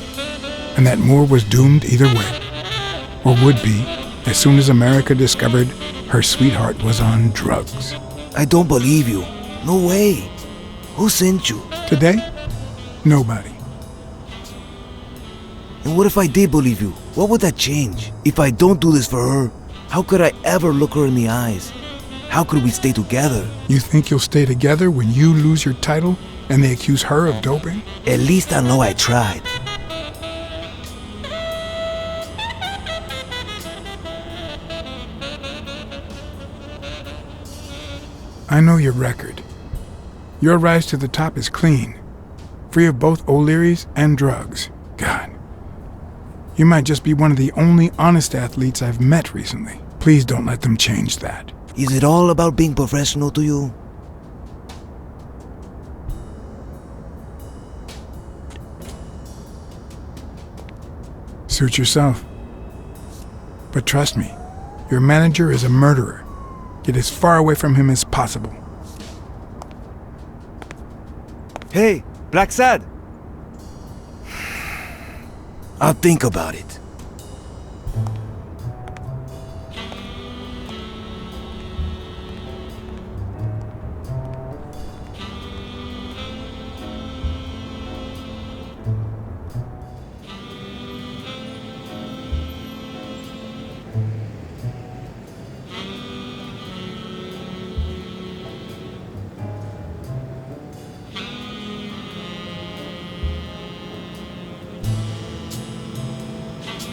And that Moore was doomed either way. Or would be, as soon as America discovered her sweetheart was on drugs. I don't believe you. No way. Who sent you? Today? Nobody. And what if I did believe you? What would that change? If I don't do this for her, how could I ever look her in the eyes? How could we stay together? You think you'll stay together when you lose your title and they accuse her of doping? At least I know I tried. I know your record. Your rise to the top is clean, free of both O'Leary's and drugs. God, You might just be one of the only honest athletes I've met recently. Please don't let them change that. Is it all about being professional to you? Suit yourself. But trust me, your manager is a murderer. Get as far away from him as possible. Hey, Blacksad! I'll think about it.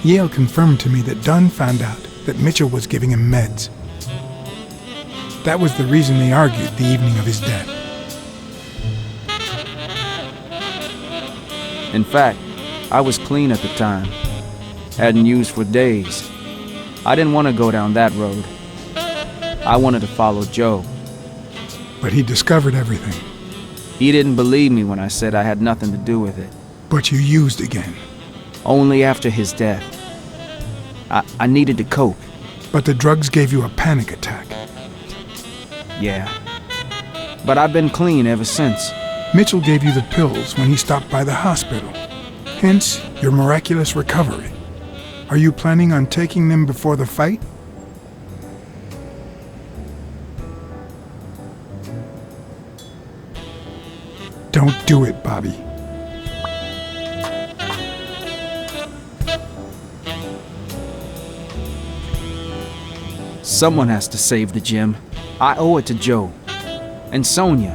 Yale confirmed to me that Dunn found out that Mitchell was giving him meds. That was the reason they argued the evening of his death. In fact, I was clean at the time. Hadn't used for days. I didn't want to go down that road. I wanted to follow Joe. But he discovered everything. He didn't believe me when I said I had nothing to do with it. But you used again. Only after his death. I needed to cope. But the drugs gave you a panic attack. Yeah. But I've been clean ever since. Mitchell gave you the pills when he stopped by the hospital. Hence, your miraculous recovery. Are you planning on taking them before the fight? Don't do it, Bobby. Someone has to save the gym. I owe it to Joe, and Sonia,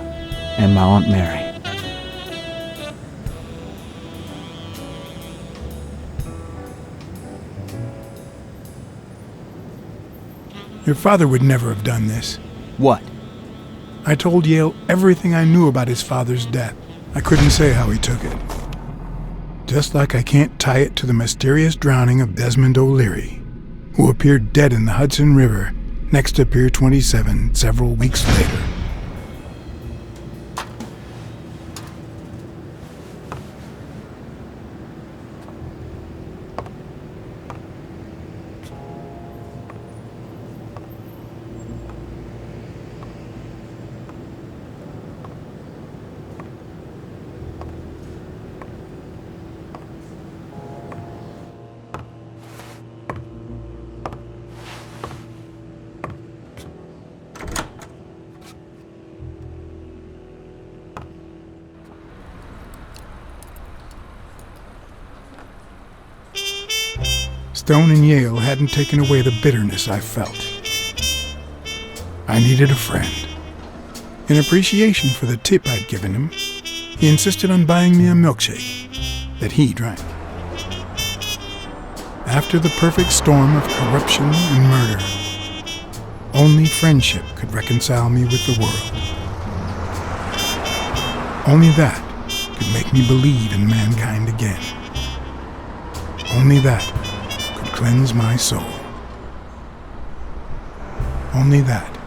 and my Aunt Mary. Your father would never have done this. What? I told Yale everything I knew about his father's death. I couldn't say how he took it. Just like I can't tie it to the mysterious drowning of Desmond O'Leary, who appeared dead in the Hudson River next to Pier 27 several weeks later. Stone and Yale hadn't taken away the bitterness I felt. I needed a friend. In appreciation for the tip I'd given him, he insisted on buying me a milkshake that he drank. After the perfect storm of corruption and murder, only friendship could reconcile me with the world. Only that could make me believe in mankind again. Only that cleanse my soul. Only that.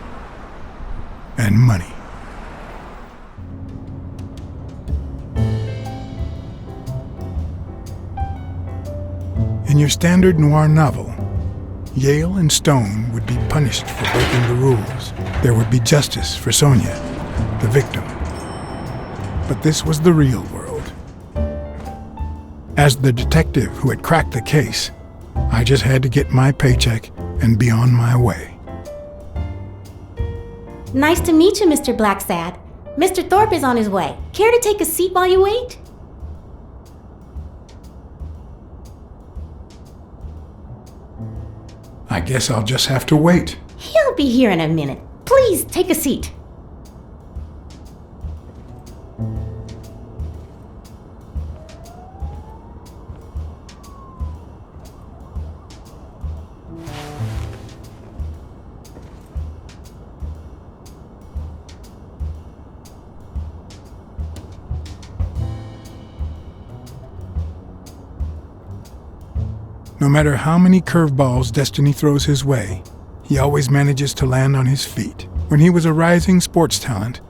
And money. In your standard noir novel, Yale and Stone would be punished for breaking the rules. There would be justice for Sonia, the victim. But this was the real world. As the detective who had cracked the case, I just had to get my paycheck and be on my way. Nice to meet you, Mr. Blacksad. Mr. Thorpe is on his way. Care to take a seat while you wait? I guess I'll just have to wait. He'll be here in a minute. Please, take a seat. No matter how many curveballs destiny throws his way, he always manages to land on his feet. When he was a rising sports talent,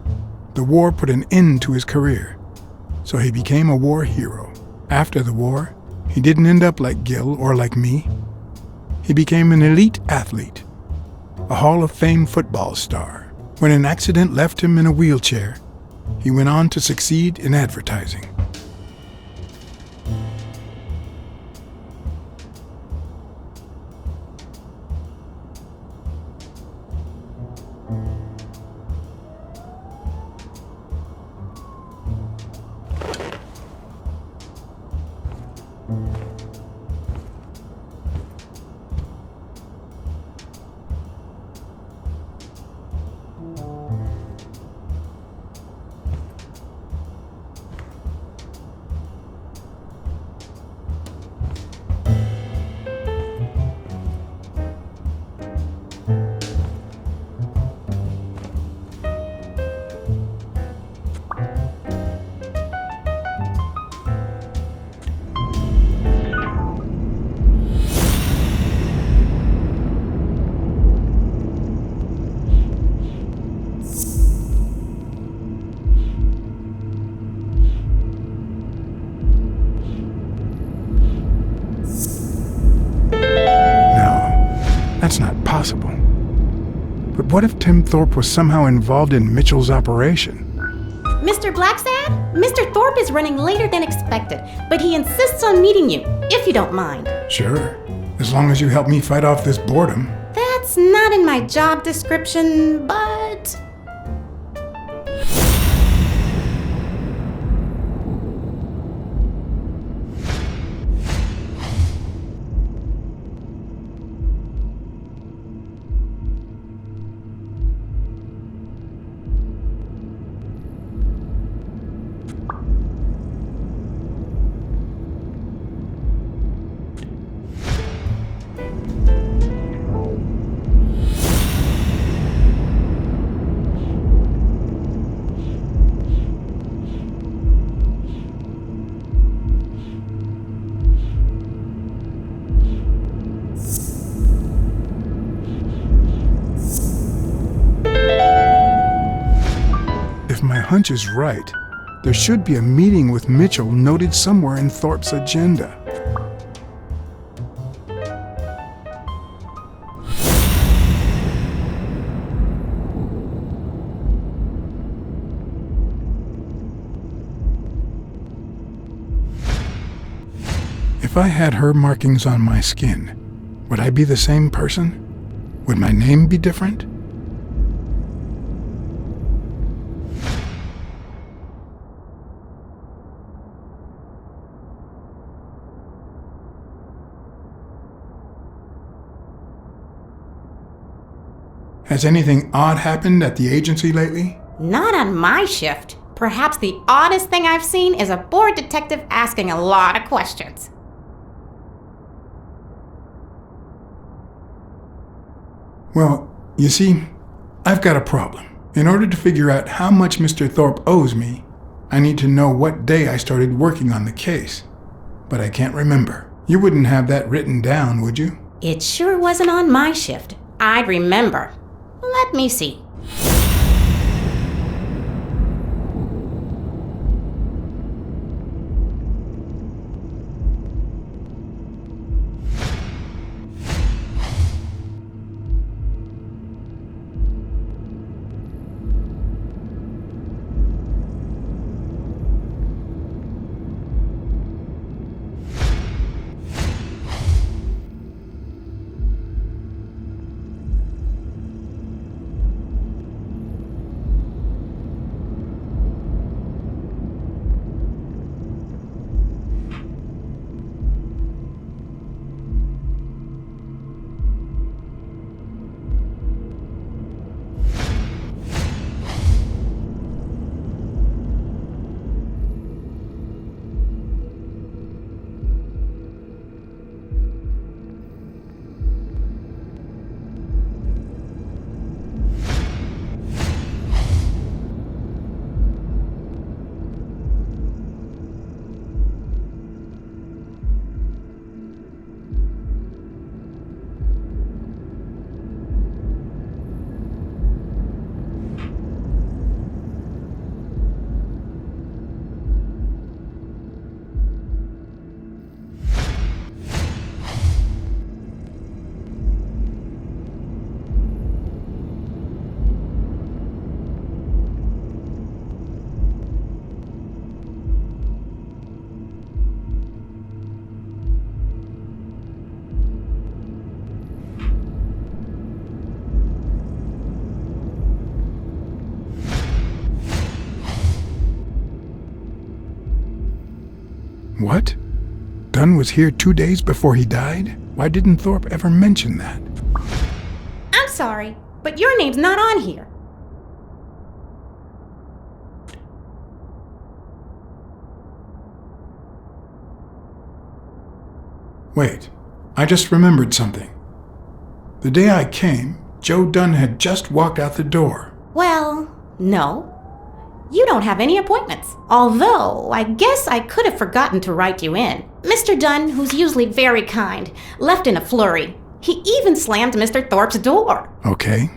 the war put an end to his career, so he became a war hero. After the war, he didn't end up like Gil or like me. He became an elite athlete, a Hall of Fame football star. When an accident left him in a wheelchair, he went on to succeed in advertising. That's not possible. But what if Tim Thorpe was somehow involved in Mitchell's operation? Mr. Blacksad, Mr. Thorpe is running later than expected, but he insists on meeting you, if you don't mind. Sure, as long as you help me fight off this boredom. That's not in my job description, but... If my hunch is right, there should be a meeting with Mitchell noted somewhere in Thorpe's agenda. If I had her markings on my skin, would I be the same person? Would my name be different? Has anything odd happened at the agency lately? Not on my shift. Perhaps the oddest thing I've seen is a bored detective asking a lot of questions. Well, you see, I've got a problem. In order to figure out how much Mr. Thorpe owes me, I need to know what day I started working on the case. But I can't remember. You wouldn't have that written down, would you? It sure wasn't on my shift. I'd remember. Let me see. What? Dunn was here 2 days before he died? Why didn't Thorpe ever mention that? I'm sorry, but your name's not on here. Wait, I just remembered something. The day I came, Joe Dunn had just walked out the door. Well, no. You don't have any appointments. Although, I guess I could have forgotten to write you in. Mr. Dunn, who's usually very kind, left in a flurry. He even slammed Mr. Thorpe's door. Okay.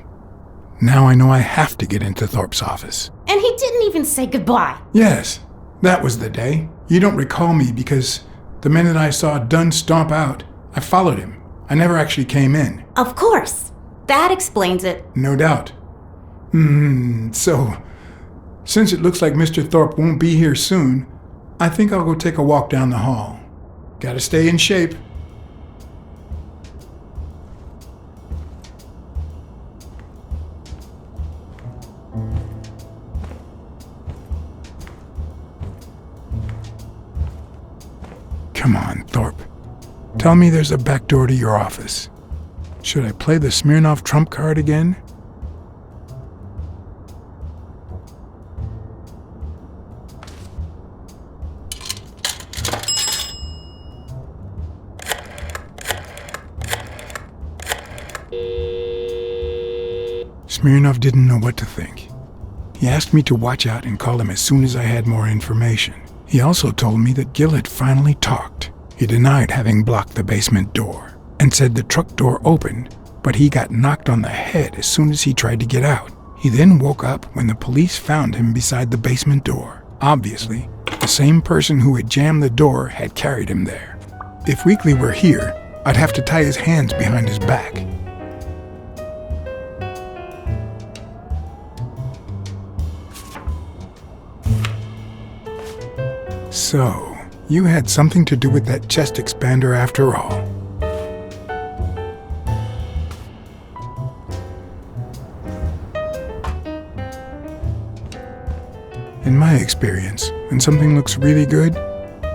Now I know I have to get into Thorpe's office. And he didn't even say goodbye. Yes, that was the day. You don't recall me because the minute I saw Dunn stomp out, I followed him. I never actually came in. Of course. That explains it. No doubt. So, since it looks like Mr. Thorpe won't be here soon, I think I'll go take a walk down the hall. Gotta stay in shape. Come on, Thorpe. Tell me there's a back door to your office. Should I play the Smirnoff trump card again? Smirnoff didn't know what to think. He asked me to watch out and call him as soon as I had more information. He also told me that Gil had finally talked. He denied having blocked the basement door and said the truck door opened, but he got knocked on the head as soon as he tried to get out. He then woke up when the police found him beside the basement door. Obviously, the same person who had jammed the door had carried him there. If Weekly were here, I'd have to tie his hands behind his back. So, you had something to do with that chest expander after all. In my experience, when something looks really good,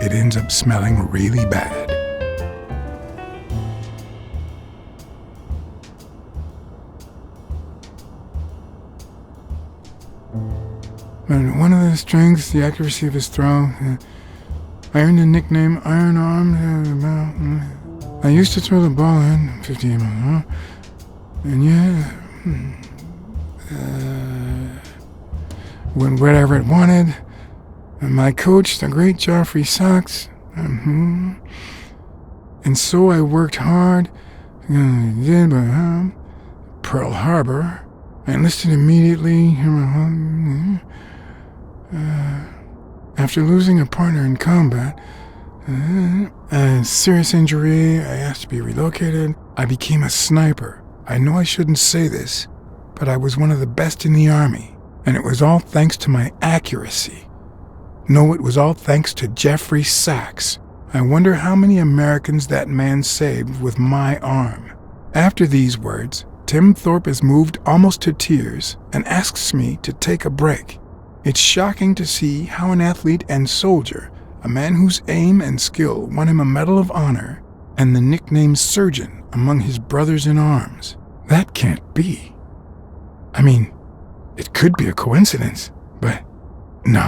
it ends up smelling really bad. But one of the strengths, the accuracy of his throw. I earned the nickname Iron Arm. I used to throw the ball in 50 miles, and yeah, when whatever it wanted. And my coach, the great Joffrey Sachs, and so I worked hard. Pearl Harbor. I enlisted immediately. After losing a partner in combat, a serious injury, I asked to be relocated. I became a sniper. I know I shouldn't say this, but I was one of the best in the Army, and it was all thanks to my accuracy. No, it was all thanks to Jeffrey Sachs. I wonder how many Americans that man saved with my arm. After these words, Tim Thorpe is moved almost to tears and asks me to take a break. It's shocking to see how an athlete and soldier, a man whose aim and skill won him a Medal of Honor, and the nickname Surgeon among his brothers in arms. That can't be. I mean, it could be a coincidence, but no.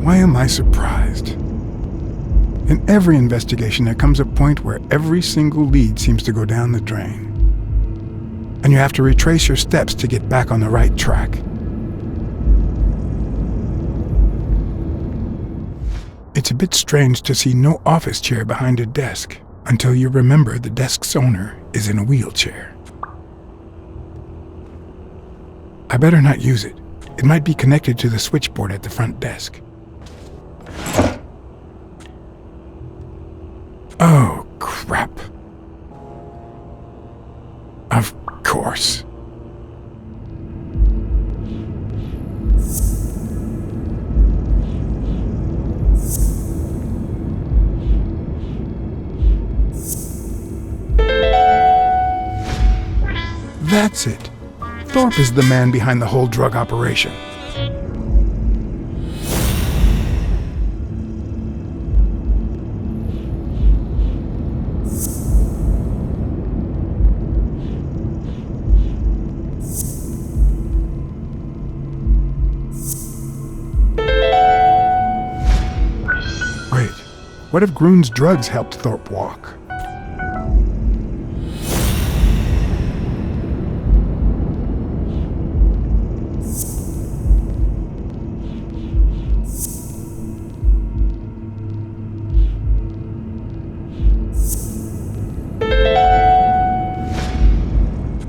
Why am I surprised? In every investigation, there comes a point where every single lead seems to go down the drain. And you have to retrace your steps to get back on the right track. It's a bit strange to see no office chair behind a desk until you remember the desk's owner is in a wheelchair. I better not use it. It might be connected to the switchboard at the front desk. Oh, crap. Of course. That's it. Thorpe is the man behind the whole drug operation. Wait, what if Groon's drugs helped Thorpe walk?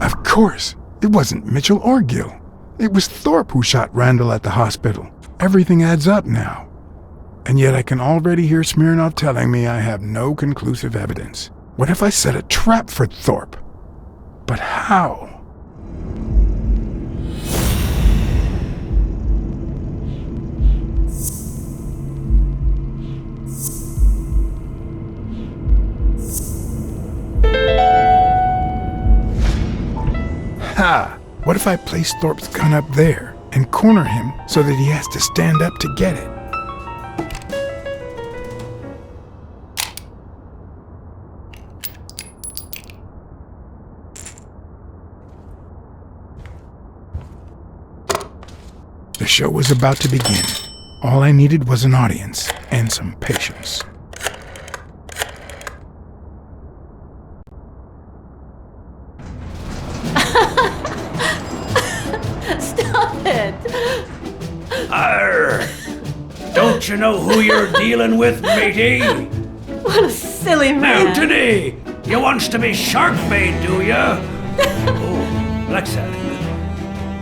Of course, it wasn't Mitchell or Gill. It was Thorpe who shot Randall at the hospital. Everything adds up now. And yet I can already hear Smirnov telling me I have no conclusive evidence. What if I set a trap for Thorpe? But how? Ha! What if I place Thorpe's gun up there and corner him so that he has to stand up to get it? The show was about to begin. All I needed was an audience and some patience. Stop it! Arr! Don't you know who you're dealing with, matey? What a silly man! Mutiny! You wants to be shark bait, do ya? Oh, Blacksad.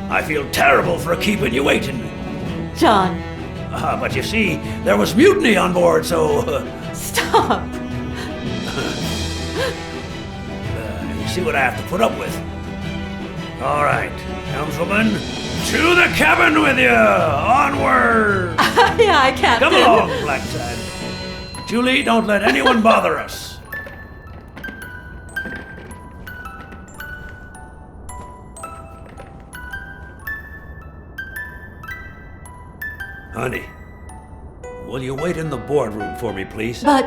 I feel terrible for keeping you waiting. John. But you see, there was mutiny on board, so... Stop! You see what I have to put up with. All right, helmswoman, to the cabin with you! Onward! Yeah, I can't. Come along, Blacksad. Julie, don't let anyone bother us. Honey, will you wait in the boardroom for me, please? But...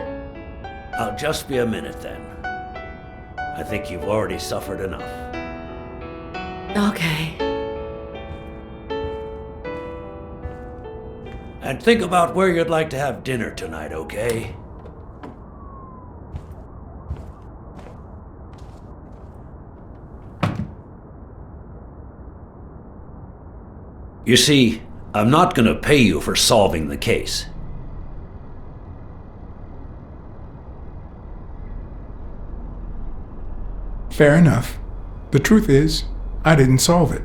I'll just be a minute then. I think you've already suffered enough. Okay. And think about where you'd like to have dinner tonight, okay? You see, I'm not gonna pay you for solving the case. Fair enough. The truth is, I didn't solve it.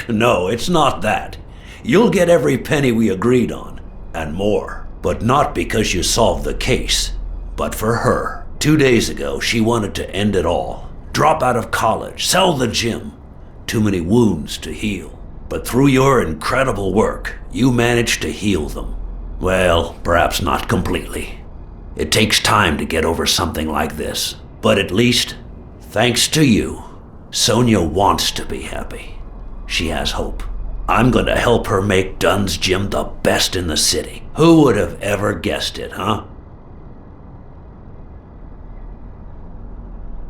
No, it's not that. You'll get every penny we agreed on, and more. But not because you solved the case, but for her. 2 days ago, she wanted to end it all. Drop out of college, sell the gym. Too many wounds to heal. But through your incredible work, you managed to heal them. Well, perhaps not completely. It takes time to get over something like this. But at least, thanks to you, Sonia wants to be happy. She has hope. I'm going to help her make Dunn's gym the best in the city. Who would have ever guessed it, huh?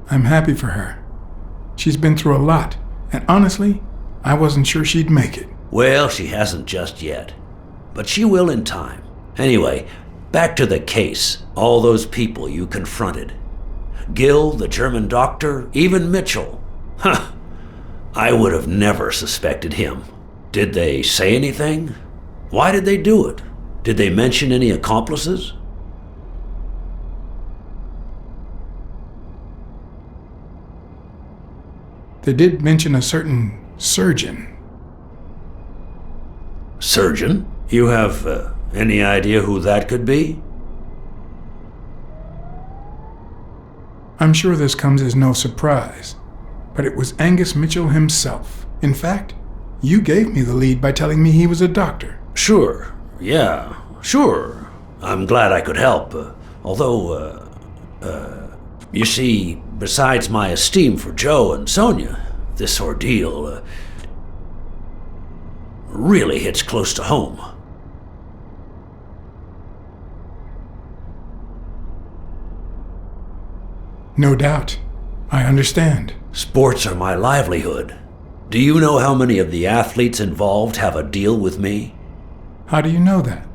I'm happy for her. She's been through a lot, and honestly, I wasn't sure she'd make it. Well, she hasn't just yet. But she will in time. Anyway, back to the case. All those people you confronted. Gill, the German doctor, even Mitchell. Huh. I would have never suspected him. Did they say anything? Why did they do it? Did they mention any accomplices? They did mention a certain surgeon. Surgeon? You have any idea who that could be? I'm sure this comes as no surprise, but it was Angus Mitchell himself. In fact, you gave me the lead by telling me he was a doctor. Sure, yeah, sure. I'm glad I could help, although, you see, Besides my esteem for Joe and Sonia, this ordeal really hits close to home. No doubt. I understand. Sports are my livelihood. Do you know how many of the athletes involved have a deal with me? How do you know that?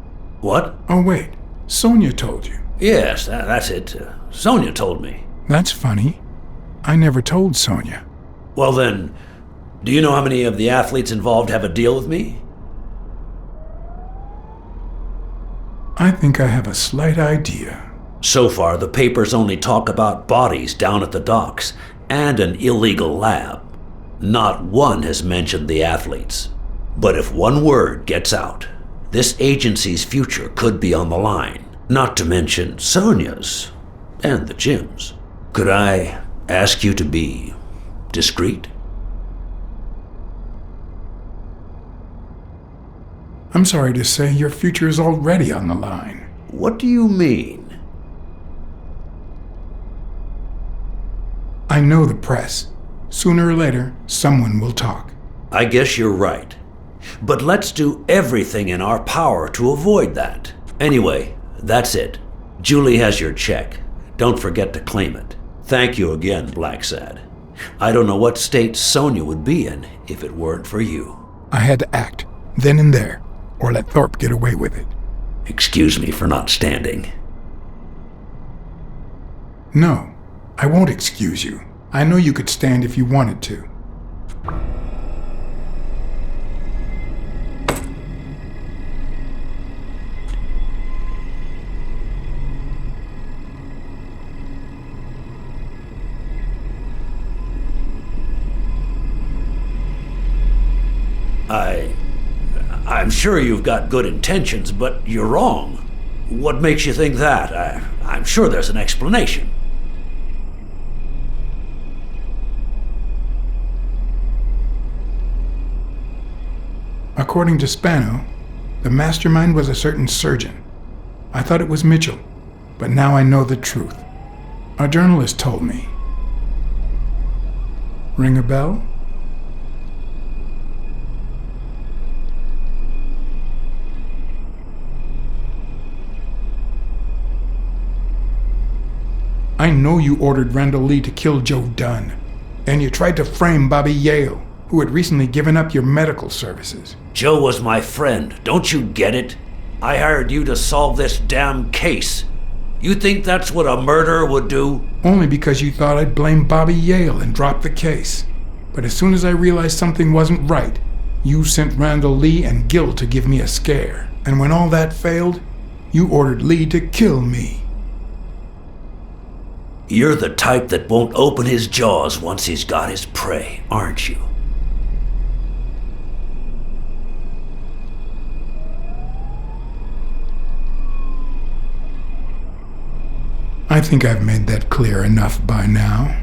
What? Oh, wait. Sonia told you. Yes, that's it. Sonia told me. That's funny. I never told Sonia. Well then, do you know how many of the athletes involved have a deal with me? I think I have a slight idea. So far, the papers only talk about bodies down at the docks and an illegal lab. Not one has mentioned the athletes. But if one word gets out, this agency's future could be on the line. Not to mention Sonia's and the gym's. Could I ask you to be discreet? I'm sorry to say your future is already on the line. What do you mean? I know the press. Sooner or later, someone will talk. I guess you're right. But let's do everything in our power to avoid that. Anyway, that's it. Julie has your check. Don't forget to claim it. Thank you again, Blacksad. I don't know what state Sonia would be in if it weren't for you. I had to act, then and there, or let Thorpe get away with it. Excuse me for not standing. No, I won't excuse you. I know you could stand if you wanted to. I'm sure you've got good intentions, but you're wrong. What makes you think that? I'm sure there's an explanation. According to Spano, the mastermind was a certain surgeon. I thought it was Mitchell, but now I know the truth. A journalist told me. Ring a bell? I know you ordered Randall Lee to kill Joe Dunn, and you tried to frame Bobby Yale, who had recently given up your medical services. Joe was my friend, don't you get it? I hired you to solve this damn case. You think that's what a murderer would do? Only because you thought I'd blame Bobby Yale and drop the case. But as soon as I realized something wasn't right, you sent Randall Lee and Gil to give me a scare. And when all that failed, you ordered Lee to kill me. You're the type that won't open his jaws once he's got his prey, aren't you? I think I've made that clear enough by now.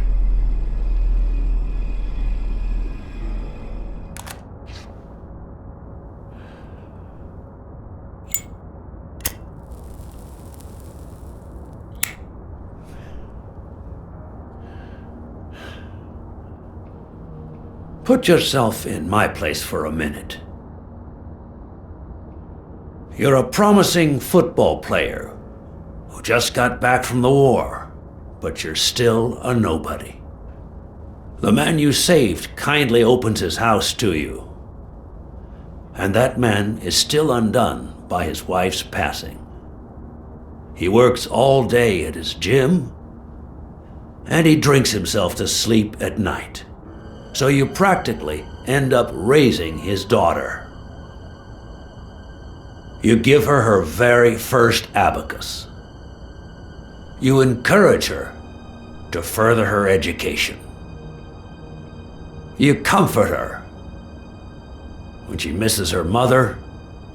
Put yourself in my place for a minute. You're a promising football player who just got back from the war, but you're still a nobody. The man you saved kindly opens his house to you, and that man is still undone by his wife's passing. He works all day at his gym, and he drinks himself to sleep at night. So you practically end up raising his daughter. You give her her very first abacus. You encourage her to further her education. You comfort her when she misses her mother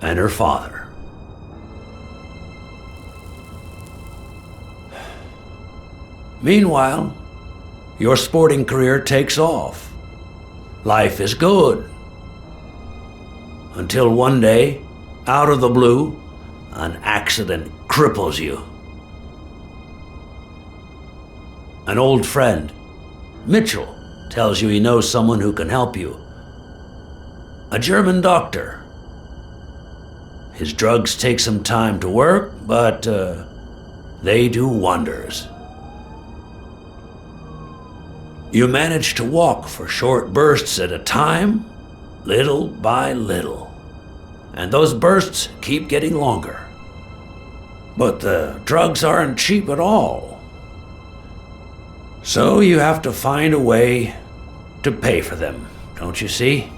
and her father. Meanwhile, your sporting career takes off. Life is good. Until one day, out of the blue, an accident cripples you. An old friend, Mitchell, tells you he knows someone who can help you. A German doctor. His drugs take some time to work, but they do wonders. You manage to walk for short bursts at a time, little by little. And those bursts keep getting longer. But the drugs aren't cheap at all. So you have to find a way to pay for them, don't you see?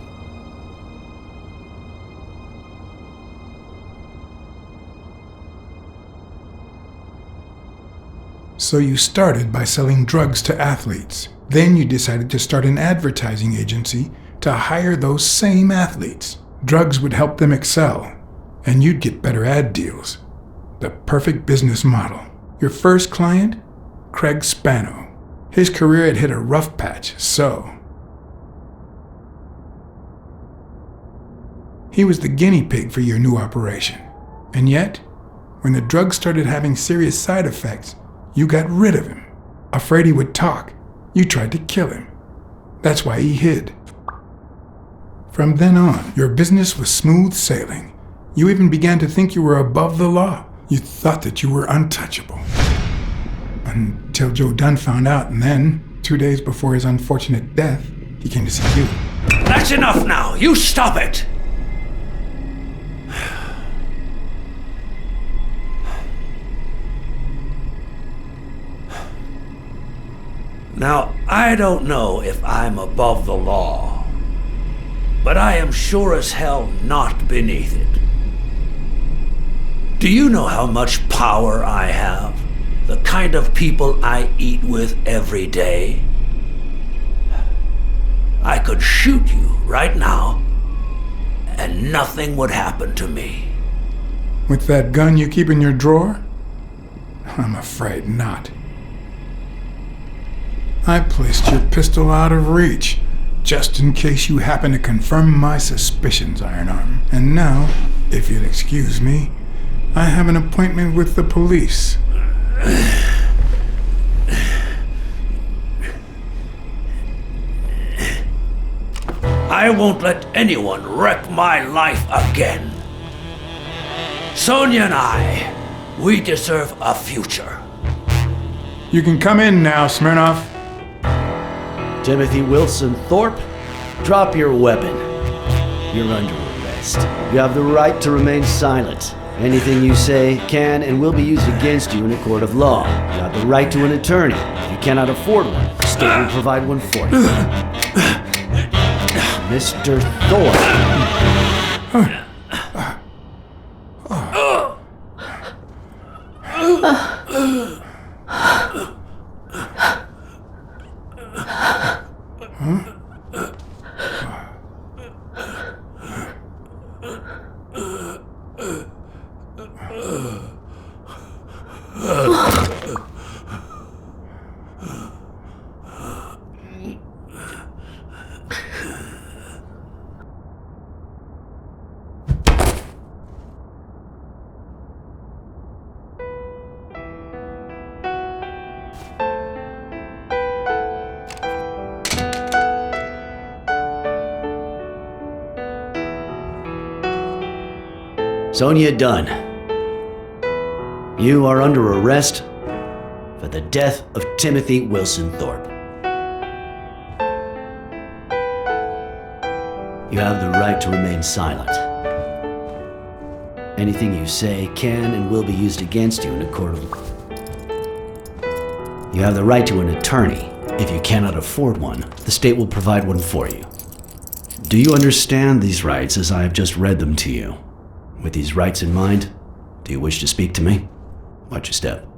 So you started by selling drugs to athletes. Then you decided to start an advertising agency to hire those same athletes. Drugs would help them excel, and you'd get better ad deals. The perfect business model. Your first client? Craig Spano. His career had hit a rough patch, so he was the guinea pig for your new operation. And yet, when the drug started having serious side effects, you got rid of him. Afraid he would talk, you tried to kill him. That's why he hid. From then on, your business was smooth sailing. You even began to think you were above the law. You thought that you were untouchable. Until Joe Dunn found out, and then, 2 days before his unfortunate death, he came to see you. That's enough now! You stop it! Now, I don't know if I'm above the law, but I am sure as hell not beneath it. Do you know how much power I have? The kind of people I eat with every day? I could shoot you right now, and nothing would happen to me. With that gun you keep in your drawer? I'm afraid not. I placed your pistol out of reach, just in case you happen to confirm my suspicions, Iron Arm. And now, if you'll excuse me, I have an appointment with the police. I won't let anyone wreck my life again. Sonia and I, we deserve a future. You can come in now, Smirnoff. Timothy Wilson Thorpe, drop your weapon. You're under arrest. You have the right to remain silent. Anything you say can and will be used against you in a court of law. You have the right to an attorney. If you cannot afford one, the state will provide one for you. Mr. Thorpe. Sonia Dunn, you are under arrest for the death of Timothy Wilson Thorpe. You have the right to remain silent. Anything you say can and will be used against you in a court of law. You have the right to an attorney. If you cannot afford one, the state will provide one for you. Do you understand these rights as I have just read them to you? With these rights in mind, do you wish to speak to me? Watch your step.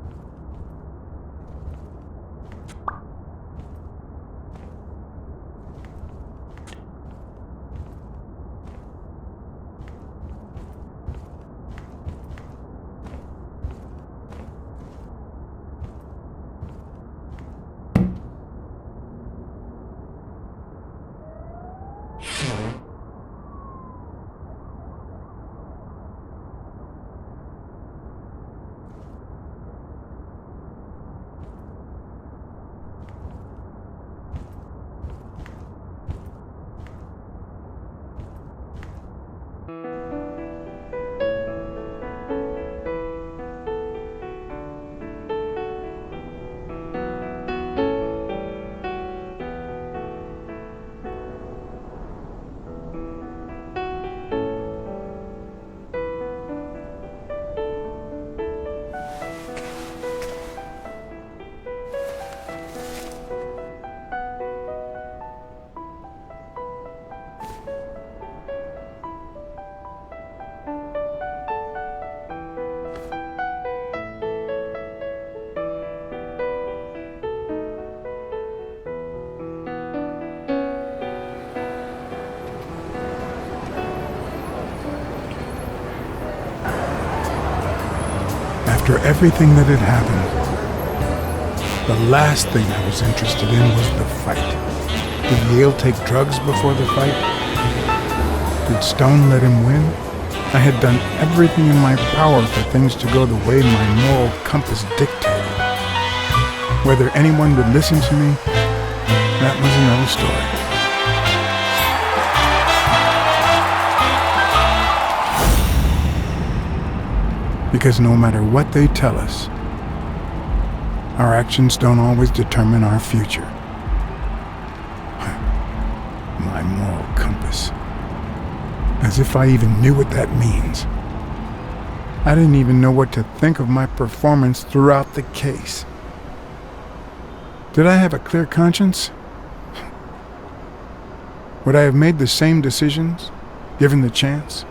everything that had happened, the last thing I was interested in was the fight. Did Yale take drugs before the fight? Did Stone let him win? I had done everything in my power for things to go the way my moral compass dictated. Whether anyone would listen to me, that was another story. Because no matter what they tell us, our actions don't always determine our future. My moral compass. As if I even knew what that means. I didn't even know what to think of my performance throughout the case. Did I have a clear conscience? Would I have made the same decisions, given the chance?